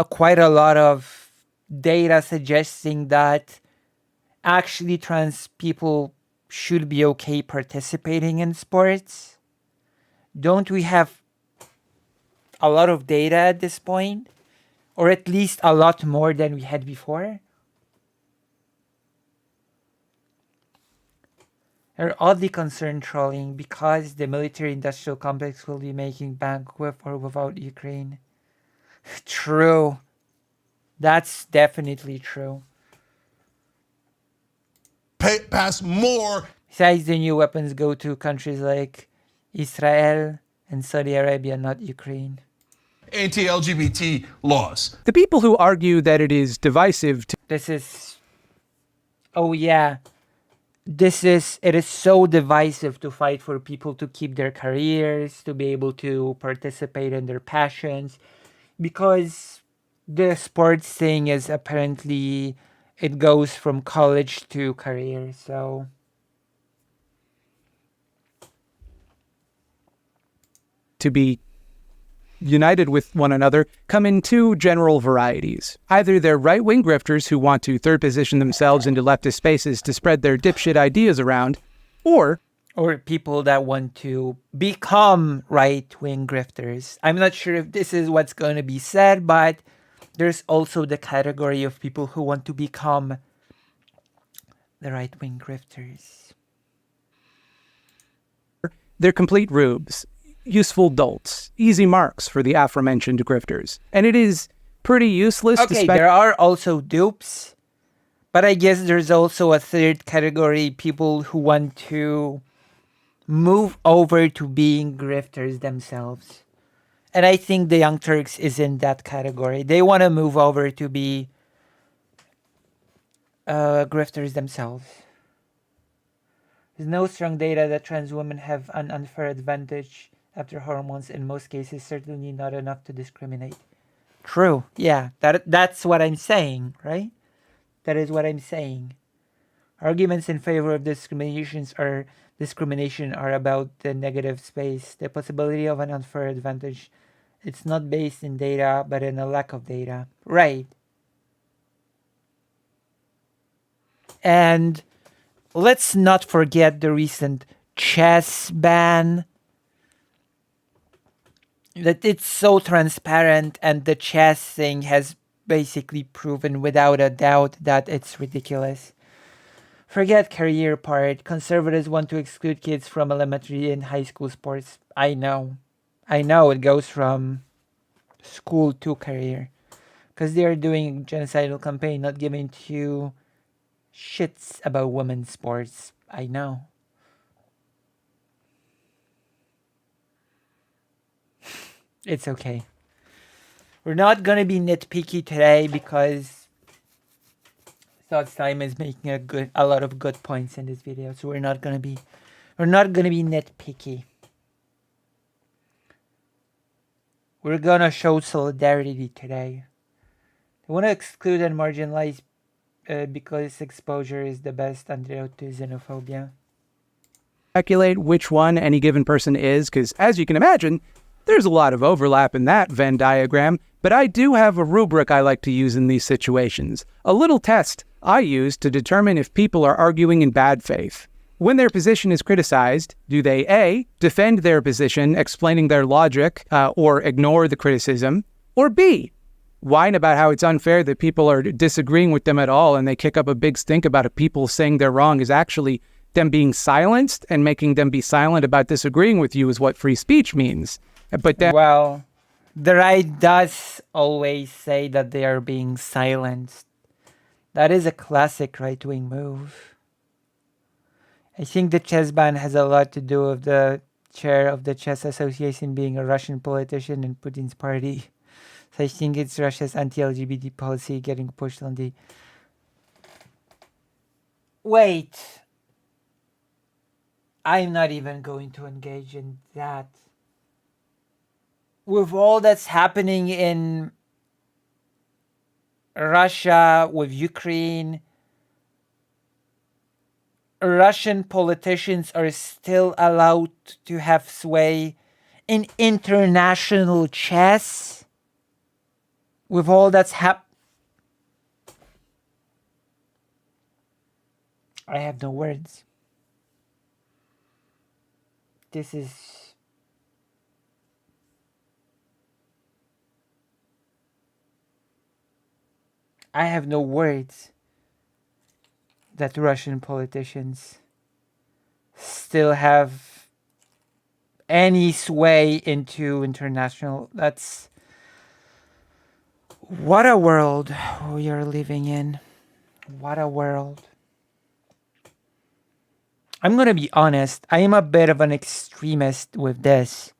S1: quite a lot of data suggesting that actually trans people should be okay participating in sports? Don't we have a lot of data at this point? Or at least a lot more than we had before? They're oddly concerned trolling because the military-industrial complex will be making bank with or without Ukraine. True. That's definitely true.
S5: Pass more.
S1: Besides, the new weapons go to countries like Israel and Saudi Arabia, not Ukraine.
S5: Anti-LGBT laws.
S2: The people who argue that it is divisive to...
S1: Oh yeah. It is so divisive to fight for people to keep their careers, to be able to participate in their passions, because the sports thing is apparently, it goes from college to career, so...
S2: to be united with one another come in two general varieties. Either they're right-wing grifters who want to third position themselves into leftist spaces to spread their dipshit ideas around, or
S1: people that want to become right-wing grifters. I'm not sure if this is what's going to be said, but there's also the category of people who want to become the right-wing grifters.
S2: They're complete rubes. Useful dolts, easy marks for the aforementioned grifters. And it is pretty useless to
S1: Okay, there are also dupes, but I guess there's also a third category, people who want to move over to being grifters themselves. And I think the Young Turks is in that category. They want to move over to be grifters themselves. There's no strong data that trans women have an unfair advantage after hormones, in most cases, certainly not enough to discriminate. True. Yeah, that's what I'm saying, right? That is what I'm saying. Arguments in favor of discrimination are about the negative space, the possibility of an unfair advantage. It's not based in data, but in a lack of data. Right. And let's not forget the recent chess ban. That it's so transparent, and the chess thing has basically proven without a doubt that it's ridiculous. Forget career part. Conservatives want to exclude kids from elementary and high school sports. I know. I know it goes from school to career. Because they are doing genocidal campaign, not giving two shits about women's sports. I know. It's okay. We're not gonna be nitpicky today because Thoughts Time is making a lot of good points in this video. So we're not gonna be nitpicky. We're gonna show solidarity today. I want to exclude and marginalize because exposure is the best antidote to xenophobia.
S2: Speculate which one any given person is, because as you can imagine, there's a lot of overlap in that Venn diagram, but I do have a rubric I like to use in these situations. A little test I use to determine if people are arguing in bad faith. When their position is criticized, do they A, defend their position, explaining their logic, or ignore the criticism, or B, whine about how it's unfair that people are disagreeing with them at all and they kick up a big stink about it. People saying they're wrong is actually them being silenced, and making them be silent about disagreeing with you is what free speech means. But then,
S1: well, the right does always say that they are being silenced. That is a classic right-wing move. I think the chess ban has a lot to do with the chair of the chess association being a Russian politician in Putin's party. So I think it's Russia's anti-LGBT policy getting pushed on the... Wait. I'm not even going to engage in that. With all that's happening in Russia, with Ukraine, Russian politicians are still allowed to have sway in international chess. With all that's I have no words. This is... I have no words that Russian politicians still have any sway into international... That's... What a world we are living in. What a world. I'm gonna be honest, I am a bit of an extremist with this.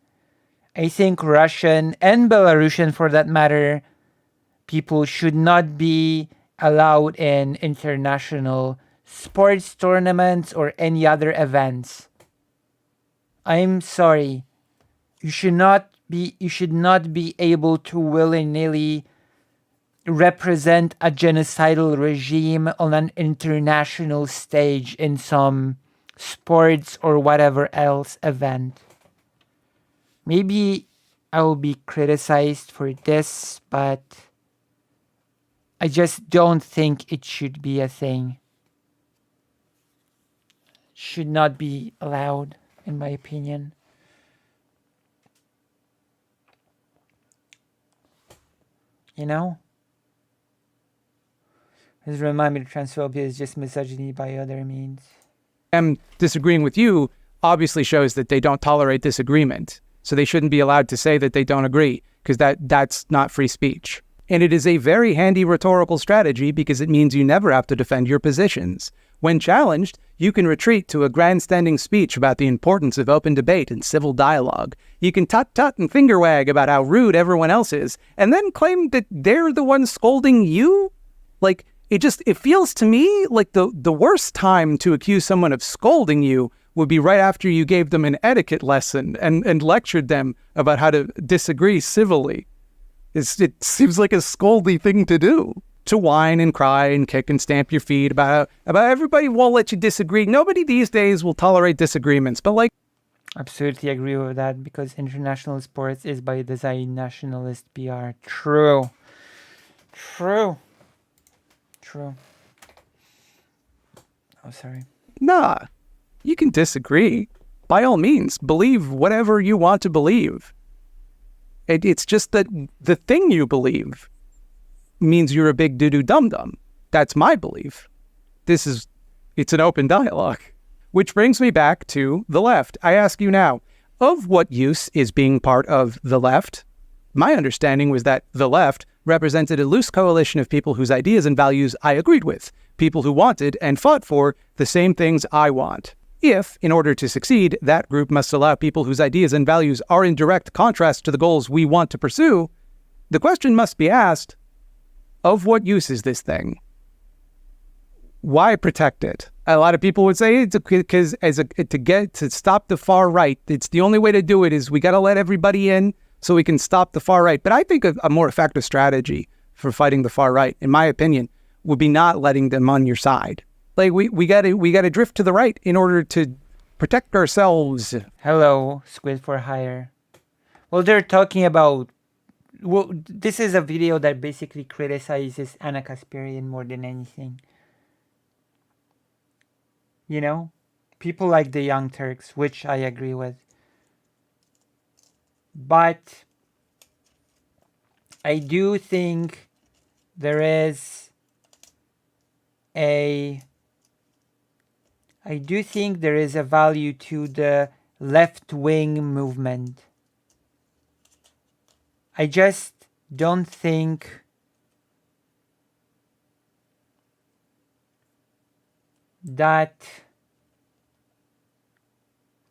S1: I think Russian and Belarusian, for that matter, people should not be allowed in international sports tournaments or any other events. I'm sorry. You should not be able to willy-nilly represent a genocidal regime on an international stage in some sports or whatever else event. Maybe I will be criticized for this, but I just don't think it should be a thing. Should not be allowed, in my opinion. You know? This remind me that transphobia is just misogyny by other means.
S2: them disagreeing with you obviously shows that they don't tolerate disagreement. So they shouldn't be allowed to say that they don't agree, because that's not free speech. And it is a very handy rhetorical strategy because it means you never have to defend your positions. When challenged, you can retreat to a grandstanding speech about the importance of open debate and civil dialogue. You can tut-tut and finger wag about how rude everyone else is, and then claim that they're the ones scolding you? Like, it feels to me like the worst time to accuse someone of scolding you would be right after you gave them an etiquette lesson and lectured them about how to disagree civilly. It seems like a scoldy thing to do. To whine and cry and kick and stamp your feet about everybody won't let you disagree. Nobody these days will tolerate disagreements, but like...
S1: Absolutely agree with that, because international sports is by design nationalist PR. True. Oh, sorry.
S2: Nah, you can disagree. By all means, believe whatever you want to believe. It's just that the thing you believe means you're a big doo-doo dum-dum. That's my belief. This is It's an open dialogue. Which brings me back to the left. I ask you now, of what use is being part of the left? My understanding was that the left represented a loose coalition of people whose ideas and values I agreed with, people who wanted and fought for the same things I want. If, in order to succeed, that group must allow people whose ideas and values are in direct contrast to the goals we want to pursue, the question must be asked, of what use is this thing? Why protect it? A lot of people would say it's because to stop the far right, it's the only way to do it is we got to let everybody in so we can stop the far right. But I think a more effective strategy for fighting the far right, in my opinion, would be not letting them on your side. Like we got to drift to the right in order to protect ourselves.
S1: Hello, Squid for Hire. Well, they're talking about. Well, this is a video that basically criticizes Anna Kasparian more than anything. You know, people like the Young Turks, which I agree with. But I do think there is a value to the left-wing movement. I just don't think that.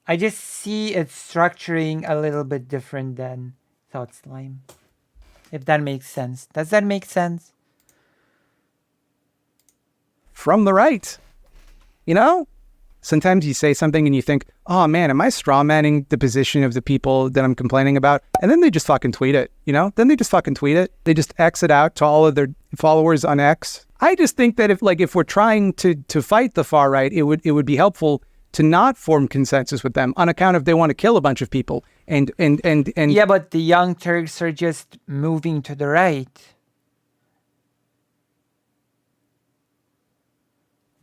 S1: I just see it structuring a little bit different than Thought Slime. If that makes sense. Does that make sense?
S2: From the right. You know? Sometimes you say something and you think, oh man, am I strawmanning the position of the people that I'm complaining about? And then they just fucking tweet it, you know? Then they just fucking tweet it. They just X it out to all of their followers on X. I just think that if we're trying to fight the far right, it would be helpful to not form consensus with them on account of they want to kill a bunch of people. And
S1: yeah, but the Young Turks are just moving to the right.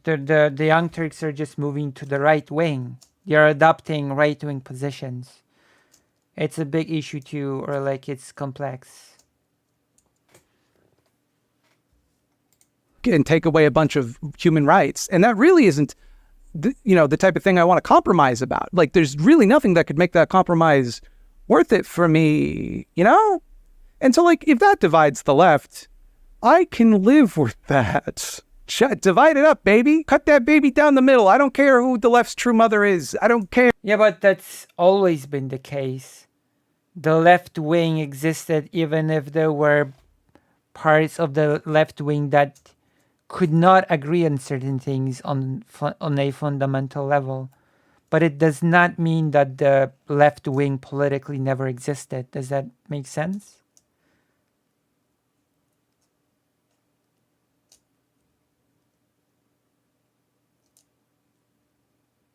S1: The Young Turks are just moving to the right wing. They are adopting right wing positions. It's a big issue too, or like it's complex.
S2: And take away a bunch of human rights. And that really isn't the type of thing I want to compromise about. Like, there's really nothing that could make that compromise worth it for me, you know? And so, like, if that divides the left, I can live with that. Divide it up, baby. Cut that baby down the middle. I don't care who the left's true mother is. I don't care.
S1: Yeah, but that's always been the case. The left wing existed even if there were parts of the left wing that could not agree on certain things on a fundamental level. But it does not mean that the left wing politically never existed. Does that make sense?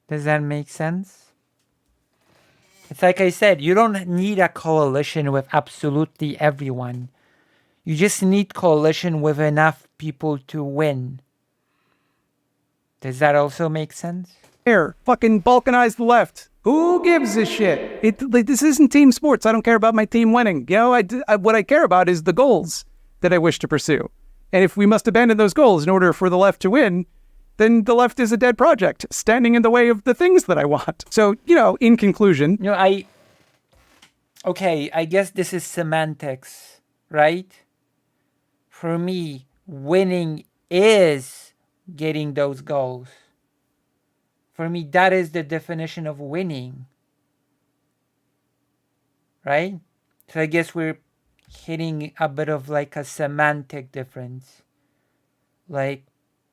S1: Does that make sense? It's like I said, you don't need a coalition with absolutely everyone. You just need coalition with enough people to win. Does that also make sense?
S2: Here, fucking balkanize the left. Who gives a shit? This isn't team sports. I don't care about my team winning. You know, what I care about is the goals that I wish to pursue. And if we must abandon those goals in order for the left to win, then the left is a dead project, standing in the way of the things that I want. So, in conclusion...
S1: I guess this is semantics, right? For me, winning is getting those goals. For me, that is the definition of winning. Right? So I guess we're hitting a bit of like a semantic difference. Like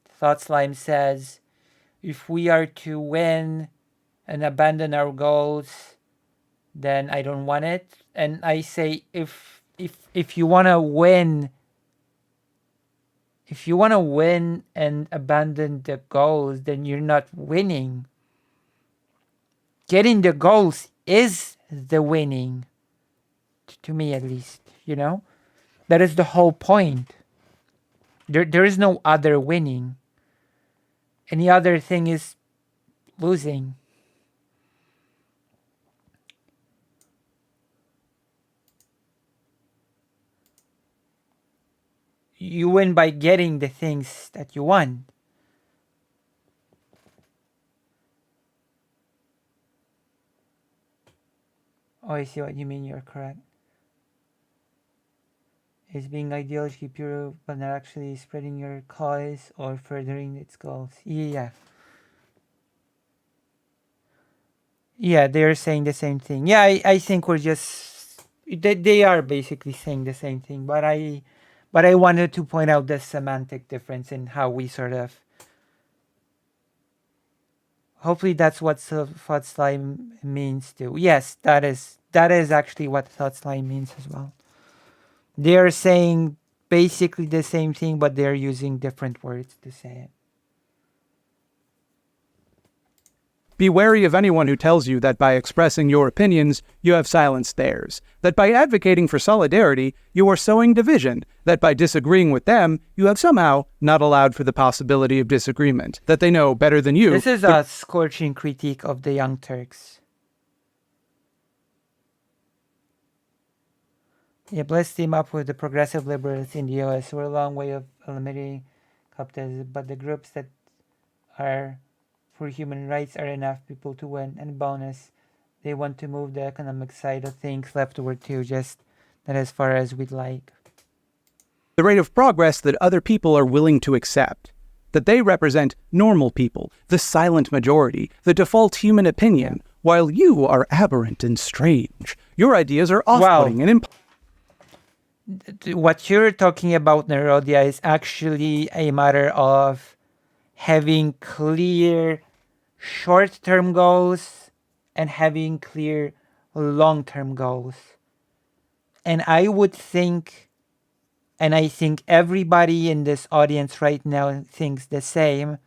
S1: Thought Slime says, if we are to win and abandon our goals, then I don't want it. And I say, if you want to win, and abandon the goals, then you're not winning. Getting the goals is the winning. To me, at least, that is the whole point. There is no other winning. Any other thing is losing. You win by getting the things that you want. Oh, I see what you mean. You're correct. Is being ideologically pure but not actually spreading your cause or furthering its goals. Yeah. Yeah, they're saying the same thing. Yeah, I think we're just they are basically saying the same thing, but I wanted to point out the semantic difference in how we sort of. Hopefully that's what thought slime means too. Yes, that is actually what thought slime means as well. They are saying basically the same thing, but they're using different words to say it.
S2: Be wary of anyone who tells you that by expressing your opinions, you have silenced theirs, that by advocating for solidarity, you are sowing division, that by disagreeing with them, you have somehow not allowed for the possibility of disagreement, that they know better than you.
S1: This is a scorching critique of the Young Turks. Yep, let's team up with the progressive liberals in the US. We're a long way of eliminating capitalism, but the groups that are for human rights are enough people to win. And bonus, they want to move the economic side of things leftward too, just not as far as we'd like.
S2: The rate of progress that other people are willing to accept, that they represent normal people, the silent majority, the default human opinion, while you are aberrant and strange. Your ideas are off-putting and
S1: what you're talking about, Narodia, is actually a matter of having clear short-term goals and having clear long-term goals. And I would think, and I think everybody in this audience right now thinks the same,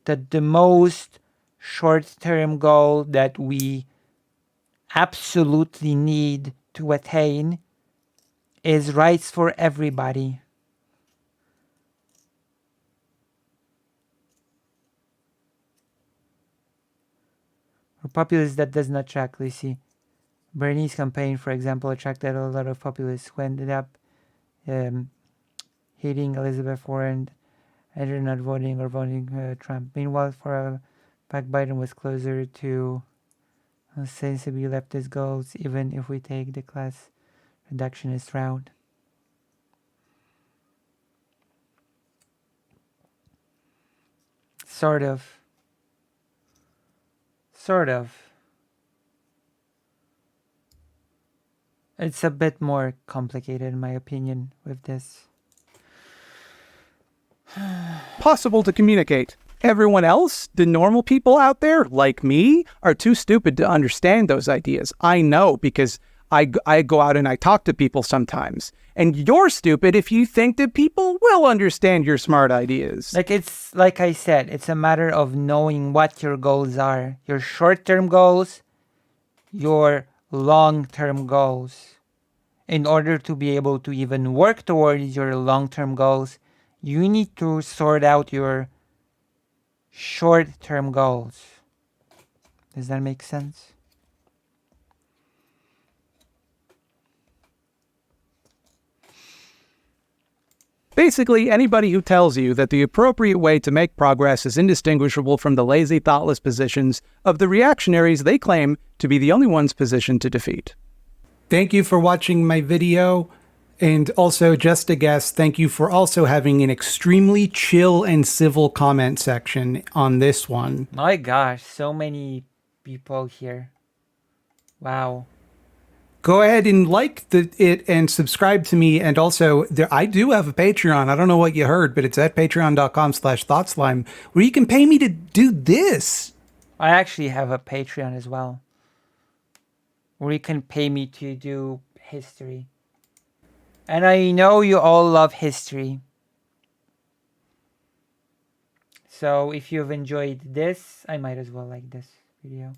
S1: that the most short-term goal that we absolutely need to attain is rights for everybody. For populists, that does not track, Lucy. Bernie's campaign, for example, attracted a lot of populists who ended up hating Elizabeth Warren, either not voting or voting Trump. Meanwhile, for a fact, Biden was closer to sensibly leftist goals, even if we take the class reductionist route. Sort of. It's a bit more complicated, in my opinion, with this.
S2: possible to communicate. Everyone else, the normal people out there, like me, are too stupid to understand those ideas. I know, because I go out and I talk to people sometimes. And you're stupid if you think that people will understand your smart ideas.
S1: It's like I said, it's a matter of knowing what your goals are. Your short-term goals, your long-term goals. In order to be able to even work towards your long-term goals, you need to sort out your short-term goals. Does that make sense?
S2: Basically, anybody who tells you that the appropriate way to make progress is indistinguishable from the lazy, thoughtless positions of the reactionaries they claim to be the only ones positioned to defeat. Thank you for watching my video. And also, just a guess, thank you for also having an extremely chill and civil comment section on this one.
S1: My gosh, so many people here. Wow.
S2: Go ahead and like it and subscribe to me. And also, I do have a Patreon. I don't know what you heard, but it's at patreon.com/thoughtslime, where you can pay me to do this.
S1: I actually have a Patreon as well, where you can pay me to do history. And I know you all love history. So if you've enjoyed this, I might as well like this video.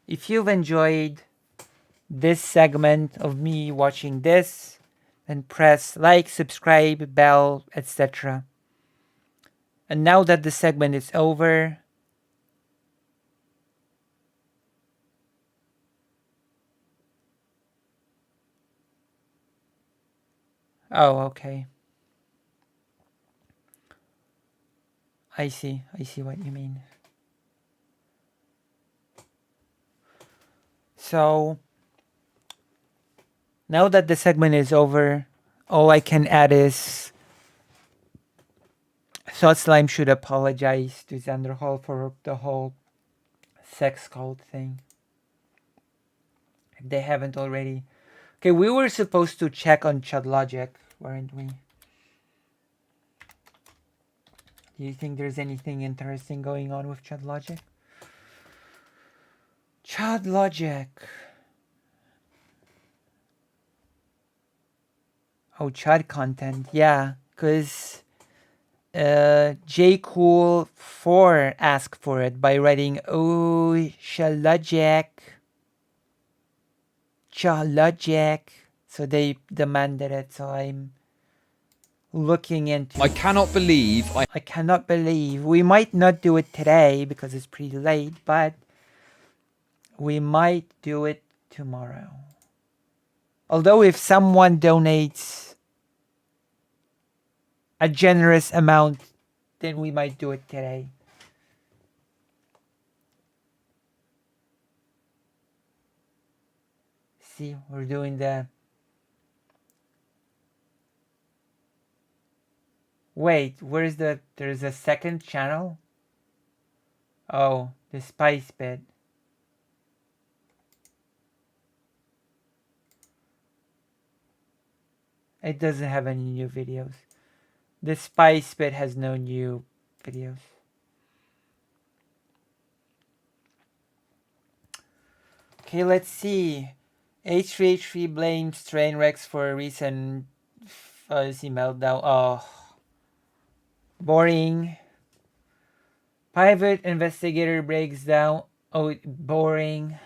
S1: If you've enjoyed this segment of me watching this, then press like, subscribe, bell, etc. And now that the segment is over, oh, okay. I see what you mean. So now that the segment is over, all I can add is Thought Slime should apologize to Xander Hall for the whole sex cult thing. If they haven't already. Okay, we were supposed to check on Chud Logic, weren't we? Do you think there's anything interesting going on with Chud Logic? Chud Logic. Oh, Chud content. Yeah, because J Cool 4 asked for it by writing Oh Chud Logic. So they demanded it, so I'm looking into
S6: I cannot believe
S1: I cannot believe. We might not do it today because it's pretty late, but we might do it tomorrow. Although if someone donates a generous amount, then we might do it today. See, we're doing the... Wait, where's the... There's a second channel? Oh, the spice bit. It doesn't have any new videos. The spice bit has no new videos. Okay, let's see. H3H3 blames Trainwrecks for a recent fuzzy meltdown. Oh, boring. Private investigator breaks down. Oh, boring.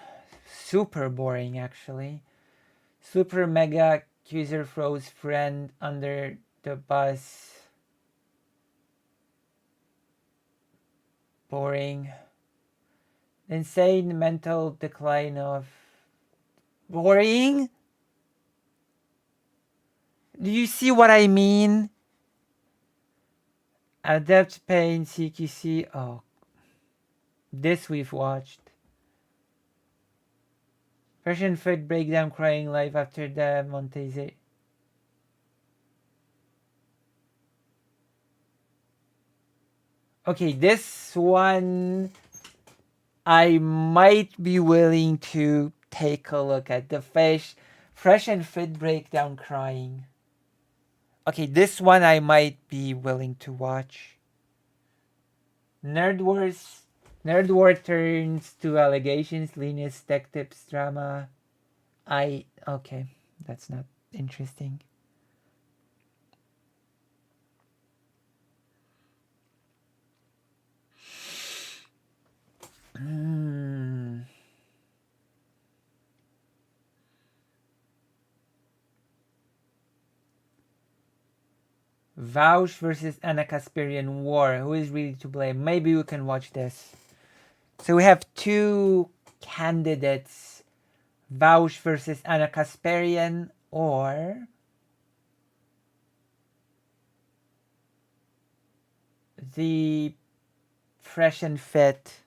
S1: Super boring, actually. Super mega accuser throws friend under the bus. Boring. Insane mental decline of... Boring? Do you see what I mean? Adept Pain CQC. Oh. This we've watched. Persian Foot breakdown crying live after the Montese. Okay, this one I might be willing to take a look at. The Fresh and Fit breakdown crying. Okay, this one I might be willing to watch. Nerd War turns to allegations, Linus tech tips drama. Okay, that's not interesting. Vaush versus Anna Kasperian War. Who is really to blame? Maybe we can watch this. So we have two candidates. Vaush versus Anna Kasperian or the Fresh and Fit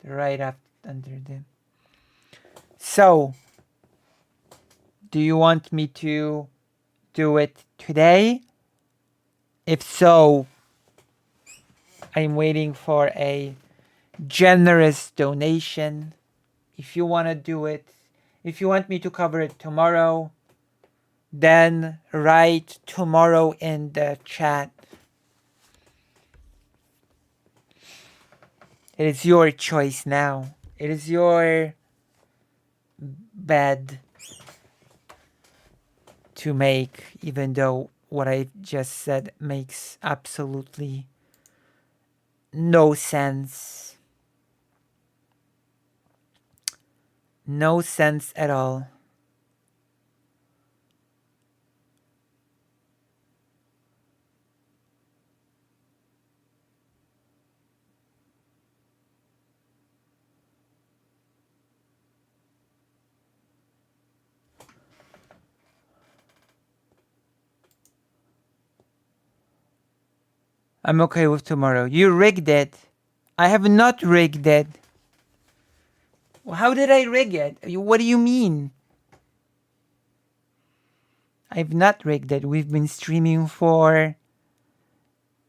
S1: right up under them. So, do you want me to do it today? If so, I'm waiting for a generous donation. If you want to do it, if you want me to cover it tomorrow, then write tomorrow in the chat. It is your choice now. It is your bed to make, even though what I just said makes absolutely no sense. No sense at all. I'm okay with tomorrow. You rigged it. I have not rigged it. How did I rig it? What do you mean? I've not rigged it. We've been streaming for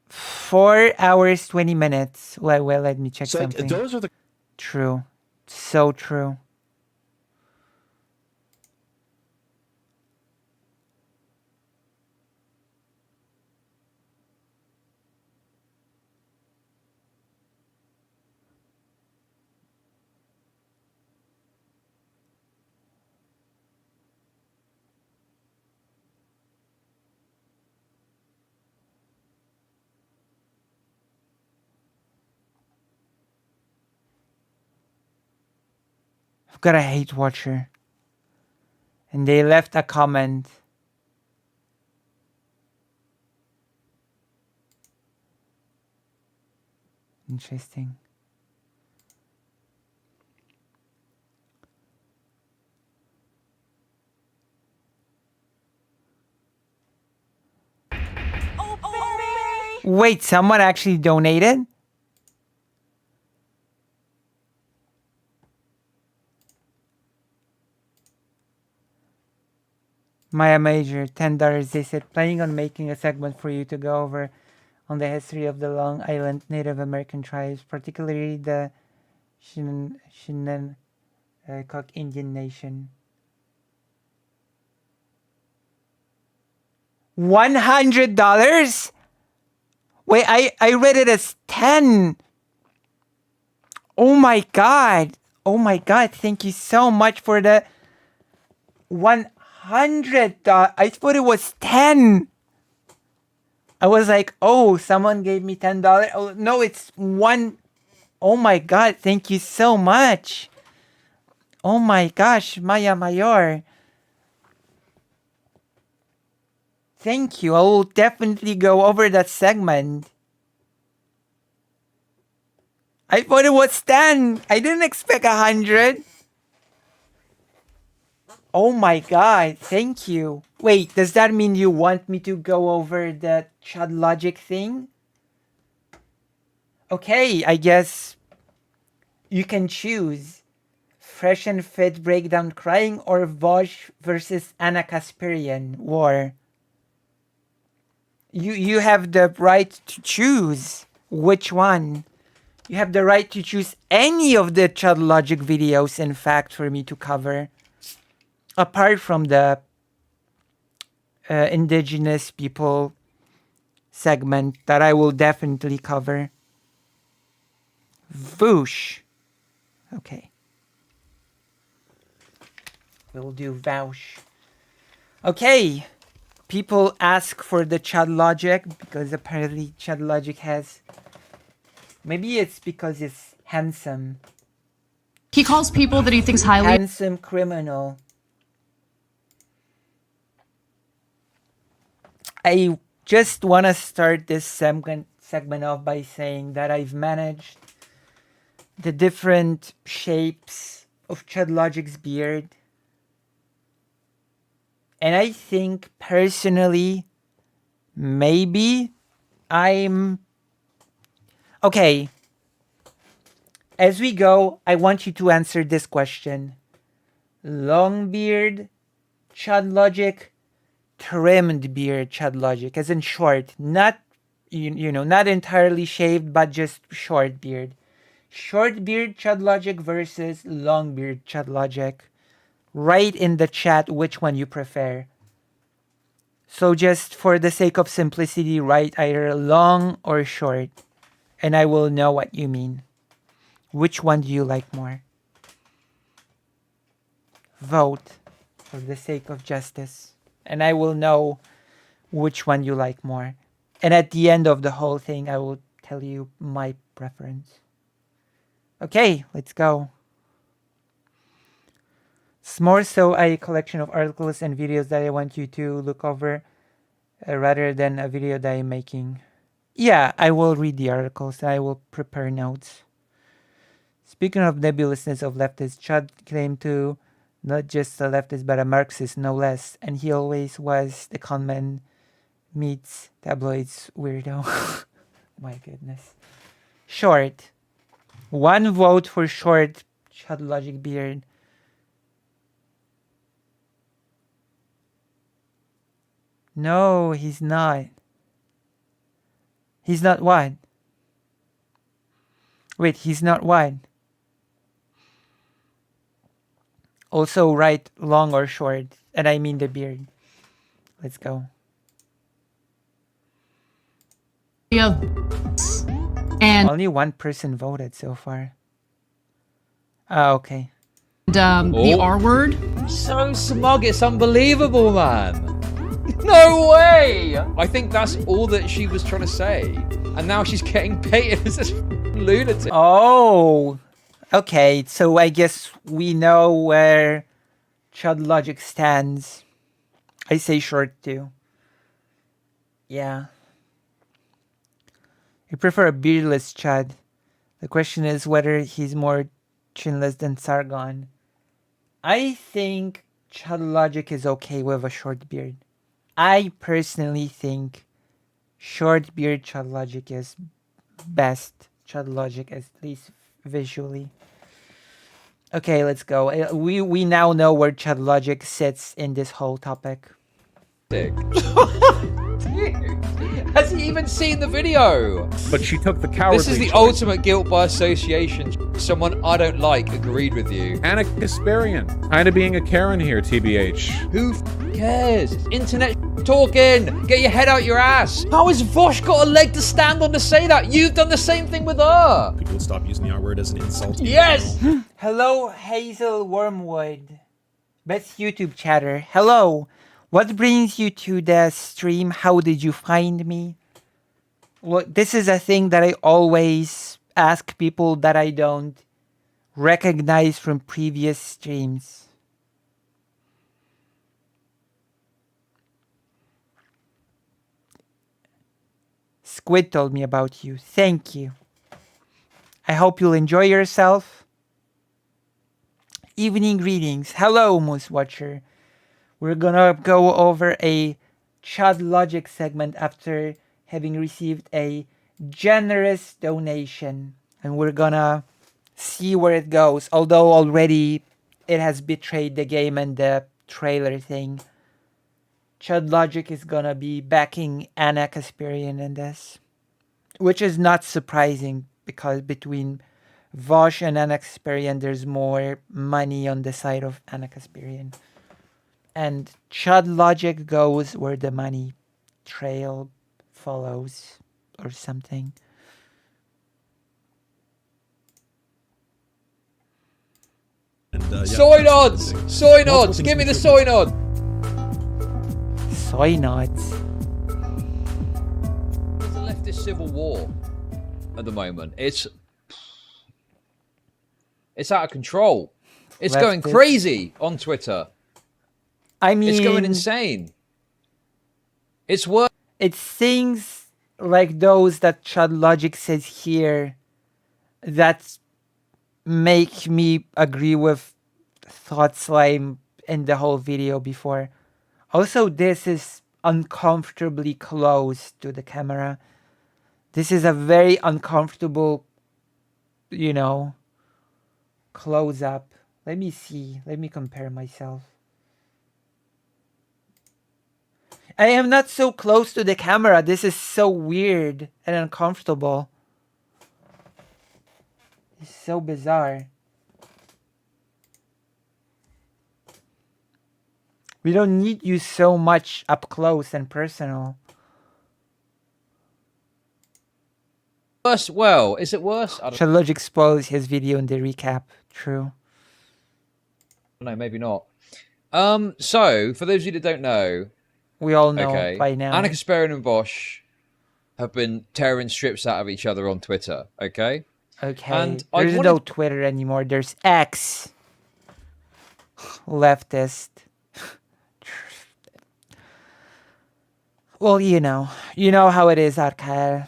S1: 4 hours, 20 minutes. Well, let me check something.
S6: Those are the
S1: True. So true. I've got a hate watcher. And they left a comment. Interesting. Wait, someone actually donated? Maya Major, $10. They said, planning on making a segment for you to go over on the history of the Long Island Native American tribes, particularly the Shinnecock Indian Nation. $100? Wait, I read it as 10. Oh my god. Oh my god. Thank you so much for the $100. I thought it was 10. I was like, oh, someone gave me $10. Oh, no, it's 1. Oh my god. Thank you so much. Oh my gosh, Maya Mayor. Thank you. I will definitely go over that segment. I thought it was 10. I didn't expect 100. Oh my god. Thank you. Wait, does that mean you want me to go over the Chud Logic thing? Okay, I guess you can choose. Fresh and Fit Breakdown Crying or Vosh versus Anna Kasparian War. You have the right to choose which one. You have the right to choose any of the Chud Logic videos, in fact, for me to cover. Apart from the indigenous people segment that I will definitely cover. Voosh. Okay. We'll do Vouch. Okay. People ask for the Chud Logic because apparently Chud Logic has... Maybe it's because it's handsome.
S4: He calls people that he thinks highly.
S1: Handsome criminal. I just want to start this segment off by saying that I've managed the different shapes of Chud Logic's beard. And I think personally, maybe I'm... Okay. As we go, I want you to answer this question. Long beard, Chud Logic, trimmed beard, Chud Logic, as in short, not not entirely shaved, but just short beard. Short beard Chud Logic versus long beard Chud Logic. Write in the chat which one you prefer. So just for the sake of simplicity, write either long or short, and I will know what you mean. Which one do you like more? Vote for the sake of justice, and I will know which one you like more. And at the end of the whole thing, I will tell you my preference. Okay, let's go. It's more so a collection of articles and videos that I want you to look over rather than a video that I'm making. Yeah, I will read the articles and I will prepare notes. Speaking of nebulousness of leftists, Chud claimed to not just a leftist but a Marxist no less, and he always was the conman meets tabloids weirdo. My goodness. Short. One vote for short Chud Logic beard. No, he's not. He's not what? Wait, he's not what? Also, right, long or short. And I mean the beard. Let's go.
S4: And
S1: Only one person voted so far. Ah, okay.
S4: the R word.
S6: So smug, it's unbelievable, man. No way! I think that's all that she was trying to say. And now she's getting painted as this lunatic.
S1: Oh, okay. So I guess we know where Chud Logic stands. I say short too. Yeah. I prefer a beardless Chud. The question is whether he's more chinless than Sargon. I think Chud Logic is okay with a short beard. I personally think short beard Chud Logic is best Chud Logic, at least visually. Okay, let's go. We now know where Chud Logic sits in this whole topic.
S6: Dude, has he even seen the video?
S7: But she took the cowardly
S6: This is the
S7: choice.
S6: ultimate guilt by association. Someone I don't like agreed with you.
S7: Anna Kasparian. Kind of being a Karen here, TBH.
S6: Who cares? It's internet talking. Get your head out your ass. How has Vosh got a leg to stand on to say that? You've done the same thing with her.
S8: People would stop using the R word as an insult.
S6: Yes.
S1: Hello, Hazel Wormwood. Best YouTube chatter. Hello. What brings you to the stream? How did you find me? Well, this is a thing that I always ask people that I don't recognize from previous streams. Squid told me about you. Thank you. I hope you'll enjoy yourself. Evening greetings. Hello, Moose Watcher. We're gonna go over a Chud Logic segment after having received a generous donation. And we're gonna see where it goes. Although already it has betrayed the game and the trailer thing. Chud Logic is gonna be backing Anna Kasparian in this. Which is not surprising because between Vosh and Anna Kasparian there's more money on the side of Anna Kasparian. And Chud Logic goes where the money trail follows or something.
S8: And, yeah,
S6: Soy nods. Soy
S8: Multiple
S6: nods.
S8: things
S6: Give me the
S8: contribute.
S6: soy nod.
S1: Soy nods.
S6: It's a leftist civil war at the moment. It's out of control. It's going
S1: Leftist.
S6: crazy on Twitter.
S1: I mean,
S6: It's going insane. It's worse.
S1: it's things like those that Chud Logic says here that make me agree with thoughts I'm in the whole video before. Also, this is uncomfortably close to the camera. This is a very uncomfortable, close up. Let me see. Let me compare myself. I am not so close to the camera. This is so weird and uncomfortable. It's so bizarre. We don't need you so much up close and personal.
S6: Worse. Well, is it worse? I don't
S1: Chud Logic spoils his video in the recap. True.
S6: know. Maybe not. So, for those of you that don't know,
S1: We all know
S6: okay,
S1: by now.
S6: Anna Kasparian and Bosch have been tearing strips out of each other on Twitter. Okay.
S1: Okay.
S6: And I
S1: There's no Twitter anymore. There's X. Leftist. Well, you know how it is, Arkael.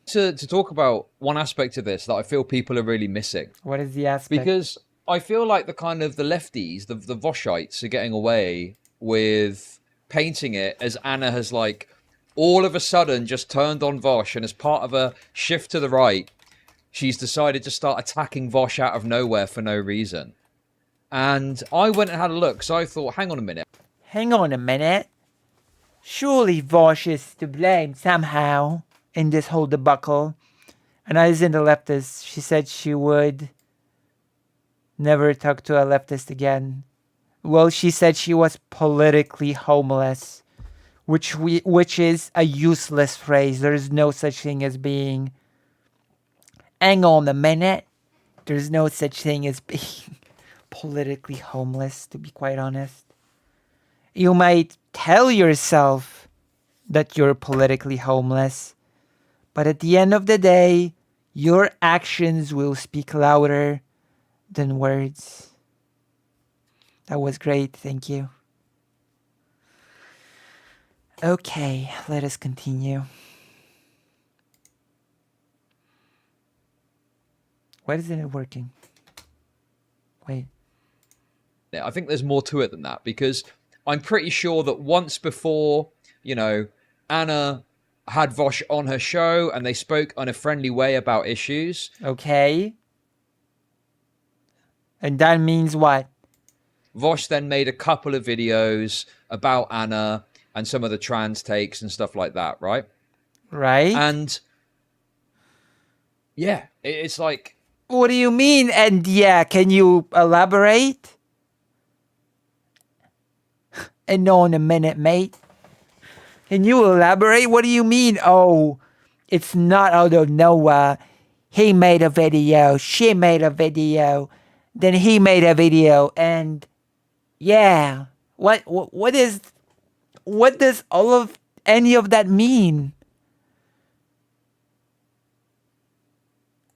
S6: To talk about one aspect of this that I feel people are really missing.
S1: What is the aspect?
S6: Because I feel like the lefties, the Voshites, are getting away with painting it as Anna has all of a sudden just turned on Vosh, and as part of a shift to the right, she's decided to start attacking Vosh out of nowhere for no reason. And I went and had a look, so I thought, hang on a minute.
S1: Hang on a minute. Surely Vosh is to blame somehow in this whole debacle. And as in the leftist, she said she would never talk to a leftist again. Well, she said she was politically homeless, which is a useless phrase. There's no such thing as being. Hang on a minute. There's no such thing as being politically homeless, to be quite honest. You might tell yourself that you're politically homeless, but at the end of the day, your actions will speak louder than words. That was great, thank you. Okay, let us continue. Why isn't it working? Wait.
S6: I think there's more to it than that, because I'm pretty sure that once before, you know, Anna had Vosh on her show and they spoke in a friendly way about issues.
S1: Okay. And that means what?
S6: Vosh then made a couple of videos about Anna and some of the trans takes and stuff like that, right?
S1: Right?
S6: And yeah, it's like...
S1: What do you mean? And yeah, can you elaborate? And no, in a minute, mate. Can you elaborate? What do you mean? Oh, it's not out of nowhere. He made a video. She made a video. Then he made a video. And yeah, what does any of that mean?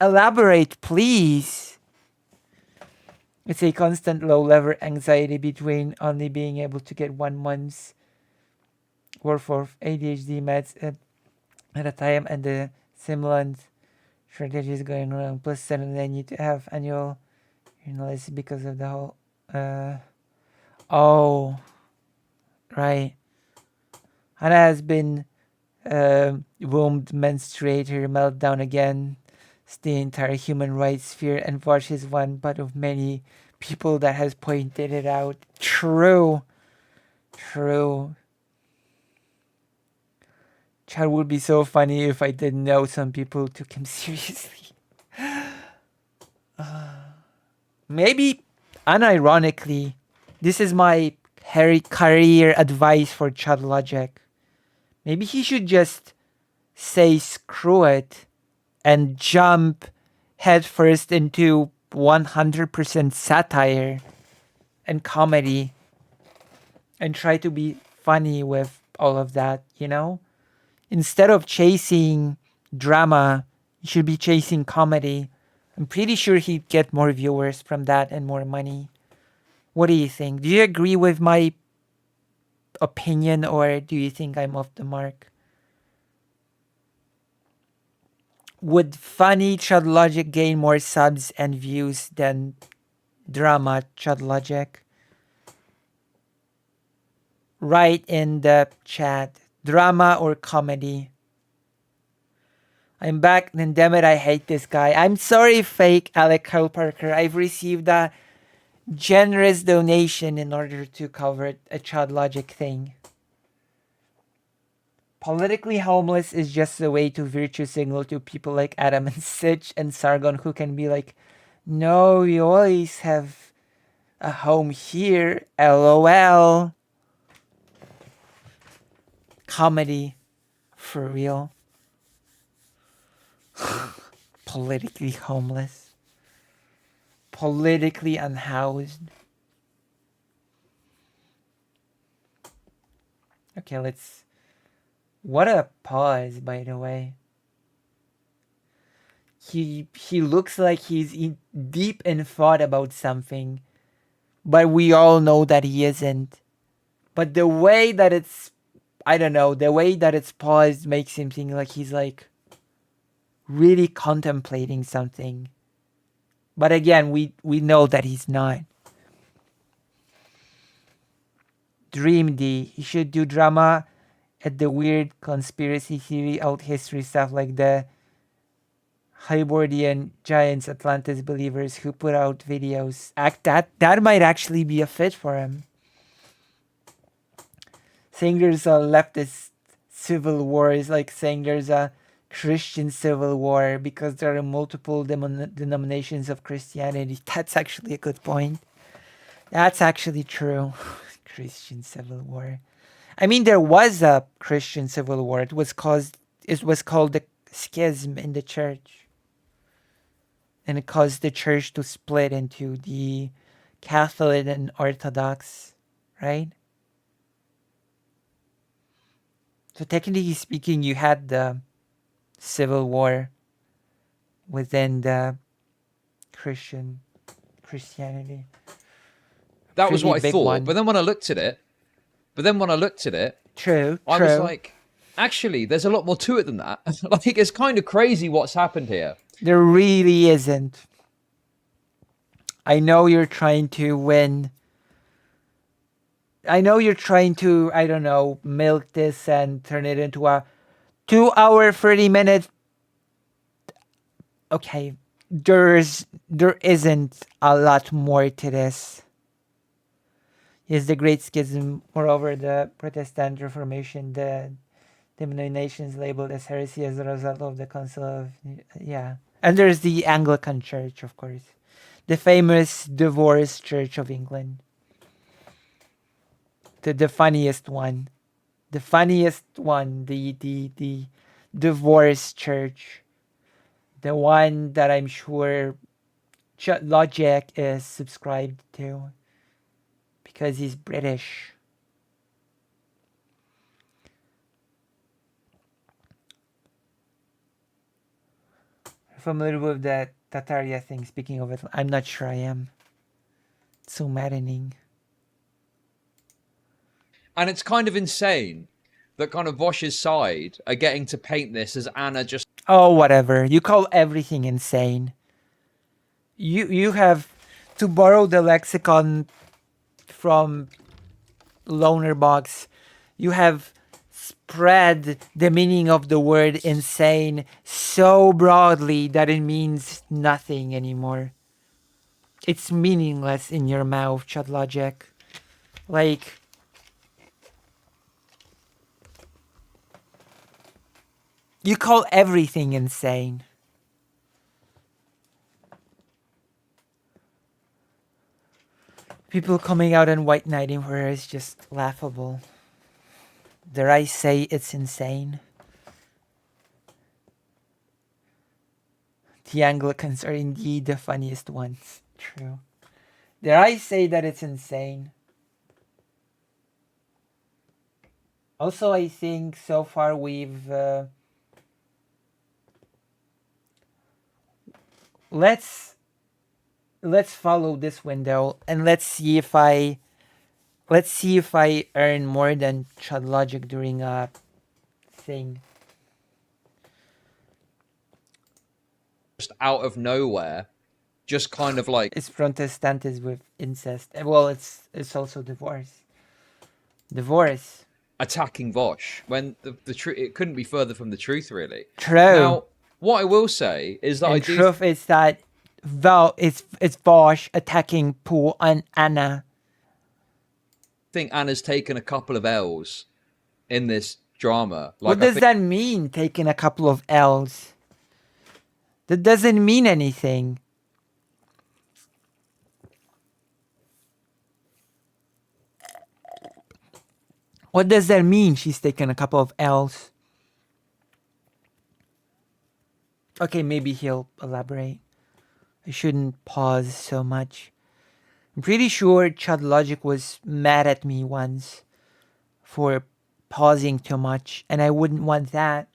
S1: Elaborate, please. It's a constant low-level anxiety between only being able to get 1 month's worth of ADHD meds at a time and the stimulant shortages going around. Plus, suddenly I need to have annual analysis because of the whole... oh, right. Hannah has been womb menstruator meltdown again. It's the entire human rights sphere, and Vosh is one but of many people that has pointed it out. True. Chad would be so funny if I didn't know some people took him seriously. Maybe, unironically, this is my career advice for Chud Logic. Maybe he should just say screw it and jump headfirst into 100% satire and comedy and try to be funny with all of that, you know? Instead of chasing drama, you should be chasing comedy. I'm pretty sure he'd get more viewers from that and more money. What do you think? Do you agree with my opinion, or do you think I'm off the mark? Would funny Chud Logic gain more subs and views than drama Chud Logic? Write in the chat. Drama or comedy? I'm back. Then damn it, I hate this guy. I'm sorry, fake Alec Kyle Parker. I've received a generous donation in order to cover a Chud Logic thing. Politically homeless is just a way to virtue signal to people like Adam and Sitch and Sargon, who can be like, no, we always have a home here, LOL. Comedy, for real. Politically homeless. Politically unhoused. Okay, let's... What a pause, by the way. He looks like he's deep in thought about something, but we all know that he isn't. But the way that it's... I don't know, the way that it's paused makes him think like he's like really contemplating something. But again, we know that he's not. Dream D. He should do drama at the weird conspiracy theory, alt history stuff like the Hybordian Giants Atlantis believers who put out videos. That might actually be a fit for him. Saying there's a leftist civil war is like saying there's a Christian civil war because there are multiple denominations of Christianity. That's actually a good point. That's actually true. Christian civil war. I mean, there was a Christian civil war. It was called the schism in the church. And it caused the church to split into the Catholic and Orthodox, right? So technically speaking, you had the civil war within the Christianity.
S6: That was
S1: Pretty
S6: what I
S1: big
S6: thought.
S1: one.
S6: But then when I looked at it,
S1: True.
S6: I was like, actually, there's a lot more to it than that. Like, it's kind of crazy what's happened here.
S1: There really isn't. I know you're trying to win. I know you're trying to, I don't know, milk this and turn it into a 2-hour, 30-minute. Okay, there isn't a lot more to this. Is the Great Schism, moreover, the Protestant Reformation, the denominations labeled as heresy as a result of the Council of, yeah. And there's the Anglican Church, of course. The famous Divorce Church of England. The funniest one. The funniest one. The Divorce Church. The one that I'm sure Chud Logic is subscribed to. Because he's British. Familiar with that Tataria thing, speaking of it, I'm not sure I am. It's so maddening.
S6: And it's kind of insane that kind of Vosh's side are getting to paint this as Anna just...
S1: Oh, whatever. You call everything insane. You have, to borrow the lexicon from Loner Box, you have spread the meaning of the word insane so broadly that it means nothing anymore. It's meaningless in your mouth, Chud Logic. Like, you call everything insane. People coming out and white knighting her is just laughable. Dare I say it's insane? The Anglicans are indeed the funniest ones. True. Dare I say that it's insane? Also, I think so far we've... Let's follow this window and let's see if I earn more than Chud Logic during a thing.
S6: just out of nowhere, just kind of like...
S1: It's Protestantism with incest. Well, it's also divorce. Divorce.
S6: attacking Vosh when the truth, it couldn't be further from the truth, really.
S1: True.
S6: Now, what I will say is that
S1: And
S6: I do
S1: truth is that it's Vosh attacking Paul and Anna.
S6: think Anna's taken a couple of L's in this drama. Like,
S1: What does that mean, taking a couple of L's? That doesn't mean anything. What does that mean, she's taken a couple of L's? Okay, maybe he'll elaborate. I shouldn't pause so much. I'm pretty sure Chud Logic was mad at me once for pausing too much, and I wouldn't want that.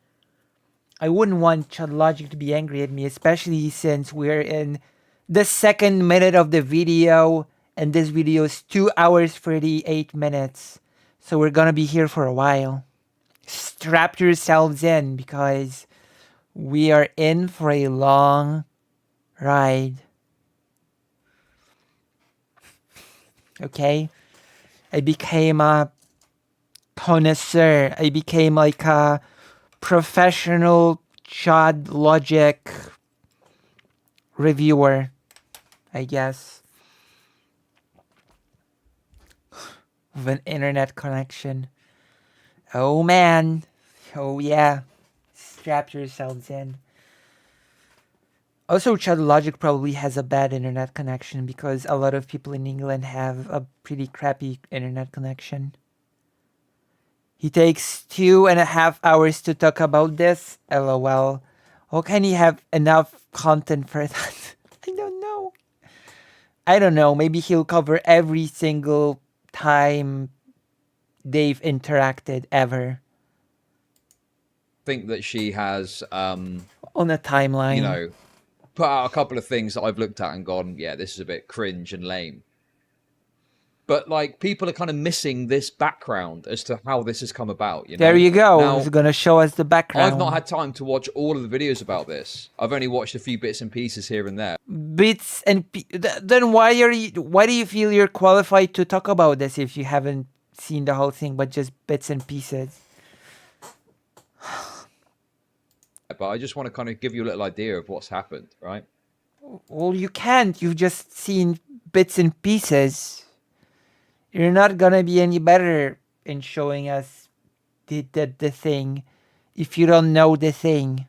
S1: I wouldn't want Chud Logic to be angry at me, especially since we're in the second minute of the video, and this video is 2 hours 38 minutes. So we're gonna be here for a while. Strap yourselves in, because we are in for a long ride. Okay? I became a connoisseur. I became like a professional Chud Logic reviewer, I guess, with an internet connection. Oh man. Oh yeah. Strap yourselves in. Also, Chud Logic probably has a bad internet connection because a lot of people in England have a pretty crappy internet connection. He takes 2.5 hours to talk about this. LOL. How can he have enough content for that? I don't know. I don't know. Maybe he'll cover every single time they've interacted ever
S6: Think that she has,
S1: on a timeline.
S6: you know, put out a couple of things that I've looked at and gone, yeah, this is a bit cringe and lame. But like, people are kind of missing this background as to how this has come about. You know?
S1: There you go.
S6: Now,
S1: It's gonna show us the background.
S6: I've not had time to watch all of the videos about this. I've only watched a few bits and pieces here and there.
S1: bits and then why do you feel you're qualified to talk about this if you haven't seen the whole thing but just bits and pieces?
S6: But I just want to kind of give you a little idea of what's happened, right?
S1: Well, you can't. You've just seen bits and pieces. You're not gonna be any better in showing us the thing if you don't know the thing.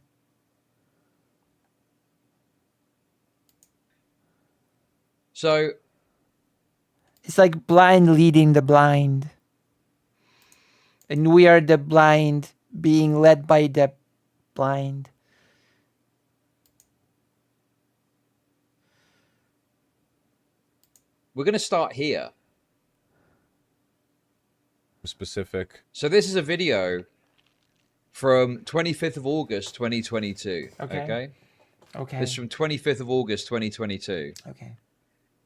S6: So
S1: It's like blind leading the blind. And we are the blind being led by the blind.
S6: we're going to start here.
S7: Specific.
S6: So this is a video from 25th of August, 2022.
S1: Okay.
S6: This is from 25th of August, 2022.
S1: Okay.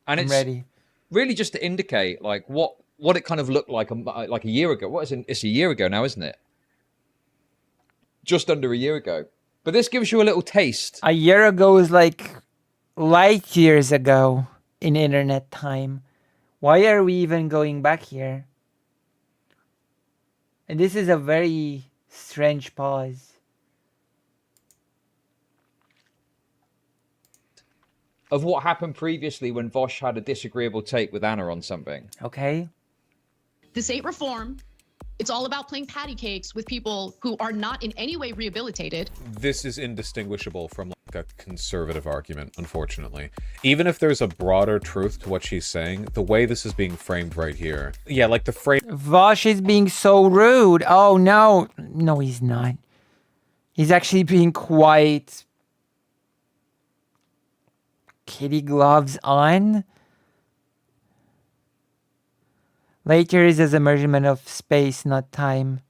S6: And
S1: I'm
S6: it's
S1: ready.
S6: really just to indicate like what it kind of looked like a year ago. What is it? It's a year ago now, isn't it? Just under a year ago. But this gives you a little taste.
S1: A year ago is like light years ago in internet time. Why are we even going back here? And this is a very strange pause.
S6: Of what happened previously when Vosh had a disagreeable take with Anna on something.
S1: Okay.
S4: This ain't reform. It's all about playing patty cakes with people who are not in any way rehabilitated.
S7: This is indistinguishable from like a conservative argument, unfortunately. Even if there's a broader truth to what she's saying, the way this is being framed right here. Yeah, like the frame.
S1: Vosh is being so rude. Oh no. No, he's not. He's actually being quite kitty gloves on. Light years is a measurement of space, not time.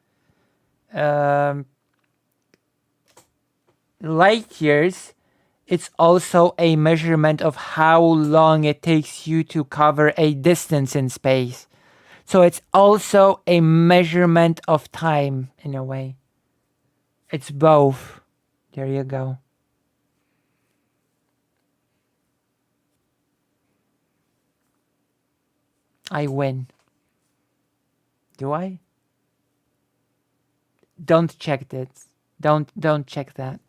S1: Light years, it's also a measurement of how long it takes you to cover a distance in space. So it's also a measurement of time in a way. It's both. There you go. I win. Do I? Don't check this. Don't check that.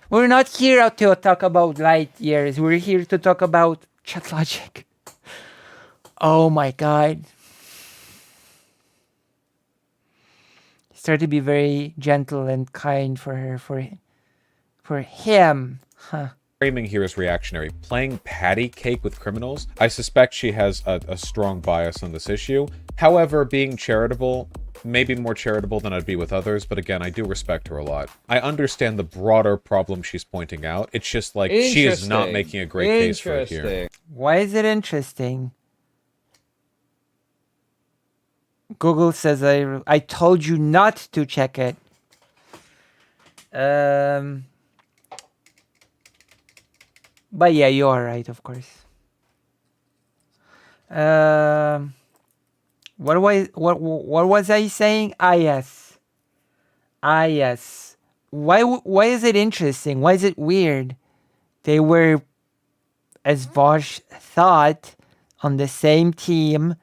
S1: We're not here to talk about light years. We're here to talk about Chud Logic. Oh my god. Start to be very gentle and kind for her, for him. Huh.
S7: Framing here is reactionary. Playing patty cake with criminals, I suspect she has a strong bias on this issue. However, being charitable, maybe more charitable than I'd be with others, but again, I do respect her a lot. I understand the broader problem she's pointing out. It's just like she is not making a great case for it here.
S1: Why is it interesting? Google says I told you not to check it. But yeah, you are right, of course. What was I saying? Yes. Yes. Why is it interesting? Why is it weird? They were, as Vosh thought, on the same team.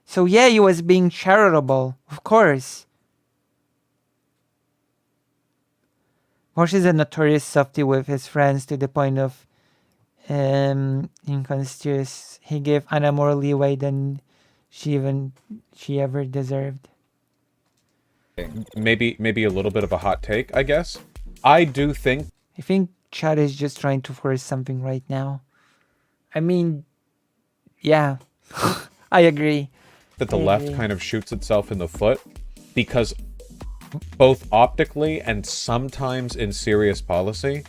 S1: So yeah, he was being charitable, of course. Vosh is a notorious softie with his friends to the point of inconspicuous. He gave Anna more leeway than she ever deserved.
S7: Maybe a little bit of a hot take, I guess. I do think
S1: I think Chad is just trying to force something right now. I mean, yeah, I agree.
S7: that the
S1: I
S7: left
S1: agree.
S7: kind of shoots itself in the foot because both optically and sometimes in serious policy,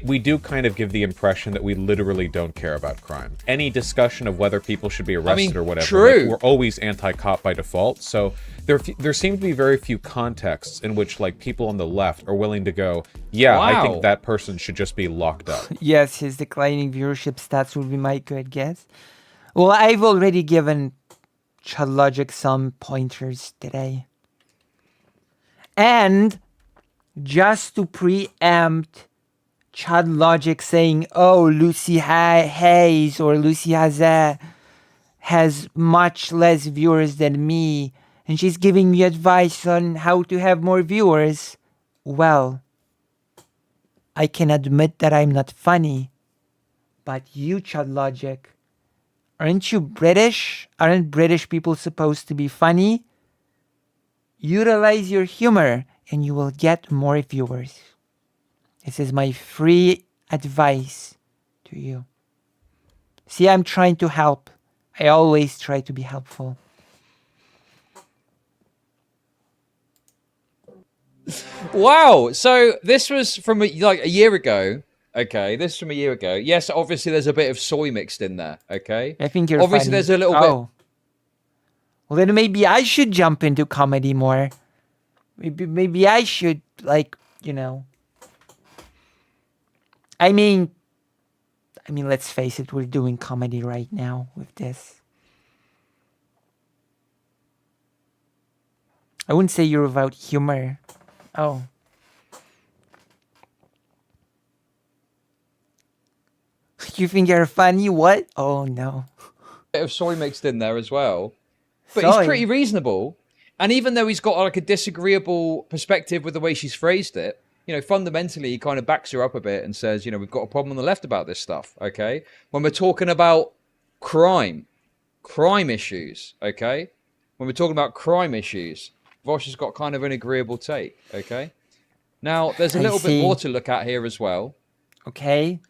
S7: we do kind of give the impression that we literally don't care about crime. Any discussion of whether people should be arrested or whatever,
S6: true.
S7: like, we're always anti-cop by default. So there seem to be very few contexts in which like people on the left are willing to go, yeah, I
S6: Wow.
S7: think that person should just be locked up.
S1: Yes, his declining viewership stats would be my good guess. Well, I've already given Chud Logic some pointers today. And just to preempt Chud Logic saying, oh, Lucy Hayes or Lucy Hazet has much less viewers than me, and she's giving me advice on how to have more viewers. Well, I can admit that I'm not funny, but you, Chud Logic, aren't you British? Aren't British people supposed to be funny? Utilize your humor and you will get more viewers. This is my free advice to you. See, I'm trying to help. I always try to be helpful.
S6: Wow. So this was from like a year ago. Okay, this is from a year ago. Yes, obviously there's a bit of soy mixed in there. Okay,
S1: I think you're
S6: obviously
S1: funny.
S6: there's a little
S1: Oh. Well, then maybe I should jump into comedy more. Maybe I should, like, you know. I mean, let's face it, we're doing comedy right now with this. I wouldn't say you're without humor. Oh. You think you're funny? What? Oh, no.
S6: bit of soy mixed in there as well. But
S1: Soy?
S6: he's pretty reasonable. And even though he's got like a disagreeable perspective with the way she's phrased it, you know, fundamentally he kind of backs her up a bit and says, you know, we've got a problem on the left about this stuff, okay? When we're talking about crime issues, okay? When we're talking about crime issues, Vosh has got kind of an agreeable take, okay? Now, there's a
S1: I
S6: little
S1: see.
S6: bit more to look at here as well.
S1: Okay.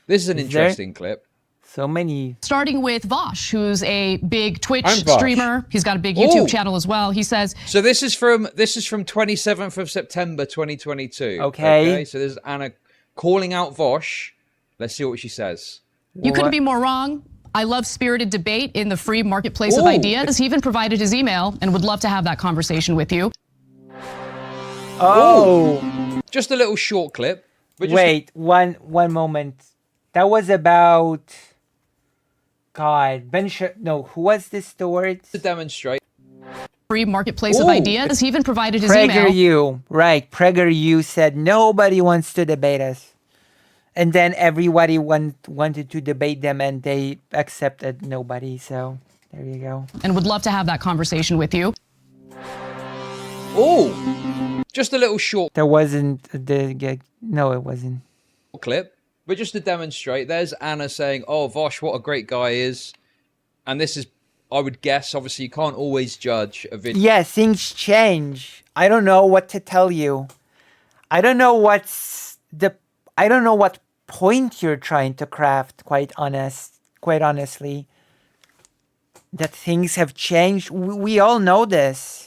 S6: This is an
S1: Is there?
S6: interesting clip.
S1: So many.
S4: Starting with Vosh, who's a big Twitch
S6: I'm Vosh.
S4: streamer. He's got a big YouTube
S6: Ooh.
S4: channel as well. He says,
S6: So this is from 27th of September 2022.
S1: Okay.
S6: So this is Anna calling out Vosh. Let's see what she says.
S4: you couldn't
S1: What?
S4: be more wrong. I love spirited debate in the free marketplace of
S6: Ooh.
S4: ideas. He even provided his email and would love to have that conversation with you.
S1: Oh.
S6: Just a little short clip. But just
S1: Wait, one moment. That was about. God, no, who was this towards?
S6: to demonstrate.
S4: Free marketplace of
S6: Ooh.
S4: ideas. He even provided his email.
S1: PragerU, right? PragerU said nobody wants to debate us, and then everybody wanted to debate them, and they accepted nobody. So there you go.
S4: And would love to have that conversation with you.
S6: Oh, just a little short
S1: There wasn't no, it wasn't.
S6: clip. But just to demonstrate, there's Anna saying, oh, Vosh, what a great guy he is. And this is, I would guess, obviously you can't always judge a video.
S1: Yeah, things change. I don't know what to tell you. I don't know what point you're trying to craft, quite honestly. That things have changed. We all know this.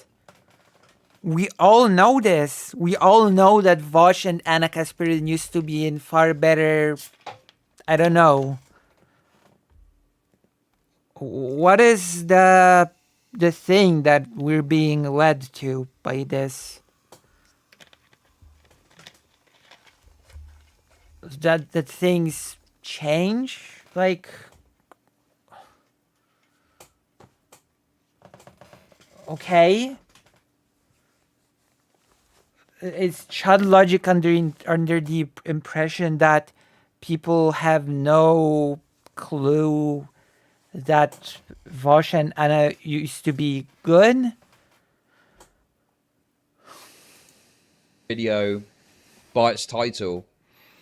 S1: We all know this. We all know that Vosh and Anna Kasparin used to be in far better. I don't know. What is the thing that we're being led to by this? That things change? Like, okay. Is Chud Logic under the impression that people have no clue that Vosh and Anna used to be good?
S6: Video by its title.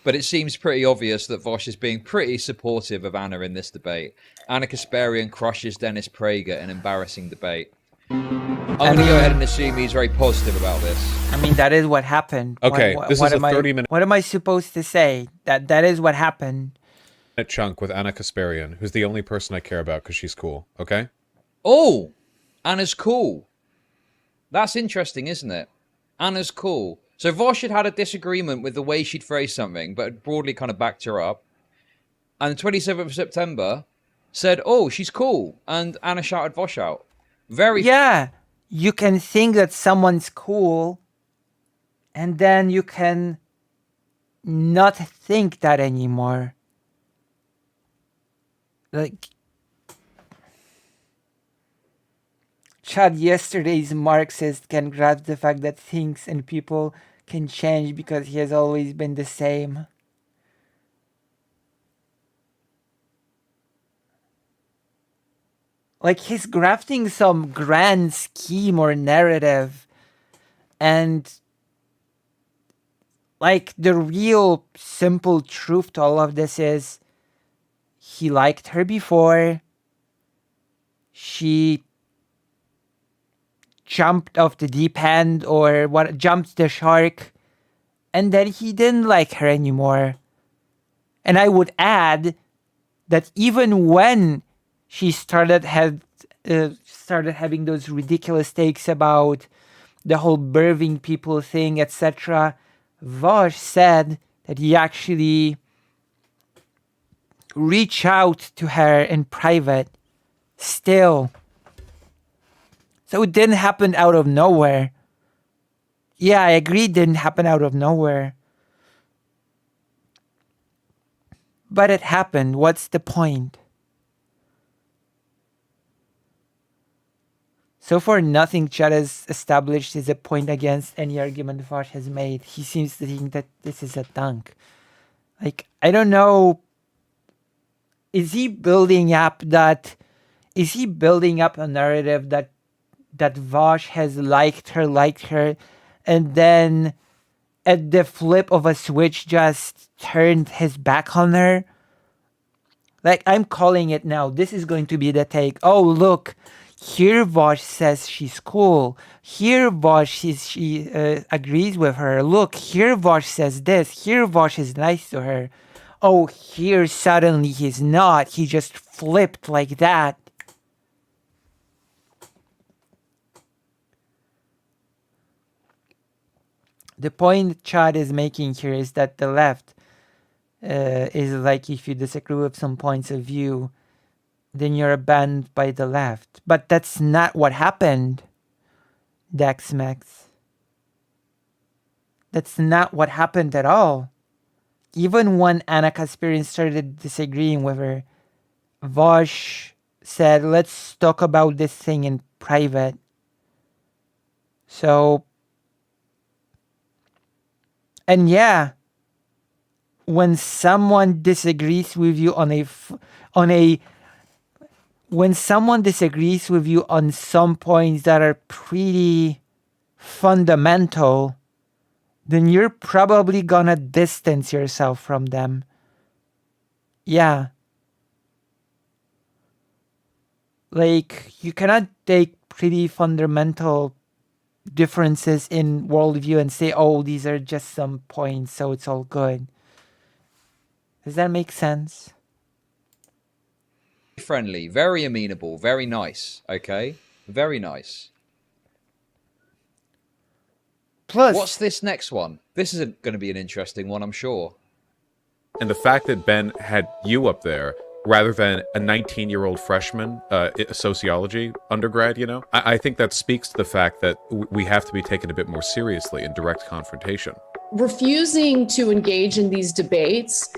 S6: But it seems pretty obvious that Vosh is being pretty supportive of Anna in this debate. Anna Kasparian crushes Dennis Prager in embarrassing debate. I'm going to go ahead and assume he's very positive about this.
S1: I mean, that is what happened.
S7: Okay, this is a 30-minute
S1: What am I supposed to say? That is what happened.
S7: chunk with Anna Kasparian, who's the only person I care about because she's cool, okay?
S6: Oh, Anna's cool. That's interesting, isn't it? Anna's cool. So Vosh had a disagreement with the way she'd phrased something, but had broadly kind of backed her up. And the 27th of September said, oh, she's cool. And Anna shouted Vosh out.
S1: Yeah, you can think that someone's cool, and then you can not think that anymore. Like, Chud, yesterday's Marxist can grasp the fact that things and people can change because he has always been the same. Like, he's grafting some grand scheme or narrative, and like, the real simple truth to all of this is he liked her before. She jumped off the deep end or jumped the shark, and then he didn't like her anymore. And I would add that even when she started having those ridiculous takes about the whole birthing people thing, etc., Vosh said that he actually reached out to her in private still. So it didn't happen out of nowhere. Yeah, I agree it didn't happen out of nowhere. But it happened. What's the point? So far, nothing Chud has established is a point against any argument Vosh has made. He seems to think that this is a dunk. Like, I don't know. Is he building up a narrative that Vosh has liked her, and then at the flip of a switch just turned his back on her? Like, I'm calling it now. This is going to be the take. Oh, look. Here Vosh says she's cool. Here Vosh she agrees with her. Look, here Vosh says this. Here Vosh is nice to her. Oh, here suddenly he's not. He just flipped like that. The point Chud is making here is that the left is like, if you disagree with some points of view, then you're banned by the left. But that's not what happened, Dexmex. That's not what happened at all. Even when Anna Kasparian started disagreeing with her, Vosh said, let's talk about this thing in private. So, and yeah, when someone disagrees with you when someone disagrees with you on some points that are pretty fundamental, then you're probably gonna distance yourself from them. Yeah. Like, you cannot take pretty fundamental differences in worldview and say, oh, these are just some points, so it's all good. Does that make sense?
S6: Friendly, very amenable, very nice, okay? Very nice.
S1: Plus,
S6: what's this next one? This is going to be an interesting one, I'm sure.
S7: And the fact that Ben had you up there rather than a 19-year-old freshman, sociology undergrad, you know? I think that speaks to the fact that we have to be taken a bit more seriously in direct confrontation.
S4: Refusing to engage in these debates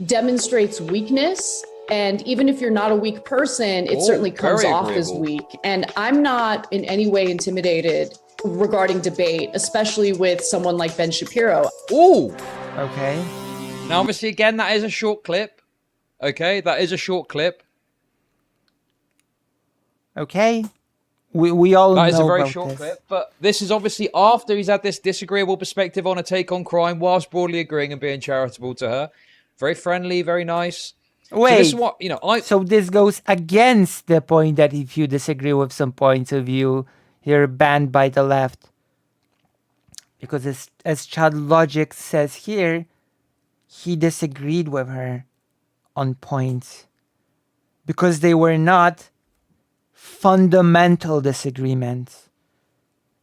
S4: demonstrates weakness. And even if you're not a weak person, it certainly comes off as weak. And I'm not in any way intimidated regarding debate, especially with someone like Ben Shapiro.
S6: Ooh.
S1: Okay.
S6: Now, obviously, again, that is a short clip. Okay, that is a short clip.
S1: Okay. We all
S6: That is a
S1: know
S6: very
S1: about
S6: short
S1: this.
S6: clip, but this is obviously after he's had this disagreeable perspective on a take on crime, whilst broadly agreeing and being charitable to her. Very friendly, very nice.
S1: Wait,
S6: So this is what
S1: so this goes against the point that if you disagree with some points of view, you're banned by the left. Because as Chud Logic says here, he disagreed with her on points. Because they were not fundamental disagreements.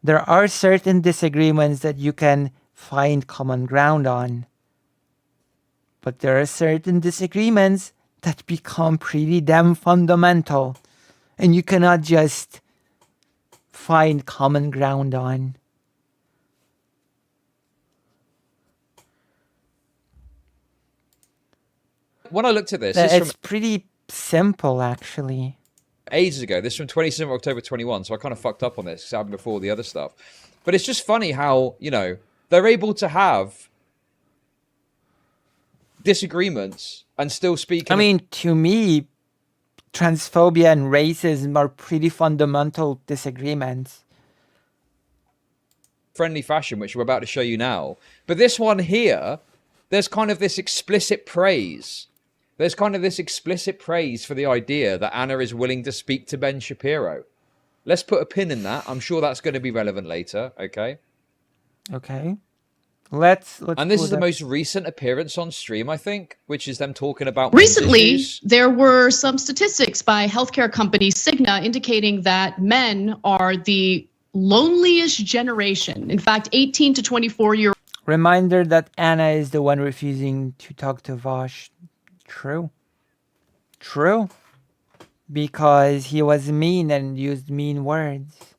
S1: There are certain disagreements that you can find common ground on. But there are certain disagreements that become pretty damn fundamental. And you cannot just find common ground on.
S6: when I looked at this,
S1: It's pretty simple, actually.
S6: ages ago. This is from 27th October 21, so I kind of fucked up on this because it happened before the other stuff. But it's just funny how, they're able to have disagreements and still speak.
S1: I mean, to me, transphobia and racism are pretty fundamental disagreements.
S6: Friendly fashion, which we're about to show you now. But this one here, there's kind of this explicit praise. There's kind of this explicit praise for the idea that Anna is willing to speak to Ben Shapiro. Let's put a pin in that. I'm sure that's going to be relevant later, okay?
S1: Okay. Let's
S6: and this is the most recent appearance on stream, I think, which is them talking about
S4: Recently,
S6: issues.
S4: there were some statistics by healthcare company Cigna indicating that men are the loneliest generation. In fact, 18 to 24-year-olds.
S1: Reminder that Anna is the one refusing to talk to Vosh. True. True. Because he was mean and used mean words.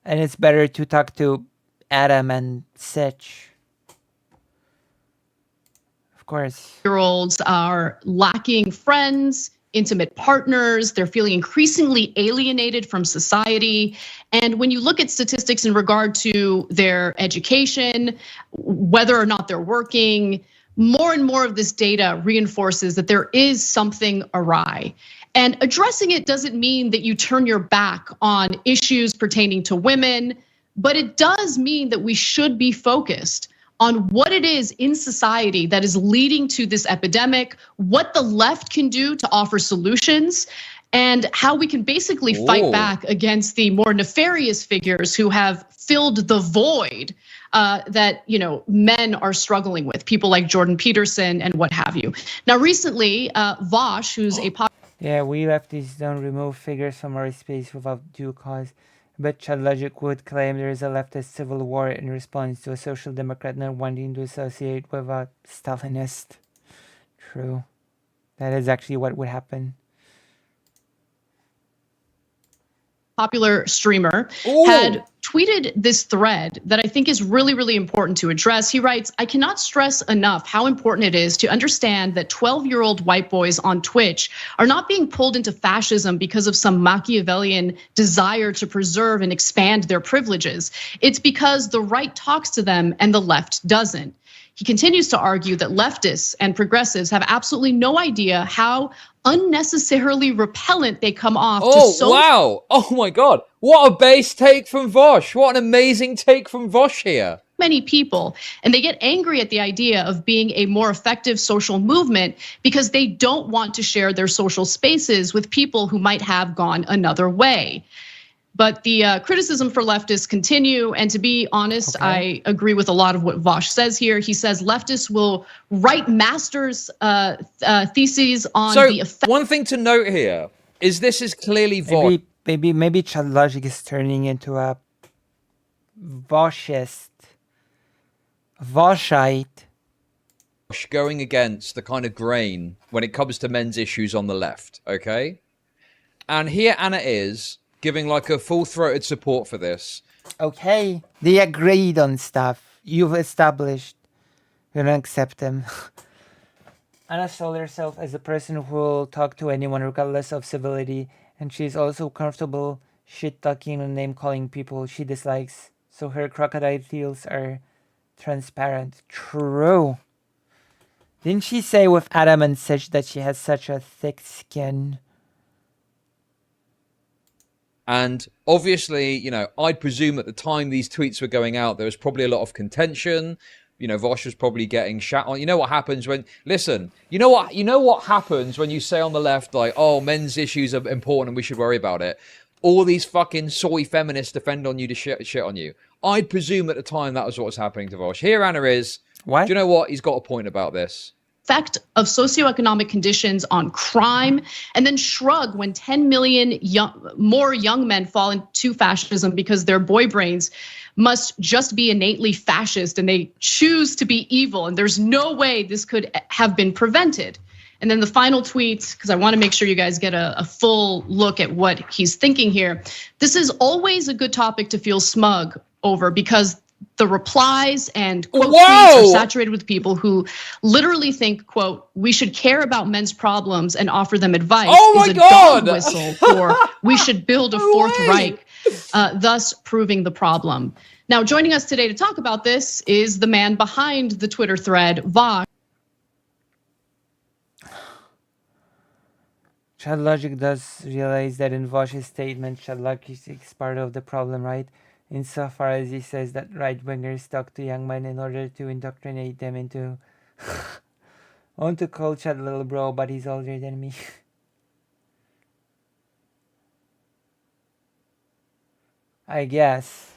S1: And it's better to talk to Adam and Sitch. Of course.
S4: Year-olds are lacking friends, intimate partners. They're feeling increasingly alienated from society. And when you look at statistics in regard to their education, whether or not they're working, more and more of this data reinforces that there is something awry. And addressing it doesn't mean that you turn your back on issues pertaining to women, but it does mean that we should be focused on what it is in society that is leading to this epidemic, what the left can do to offer solutions, and how we can basically fight back against the more nefarious figures who have filled the void that men are struggling with, people like Jordan Peterson and what have you. Now, recently, Vosh, who's a
S1: yeah, we lefties don't remove figures from our space without due cause. But Chud Logic would claim there is a leftist civil war in response to a social democrat not wanting to associate with a Stalinist. True. That is actually what would happen.
S4: popular streamer, had tweeted this thread that I think is really, really important to address. He writes, I cannot stress enough how important it is to understand that 12-year-old white boys on Twitch are not being pulled into fascism because of some Machiavellian desire to preserve and expand their privileges. It's because the right talks to them and the left doesn't. He continues to argue that leftists and progressives have absolutely no idea how unnecessarily repellent they come off to so
S6: wow. Oh my God. What a base take from Vosh. What an amazing take from Vosh here.
S4: Many people, and they get angry at the idea of being a more effective social movement because they don't want to share their social spaces with people who might have gone another way. But the criticism for leftists continue, and to be honest, I agree with a lot of what Vosh says here. He says leftists will write master's theses on the effect.
S6: One thing to note here is this is clearly Vosh.
S1: Maybe Chud Logic is turning into a Voshite.
S6: Going against the kind of grain when it comes to men's issues on the left, okay? And here Anna is giving like a full-throated support for this.
S1: Okay, they agreed on stuff. You've established. You don't accept them. Anna sold herself as a person who will talk to anyone regardless of civility, and she's also comfortable shit-talking and name-calling people she dislikes, so her crocodile tears are transparent. True. Didn't she say with Adam and such that she has such a thick skin?
S6: And obviously, you know, I'd presume at the time these tweets were going out, there was probably a lot of contention. You know, Vosh was probably getting shat on. You know what happens when, listen, you know what happens when you say on the left, like, oh, men's issues are important and we should worry about it. All these fucking soy feminists defend on you to shit on you. I'd presume at the time that was what was happening to Vosh. Here Anna is.
S1: What?
S6: Do you know what? He's got a point about this.
S4: Effect of socioeconomic conditions on crime, and then shrug when 10 million more young men fall into fascism because their boy brains must just be innately fascist and they choose to be evil, and there's no way this could have been prevented. And then the final tweet, because I want to make sure you guys get a full look at what he's thinking here. This is always a good topic to feel smug over, because the replies and quote tweets are saturated with people who literally think, quote, we should care about men's problems and offer them advice is a dog whistle for we should build a fourth Reich, thus proving the problem. Now, joining us today to talk about this is the man behind the Twitter thread, Vosh.
S1: Chud Logic does realize that in Vosh's statement, Chud Logic is part of the problem, right? Insofar as he says that right-wingers talk to young men in order to indoctrinate them into... I want to call Chud little bro, but he's older than me. I guess.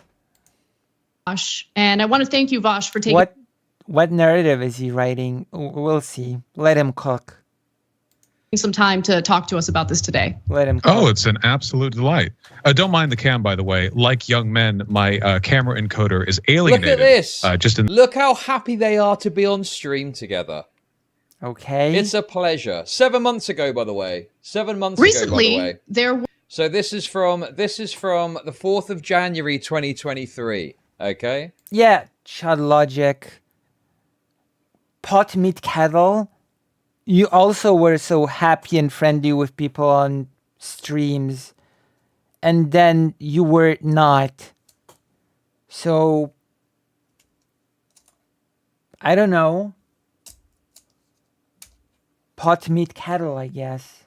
S4: And I want to thank you, Vosh, for taking...
S1: What narrative is he writing? We'll see. Let him cook.
S4: Some time to talk to us about this today.
S1: Let him cook.
S9: Oh, it's an absolute delight. Don't mind the cam, by the way. Like young men, my camera encoder is alienated.
S6: Look at this.
S9: In
S6: Look how happy they are to be on stream together.
S1: Okay.
S6: It's a pleasure. 7 months ago, by the way. 7 months
S4: Recently,
S6: ago, by the way.
S4: There.
S6: So this is from the 4th of January 2023. Okay.
S1: Yeah, Chud Logic. Pot meat kettle. You also were so happy and friendly with people on streams, and then you were not. So, I don't know. Pot meat kettle, I guess.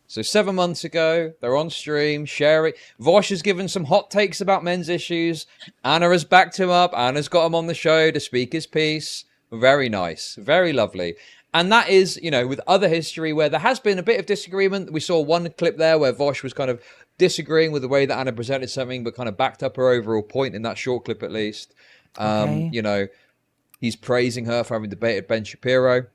S6: So 7 months ago, they're on stream, sharing. Vosh has given some hot takes about men's issues. Anna has backed him up. Anna's got him on the show to speak his piece. Very nice, very lovely. And that is, you know, with other history where there has been a bit of disagreement. We saw one clip there where Vosh was kind of disagreeing with the way that Anna presented something, but kind of backed up her overall point in that short clip at least.
S1: Okay.
S6: You know, he's praising her for having debated Ben Shapiro.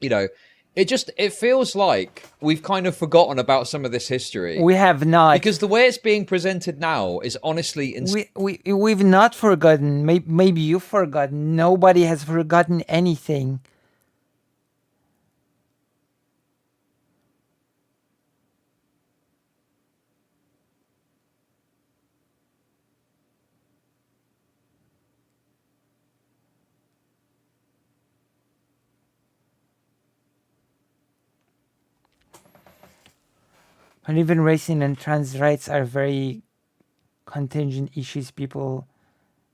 S6: You know, it feels like we've kind of forgotten about some of this history.
S1: We have not.
S6: Because the way it's being presented now is honestly...
S1: We've not forgotten. Maybe you've forgotten. Nobody has forgotten anything. And even racing and trans rights are very contingent issues. People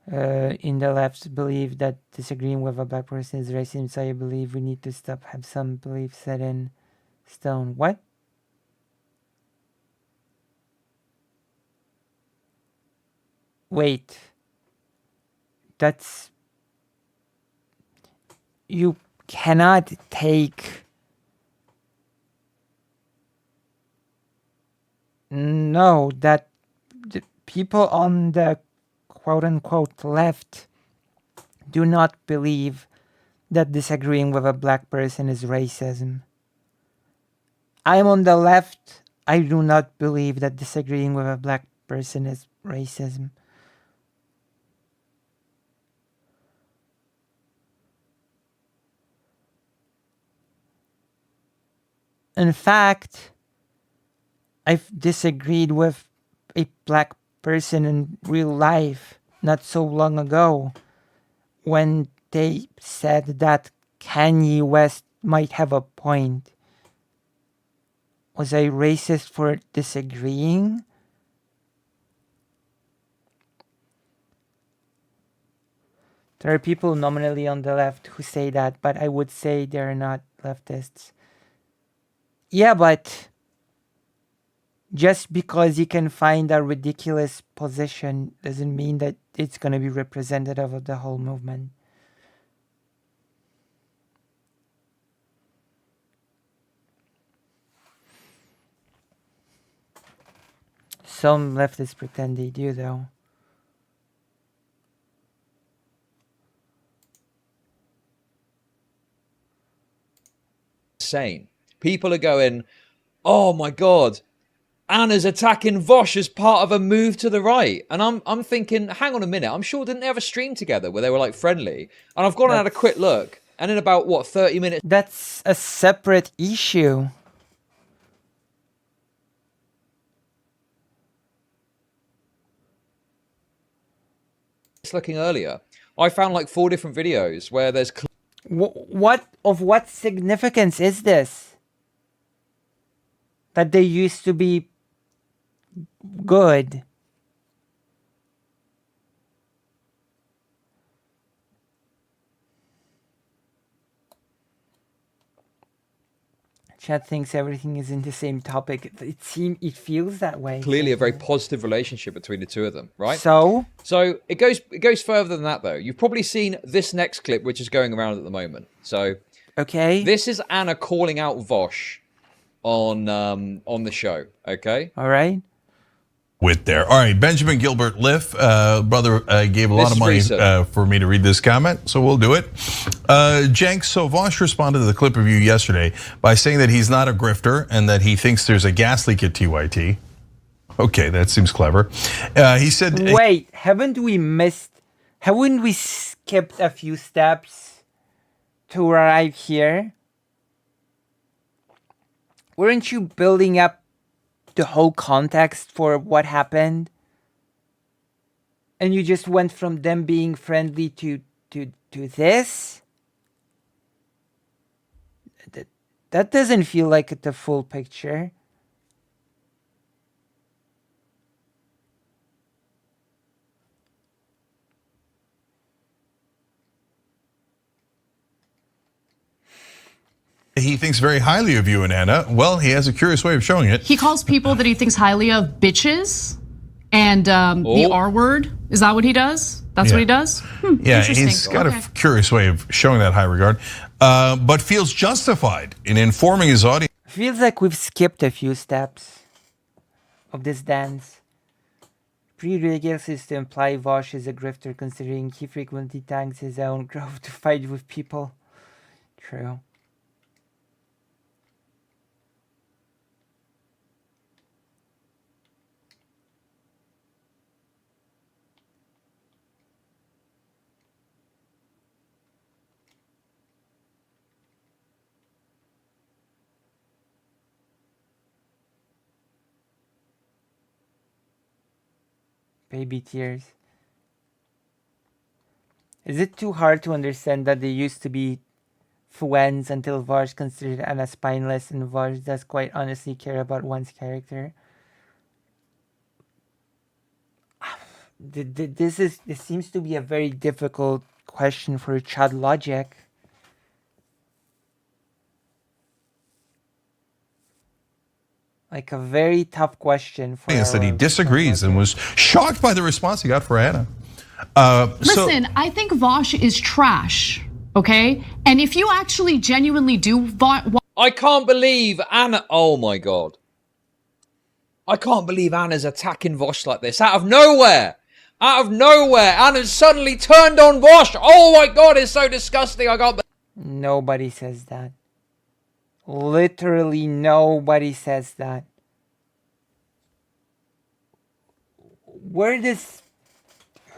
S1: in the left believe that disagreeing with a black person is racism, so I believe we need to have some beliefs set in stone. What? Wait. That's... You cannot take... No, that the people on the quote-unquote left do not believe that disagreeing with a black person is racism. I'm on the left. I do not believe that disagreeing with a black person is racism. In fact, I've disagreed with a black person in real life not so long ago when they said that Kanye West might have a point. Was I racist for disagreeing? There are people nominally on the left who say that, but I would say they're not leftists. Yeah, but Just because you can find a ridiculous position doesn't mean that it's going to be representative of the whole movement. Some leftists pretend they do, though.
S6: Insane. People are going, oh my God, Anna's attacking Vosh as part of a move to the right. And I'm thinking, hang on a minute, I'm sure didn't they have a stream together where they were like friendly? And I've gone and had a quick look, and in about, what, 30 minutes?
S1: That's a separate issue.
S6: Looking earlier, I found like 4 different videos where there's
S1: what significance is this? That they used to be good. Chad thinks everything is in the same topic. It feels that way.
S6: clearly a very positive relationship between the two of them, right?
S1: So
S6: it goes further than that, though. You've probably seen this next clip, which is going around at the moment. So
S1: okay,
S6: this is Anna calling out Vosh on the show. Okay,
S1: all right.
S5: With there. All right, Benjamin Gilbert Liff, brother gave a lot of money for me to read this comment, so we'll do it. Jenks, so Vosh responded to the clip of you yesterday by saying that he's not a grifter and that he thinks there's a gas leak at TYT. Okay, that seems clever. He said...
S1: Wait, haven't we skipped a few steps to arrive here? Weren't you building up the whole context for what happened, and you just went from them being friendly to this? That doesn't feel like the full picture.
S5: He thinks very highly of you and Anna. Well, he has a curious way of showing it.
S4: He calls people that he thinks highly of bitches and the R word. Is that what he does? That's what he does?
S5: Yeah, he's got a curious way of showing that high regard, but feels justified in informing his audience.
S1: Feels like we've skipped a few steps of this dance. Pretty ridiculous is to imply Vosh is a grifter, considering he frequently tanks his own growth to fight with people. True. Baby tears. Is it too hard to understand that they used to be friends until Vosh considered Anna spineless and Vosh does quite honestly care about one's character? This seems to be a very difficult question for Chud Logic. Like a very tough question for
S5: Yes, that he disagrees and was shocked by the response he got for Anna.
S4: Listen, I think Vosh is trash, okay? And if you actually genuinely do...
S6: I can't believe Anna... Oh my God. I can't believe Anna's attacking Vosh like this. Out of nowhere. Out of nowhere. Anna's suddenly turned on Vosh. Oh my God, it's so disgusting. I can't...
S1: Nobody says that. Literally nobody says that.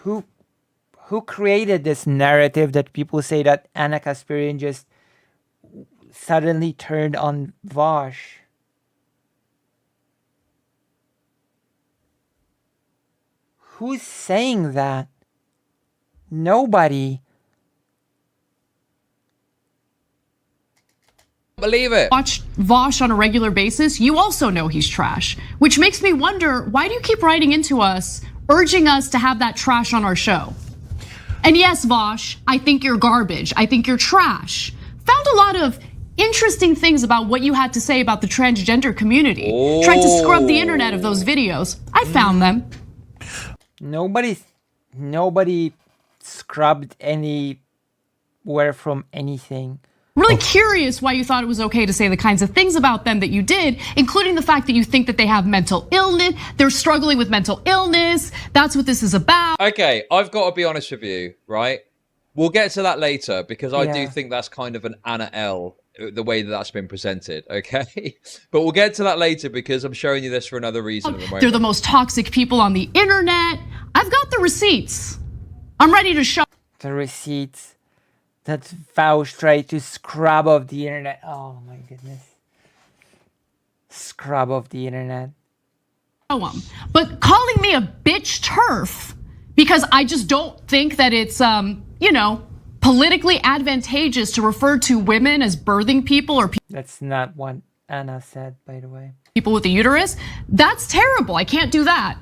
S1: Who created this narrative that people say that Anna Kasparian just suddenly turned on Vosh? Who's saying that? Nobody.
S6: Believe it.
S4: Watch Vosh on a regular basis, you also know he's trash. Which makes me wonder, why do you keep writing into us, urging us to have that trash on our show? And yes, Vosh, I think you're garbage. I think you're trash. Found a lot of interesting things about what you had to say about the transgender community. Tried to scrub the internet of those videos. I found them.
S1: Nobody scrubbed anywhere from anything.
S4: Really curious why you thought it was okay to say the kinds of things about them that you did, including the fact that you think that they have mental illness, they're struggling with mental illness. That's what this is about.
S6: Okay, I've got to be honest with you, right? We'll get to that later because I do
S1: Yeah.
S6: think that's kind of an Anna L, the way that that's been presented, okay? But we'll get to that later because I'm showing you this for another reason at the moment.
S4: They're the most toxic people on the internet. I've got the receipts. I'm ready to show
S1: The receipts that Fausch tried to scrub off the internet. Oh my goodness. Scrub off the internet.
S4: them. But calling me a bitch turf because I just don't think that it's, politically advantageous to refer to women as birthing people or
S1: That's not what Anna said, by the way.
S4: people with a uterus, that's terrible. I can't do that.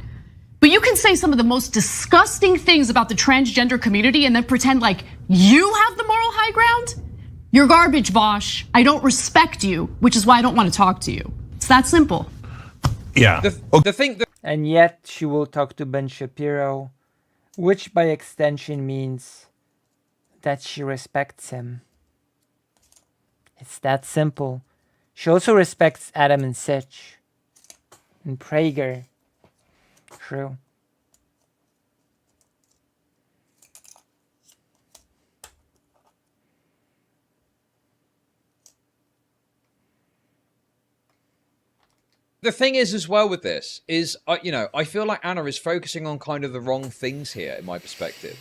S4: But you can say some of the most disgusting things about the transgender community and then pretend like you have the moral high ground? You're garbage, Bosch. I don't respect you, which is why I don't want to talk to you. It's that simple.
S5: Yeah.
S6: The thing that
S1: And yet she will talk to Ben Shapiro, which by extension means that she respects him. It's that simple. She also respects Adam and Sitch and Prager. True.
S6: the thing is as well with this is, I feel like Anna is focusing on kind of the wrong things here in my perspective.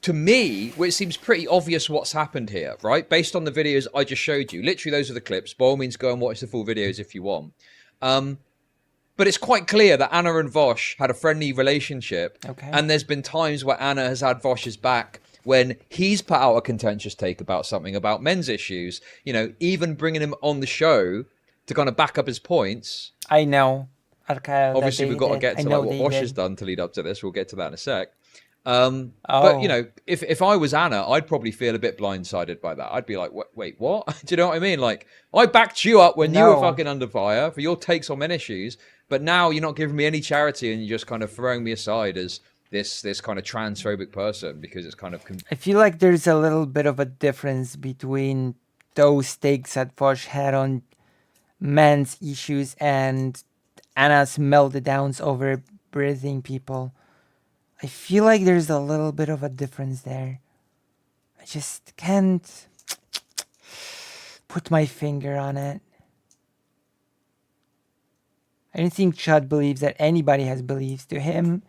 S6: To me, it seems pretty obvious what's happened here, right? Based on the videos I just showed you. Literally, those are the clips. By all means, go and watch the full videos if you want. But it's quite clear that Anna and Vosh had a friendly relationship.
S1: Okay.
S6: And there's been times where Anna has had Vosh's back when he's put out a contentious take about something about men's issues. Even bringing him on the show to kind of back up his points.
S1: I know. Arkael,
S6: Obviously,
S1: that
S6: we've
S1: they
S6: got to
S1: did.
S6: get
S1: I
S6: to
S1: know
S6: like what
S1: they
S6: Vosh
S1: did.
S6: has done to lead up to this. We'll get to that in a sec.
S1: Oh.
S6: But if I was Anna, I'd probably feel a bit blindsided by that. I'd be like, wait, what? Do you know what I mean? Like, I backed you up when you were
S1: No.
S6: fucking under fire for your takes on men issues, but now you're not giving me any charity and you're just kind of throwing me aside as this kind of transphobic person because it's kind of
S1: I feel like there's a little bit of a difference between those takes that Vosh had on men's issues and Anna's meltdowns over breathing people. I feel like there's a little bit of a difference there. I just can't put my finger on it. I don't think Chud believes that anybody has beliefs. To him,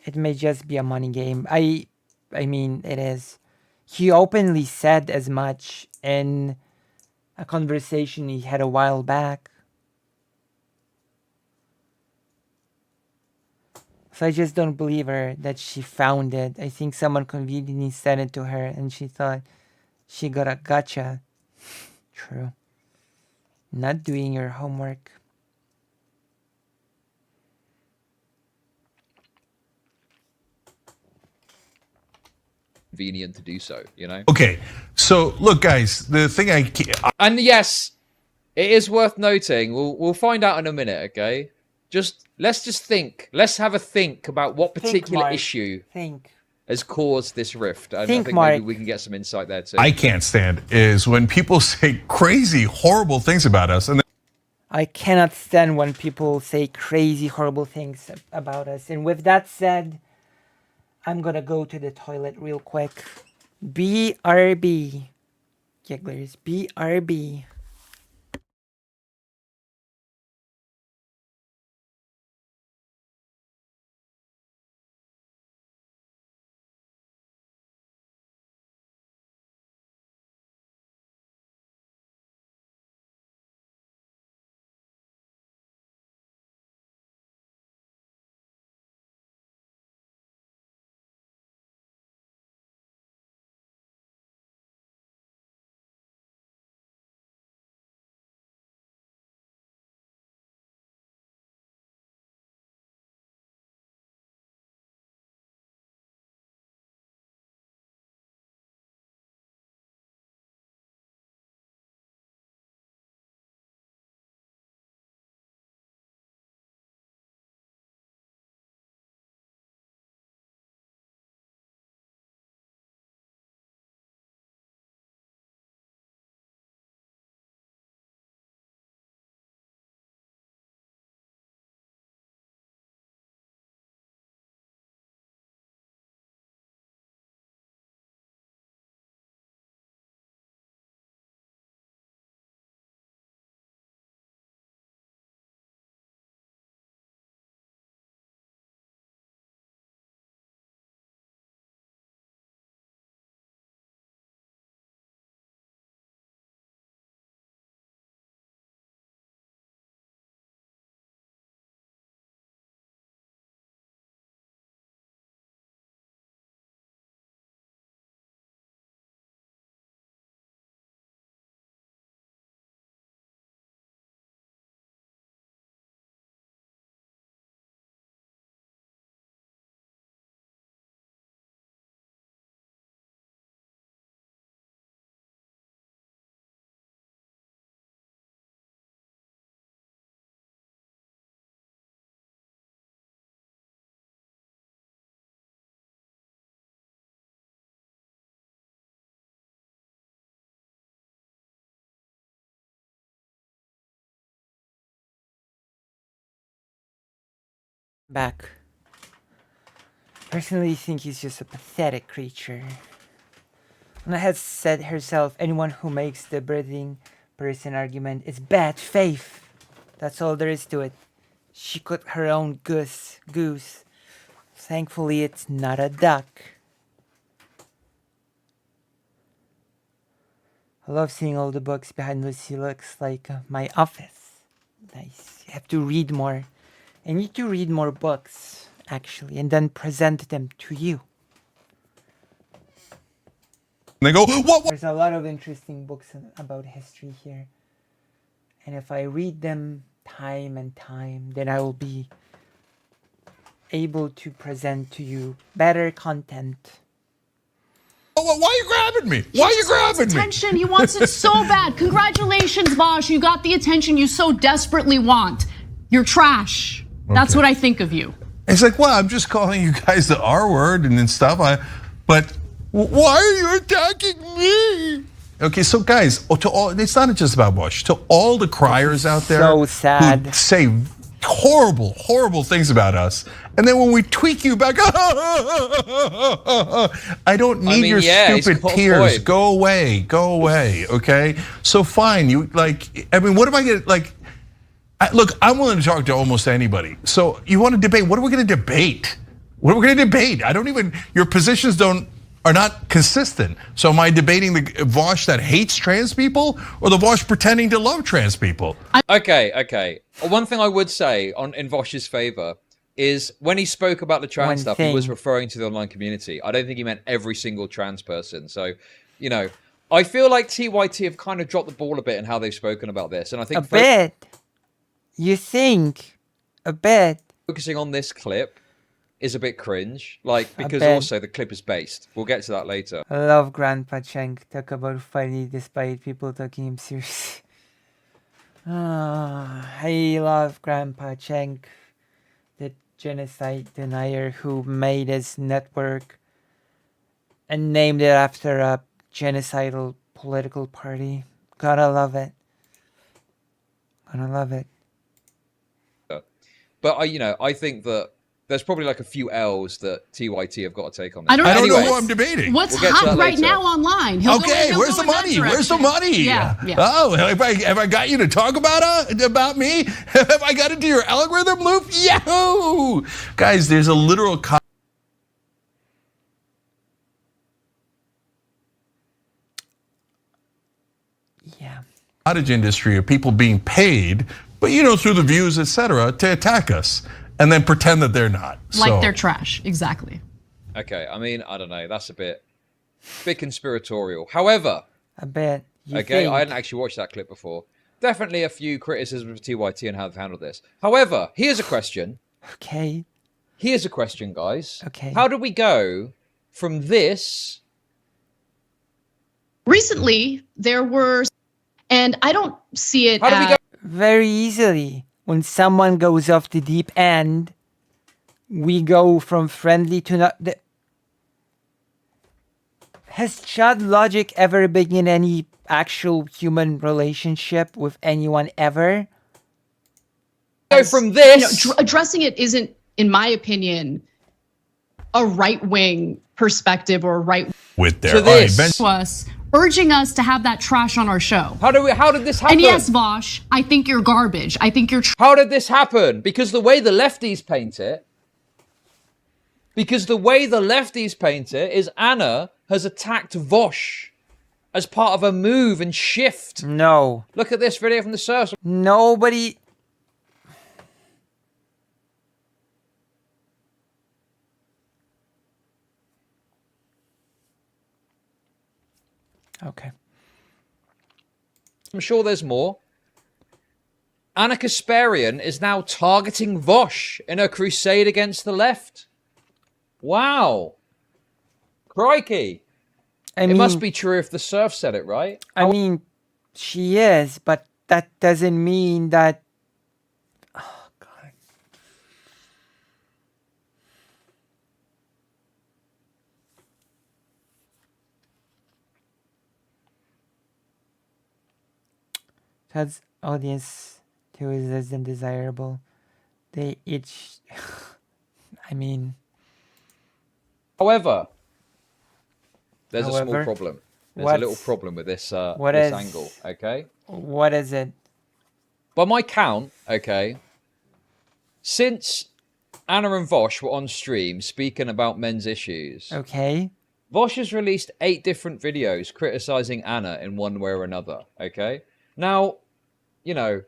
S1: it may just be a money game. I mean, it is. He openly said as much in a conversation he had a while back. So I just don't believe her that she found it. I think someone conveniently sent it to her and she thought she got a gotcha. True. Not doing your homework.
S6: convenient to do so,
S5: Okay, so look, guys, the thing
S6: And yes, it is worth noting. We'll find out in a minute, okay? Let's just think. Let's have a think about what particular
S1: Mark.
S6: issue
S1: Think.
S6: has caused this rift. And
S1: Think,
S6: I think
S1: Mark.
S6: maybe we can get some insight there too.
S5: I can't stand is when people say crazy, horrible things about us, and
S1: I cannot stand when people say crazy, horrible things about us. And with that said, I'm gonna go to the toilet real quick. BRB. Gigglers, BRB. back. Personally think he's just a pathetic creature. Anna has said herself, anyone who makes the breathing person argument is bad faith. That's all there is to it. She cooked her own goose. Thankfully, it's not a duck. I love seeing all the books behind Lucy. Looks like my office. Nice. You have to read more. I need to read more books, actually, and then present them to you.
S5: And they go, what?
S1: There's a lot of interesting books about history here. And if I read them time and time, then I will be able to present to you better content.
S5: Why are you grabbing me? Why are you grabbing me?
S4: Attention, he wants it so bad. Congratulations, Vosh. You got the attention you so desperately want. You're trash. That's what I think of you.
S5: It's like, well, I'm just calling you guys the R word and stuff. But why are you attacking me? Okay, so guys, it's not just about Bush. To all the criers out there
S1: So sad.
S5: who say horrible, horrible things about us, and then when we tweak you back, I don't need your stupid tears. Go away, okay? So fine, what am I gonna, look, I'm willing to talk to almost anybody. So you want to debate, what are we gonna debate? Your positions are not consistent. So am I debating the Vosh that hates trans people or the Vosh pretending to love trans people?
S6: Okay. One thing I would say in Vosh's favor is when he spoke about the trans stuff, he was referring to the online community. I don't think he meant every single trans person. So, I feel like TYT have kind of dropped the ball a bit in how they've spoken about this. And I think
S1: a bit. You think? A bit.
S6: Focusing on this clip is a bit cringe, because also the clip is based. We'll get to that later.
S1: I love Grandpa Cheng talk about funny despite people taking him serious. I love Grandpa Cheng, the genocide denier who made his network and named it after a genocidal political party. Gotta love it.
S6: But I think that there's probably a few L's that TYT have got to take on this.
S4: I don't
S5: know who I'm debating.
S4: What's hot right now online?
S5: Where's the money? Where's the money?
S4: Yeah.
S5: Oh, have I got you to talk about me? Have I got into your algorithm loop? Yahoo! Guys, there's a literal cottage industry of people being paid, but through the views, etc., to attack us and then pretend that they're not.
S4: They're trash. Exactly.
S6: Okay, I don't know. That's a bit conspiratorial. However,
S1: I bet.
S6: I hadn't actually watched that clip before. Definitely a few criticisms of TYT and how they've handled this. However, here's a question.
S1: Okay.
S6: Here's a question, guys.
S1: Okay.
S6: How do we go from this?
S4: Recently, there were, and I don't see it as
S1: very easily. When someone goes off the deep end, we go from friendly to not. Has Chud Logic ever been in any actual human relationship with anyone ever?
S6: Go from this.
S4: Addressing it isn't, in my opinion, a right-wing perspective or
S5: with their
S4: us urging us to have that trash on our show.
S6: How did this happen?
S4: And yes, Vosh, I think you're garbage. I think you're
S6: How did this happen? Because the way the lefties paint it is Anna has attacked Vosh as part of a move and shift.
S1: No.
S6: Look at this video from the source.
S1: Nobody. Okay.
S6: I'm sure there's more. Anna Kasparian is now targeting Vosh in her crusade against the left. Wow. Crikey. It must be true if the surf said it, right?
S1: I mean, she is, but that doesn't mean that... Oh, God. Chud's audience too is less than desirable. They each... I mean,
S6: However, there's a small
S1: However,
S6: problem. There's a little
S1: what's-
S6: problem with this
S1: what
S6: this
S1: is-
S6: angle. Okay.
S1: what is it?
S6: By my count, okay, since Anna and Vosh were on stream speaking about men's issues,
S1: Okay.
S6: Vosh has released 8 different videos criticizing Anna in one way or another. Okay. Now, you know,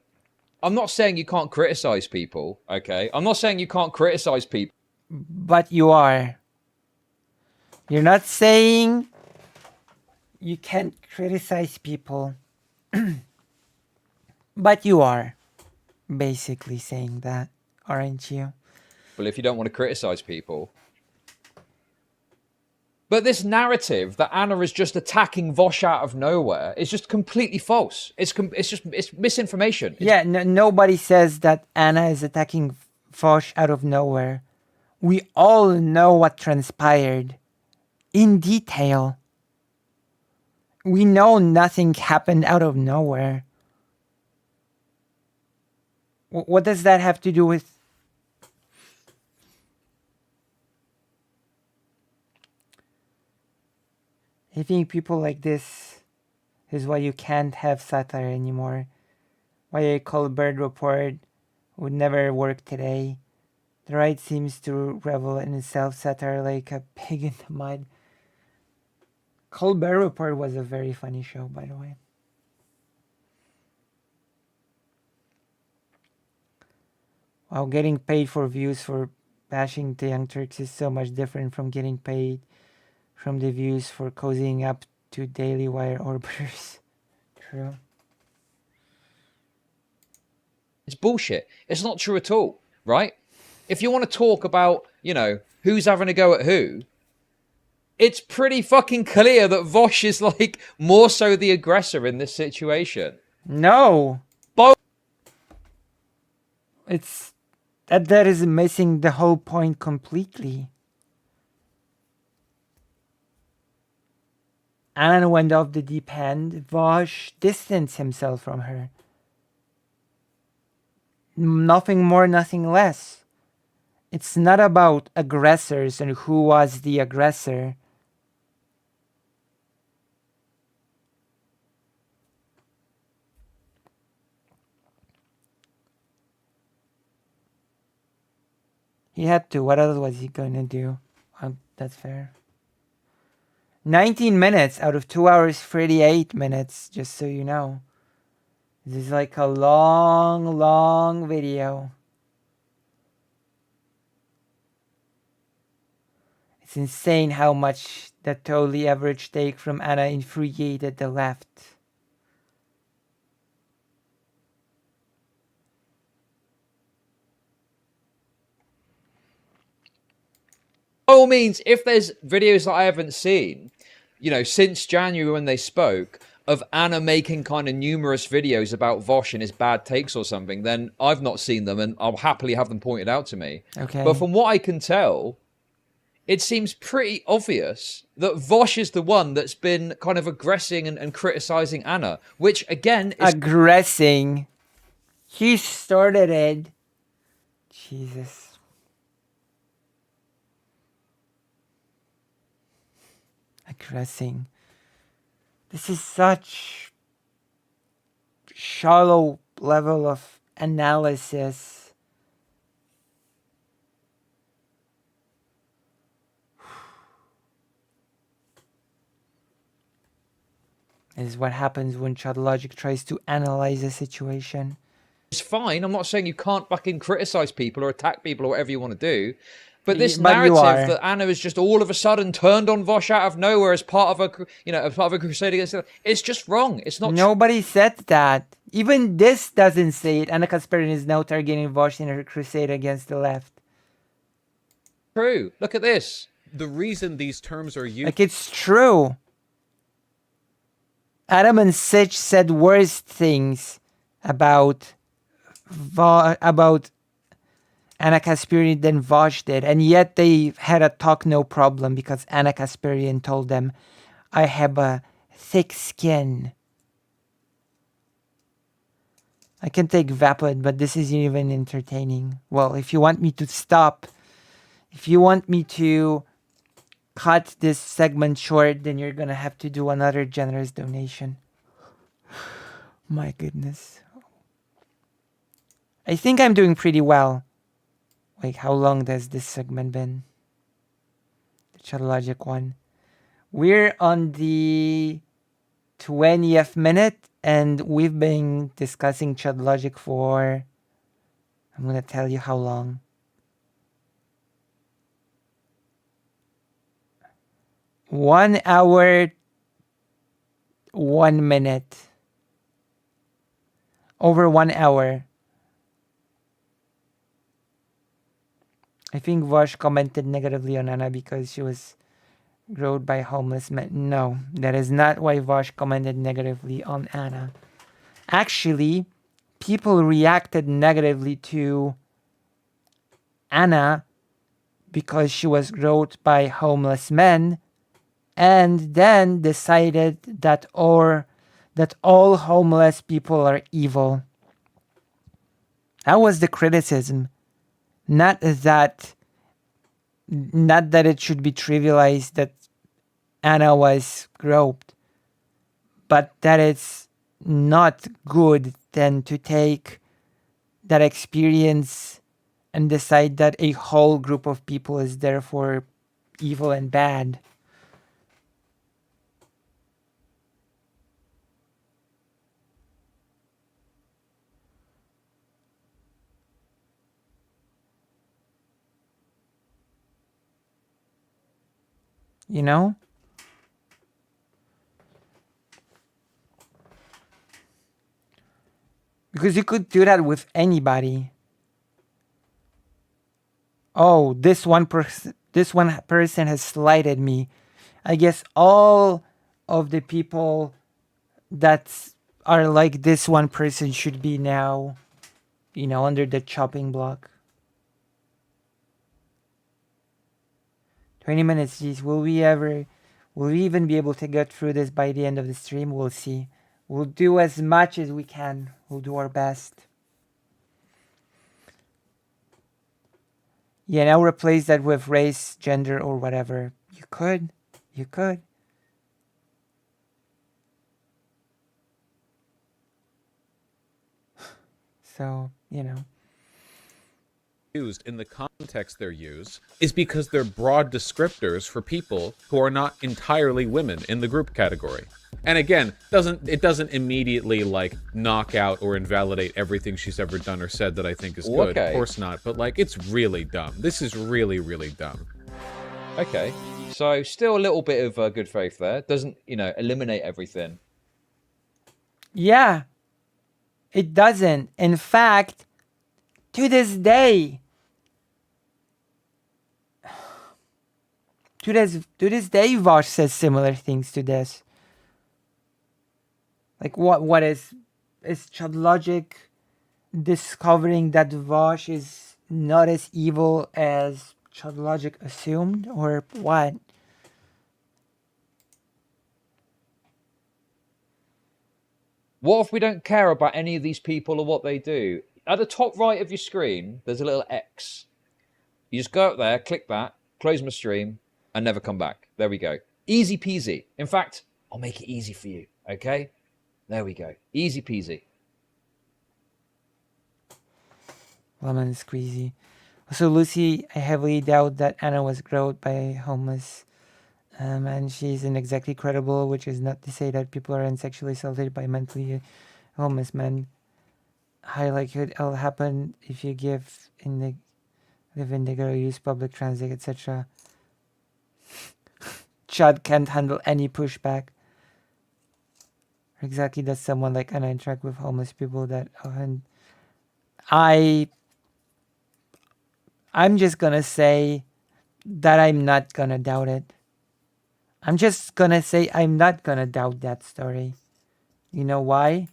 S6: I'm not saying you can't criticize people. Okay. I'm not saying you can't criticize people.
S1: But you are. You're not saying you can't criticize people. But you are basically saying that, aren't you?
S6: Well, if you don't want to criticize people. But this narrative that Anna is just attacking Vosh out of nowhere is just completely false. It's misinformation.
S1: Yeah, nobody says that Anna is attacking Vosh out of nowhere. We all know what transpired in detail. We know nothing happened out of nowhere. What does that have to do with... I think people like this is why you can't have satire anymore. Why a Colbert report would never work today. The right seems to revel in itself satire like a pig in the mud. Colbert Report was a very funny show, by the way. Wow, getting paid for views for bashing the Young Turks is so much different from getting paid from the views for cozying up to Daily Wire orbiters. True.
S6: It's bullshit. It's not true at all, right? If you want to talk about, you know, who's having a go at who, it's pretty fucking clear that Vosh is like more so the aggressor in this situation.
S1: No.
S6: Both.
S1: It's that is missing the whole point completely. Anna went off the deep end. Vosh distanced himself from her. Nothing more, nothing less. It's not about aggressors and who was the aggressor. He had to. What else was he going to do? That's fair. 19 minutes out of 2 hours, 38 minutes, just so you know. This is like a long, long video. It's insane how much the totally average take from Anna infuriated the left.
S6: By all means, if there's videos that I haven't seen, you know, since January when they spoke, of Anna making kind of numerous videos about Vosh and his bad takes or something, then I've not seen them and I'll happily have them pointed out to me.
S1: Okay.
S6: But from what I can tell, it seems pretty obvious that Vosh is the one that's been kind of aggressing and criticizing Anna, which again is...
S1: Aggressing. He started it. Jesus. Aggressing. This is such shallow level of analysis. This is what happens when Chud Logic tries to analyze a situation.
S6: It's fine. I'm not saying you can't fucking criticize people or attack people or whatever you want to do. But this
S1: But you
S6: narrative
S1: are.
S6: that Anna has just all of a sudden turned on Vosh out of nowhere as part of a, you know, as part of a crusade against it, it's just wrong. It's not
S1: Nobody said that. Even this doesn't say it. Anna Kasparin is now targeting Vosh in her crusade against the left.
S6: true. Look at this.
S7: The reason these terms are used
S1: Like, it's true. Adam and Sitch said worse things about Anna Kasparian than Vosh did, and yet they had a talk no problem because Anna Kasparian told them, I have a thick skin. I can take Vapid, but this isn't even entertaining. Well, if you want me to stop, If you want me to cut this segment short, then you're gonna have to do another generous donation. My goodness. I think I'm doing pretty well. Wait, how long has this segment been? The Chud Logic one. We're on the 20th minute, and we've been discussing Chud Logic for, I'm gonna tell you how long. 1 hour, 1 minute. Over 1 hour. I think Vosh commented negatively on Anna because she was growed by homeless men. No, that is not why Vosh commented negatively on Anna. Actually, people reacted negatively to Anna because she was growed by homeless men, and then decided that all homeless people are evil. That was the criticism. Not that it should be trivialized that Anna was groped, but that it's not good then to take that experience and decide that a whole group of people is therefore evil and bad. You know? Because you could do that with anybody. Oh, this one person has slighted me. I guess all of the people that are like this one person should be now, under the chopping block. 20 minutes, geez. Will we even be able to get through this by the end of the stream? We'll see. We'll do as much as we can. We'll do our best. Yeah, now replace that with race, gender, or whatever. You could. So,
S7: Used in the context they're used is because they're broad descriptors for people who are not entirely women in the group category. And again, it doesn't immediately like knock out or invalidate everything she's ever done or said that I think is good.
S6: Okay.
S7: Of course not. But like, it's really dumb. This is really, really dumb.
S6: Okay. So still a little bit of good faith there. Doesn't, eliminate everything.
S1: Yeah. It doesn't. In fact, to this day, Vosh says similar things to this. Like what is Chud Logic discovering that Vosh is not as evil as Chud Logic assumed, or what?
S6: What if we don't care about any of these people or what they do? At the top right of your screen, there's a little X. You just go up there, click that, close my stream, and never come back. There we go. Easy peasy. In fact, I'll make it easy for you, okay? There we go. Easy peasy.
S1: Lemon squeezy. Also, Lucy, I heavily doubt that Anna was growed by homeless. And she isn't exactly credible, which is not to say that people aren't sexually assaulted by mentally homeless men. High likelihood it'll happen if you live in the girl, use public transit, etc. Chud can't handle any pushback. Exactly, that's someone like Anna interact with homeless people that often. I'm just gonna say that I'm not gonna doubt it. I'm just gonna say I'm not gonna doubt that story. You know why?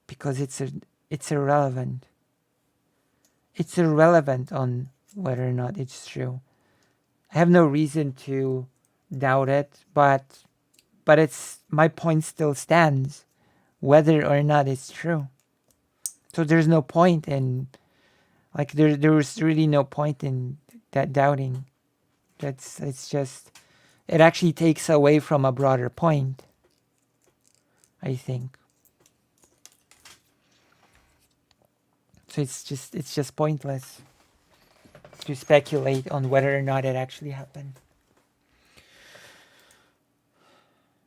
S1: Because it's irrelevant. It's irrelevant on whether or not it's true. I have no reason to doubt it, but it's my point still stands, whether or not it's true. So there's no point in Like there was really no point in that doubting. It's just, it actually takes away from a broader point, I think. So it's just pointless to speculate on whether or not it actually happened.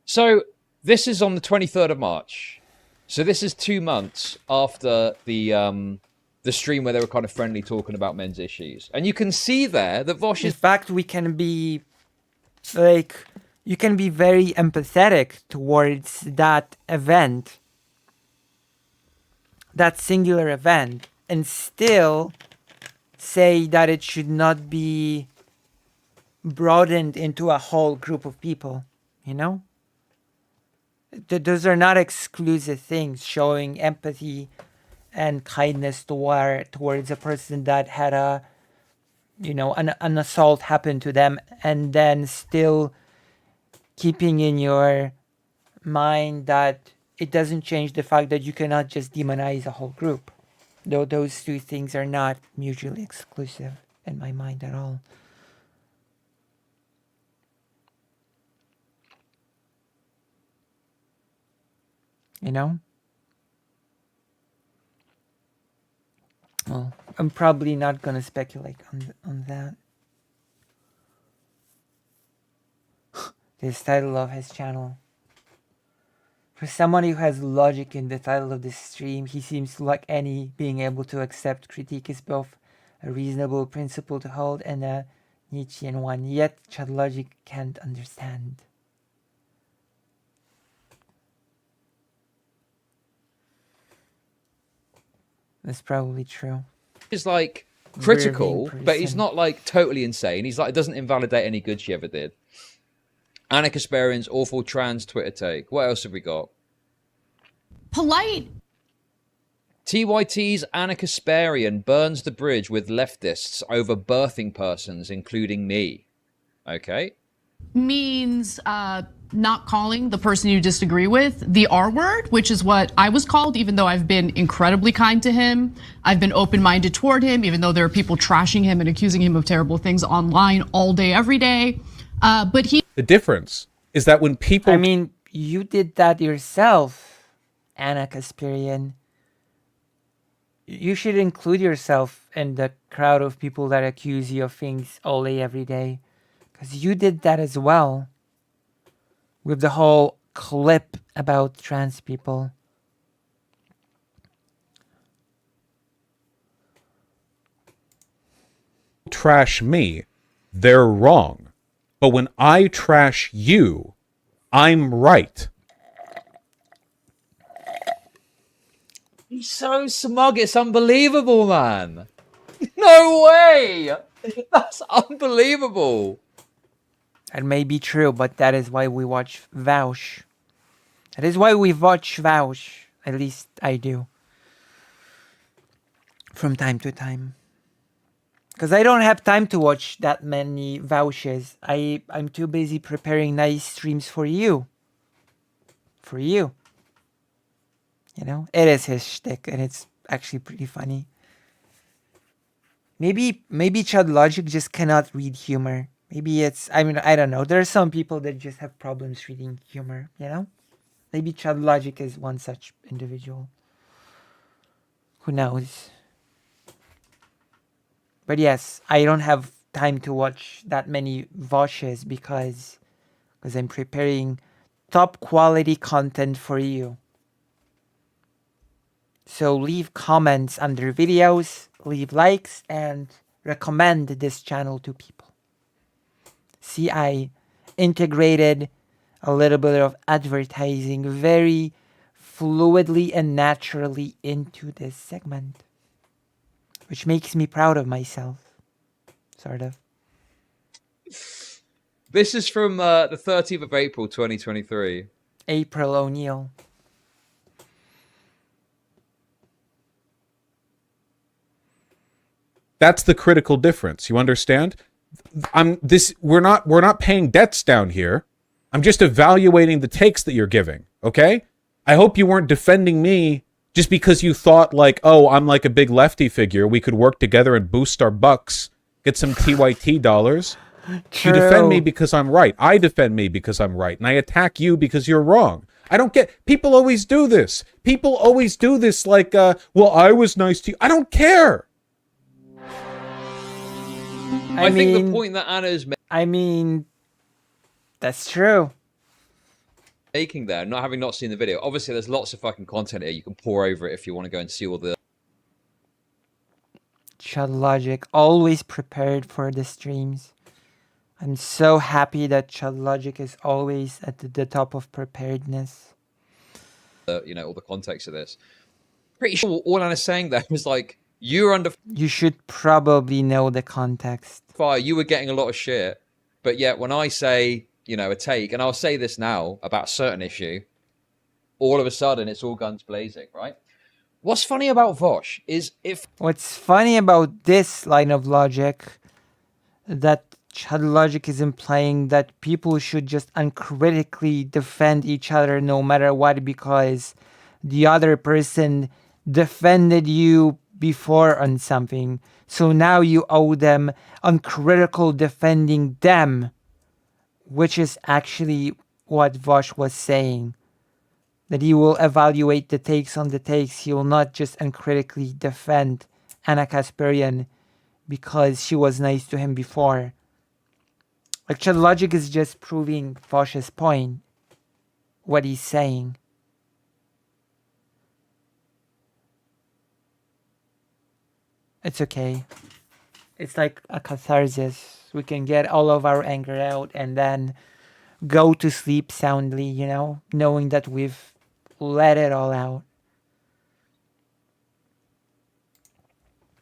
S6: So this is on the 23rd of March. So this is 2 months after the stream where they were kind of friendly talking about men's issues. And you can see there that Vosh
S1: In
S6: is...
S1: fact, we can be like, you can be very empathetic towards that event, that singular event, and still say that it should not be broadened into a whole group of people, you know? Those are not exclusive things. Showing empathy and kindness towards a person that had a, you know, an assault happen to them, and then still keeping in your mind that it doesn't change the fact that you cannot just demonize a whole group. Though those two things are not mutually exclusive in my mind at all. You know? Well, I'm probably not gonna speculate on that. This title of his channel. For someone who has logic in the title of this stream, he seems to lack any. Being able to accept critique is both a reasonable principle to hold and a Nietzschean one, yet Chud Logic can't understand. That's probably true.
S6: is like critical,
S1: We're being
S6: but he's
S1: person.
S6: not like totally insane. He's like, it doesn't invalidate any good she ever did. Anna Kasparian's awful trans Twitter take. What else have we got?
S4: Polite.
S6: TYT's Anna Kasparian burns the bridge with leftists over birthing persons, including me. Okay.
S4: Means not calling the person you disagree with the R word, which is what I was called, even though I've been incredibly kind to him. I've been open-minded toward him, even though there are people trashing him and accusing him of terrible things online all day, every day. But he...
S7: The difference is that when people...
S1: I mean, you did that yourself, Anna Kasparian. You should include yourself in the crowd of people that accuse you of things all day, every day. Because you did that as well. With the whole clip about trans people.
S7: trash me, they're wrong. But when I trash you, I'm right.
S6: He's so smug, it's unbelievable, man. No way! That's unbelievable.
S1: That may be true, but that is why we watch Vouch. That is why we watch Vouch. At least I do. From time to time. Because I don't have time to watch that many Vouches. I'm too busy preparing nice streams for you. For you. You know? It is his shtick, and it's actually pretty funny. Maybe Chud Logic just cannot read humor. Maybe it's, I mean, I don't know. There are some people that just have problems reading humor, you know? Maybe Chud Logic is one such individual. Who knows? But yes, I don't have time to watch that many Voshes because I'm preparing top quality content for you. So leave comments under videos, leave likes, and recommend this channel to people. See, I integrated a little bit of advertising very fluidly and naturally into this segment, which makes me proud of myself, sort of.
S6: This is from the 30th of April, 2023.
S1: April O'Neil.
S7: That's the critical difference. You understand? We're not paying debts down here. I'm just evaluating the takes that you're giving, okay? I hope you weren't defending me Just because you thought like, oh, I'm like a big lefty figure, we could work together and boost our bucks, get some TYT dollars. You defend me
S1: True.
S7: because I'm right. I defend me because I'm right. And I attack you because you're wrong. I don't get... People always do this. People always do this like, well, I was nice to you. I don't care.
S6: I think the point that Anna's
S1: I mean, that's true.
S6: making there, not having not seen the video, obviously there's lots of fucking content here. You can pour over it if you want to go and see all the...
S1: Chud Logic, always prepared for the streams. I'm so happy that Chud Logic is always at the top of preparedness.
S6: you know, all the context of this. Pretty sure all Anna's saying there was like, you're under
S1: You should probably know the context.
S6: fire, you were getting a lot of shit, but yet when I say, you know, a take, and I'll say this now about a certain issue, all of a sudden it's all guns blazing, right? What's funny about Vosh is if...
S1: What's funny about this line of logic, that Chud Logic is implying that people should just uncritically defend each other no matter what because the other person defended you before on something. So now you owe them uncritical defending them, which is actually what Vosh was saying. That he will evaluate the takes on the takes. He will not just uncritically defend Anna Kasparian because she was nice to him before. Like, Chud Logic is just proving Vosh's point, what he's saying. It's okay. It's like a catharsis. We can get all of our anger out and then go to sleep soundly, you know, knowing that we've let it all out.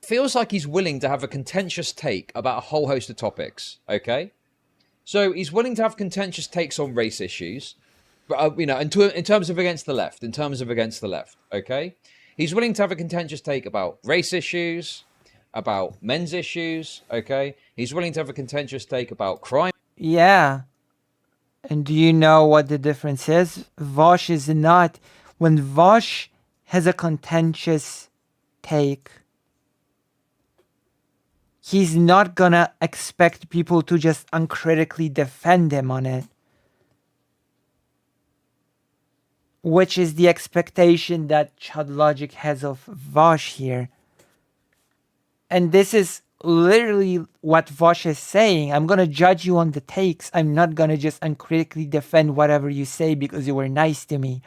S6: Feels like he's willing to have a contentious take about a whole host of topics, okay? So he's willing to have contentious takes on race issues, but, you know, in terms of against the left, okay? He's willing to have a contentious take about race issues, about men's issues, okay? He's willing to have a contentious take about crime.
S1: Yeah. And do you know what the difference is? Vosh is not... When Vosh has a contentious take, he's not gonna expect people to just uncritically defend him on it. Which is the expectation that Chud Logic has of Vosh here. And this is literally what Vosh is saying. I'm gonna judge you on the takes. I'm not gonna just uncritically defend whatever you say because you were nice to me.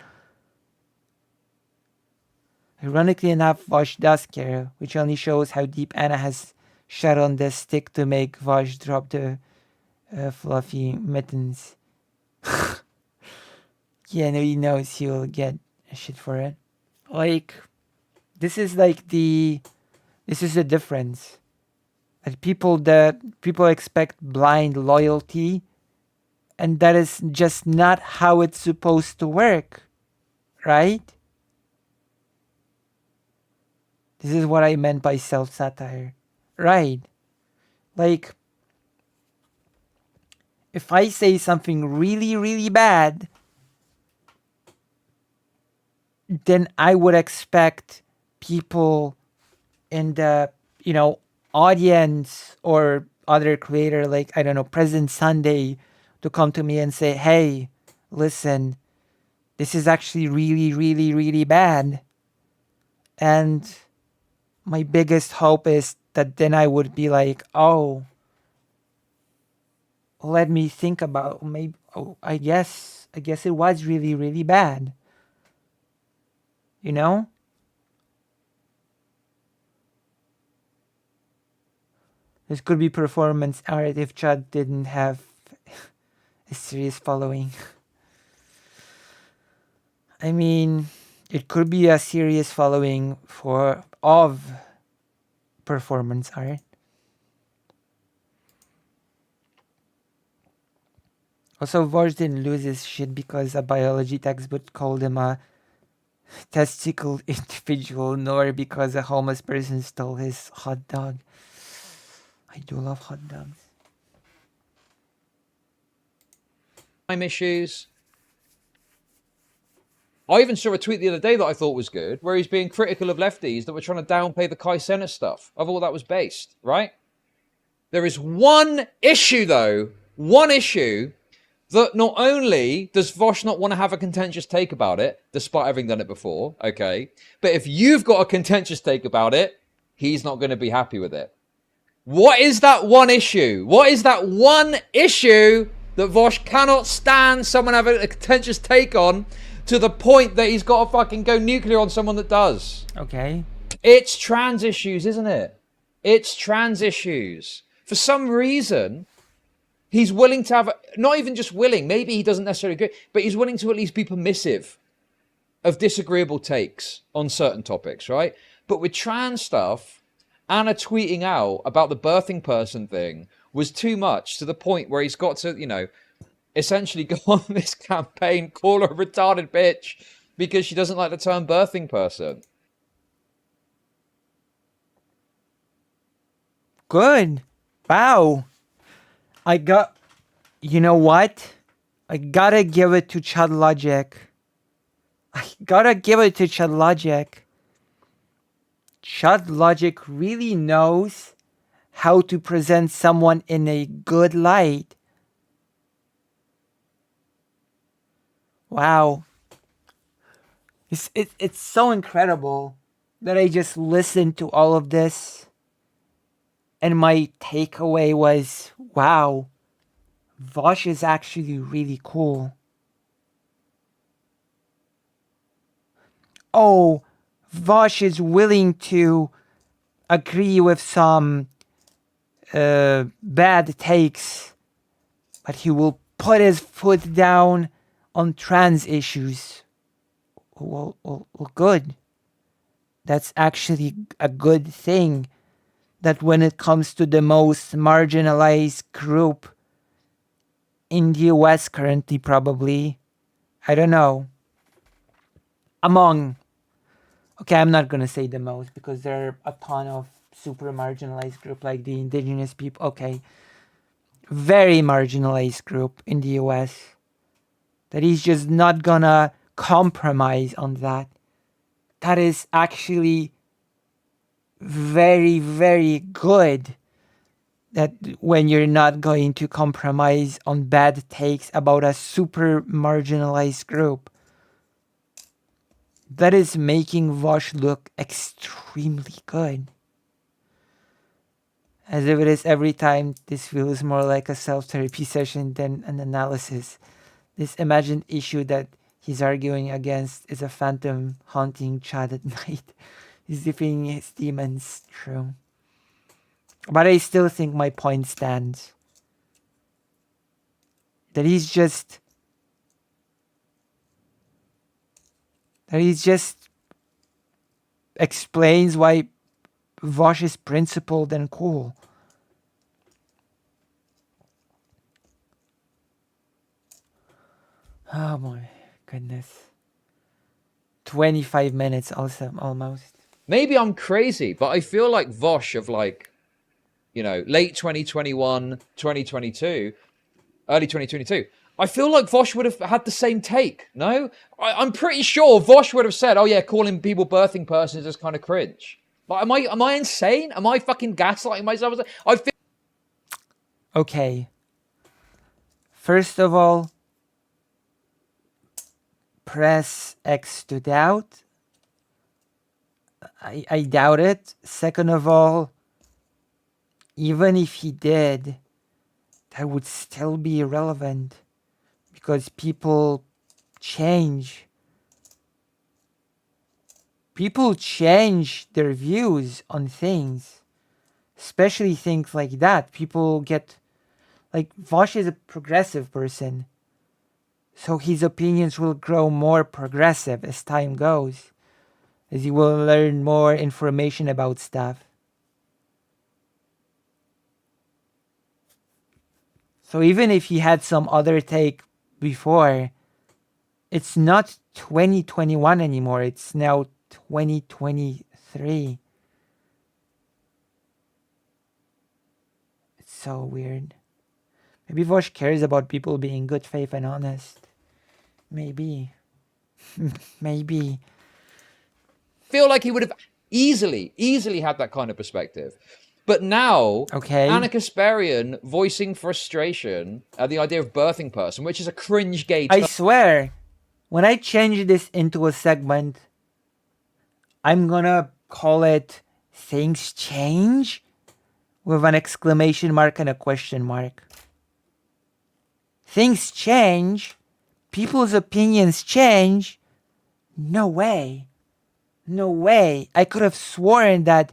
S1: Ironically enough, Vosh does care, which only shows how deep Anna has shot on the stick to make Vosh drop the fluffy mittens. Yeah, no, he knows he'll get shit for it. Like, this is the difference. That people expect blind loyalty, and that is just not how it's supposed to work, right? This is what I meant by self-satire. Right. Like, if I say something really, really bad, then I would expect people in the, you know, audience or other creator, like, I don't know, President Sunday, to come to me and say, hey, listen, this is actually really, really, really bad. And my biggest hope is that then I would be like, oh, let me think about maybe, oh, I guess it was really, really bad. You know? This could be performance art if Chud didn't have a serious following. I mean, it could be a serious following of performance art. Also, Vosh didn't lose his shit because a biology textbook called him a testicle individual, nor because a homeless person stole his hot dog. I do love hot dogs.
S6: Crime issues. I even saw a tweet the other day that I thought was good, where he's being critical of lefties that were trying to downplay the Kai Cenat stuff. I thought that was based, right? There is one issue, though, that not only does Vosh not want to have a contentious take about it, despite having done it before, okay, but if you've got a contentious take about it, he's not going to be happy with it. What is that one issue? What is that one issue that Vosh cannot stand someone having a contentious take on to the point that he's got to fucking go nuclear on someone that does?
S1: Okay.
S6: It's trans issues, isn't it? It's trans issues. For some reason, he's willing to have, not even just willing, maybe he doesn't necessarily agree, but he's willing to at least be permissive of disagreeable takes on certain topics, right? But with trans stuff, Anna tweeting out about the birthing person thing was too much, to the point where he's got to, essentially go on this campaign, call her a retarded bitch because she doesn't like the term birthing person.
S1: Good. Wow. You know what? I gotta give it to Chud Logic. Chud Logic really knows how to present someone in a good light. Wow. It's so incredible that I just listened to all of this. And my takeaway was, wow, Vosh is actually really cool. Oh, Vosh is willing to agree with some bad takes, but he will put his foot down on trans issues. Well, good. That's actually a good thing. That when it comes to the most marginalized group in the US currently, probably, I don't know, okay, I'm not going to say the most, because there are a ton of super marginalized group like the indigenous people. Okay, very marginalized group in the US, that he's just not gonna compromise on that. That is actually very, very good, that when you're not going to compromise on bad takes about a super marginalized group. That is making Vosh look extremely good. As if it is every time, this feels more like a self-therapy session than an analysis. This imagined issue that he's arguing against is a phantom haunting Chad at night. He's defeating his demons, true. But I still think my point stands. That he just explains why Vosh is principled and cool. Oh my goodness. 25 minutes also, almost.
S6: Maybe I'm crazy, but I feel like Vosh of late 2021, 2022, early 2022. I feel like Vosh would have had the same take, no? I'm pretty sure Vosh would have said, oh yeah, calling people birthing persons is kind of cringe. Like, am I insane? Am I fucking gaslighting myself? I feel...
S1: Okay. First of all, press X to doubt. I doubt it. Second of all, even if he did, that would still be irrelevant, because people change. People change their views on things, especially things like that. People get, like, Vosh is a progressive person, so his opinions will grow more progressive as time goes, as he will learn more information about stuff. So even if he had some other take before, it's not 2021 anymore. It's now 2023. It's so weird. Maybe Vosh cares about people being good faith and honest. Maybe. Maybe.
S6: Feel like he would have easily had that kind of perspective. But now,
S1: Okay.
S6: Anna Kasparian voicing frustration at the idea of birthing person, which is a cringe gay
S1: I
S6: term.
S1: swear, when I change this into a segment, I'm gonna call it Things Change with an exclamation mark and a question mark. Things change? People's opinions change? No way. No way. I could have sworn that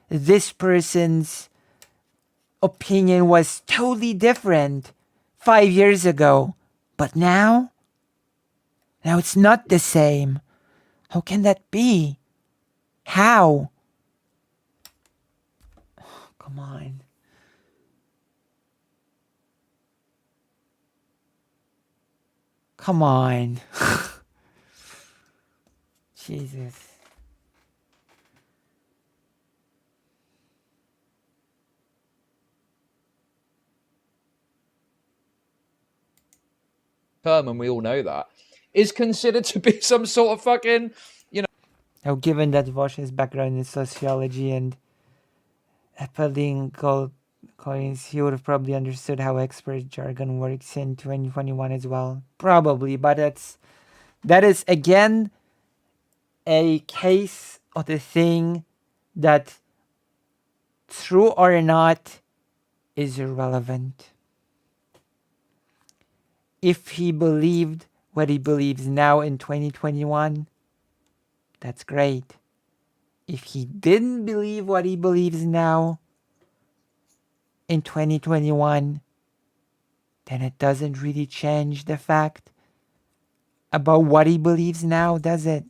S1: this person's opinion was totally different 5 years ago. But now? Now it's not the same. How can that be? How? Come on. Come on. Jesus.
S6: Term, and we all know that, is considered to be some sort of fucking,
S1: Now, given that Vosh's background in sociology and political coins, he would have probably understood how expert jargon works in 2021 as well. Probably, but that is again a case of the thing that, true or not, is irrelevant. If he believed what he believes now in 2021, that's great. If he didn't believe what he believes now in 2021, then it doesn't really change the fact about what he believes now, does it?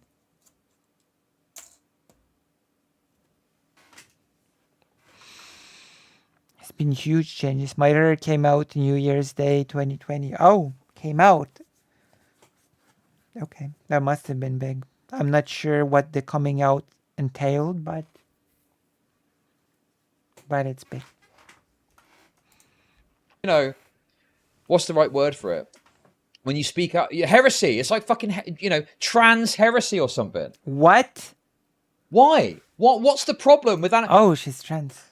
S1: It's been huge changes. Miter came out New Year's Day 2020. Oh, came out. Okay, that must have been big. I'm not sure what the coming out entailed, but it's big.
S6: What's the right word for it? When you speak out, heresy. It's like fucking, trans heresy or something.
S1: What?
S6: Why? What's the problem with that?
S1: Oh, she's trans.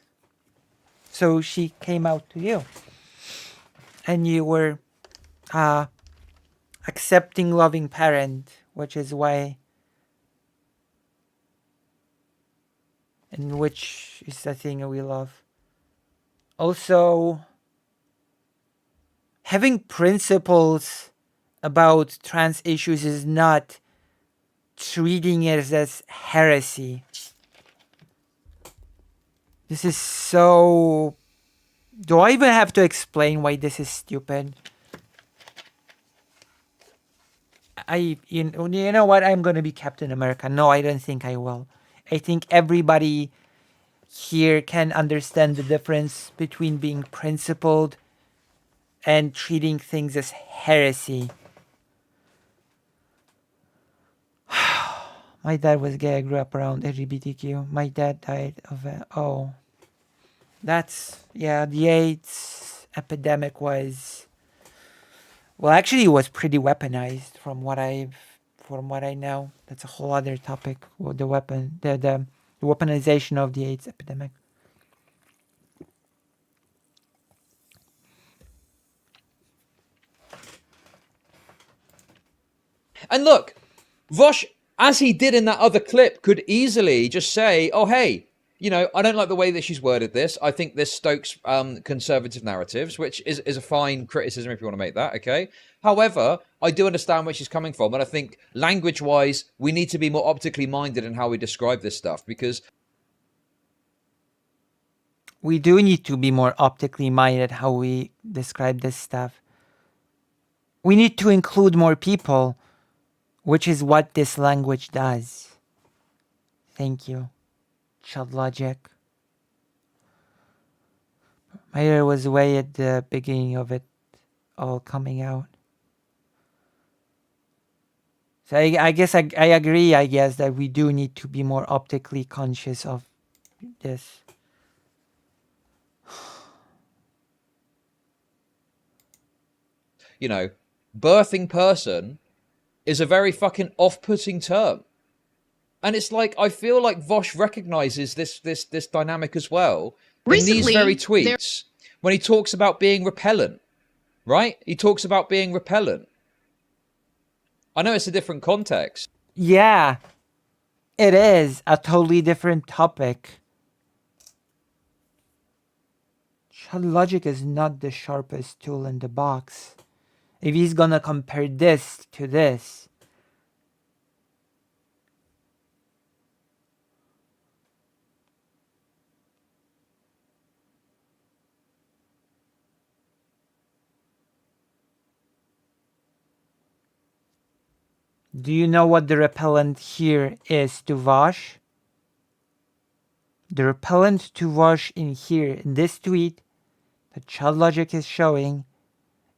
S1: So she came out to you. And you were accepting, loving parent, which is why, and which is the thing we love. Also, having principles about trans issues is not treating it as heresy. This is so... Do I even have to explain why this is stupid? You know what? I'm going to be Captain America. No, I don't think I will. I think everybody here can understand the difference between being principled and treating things as heresy. My dad was gay. I grew up around LGBTQ. My dad died of it. Oh. The AIDS epidemic was... Well, actually, it was pretty weaponized from what I know. That's a whole other topic. The weaponization of the AIDS epidemic.
S6: And look, Vosh, as he did in that other clip, could easily just say, oh, hey, I don't like the way that she's worded this. I think this stokes conservative narratives, which is a fine criticism if you want to make that, okay? However, I do understand where she's coming from. And I think language-wise, we need to be more optically minded in how we describe this stuff, because...
S1: We do need to be more optically minded how we describe this stuff. We need to include more people, which is what this language does. Thank you. Chud Logic. My hair was way at the beginning of it all coming out. So I guess I agree, that we do need to be more optically conscious of this.
S6: Birthing person is a very fucking off-putting term. And it's like, I feel like Vosh recognizes this dynamic as well in these very tweets when he talks about being repellent, right? He talks about being repellent. I know it's a different context.
S1: Yeah, it is a totally different topic. Chud Logic is not the sharpest tool in the box. If he's gonna compare this to this, do you know what the repellent here is to Vosh? The repellent to Vosh in here, in this tweet that Chud Logic is showing,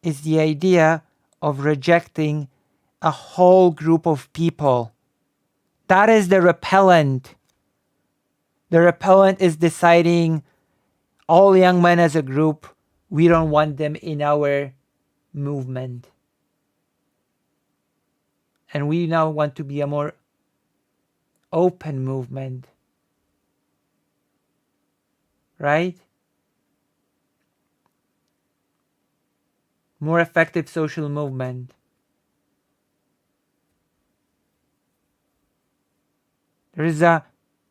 S1: is the idea of rejecting a whole group of people. That is the repellent. The repellent is deciding all young men as a group, we don't want them in our movement. And we now want to be a more open movement. Right? More effective social movement. There is a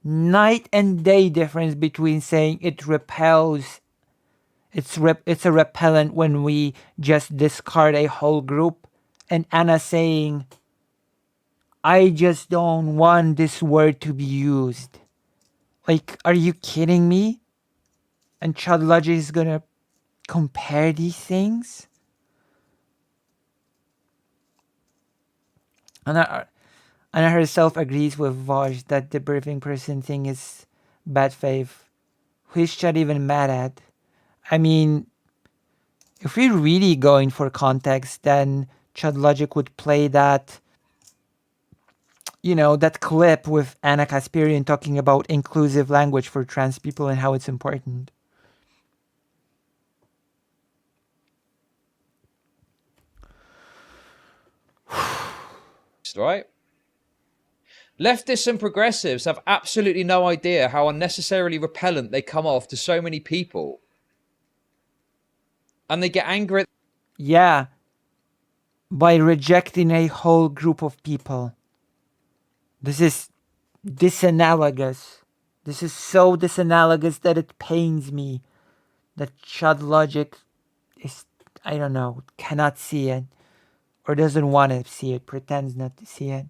S1: night and day difference between saying it repels, it's a repellent when we just discard a whole group, and Anna saying, I just don't want this word to be used. Like, are you kidding me? And Chud Logic is gonna compare these things? Anna herself agrees with Vosh that the birthing person thing is bad faith. Who is Chud even mad at? I mean, if we're really going for context, then Chud Logic would play that, you know, that clip with Anna Kasparian talking about inclusive language for trans people and how it's important.
S6: Right? Leftists and progressives have absolutely no idea how unnecessarily repellent they come off to so many people. And they get angry at...
S1: Yeah, by rejecting a whole group of people. This is disanalogous. This is so disanalogous that it pains me that Chud Logic is, I don't know, cannot see it or doesn't want to see it, pretends not to see it.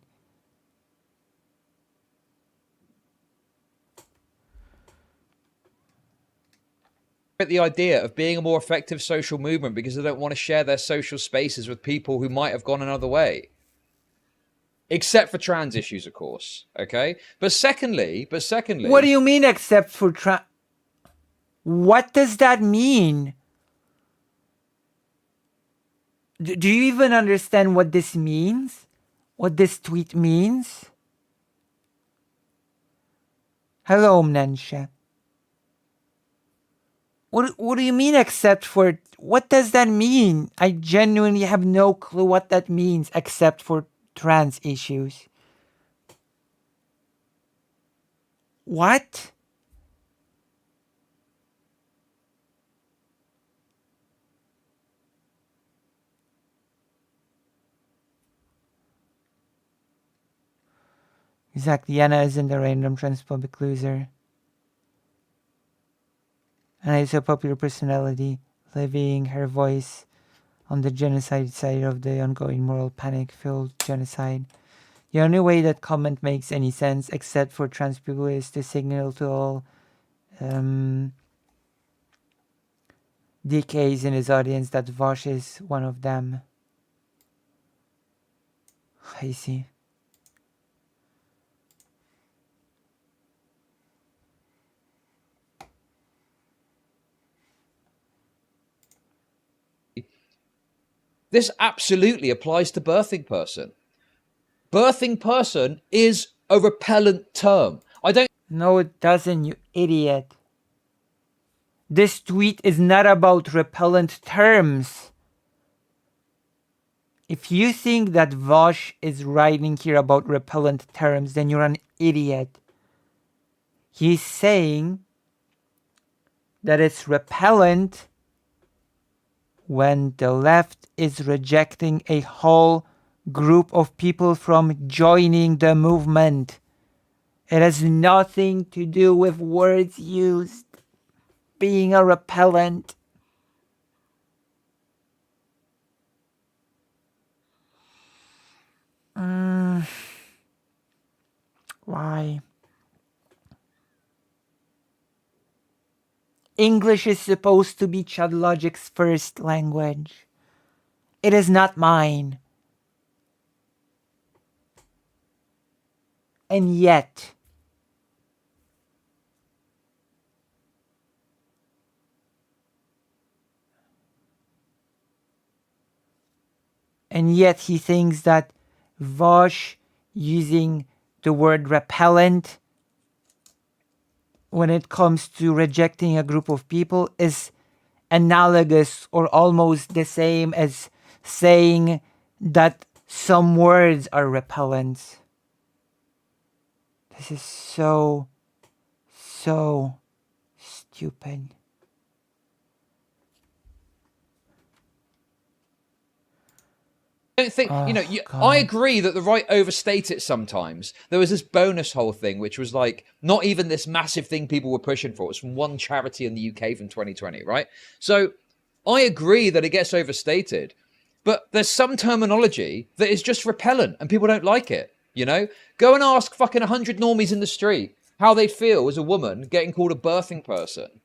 S6: the idea of being a more effective social movement because they don't want to share their social spaces with people who might have gone another way. Except for trans issues, of course. Okay? But secondly...
S1: What do you mean except for trans? What does that mean? Do you even understand what this means? What this tweet means? Hello, Mnensha. What do you mean except for... What does that mean? I genuinely have no clue what that means except for trans issues. What? Exactly, Anna isn't a random transphobic loser. Anna is a popular personality, levying her voice on the genocide side of the ongoing moral panic-filled genocide. The only way that comment makes any sense, except for trans people, is to signal to all DKs in his audience that Vosh is one of them. I see.
S6: This absolutely applies to birthing person. Birthing person is a repellent term. I don't...
S1: No, it doesn't, you idiot. This tweet is not about repellent terms. If you think that Vosh is writing here about repellent terms, then you're an idiot. He's saying that it's repellent when the left is rejecting a whole group of people from joining the movement. It has nothing to do with words used being a repellent. Why? English is supposed to be Chud Logic's first language. It is not mine. And yet, he thinks that Vosh using the word repellent when it comes to rejecting a group of people is analogous or almost the same as saying that some words are repellent. This is so stupid.
S6: I don't think, I agree that the right overstate it sometimes. There was this bonus hole thing, which was like not even this massive thing people were pushing for. It's from one charity in the UK from 2020, right? So I agree that it gets overstated, but there's some terminology that is just repellent and people don't like it, Go and ask fucking 100 normies in the street how they feel as a woman getting called a birthing person.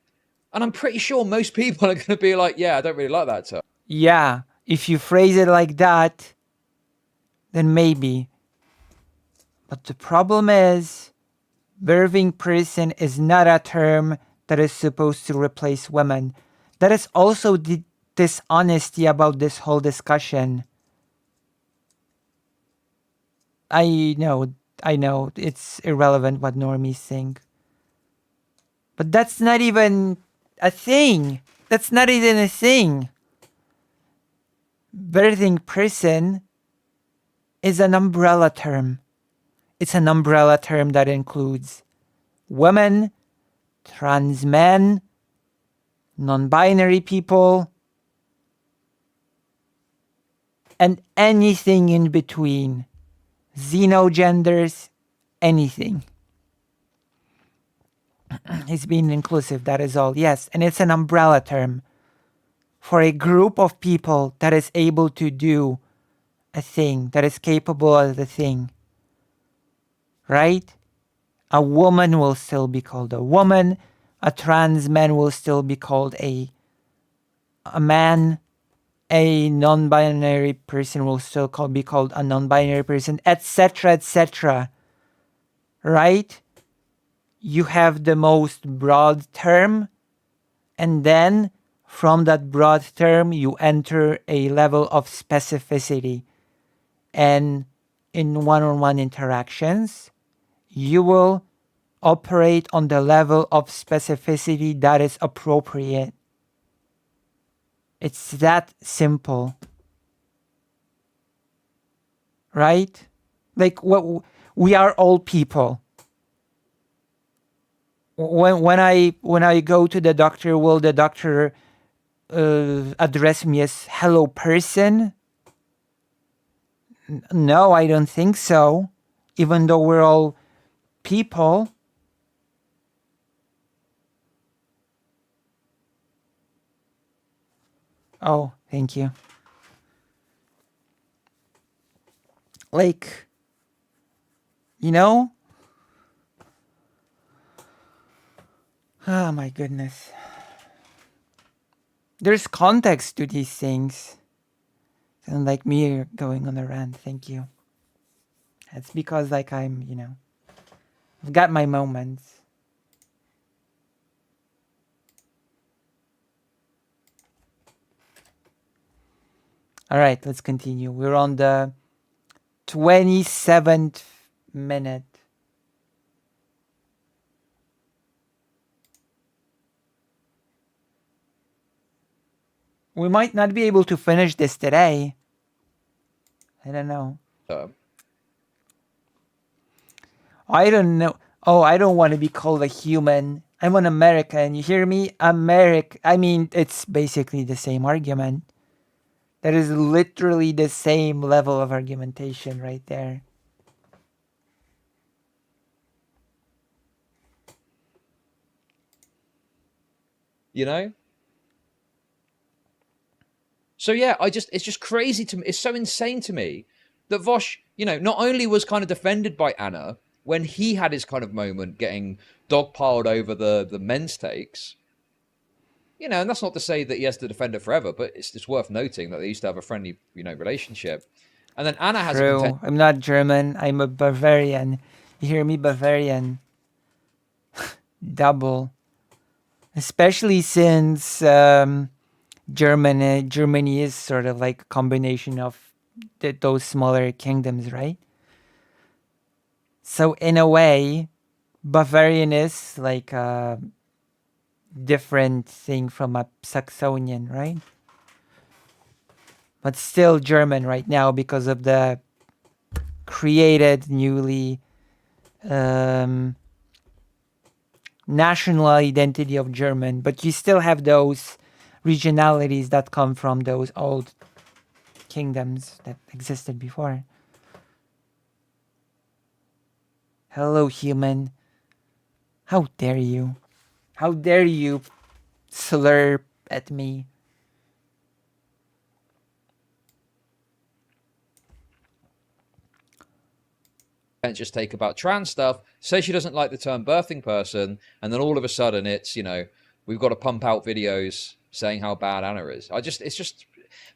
S6: And I'm pretty sure most people are going to be like, yeah, I don't really like that term.
S1: Yeah. If you phrase it like that, then maybe. But the problem is, birthing person is not a term that is supposed to replace women. That is also the dishonesty about this whole discussion. I know, it's irrelevant what normies think. But that's not even a thing. That's not even a thing. Birthing person is an umbrella term. It's an umbrella term that includes women, trans men, non-binary people, and anything in between. Xenogenders, anything. It's being inclusive, that is all. Yes, and it's an umbrella term for a group of people that is able to do a thing, that is capable of the thing. Right? A woman will still be called a woman. A trans man will still be called a man. A non-binary person will still be called a non-binary person, etc., etc. Right? You have the most broad term, and then from that broad term, you enter a level of specificity. And in one-on-one interactions, you will operate on the level of specificity that is appropriate. It's that simple. Right? Like, what we are all people. When I go to the doctor, will the doctor address me as hello person? No, I don't think so. Even though we're all people. Oh, thank you. Like, oh my goodness. There's context to these things. And like me going on a rant, thank you. It's because like I'm, I've got my moments. All right, let's continue. We're on the 27th minute. We might not be able to finish this today. I don't know.
S6: term.
S1: I don't know. Oh, I don't want to be called a human. I'm an American. You hear me? I mean, it's basically the same argument. That is literally the same level of argumentation right there.
S6: You know? So yeah, it's just crazy to me. It's so insane to me that Vosh, you know, not only was kind of defended by Anna when he had his kind of moment getting dogpiled over the men's takes, you know, and that's not to say that he has to defend her forever, but it's just worth noting that they used to have a friendly, you know, relationship. And then Anna has a
S1: True. I'm not German. I'm a Bavarian. You hear me? Bavarian. Double. Especially since Germany is sort of like a combination of those smaller kingdoms, right? So in a way, Bavarian is like a different thing from a Saxonian, right? But still German right now because of the created newly national identity of German, but you still have those regionalities that come from those old kingdoms that existed before. Hello, human. How dare you? How dare you slurp at me?
S6: Just take about trans stuff, say she doesn't like the term birthing person, and then all of a sudden it's, you know, we've got to pump out videos saying how bad Anna is. It's just...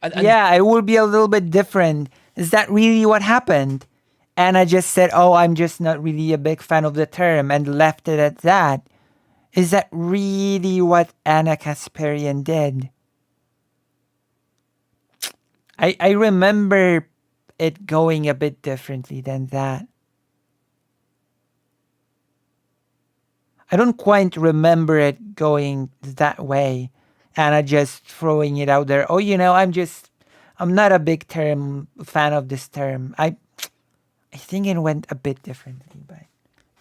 S6: And
S1: yeah, it would be a little bit different. Is that really what happened? Anna just said, oh, I'm just not really a big fan of the term and left it at that. Is that really what Anna Kasparian did? I remember it going a bit differently than that. I don't quite remember it going that way. Anna just throwing it out there. Oh, you know, I'm not a big term fan of this term. I think it went a bit differently, but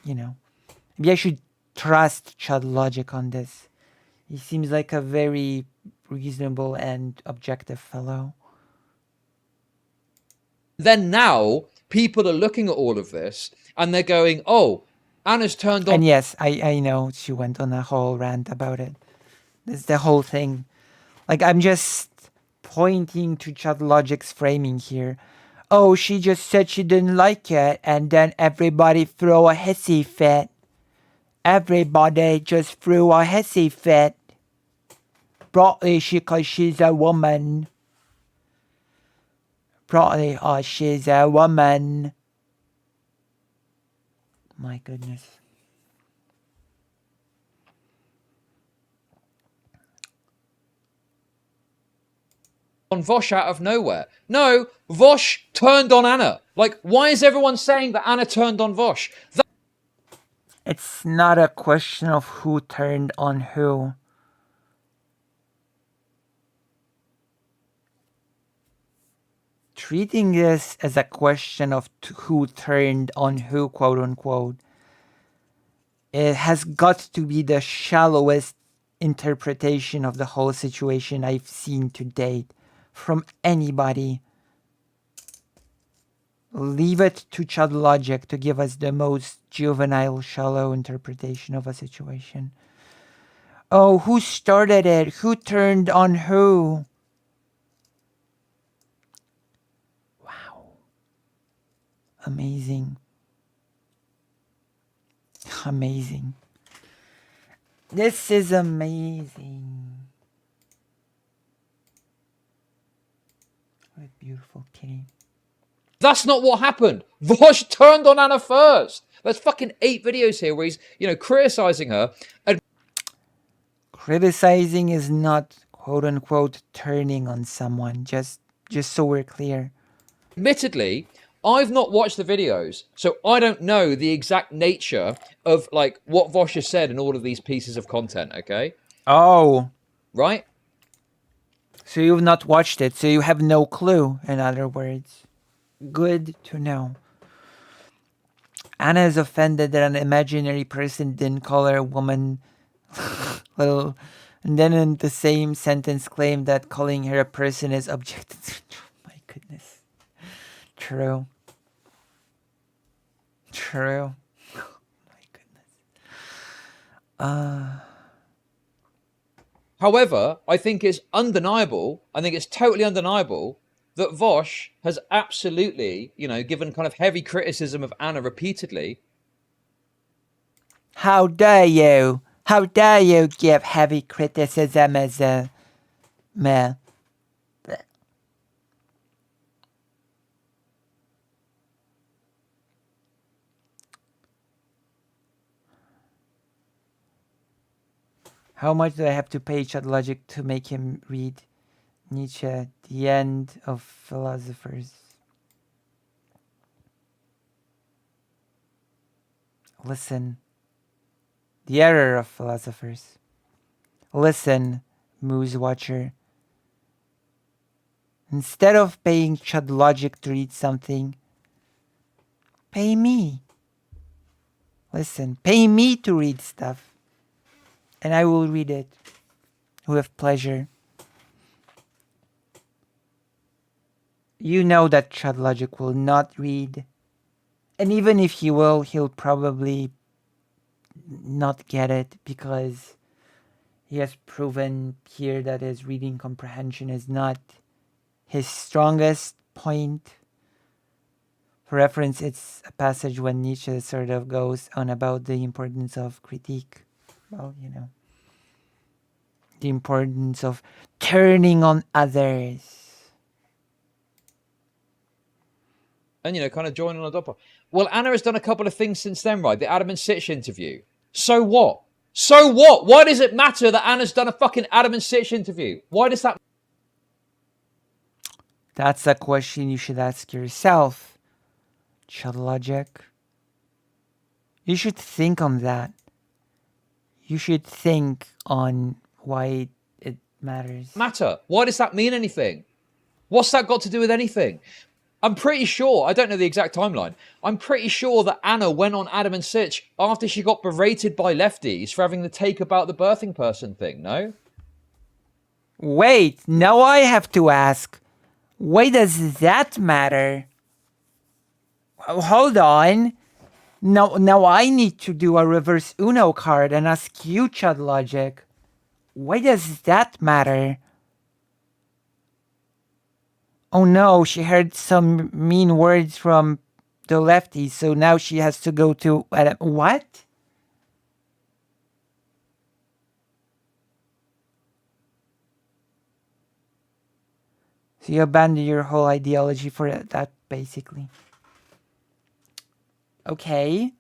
S1: you know, maybe I should trust Chud Logic on this. He seems like a very reasonable and objective fellow.
S6: then now people are looking at all of this and they're going, oh, Anna's turned on.
S1: And yes, I know she went on a whole rant about it. That's the whole thing. Like, I'm just pointing to Chud Logic's framing here. Oh, she just said she didn't like it, and then everybody threw a hissy fit. Everybody just threw a hissy fit. Probably because she's a woman. Probably, oh, she's a woman. My goodness.
S6: On Vosh out of nowhere. No, Vosh turned on Anna. Like, why is everyone saying that Anna turned on Vosh?
S1: It's not a question of who turned on who. Treating this as a question of who turned on who, quote unquote, it has got to be the shallowest interpretation of the whole situation I've seen to date from anybody. Leave it to Chud Logic to give us the most juvenile, shallow interpretation of a situation. Oh, who started it? Who turned on who? Wow. Amazing. Amazing. This is amazing. What a beautiful kitty.
S6: That's not what happened. Vosh turned on Anna first. There's fucking 8 videos here where he's, you know, criticizing her.
S1: Criticizing is not, quote unquote, turning on someone. Just so we're clear.
S6: Admittedly, I've not watched the videos, so I don't know the exact nature of, like, what Vosh has said in all of these pieces of content, okay?
S1: Oh.
S6: Right?
S1: So you've not watched it, so you have no clue, in other words. Good to know. Anna is offended that an imaginary person didn't call her a woman. Little, and then in the same sentence claimed that calling her a person is objective. My goodness. True. True. My goodness.
S6: However, I think it's undeniable. I think it's totally undeniable that Vosh has absolutely, given kind of heavy criticism of Anna repeatedly.
S1: How dare you? How dare you give heavy criticism as a meh? How much do I have to pay Chud Logic to make him read Nietzsche, The End of Philosophers? Listen. The Error of Philosophers. Listen, Moose Watcher. Instead of paying Chud Logic to read something, pay me. Listen, pay me to read stuff. And I will read it with pleasure. You know that Chud Logic will not read. And even if he will, he'll probably not get it because he has proven here that his reading comprehension is not his strongest point. For reference, it's a passage when Nietzsche sort of goes on about the importance of critique. Well, the importance of turning on others.
S6: And, kind of join on a doppel. Well, Anna has done a couple of things since then, right? The Adam and Sitch interview. So what? So what? Why does it matter that Anna's done a fucking Adam and Sitch interview? Why does that?
S1: That's a question you should ask yourself, Chud Logic. You should think on that. You should think on why it matters.
S6: Matter? Why does that mean anything? What's that got to do with anything? I'm pretty sure, I don't know the exact timeline, I'm pretty sure that Anna went on Adam and Sitch after she got berated by lefties for having the take about the birthing person thing, no?
S1: Wait, now I have to ask. Why does that matter? Hold on. Now I need to do a reverse Uno card and ask you, Chud Logic. Why does that matter? Oh no, she heard some mean words from the lefties, so now she has to go to... what? So you abandon your whole ideology for that, basically. Okay.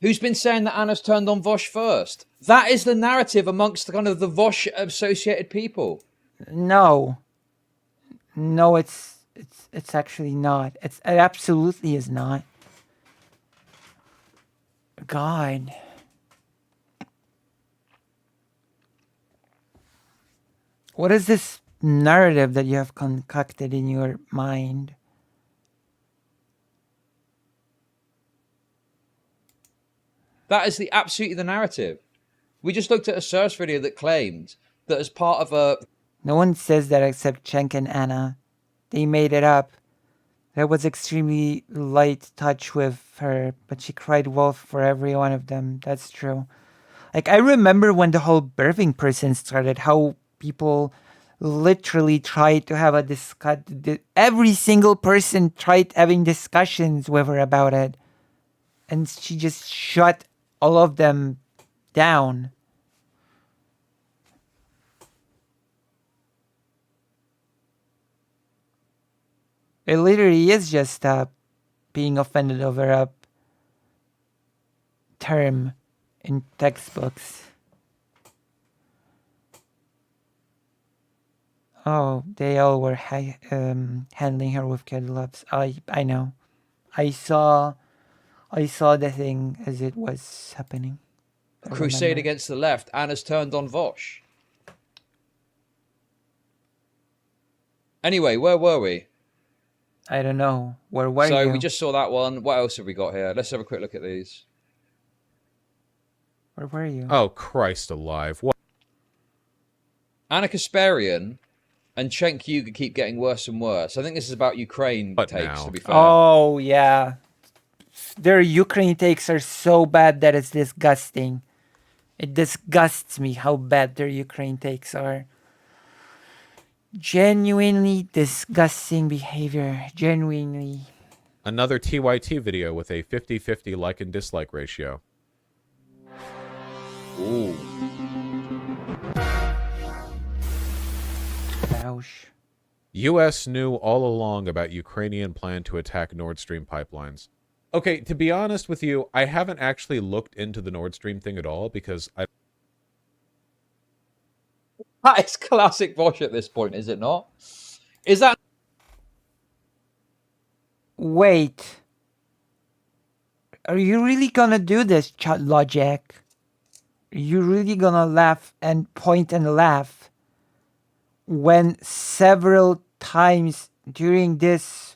S6: Who's been saying that Anna's turned on Vosh first? That is the narrative amongst the kind of the Vosh associated people.
S1: No. No, it's actually not. It absolutely is not. God. What is this narrative that you have concocted in your mind?
S6: That is absolutely the narrative. We just looked at a search video that claimed that as part of a...
S1: No one says that except Cenk and Anna. They made it up. There was extremely light touch with her, but she cried wolf for every one of them. That's true. Like, I remember when the whole birthing person started, how people literally tried to have a discussion. Every single person tried having discussions with her about it. And she just shut all of them down. It literally is just being offended over a term in textbooks. Oh, they all were handling her with kid gloves. I know. I saw the thing as it was happening. I
S6: Crusade
S1: remember.
S6: against the left. Anna's turned on Vosh. Anyway, where were we?
S1: I don't know. Where were
S6: So
S1: you?
S6: we just saw that one. What else have we got here? Let's have a quick look at these.
S1: Where were you?
S7: Oh, Christ alive. What?
S6: Anna Kasparian and Cenk Uygur keep getting worse and worse. I think this is about Ukraine
S7: What
S6: takes,
S7: now?
S6: to be fair.
S1: Oh, yeah. Their Ukraine takes are so bad that it's disgusting. It disgusts me how bad their Ukraine takes are. Genuinely disgusting behavior. Genuinely.
S7: Another TYT video with a 50-50 like and dislike ratio.
S6: Ooh.
S1: Ouch.
S7: U.S. knew all along about Ukrainian plan to attack Nord Stream pipelines. Okay, to be honest with you, I haven't actually looked into the Nord Stream thing at all because I...
S6: That is classic Vosh at this point, is it not? Is that...
S1: Wait. Are you really gonna do this, Chud Logic? Are you really gonna laugh and point and laugh when several times during this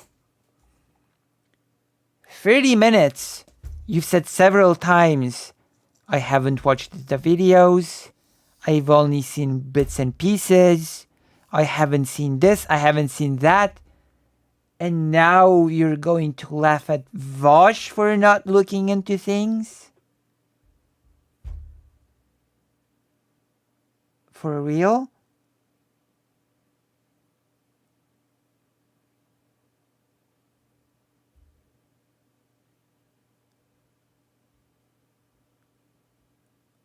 S1: 30 minutes you've said several times, I haven't watched the videos, I've only seen bits and pieces, I haven't seen this, I haven't seen that, and now you're going to laugh at Vosh for not looking into things? For real?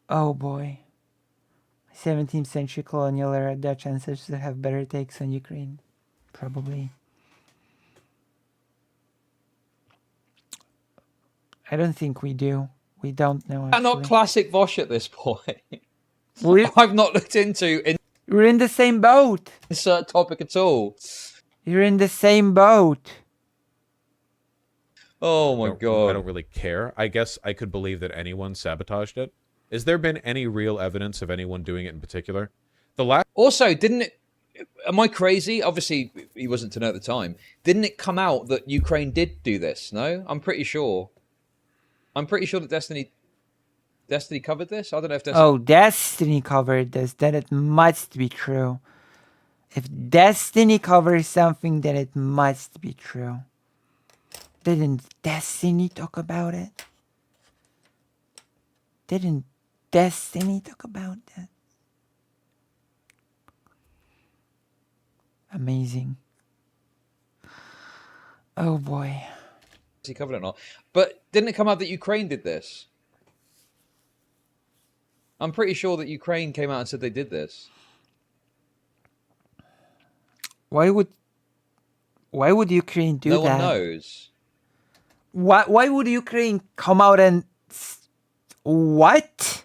S1: Oh boy. 17th century colonial era Dutch ancestors have better takes on Ukraine. Probably. I don't think we do. We don't know.
S6: That not
S1: Actually.
S6: classic Vosh at this point?
S1: We're,
S6: I've not looked into
S1: we're in the same boat.
S6: insert topic at all.
S1: You're in the same boat.
S6: Oh my
S7: I
S6: god.
S7: don't really care. I guess I could believe that anyone sabotaged it. Has there been any real evidence of anyone doing it in particular? The last...
S6: Also, didn't it... Am I crazy? Obviously, he wasn't to know at the time. Didn't it come out that Ukraine did do this? No? I'm pretty sure. I'm pretty sure that Destiny covered this. I don't know if Destiny...
S1: Oh, Destiny covered this. Then it must be true. If Destiny covers something, then it must be true. Didn't Destiny talk about it? Didn't Destiny talk about that? Amazing. Oh boy.
S6: He covered it or not. But didn't it come out that Ukraine did this? I'm pretty sure that Ukraine came out and said they did this.
S1: Why would Ukraine do
S6: No
S1: that?
S6: one knows.
S1: Why would Ukraine come out and what?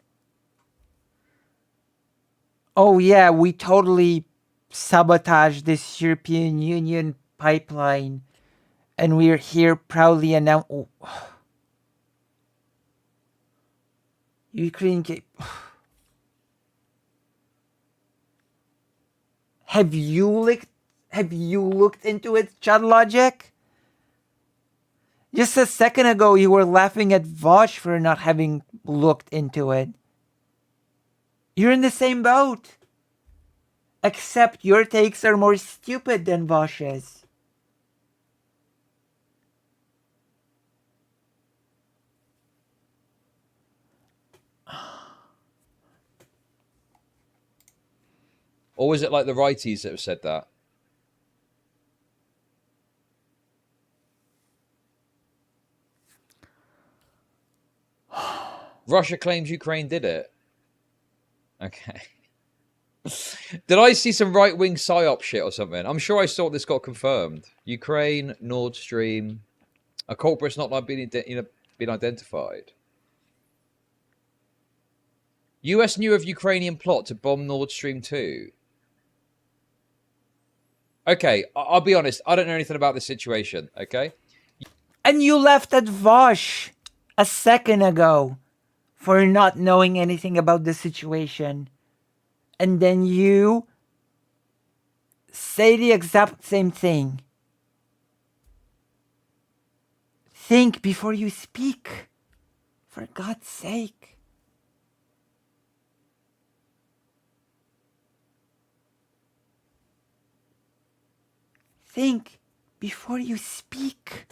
S1: Oh yeah, we totally sabotaged this European Union pipeline, and we're here proudly announce. Oh. Ukraine. Have you looked into it, Chud Logic? Just a second ago, you were laughing at Vosh for not having looked into it. You're in the same boat. Except your takes are more stupid than Vosh's.
S6: Or was it like the righties that have said that? Russia claims Ukraine did it. Okay. Did I see some right-wing psyop shit or something? I'm sure I saw this got confirmed. Ukraine, Nord Stream. A culprit's not like been identified. US knew of Ukrainian plot to bomb Nord Stream 2. Okay, I'll be honest. I don't know anything about this situation, okay?
S1: And you left at Vosh a second ago for not knowing anything about the situation. And then you say the exact same thing. Think before you speak. For God's sake. Think before you speak.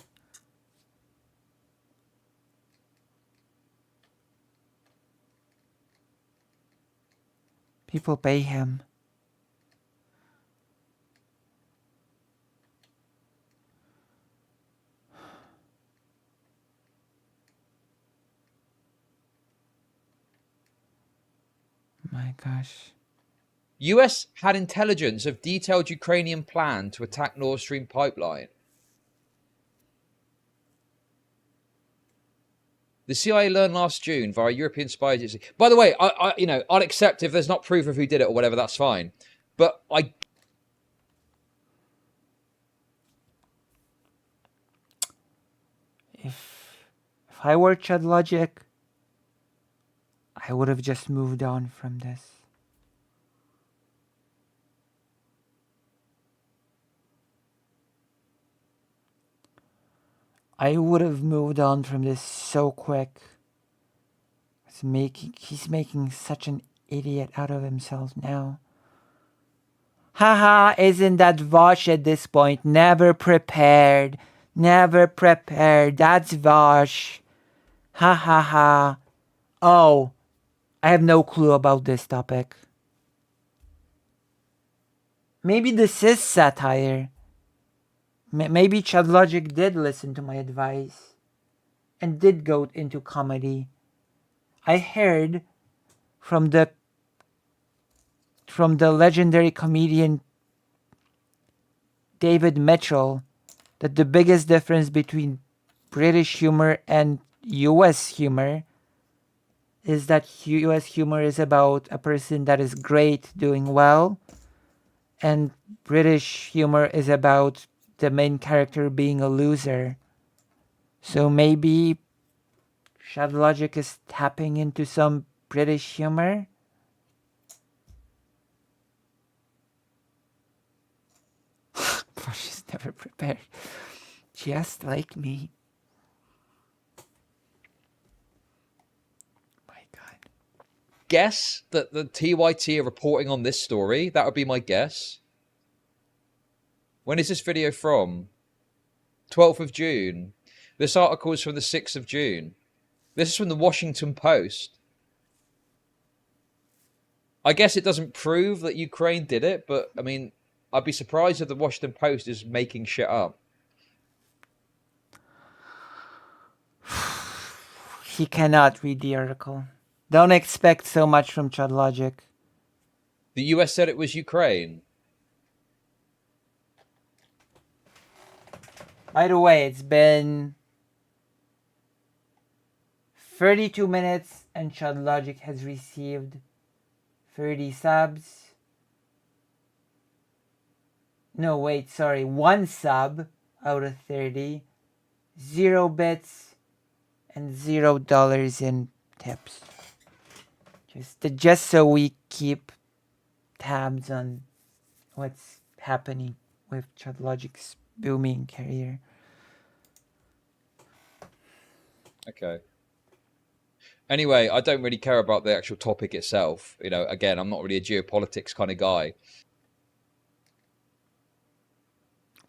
S1: People pay him. My gosh.
S6: US had intelligence of detailed Ukrainian plan to attack Nord Stream pipeline. The CIA learned last June via European spy agency. By the way, I'll accept if there's not proof of who did it or whatever, that's fine. But
S1: If I were Chud Logic, I would have just moved on from this. I would have moved on from this so quick. He's making such an idiot out of himself now. Haha, isn't that Vosh at this point? Never prepared. Never prepared. That's Vosh. Ha ha ha. Oh, I have no clue about this topic. Maybe this is satire. Maybe Chud Logic did listen to my advice and did go into comedy. I heard from the legendary comedian David Mitchell that the biggest difference between British humor and US humor is that US humor is about a person that is great doing well, and British humor is about the main character being a loser. So maybe Chud Logic is tapping into some British humor? She's never prepared. Just like me. My God.
S6: guess that the TYT are reporting on this story. That would be my guess. When is this video from? 12th of June. This article is from the 6th of June. This is from the Washington Post. I guess it doesn't prove that Ukraine did it, but I mean, I'd be surprised if the Washington Post is making shit up.
S1: He cannot read the article. Don't expect so much from Chud Logic.
S6: The US said it was Ukraine.
S1: By the way, it's been 32 minutes and Chud Logic has received 30 subs. No, wait, sorry. 1 sub out of 30. 0 bits and $0 in tips. Just so we keep tabs on what's happening with Chud Logic's booming career.
S6: Okay. Anyway, I don't really care about the actual topic itself. You know, again, I'm not really a geopolitics kind of guy.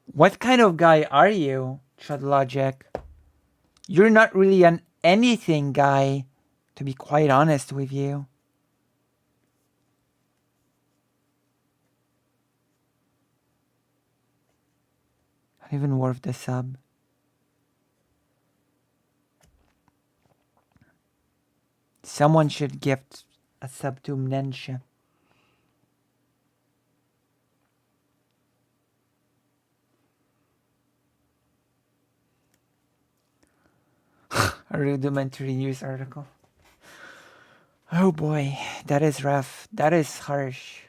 S1: What kind of guy are you, Chud Logic? You're not really an anything guy, to be quite honest with you. Not even worth the sub. Someone should gift a sub to Mnensha. A rudimentary news article. Oh boy, that is rough. That is harsh.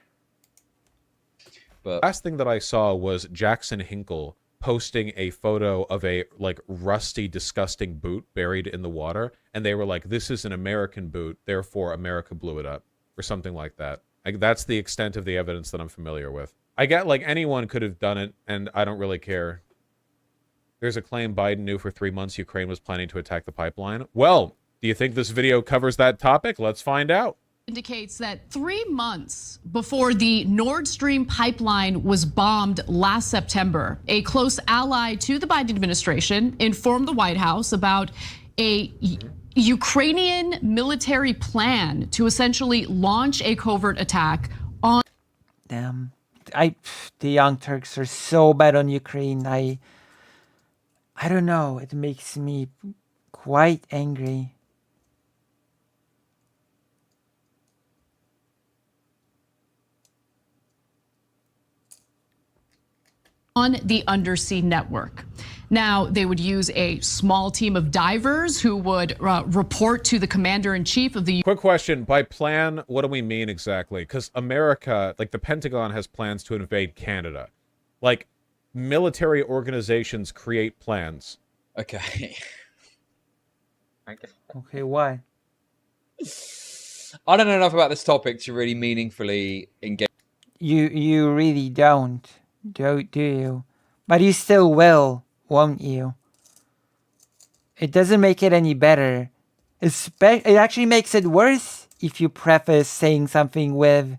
S6: But
S7: Last thing that I saw was Jackson Hinkle posting a photo of a like rusty, disgusting boot buried in the water, and they were like, "This is an American boot, therefore America blew it up," or something like that. Like, that's the extent of the evidence that I'm familiar with. I get like anyone could have done it, and I don't really care. There's a claim Biden knew for 3 months Ukraine was planning to attack the pipeline. Well, do you think this video covers that topic? Let's find out.
S4: Indicates that 3 months before the Nord Stream pipeline was bombed last September, a close ally to the Biden administration informed the White House about a Ukrainian military plan to essentially launch a covert attack on.
S1: Damn. The Young Turks are so bad on Ukraine. I don't know. It makes me quite angry.
S4: On the undersea network. Now, they would use a small team of divers who would report to the commander-in-chief of the.
S7: Quick question. By plan, what do we mean exactly? Because America, like the Pentagon, has plans to invade Canada. Like, military organizations create plans.
S6: Okay.
S1: Okay, why?
S6: I don't know enough about this topic to really meaningfully engage.
S1: You really don't, do you? But you still will, won't you? It doesn't make it any better. It actually makes it worse if you preface saying something with,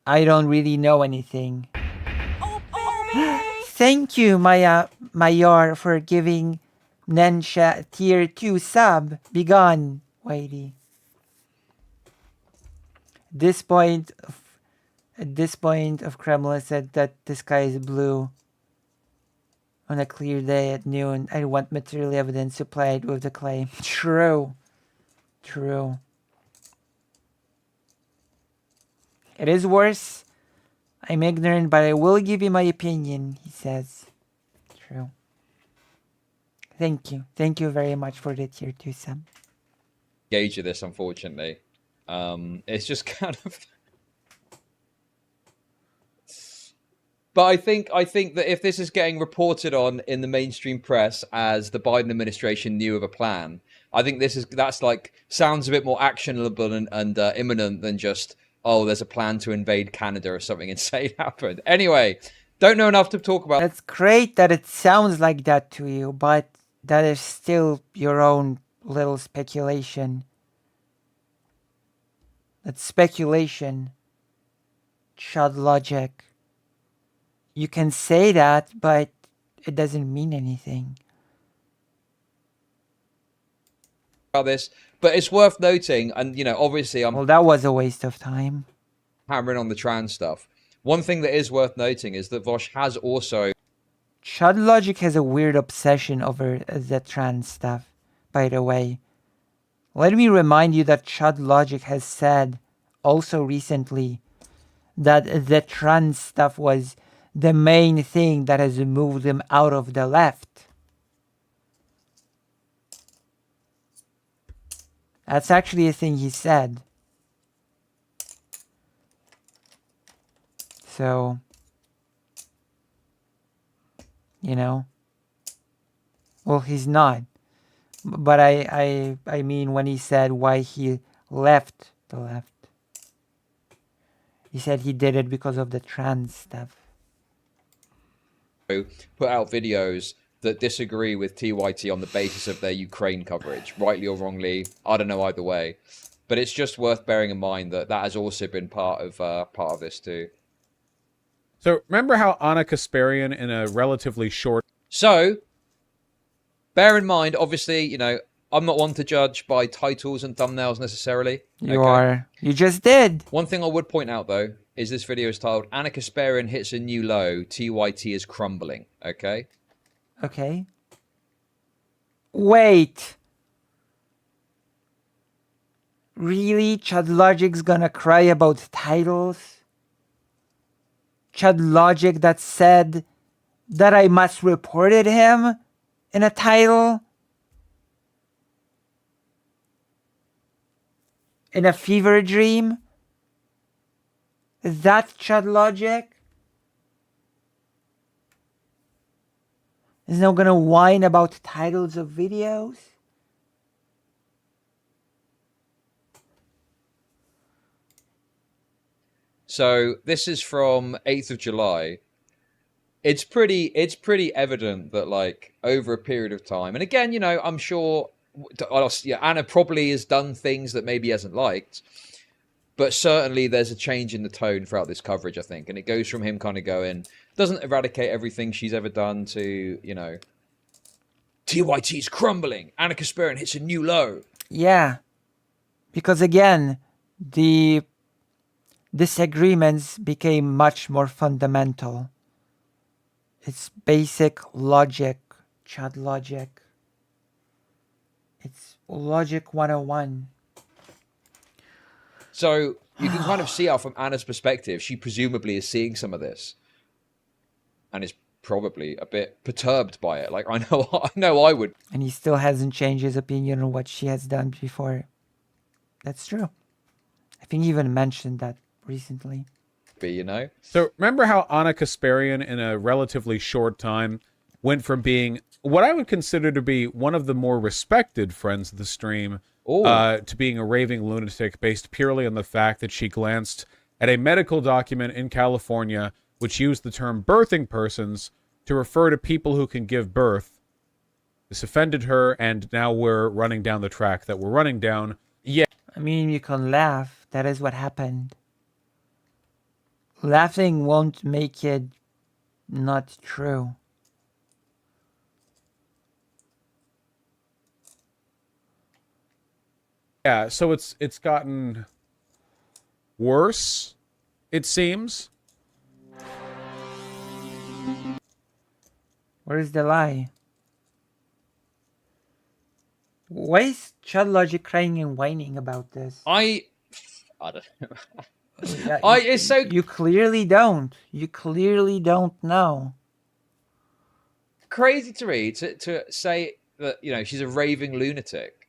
S1: "I don't really know anything." Thank you, Mayor, for giving Nensha tier 2 sub. Begone, Whitey. At this point of Kremlin said that the sky is blue on a clear day at noon. I want material evidence supplied with the claim. True. True. It is worse. I'm ignorant, but I will give you my opinion, he says. True. Thank you. Thank you very much for the tier 2 sub.
S6: Gauge of this, unfortunately. It's just kind of. But I think that if this is getting reported on in the mainstream press as the Biden administration knew of a plan, I think that's like sounds a bit more actionable and imminent than just, oh, there's a plan to invade Canada or something insane happened. Anyway, don't know enough to talk about.
S1: It's great that it sounds like that to you, but that is still your own little speculation. That's speculation. Chud Logic. You can say that, but it doesn't mean anything.
S6: About this, but it's worth noting, and obviously I'm
S1: Well, that was a waste of time.
S6: hammering on the trans stuff. One thing that is worth noting is that Vosh has also.
S1: Chud Logic has a weird obsession over the trans stuff, by the way. Let me remind you that Chud Logic has said also recently that the trans stuff was the main thing that has moved him out of the left. That's actually a thing he said. So, well, he's not. But I mean, when he said why he left the left, he said he did it because of the trans stuff.
S6: Put out videos that disagree with TYT on the basis of their Ukraine coverage, rightly or wrongly. I don't know either way, but it's just worth bearing in mind that has also been part of this too.
S7: So remember how Anna Kasparian in a relatively short.
S6: So bear in mind, obviously, I'm not one to judge by titles and thumbnails necessarily.
S1: You are. You just did.
S6: One thing I would point out though is this video is titled "Anna Kasparian hits a new low. TYT is crumbling." Okay.
S1: Okay. Wait. Really? Chud Logic's gonna cry about titles? Chud Logic that said that I must reported him in a title? In a fever dream? Is that Chud Logic? Is now gonna whine about titles of videos?
S6: So this is from 8th of July. It's pretty evident that like over a period of time, and again, you know, I'm sure Anna probably has done things that maybe hasn't liked, but certainly there's a change in the tone throughout this coverage, I think, and it goes from him kind of going, doesn't eradicate everything she's ever done to, you know, TYT's crumbling, Anna Kasparian hits a new low.
S1: Yeah, because again, the disagreements became much more fundamental. It's basic logic, Chud Logic. It's Logic 101.
S6: So you can kind of see how, from Anna's perspective, she presumably is seeing some of this, and is probably a bit perturbed by it. Like I know I would.
S1: And he still hasn't changed his opinion on what she has done before. That's true. I think he even mentioned that recently.
S6: Be, you know.
S7: So remember how Anna Kasparian, in a relatively short time, went from being what I would consider to be one of the more respected friends of the stream to being a raving lunatic based purely on the fact that she glanced at a medical document in California which used the term birthing persons to refer to people who can give birth. This offended her, and now we're running down the track that we're running down. Yeah.
S1: I mean, you can laugh. That is what happened. Laughing won't make it not true.
S7: Yeah, so it's gotten worse, it seems.
S1: Where's the lie? Why is Chud Logic crying and whining about this?
S6: I don't know. It's so
S1: You clearly don't. You clearly don't know.
S6: crazy to read to say that, you know, she's a raving lunatic.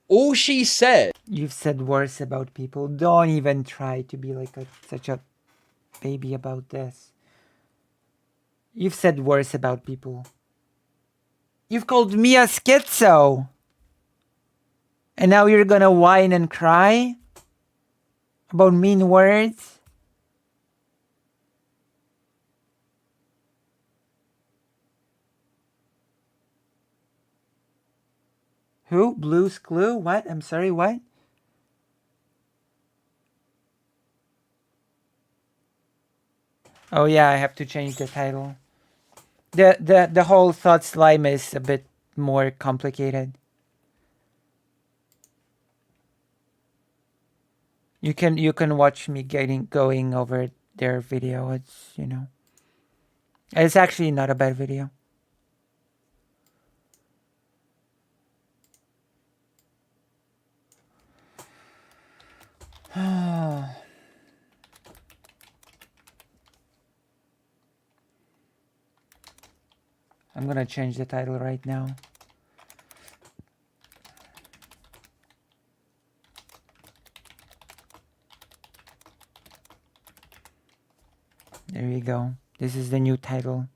S6: All she said.
S1: You've said worse about people. Don't even try to be like such a baby about this. You've said worse about people. You've called me a schizo. And now you're gonna whine and cry about mean words? Who? Blue's Clue? What? I'm sorry, what? Oh yeah, I have to change the title. The whole thought slime is a bit more complicated. You can watch me going over their video. It's, you know, it's actually not a bad video. I'm gonna change the title right now. There you go. This is the new title.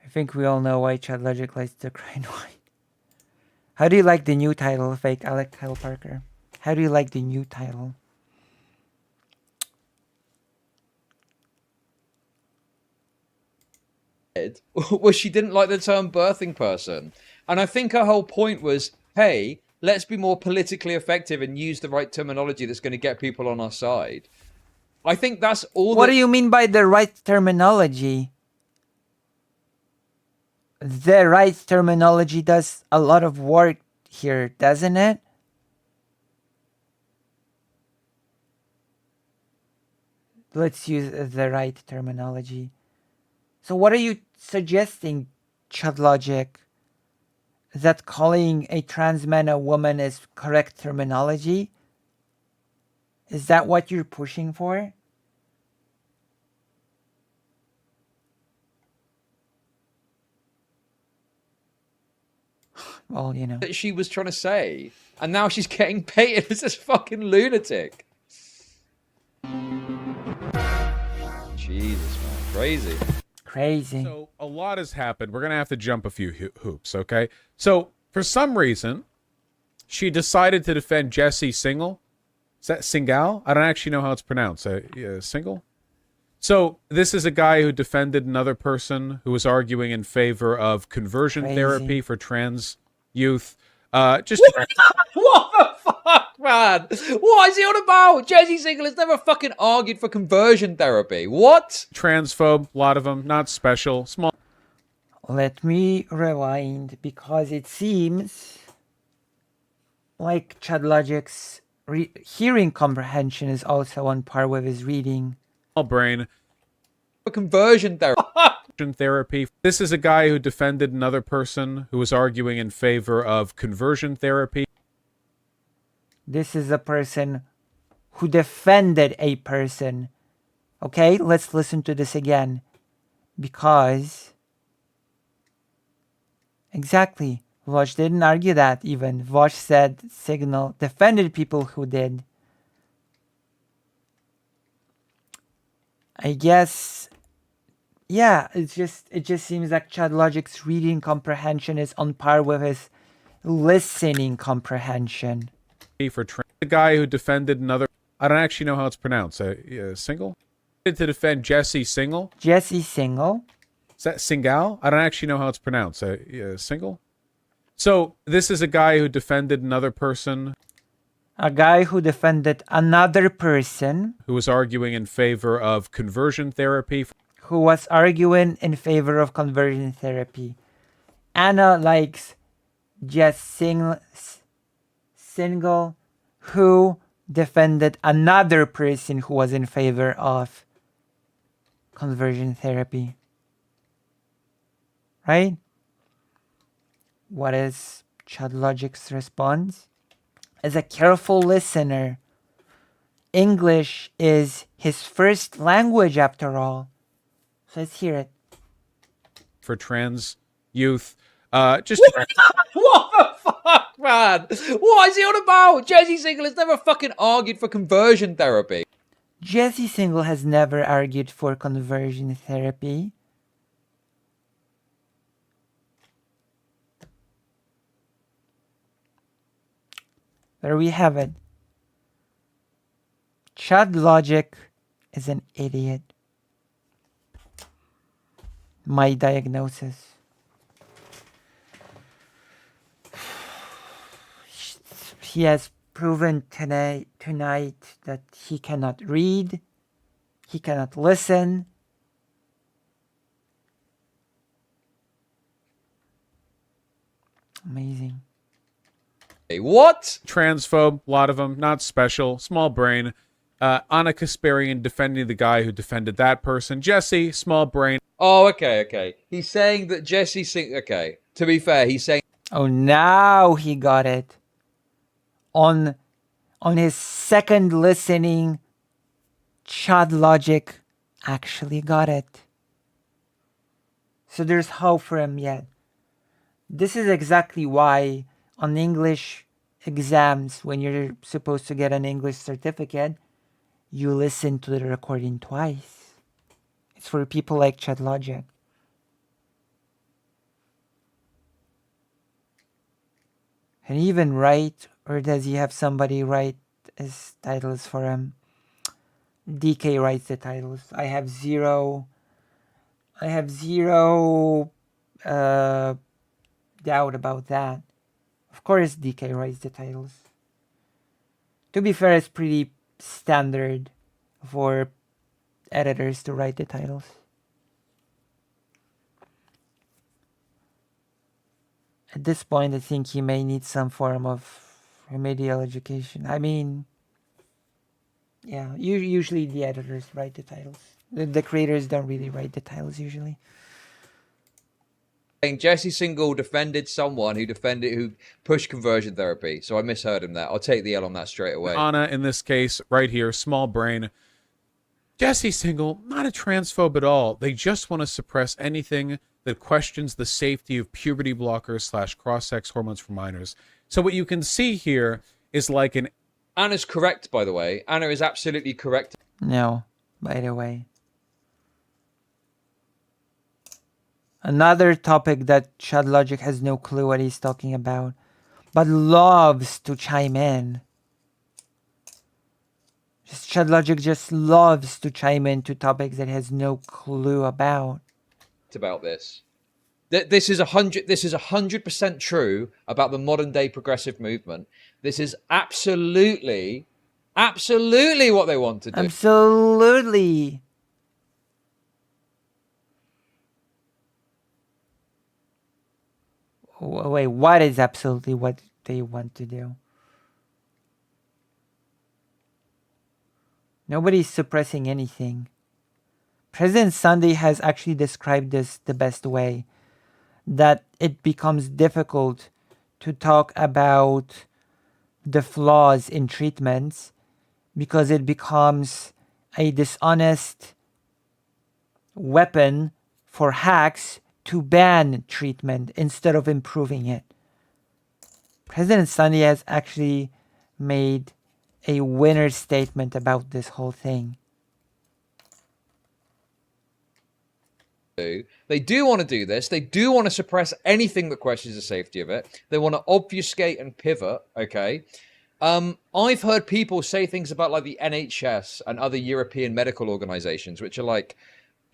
S1: I think we all know why Chud Logic likes to cry and whine. How do you like the new title, Fake Alec Kyle Parker? How do you like the new title?
S6: Well, she didn't like the term birthing person. And I think her whole point was, hey, let's be more politically effective and use the right terminology that's going to get people on our side. I think that's all.
S1: What do you mean by the right terminology? The right terminology does a lot of work here, doesn't it? Let's use the right terminology. So what are you suggesting, Chud Logic? That calling a trans man a woman is correct terminology? Is that what you're pushing for? Well, you know.
S6: that she was trying to say, and now she's getting painted as this fucking lunatic. Jesus, man, crazy.
S1: Crazy.
S7: So a lot has happened. We're gonna have to jump a few hoops, okay? So for some reason, she decided to defend Jesse Single. Is that Singal? I don't actually know how it's pronounced. Single? So this is a guy who defended another person who was arguing in favor of conversion therapy for trans youth. Just
S6: What the fuck, man? What is he on about? Jesse Single has never fucking argued for conversion therapy. What?
S7: transphobe, a lot of them, not special, small.
S1: Let me rewind because it seems like Chud Logic's hearing comprehension is also on par with his reading.
S7: Brain
S6: For conversion
S7: therapy. This is a guy who defended another person who was arguing in favor of conversion therapy.
S1: This is a person who defended a person. Okay, let's listen to this again. Because... Exactly. Vosh didn't argue that even. Vosh said Signal defended people who did. I guess... Yeah, it just seems like Chud Logic's reading comprehension is on par with his listening comprehension.
S7: For the guy who defended another, I don't actually know how it's pronounced. Single? To defend Jesse Single.
S1: Jesse Single.
S7: Is that Singal? I don't actually know how it's pronounced. Single? So this is a guy who defended another person.
S1: A guy who defended another person.
S7: Who was arguing in favor of conversion therapy.
S1: Who was arguing in favor of conversion therapy. Anna likes Jess Single, who defended another person who was in favor of conversion therapy. Right? What is Chud Logic's response? As a careful listener, English is his first language after all. So let's hear it.
S7: For trans youth. Just
S6: What the fuck, man? What is he on about? Jesse Single has never fucking argued for conversion therapy.
S1: Jesse Single has never argued for conversion therapy. There we have it. Chud Logic is an idiot. My diagnosis. He has proven tonight that he cannot read, he cannot listen. Amazing.
S6: What?
S7: transphobe, a lot of them, not special, small brain. Anna Kasparian defending the guy who defended that person. Jesse, small brain.
S6: Oh, okay. He's saying that Jesse Single... Okay, to be fair, he's saying...
S1: Oh, now he got it. On his second listening, Chud Logic actually got it. So there's hope for him yet. This is exactly why on English exams, when you're supposed to get an English certificate, you listen to the recording twice. It's for people like Chud Logic. Can he even write, or does he have somebody write his titles for him? DK writes the titles. I have zero doubt about that. Of course DK writes the titles. To be fair, it's pretty standard for editors to write the titles. At this point, I think he may need some form of remedial education. I mean, yeah, usually the editors write the titles. The creators don't really write the titles usually.
S6: Jesse Single defended someone who pushed conversion therapy. So I misheard him there. I'll take the L on that straight away.
S7: Anna, in this case, right here, small brain. Jesse Single, not a transphobe at all. They just want to suppress anything that questions the safety of puberty blockers / cross-sex hormones for minors. So what you can see here is like an...
S6: Anna's correct, by the way. Anna is absolutely correct.
S1: No, by the way. Another topic that Chud Logic has no clue what he's talking about, but loves to chime in. Chud Logic just loves to chime into topics that he has no clue about.
S6: About this. This is 100% true about the modern day progressive movement. This is absolutely what they want to do.
S1: Absolutely. Wait, what is absolutely what they want to do? Nobody's suppressing anything. President Sunday has actually described this the best way. That it becomes difficult to talk about the flaws in treatments because it becomes a dishonest weapon for hacks to ban treatment instead of improving it. President Sunday has actually made a winner statement about this whole thing.
S6: They do want to do this. They do want to suppress anything that questions the safety of it. They want to obfuscate and pivot, okay? I've heard people say things about like the NHS and other European medical organizations, which are like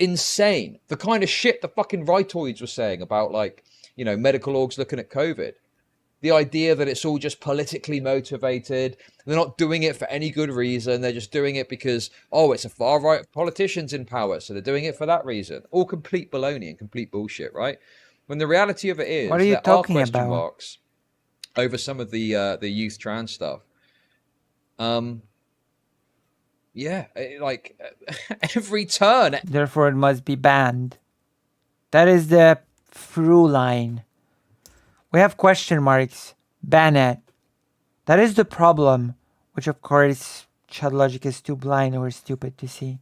S6: insane. The kind of shit the fucking rightoids were saying about like, you know, medical orgs looking at COVID. The idea that it's all just politically motivated. They're not doing it for any good reason. They're just doing it because, oh, it's a far-right politicians in power, so they're doing it for that reason. All complete baloney and complete bullshit, right? When the reality of it is,
S1: what are you
S6: there
S1: talking
S6: are question
S1: about?
S6: marks over some of the youth trans stuff. Yeah, like every turn.
S1: Therefore, it must be banned. That is the through line. We have question marks. Ban it. That is the problem, which of course Chud Logic is too blind or stupid to see.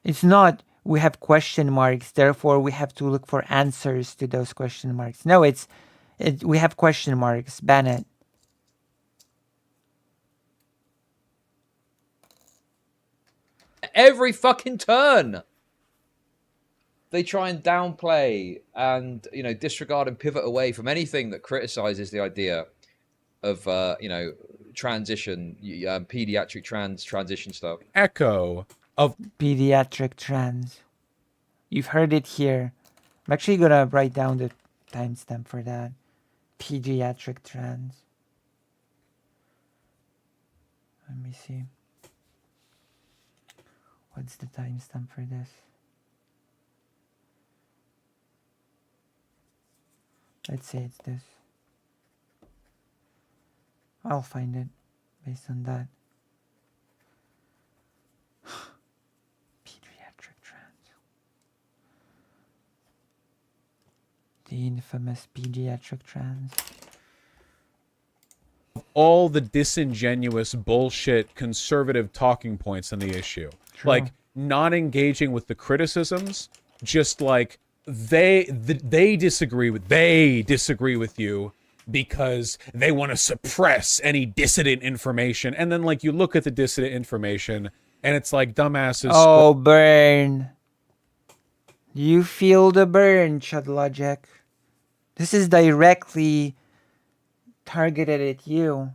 S1: It's not we have question marks, therefore we have to look for answers to those question marks. No, we have question marks. Ban it.
S6: Every fucking turn. They try and downplay and, you know, disregard and pivot away from anything that criticizes the idea of, you know, transition, pediatric transition stuff.
S7: Echo of
S1: Pediatric trans. You've heard it here. I'm actually gonna write down the timestamp for that. Pediatric trans. Let me see. What's the timestamp for this? Let's say it's this. I'll find it based on that. Pediatric trans. The infamous pediatric trans.
S7: all the disingenuous bullshit conservative talking points on the issue.
S1: True.
S7: Like, not engaging with the criticisms, just like they disagree with you because they want to suppress any dissident information. And then, like, you look at the dissident information and it's like dumbasses.
S1: Oh, burn. You feel the burn, Chud Logic. This is directly targeted at you.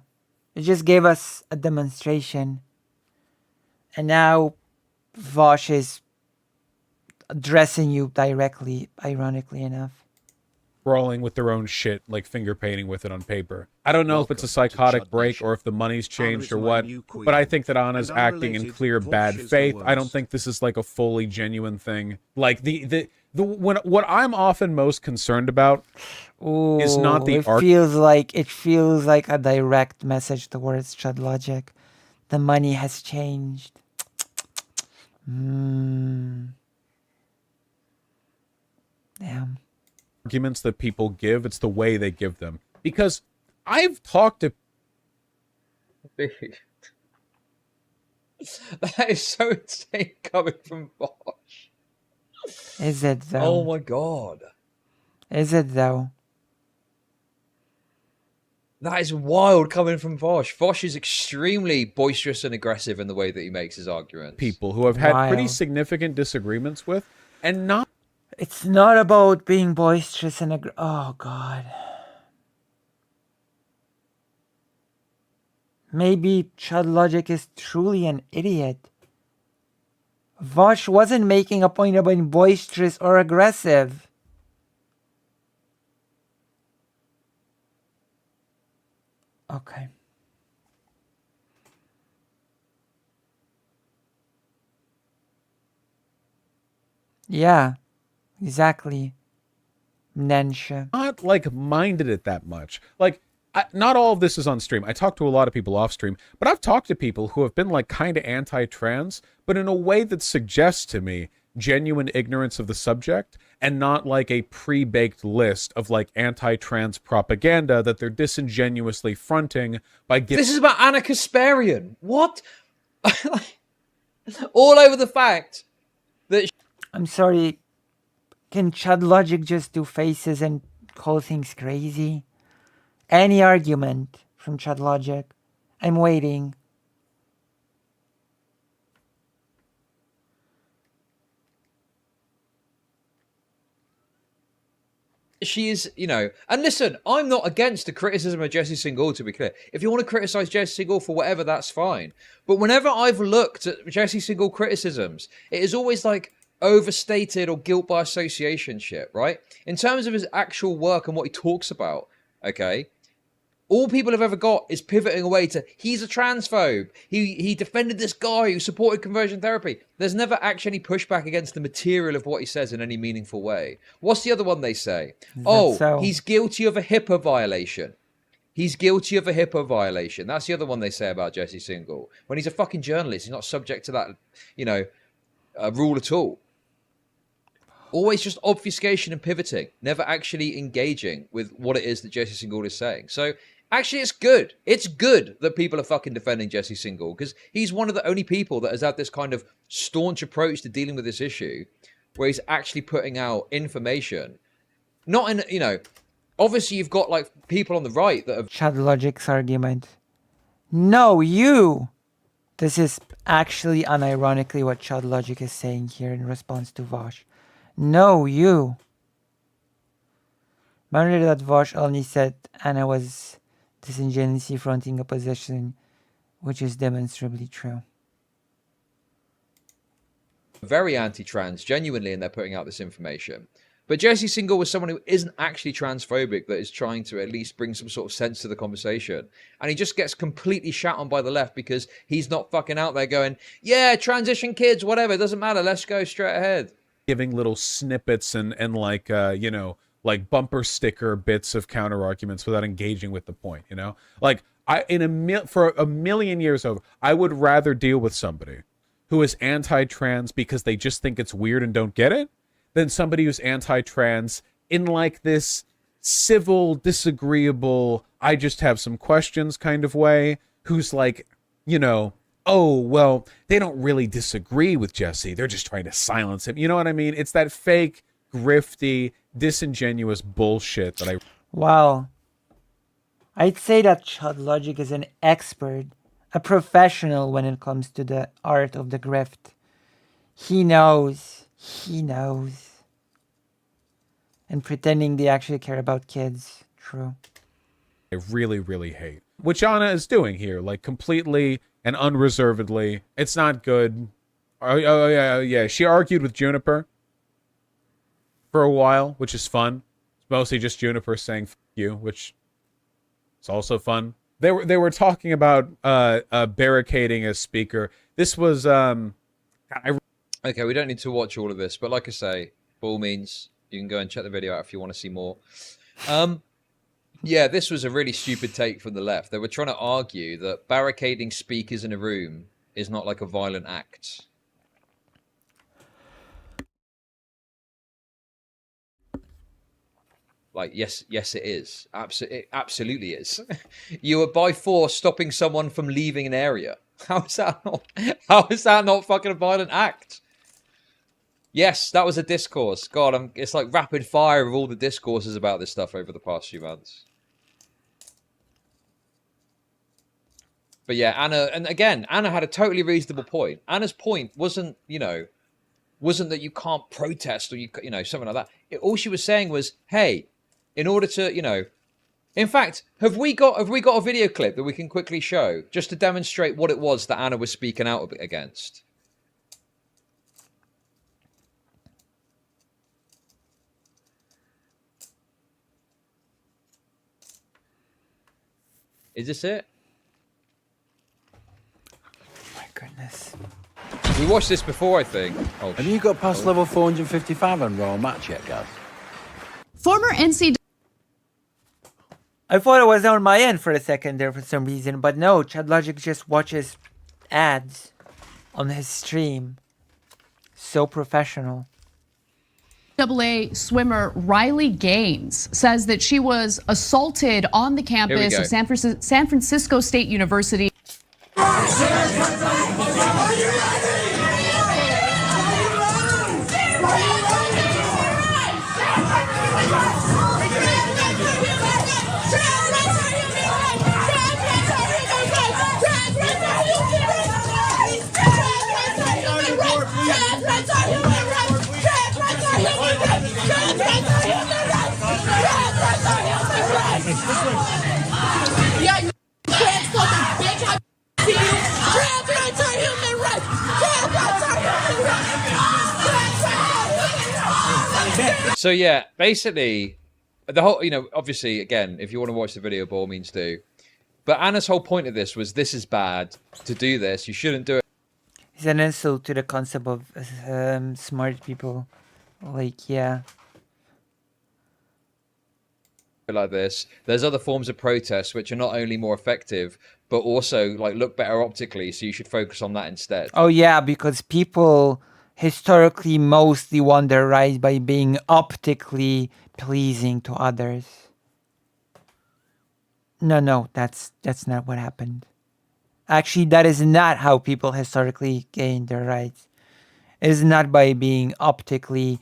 S1: It just gave us a demonstration. And now Vosh is addressing you directly, ironically enough.
S7: Scrawling with their own shit, like finger painting with it on paper. I don't know if it's a psychotic break or if the money's changed or what, but I think that Anna's acting in clear bad faith. I don't think this is like a fully genuine thing. Like what I'm often most concerned about is not the art.
S1: It feels like a direct message towards Chud Logic. The money has changed. Damn.
S7: Arguments that people give, it's the way they give them. Because I've talked to
S6: That is so insane coming from Bosch.
S1: Is it
S6: Oh
S1: though?
S6: my god.
S1: Is it though?
S6: That is wild coming from Vosh. Vosh is extremely boisterous and aggressive in the way that he makes his arguments.
S7: People who have had pretty
S1: Wild.
S7: significant disagreements with, and not
S1: It's not about being boisterous and oh god. Maybe Chud Logic is truly an idiot. Vosh wasn't making a point of being boisterous or aggressive. Okay. Yeah, exactly. Nensha.
S7: not like minded it that much. Like, not all of this is on stream. I talk to a lot of people off stream, but I've talked to people who have been like kind of anti-trans, but in a way that suggests to me genuine ignorance of the subject and not like a pre-baked list of like anti-trans propaganda that they're disingenuously fronting by giving.
S6: This is about Anna Kasparian. What? All over the fact that
S1: I'm sorry. Can Chud Logic just do faces and call things crazy? Any argument from Chud Logic? I'm waiting.
S6: she is, you know, and listen, I'm not against the criticism of Jesse Singal, to be clear. If you want to criticize Jesse Singal for whatever, that's fine. But whenever I've looked at Jesse Singal criticisms, it is always like overstated or guilt by association shit, right? In terms of his actual work and what he talks about, okay, all people have ever got is pivoting away to he's a transphobe. He defended this guy who supported conversion therapy. There's never actually any pushback against the material of what he says in any meaningful way. What's the other one they say? He's guilty of a HIPAA violation. He's guilty of a HIPAA violation. That's the other one they say about Jesse Singal. When he's a fucking journalist, he's not subject to that, you know, rule at all. Always just obfuscation and pivoting, never actually engaging with what it is that Jesse Singal is saying. So actually, it's good. It's good that people are fucking defending Jesse Singal because he's one of the only people that has had this kind of staunch approach to dealing with this issue where he's actually putting out information. Not in, you know, obviously you've got like people on the right that have...
S1: Chud Logic's argument. No, you! This is actually unironically what Chud Logic is saying here in response to Vosh. No, you. Remember that Vosh only said Anna was disingenuously fronting a position, which is demonstrably true.
S6: Very anti-trans, genuinely, and they're putting out this information. But Jesse Singal was someone who isn't actually transphobic, that is trying to at least bring some sort of sense to the conversation. And he just gets completely shat on by the left because he's not fucking out there going, yeah, transition kids, whatever, it doesn't matter, let's go straight ahead.
S7: Giving little snippets and like, you know, like bumper sticker bits of counter arguments without engaging with the point, you know? Like, for a million years over, I would rather deal with somebody who is anti-trans because they just think it's weird and don't get it than somebody who's anti-trans in like this civil, disagreeable, I just have some questions kind of way, who's like, you know, oh, well, they don't really disagree with Jesse. They're just trying to silence him. You know what I mean? It's that fake, grifty, disingenuous bullshit that I...
S1: Well, I'd say that Chud Logic is an expert, a professional when it comes to the art of the grift. He knows. He knows. And pretending they actually care about kids. True.
S7: I really, really hate. Which Anna is doing here, like completely and unreservedly. It's not good. Oh yeah. She argued with Juniper for a while, which is fun. It's mostly just Juniper saying "F you," which is also fun. They were talking about barricading a speaker. This was
S6: Okay, we don't need to watch all of this, but like I say, by all means, you can go and check the video out if you want to see more. Yeah, this was a really stupid take from the left. They were trying to argue that barricading speakers in a room is not like a violent act. Like, yes, it is. It absolutely is. You are by force stopping someone from leaving an area. How is that not? How is that not fucking a violent act? Yes, that was a discourse. God, it's like rapid fire of all the discourses about this stuff over the past few months. But yeah, Anna, and again, Anna had a totally reasonable point. Anna's point wasn't, wasn't that you can't protest or something like that. All she was saying was, hey, in order to, in fact, have we got a video clip that we can quickly show just to demonstrate what it was that Anna was speaking out against? Is this it?
S1: My goodness.
S6: We watched this before, I think. Oh,
S10: Have you got past level 455 on Raw Match yet, Gaz?
S4: Former NCAA
S1: I thought it was on my end for a second there for some reason, but no, Chud Logic just watches ads on his stream. So professional.
S4: swimmer Riley Gaines says that she was assaulted on the campus of San Francisco State University.
S6: So yeah, basically, the whole, obviously, again, if you want to watch the video, by all means do. But Anna's whole point of this was, this is bad to do this. You shouldn't do it.
S1: It's an insult to the concept of smart people. Like, yeah.
S6: Like this. There's other forms of protest which are not only more effective, but also like look better optically. So you should focus on that instead.
S1: Oh yeah, because people historically mostly won their rights by being optically pleasing to others. No, that's not what happened. Actually, that is not how people historically gained their rights. It is not by being optically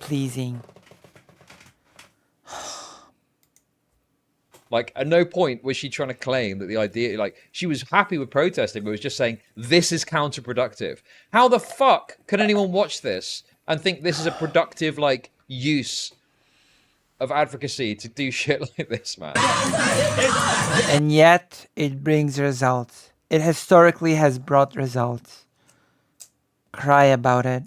S1: pleasing.
S6: Like, at no point was she trying to claim that the idea, like, she was happy with protesting, but was just saying, this is counterproductive. How the fuck can anyone watch this and think this is a productive, like, use of advocacy to do shit like this, man?
S1: And yet, it brings results. It historically has brought results. Cry about it.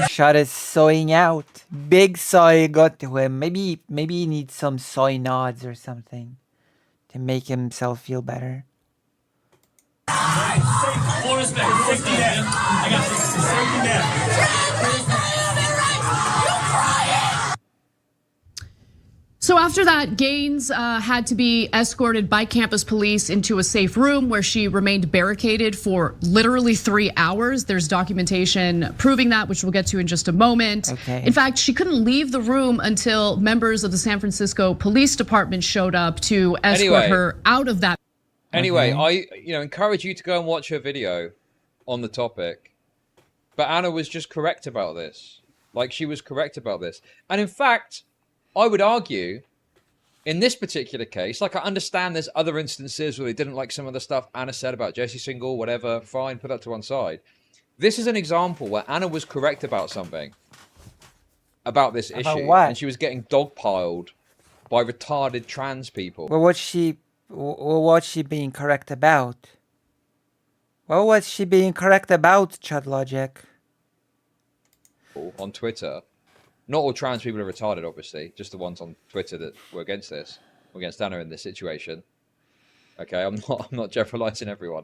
S1: Chud is soying out. Big soy got to him. Maybe he needs some soy nods or something to make himself feel better.
S11: Full respect. 60 man. I got 60 man.
S4: So after that, Gaines had to be escorted by campus police into a safe room where she remained barricaded for literally 3 hours. There's documentation proving that, which we'll get to in just a moment.
S1: Okay.
S4: In fact, she couldn't leave the room until members of the San Francisco Police Department showed up to escort her out of that.
S6: Anyway, I encourage you to go and watch her video on the topic. But Anna was just correct about this. Like, she was correct about this. And in fact, I would argue, in this particular case, like, I understand there's other instances where they didn't like some of the stuff Anna said about Jesse Single, whatever, fine, put that to one side. This is an example where Anna was correct about something, about this issue.
S1: What?
S6: And she was getting dogpiled by retarded trans people.
S1: Well, what's she being correct about? What was she being correct about, Chud Logic?
S6: On Twitter. Not all trans people are retarded, obviously. Just the ones on Twitter that were against this, or against Anna in this situation. Okay, I'm not generalizing everyone.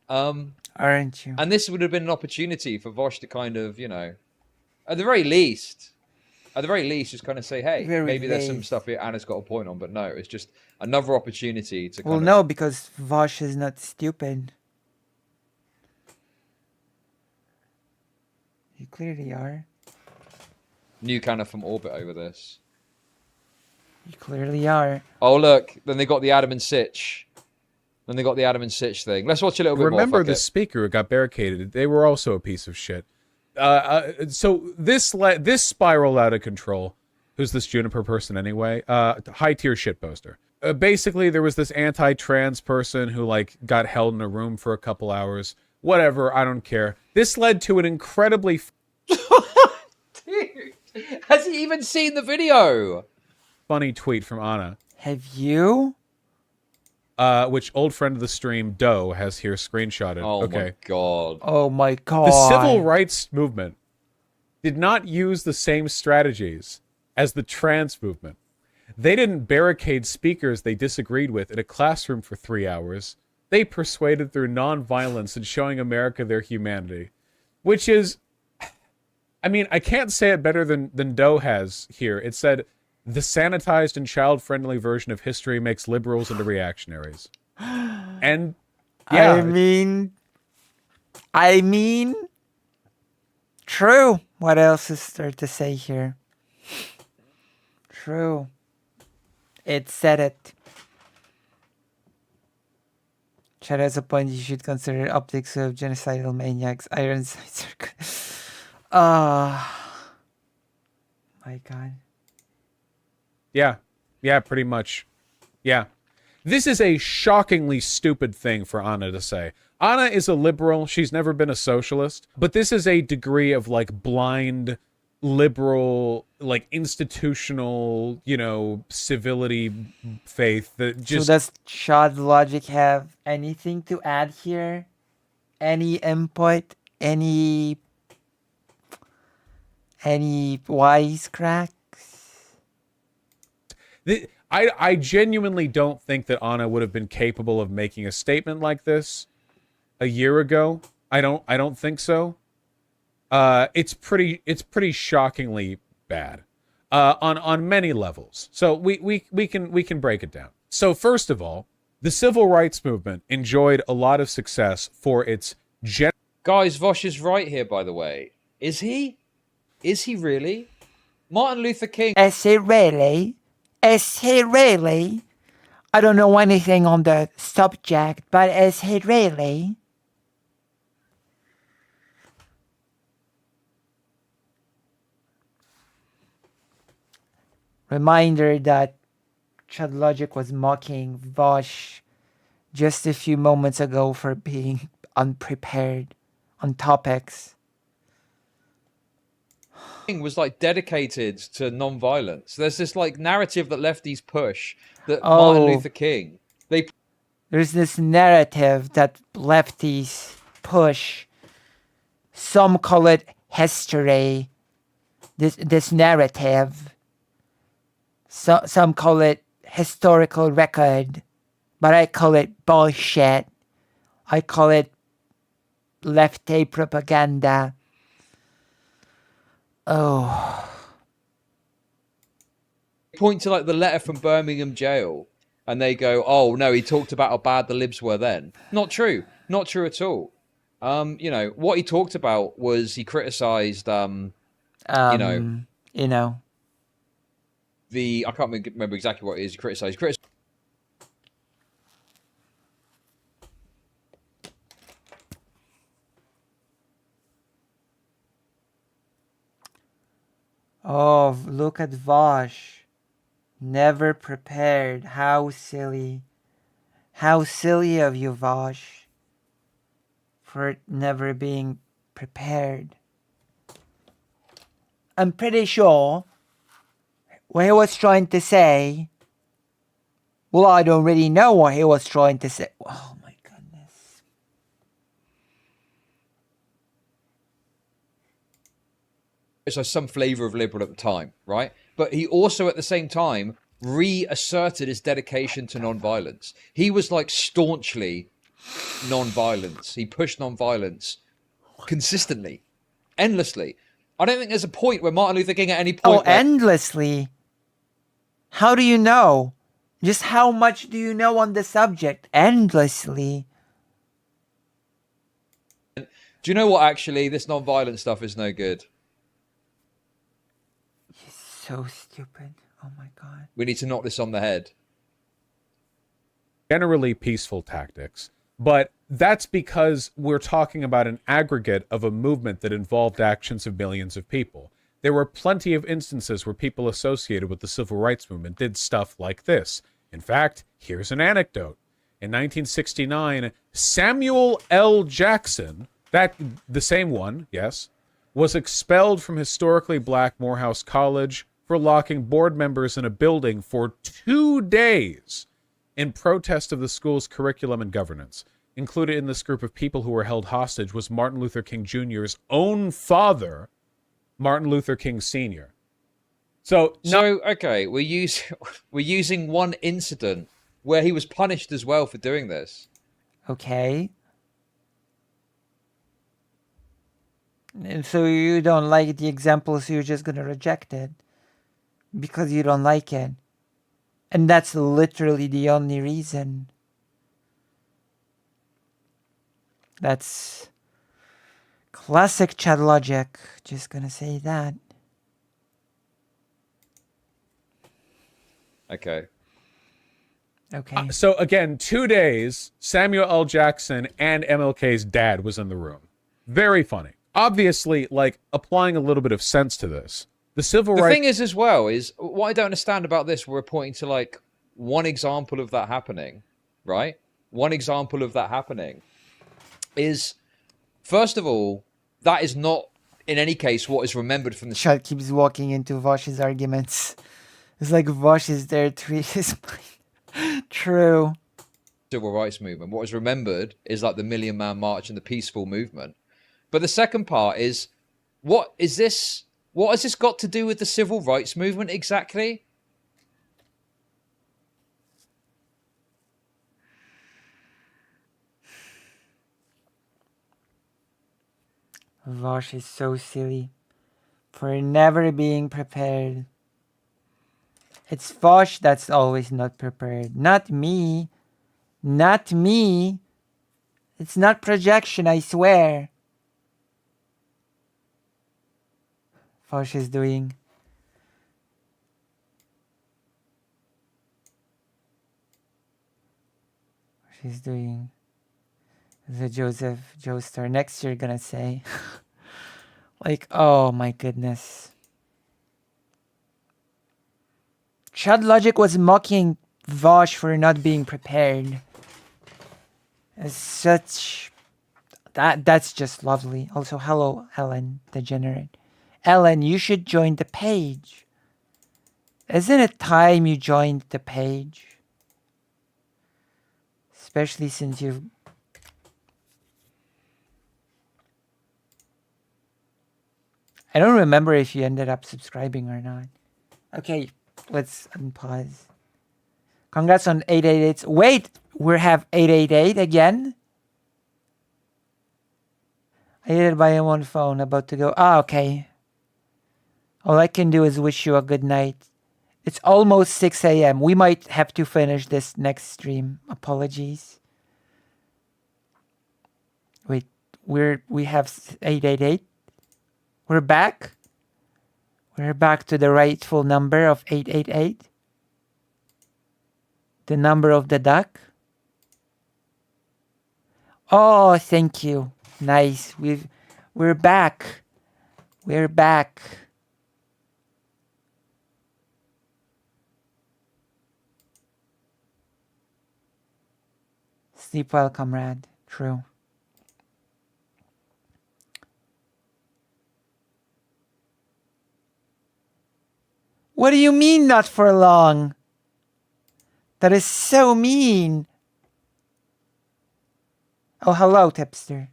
S1: Aren't you?
S6: And this would have been an opportunity for Vosh to kind of, at the very least, at the very least, just kind of say, hey,
S1: Very
S6: maybe there's some
S1: vague.
S6: stuff here Anna's got a point on, but no, it's just another opportunity to kind
S1: Well,
S6: of...
S1: no, because Vosh is not stupid. You clearly are.
S6: Nuke Anna from orbit over this.
S1: You clearly are.
S6: Oh, look, then they got the Adam and Sitch. Then they got the Adam and Sitch thing. Let's watch a little bit more.
S7: Remember
S6: Fuck
S7: the
S6: it.
S7: speaker who got barricaded? They were also a piece of shit. So this spiraled out of control. Who's this Juniper person anyway? High tier shit poster. Basically, there was this anti-trans person who like got held in a room for a couple hours. Whatever, I don't care. This led to an incredibly
S6: Dude, has he even seen the video?
S7: funny tweet from Anna,
S1: Have you?
S7: which old friend of the stream Doe has here screenshotted.
S6: Oh
S7: Okay.
S6: my god.
S1: Oh my god.
S7: The civil rights movement did not use the same strategies as the trans movement. They didn't barricade speakers they disagreed with in a classroom for 3 hours. They persuaded through nonviolence and showing America their humanity. Which is... I mean, I can't say it better than Doe has here. It said, the sanitized and child-friendly version of history makes liberals into reactionaries. And, yeah.
S1: I mean, true. What else is there to say here? True. It said it. Chad has a point. You should consider optics of genocidal maniacs. Iron sights are good. My god.
S7: Yeah, pretty much. Yeah. This is a shockingly stupid thing for Anna to say. Anna is a liberal. She's never been a socialist. But this is a degree of, like, blind, liberal, like, institutional, you know, civility faith that just...
S1: So does Chud Logic have anything to add here? Any input? Any wisecracks?
S7: I genuinely don't think that Anna would have been capable of making a statement like this a year ago. I don't think so. It's pretty shockingly bad on many levels. So we can break it down. So first of all, the civil rights movement enjoyed a lot of success for its
S6: Guys, Vosh is right here, by the way. Is he? Is he really? Martin Luther King...
S1: Is he really? Is he really? I don't know anything on the subject, but is he really? Reminder that Chud Logic was mocking Vosh just a few moments ago for being unprepared on topics.
S6: was like dedicated to non-violence. There's this like narrative that lefties push that
S1: Oh.
S6: Martin Luther King,
S1: There's this narrative that lefties push. Some call it history. This narrative. Some call it historical record, but I call it bullshit. I call it lefty propaganda. Oh.
S6: point to like the letter from Birmingham jail and they go, oh no, he talked about how bad the libs were then. Not true. Not true at all. You know, what he talked about was he criticized, the, I can't remember exactly what it is he criticized.
S1: Oh, look at Vosh. Never prepared. How silly. How silly of you, Vosh. For never being prepared. I'm pretty sure what he was trying to say. Well, I don't really know what he was trying to say. Oh my goodness.
S6: So some flavor of liberal at the time, right? But he also at the same time reasserted his dedication to non-violence. He was like staunchly non-violence. He pushed non-violence consistently, endlessly. I don't think there's a point where Martin Luther King at any
S1: Oh,
S6: point.
S1: endlessly. How do you know? Just how much do you know on the subject? Endlessly.
S6: Do you know what? Actually, this non-violent stuff is no good.
S1: He's so stupid. Oh my god.
S6: We need to knock this on the head.
S7: Generally peaceful tactics. But that's because we're talking about an aggregate of a movement that involved actions of millions of people. There were plenty of instances where people associated with the civil rights movement did stuff like this. In fact, here's an anecdote. In 1969, Samuel L. Jackson, the same one, yes, was expelled from historically black Morehouse College for locking board members in a building for 2 days in protest of the school's curriculum and governance. Included in this group of people who were held hostage was Martin Luther King Jr.'s own father, Martin Luther King Sr. So
S6: okay, we're using one incident where he was punished as well for doing this.
S1: Okay. And so you don't like the example, so you're just gonna reject it because you don't like it. And that's literally the only reason. That's classic Chud Logic. Just gonna say that.
S6: Okay.
S1: Okay.
S7: So again, 2 days, Samuel L. Jackson and MLK's dad was in the room. Very funny. Obviously, like, applying a little bit of sense to this. The
S6: thing is, as well, is what I don't understand about this, we're pointing to, like, one example of that happening, right? One example of that happening is, first of all, that is not, in any case, what is remembered from the...
S1: Chud keeps walking into Vosh's arguments. It's like Vosh is there to read his mind. True.
S6: Civil rights movement. What is remembered is, like, the Million Man March and the peaceful movement. But the second part is, what has this got to do with the civil rights movement exactly?
S1: Vosh is so silly for never being prepared. It's Vosh that's always not prepared. Not me. Not me. It's not projection, I swear. Vosh is doing. She's doing the Joseph Joestar. Next you're gonna say. Like, oh my goodness. Chud Logic was mocking Vosh for not being prepared. It's such... That's just lovely. Also, hello, Ellen, degenerate. Ellen, you should join the page. Isn't it time you joined the page? Especially since you've... I don't remember if you ended up subscribing or not. Okay, let's unpause. Congrats on 888. Wait, we have 888 again? I did it by one phone, about to go. Ah, okay. All I can do is wish you a good night. It's almost 6 a.m. We might have to finish this next stream. Apologies. Wait, we have 888. We're back. We're back to the rightful number of 888. The number of the duck. Oh, thank you. Nice. We're back. We're back. Sleep well, comrade. True. What do you mean not for long? That is so mean. Oh, hello, tipster.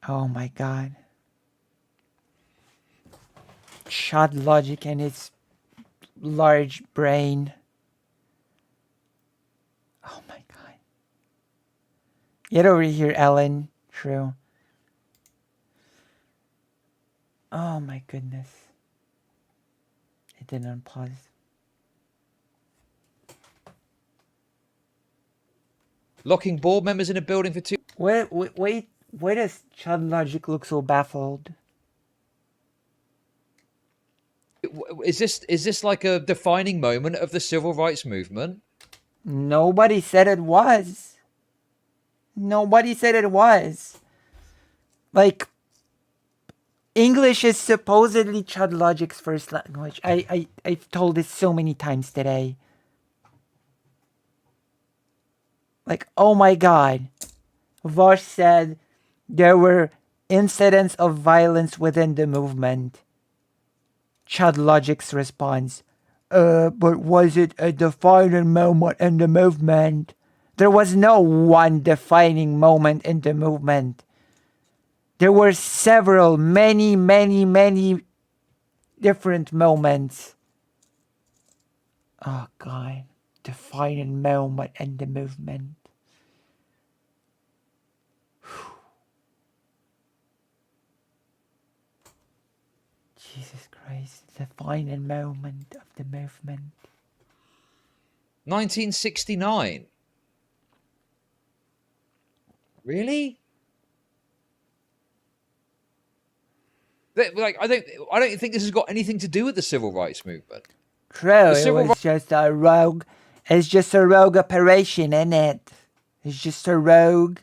S1: Oh my god. Chud Logic and its large brain. Oh my god. Get over here, Ellen. True. Oh my goodness. It didn't pause.
S6: Locking board members in a building for 2.
S1: Wait, why does Chud Logic look so baffled?
S6: Is this like a defining moment of the civil rights movement?
S1: Nobody said it was. Nobody said it was. Like, English is supposedly Chud Logic's first language. I've told this so many times today. Like, oh my god. Vosh said there were incidents of violence within the movement. Chud Logic's response, but was it a defining moment in the movement? There was no one defining moment in the movement. There were several, many different moments. Oh God, defining moment in the movement. Jesus Christ, defining moment of the movement.
S6: 1969. Really? Like, I don't think this has got anything to do with the civil rights movement.
S1: True, it was just a rogue. It's just a rogue operation, isn't it? It's just a rogue,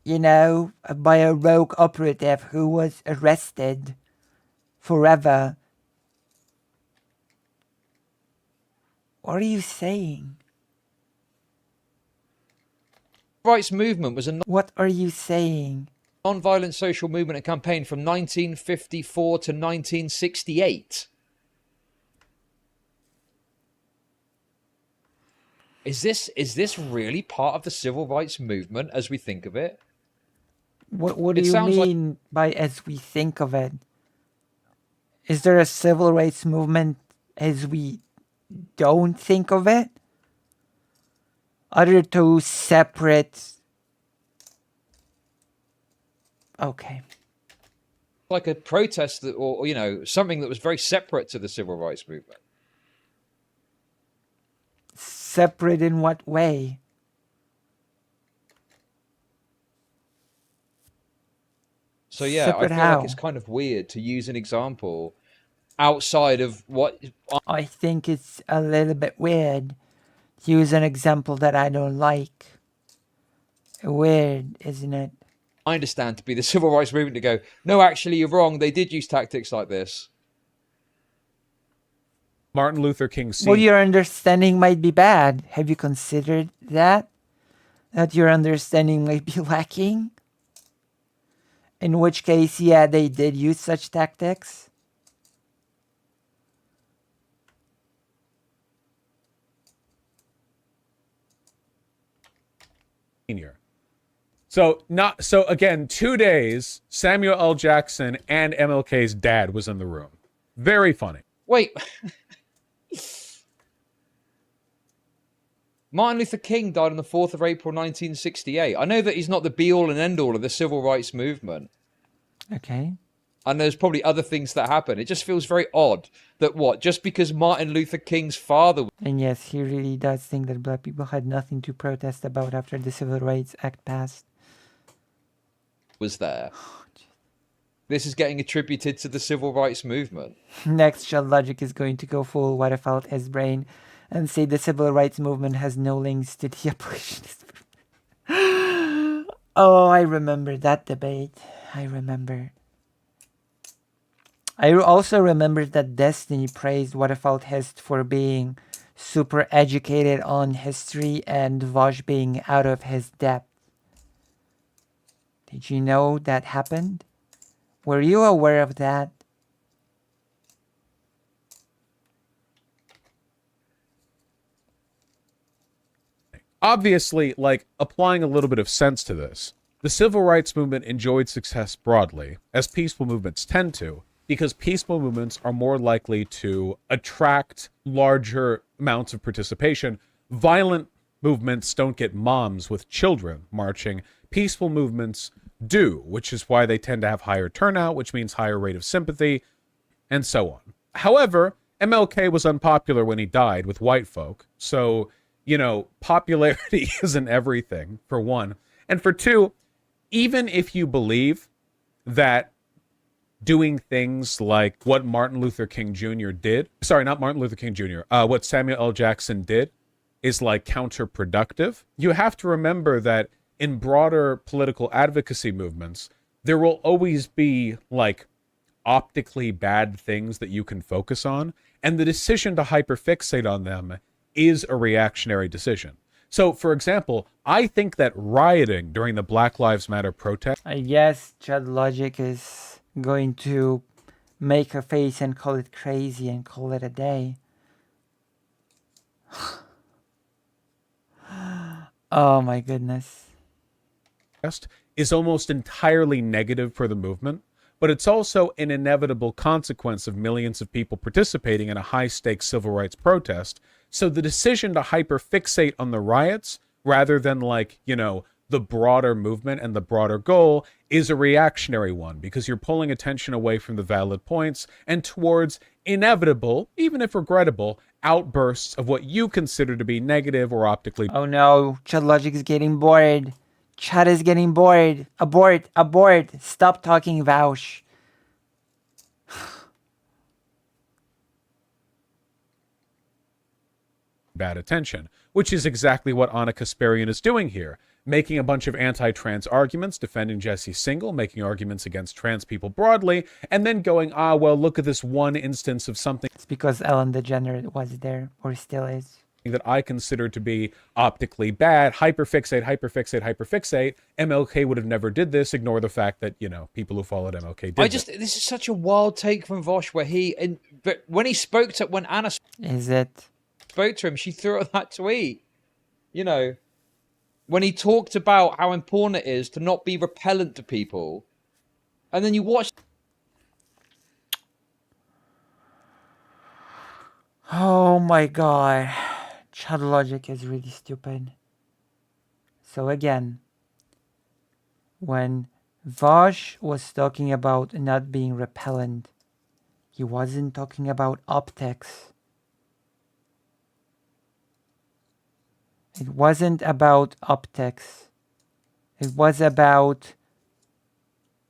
S1: you know, by a rogue operative who was arrested forever. What are you saying?
S6: Rights movement was a
S1: What are you saying?
S6: non-violent social movement and campaign from 1954 to 1968. Is this really part of the civil rights movement as we think of it?
S1: What do you mean by as we think of it? Is there a civil rights movement as we don't think of it? Other two separate... Okay.
S6: Like a protest that, or you know, something that was very separate to the civil rights movement.
S1: Separate in what way?
S6: So yeah,
S1: Separate
S6: I feel
S1: how?
S6: like it's kind of weird to use an example outside of what...
S1: I think it's a little bit weird. Use an example that I don't like. Weird, isn't it?
S6: I understand to be the civil rights movement to go, no, actually, you're wrong. They did use tactics like this.
S7: Martin Luther King Sr.
S1: Well, your understanding might be bad. Have you considered that? That your understanding might be lacking? In which case, yeah, they did use such tactics.
S7: So again, 2 days, Samuel L. Jackson and MLK's dad was in the room. Very funny.
S6: Wait. Martin Luther King died on the 4th of April, 1968. I know that he's not the be-all and end-all of the civil rights movement.
S1: Okay.
S6: And there's probably other things that happen. It just feels very odd that just because Martin Luther King's father...
S1: And yes, he really does think that black people had nothing to protest about after the Civil Rights Act passed.
S6: ...was there. This is getting attributed to the civil rights movement.
S1: Next, Chud Logic is going to go full what about his brain and say the civil rights movement has no links to the abolitionist movement. Oh, I remember that debate. I remember. I also remember that Destiny praised Waterfall Hist for being super educated on history and Vosh being out of his depth. Did you know that happened? Were you aware of that?
S7: Obviously, like, applying a little bit of sense to this, the civil rights movement enjoyed success broadly, as peaceful movements tend to, because peaceful movements are more likely to attract larger amounts of participation. Violent movements don't get moms with children marching. Peaceful movements do, which is why they tend to have higher turnout, which means higher rate of sympathy, and so on. However, MLK was unpopular when he died with white folk, so, you know, popularity isn't everything, for one. And for two, even if you believe that doing things like what Martin Luther King Jr. did, sorry, not Martin Luther King Jr., what Samuel L. Jackson did is like counterproductive, you have to remember that in broader political advocacy movements, there will always be like optically bad things that you can focus on, and the decision to hyperfixate on them is a reactionary decision. So, for example, I think that rioting during the Black Lives Matter protest...
S1: I guess Chud Logic is going to make a face and call it crazy and call it a day. Oh my goodness.
S7: is almost entirely negative for the movement, but it's also an inevitable consequence of millions of people participating in a high-stakes civil rights protest. So the decision to hyperfixate on the riots rather than, like, you know, the broader movement and the broader goal is a reactionary one, because you're pulling attention away from the valid points and towards inevitable, even if regrettable, outbursts of what you consider to be negative or optically...
S1: Oh no, Chud Logic is getting bored. Chud is getting bored. Abort, abort. Stop talking, Vaush.
S7: bad attention, which is exactly what Anna Kasparian is doing here, making a bunch of anti-trans arguments, defending Jesse Singal, making arguments against trans people broadly, and then going, well, look at this one instance of something...
S1: It's because Ellen DeGeneres was there, or still is.
S7: ...that I consider to be optically bad, hyperfixate, hyperfixate, hyperfixate. MLK would have never did this, ignore the fact that, you know, people who followed MLK did
S6: This is such a wild take from Vosh, where but when he spoke to, when Anna...
S1: Is it?
S6: ...spoke to him, she threw out that tweet, you know, when he talked about how important it is to not be repellent to people, and then you watch...
S1: Oh my god. Chud Logic is really stupid. So again, when Vosh was talking about not being repellent, he wasn't talking about optics. It wasn't about optics. It was about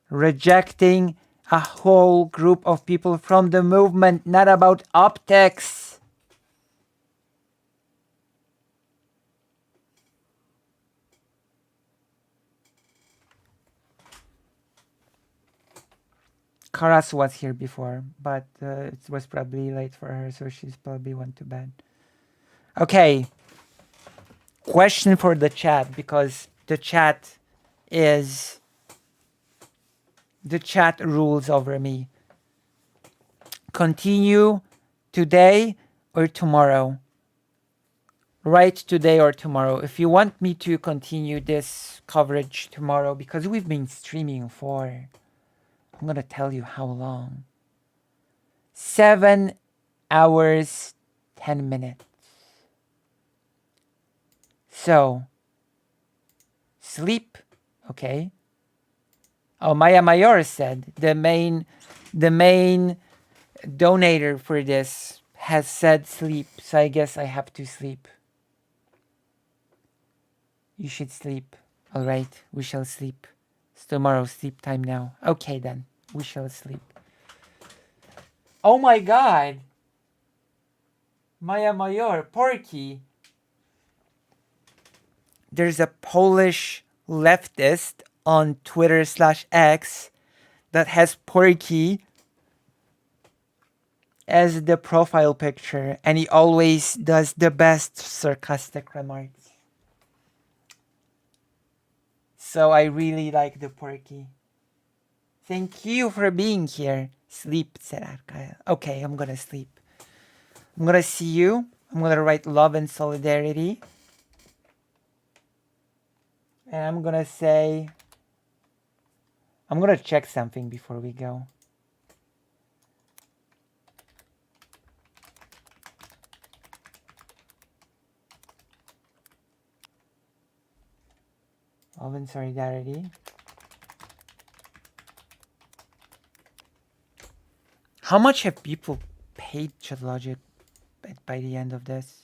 S1: rejecting a whole group of people from the movement, not about optics. Karas was here before, but it was probably late for her, so she's probably went to bed. Okay. Question for the chat, because the chat rules over me. Continue today or tomorrow? Write today or tomorrow. If you want me to continue this coverage tomorrow, because we've been streaming for, I'm gonna tell you how long. 7 hours, 10 minutes. So, sleep, okay. Oh, Maya Mayor said the main donator for this has said sleep, so I guess I have to sleep. You should sleep. All right, we shall sleep. It's tomorrow's sleep time now. Okay then, we shall sleep. Oh my god. Maya Mayor, Porky. There's a Polish leftist on Twitter/X that has Porky as the profile picture, and he always does the best sarcastic remarks. So I really like the Porky. Thank you for being here. Sleep, said Arkaya. Okay, I'm gonna sleep. I'm gonna see you. I'm gonna write love and solidarity. And I'm gonna say, I'm gonna check something before we go. Love and solidarity. How much have people paid Chud Logic by the end of this?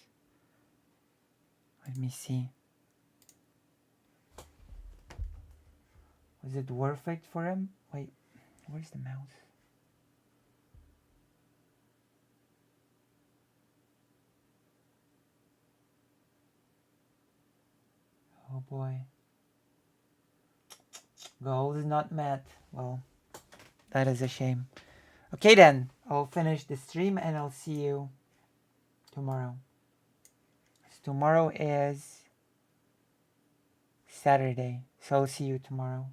S1: Let me see. Was it worth it for him? Wait, where's the mouse? Oh boy. Goal is not met. Well, that is a shame. Okay then, I'll finish the stream and I'll see you tomorrow. Tomorrow is Saturday, so I'll see you tomorrow.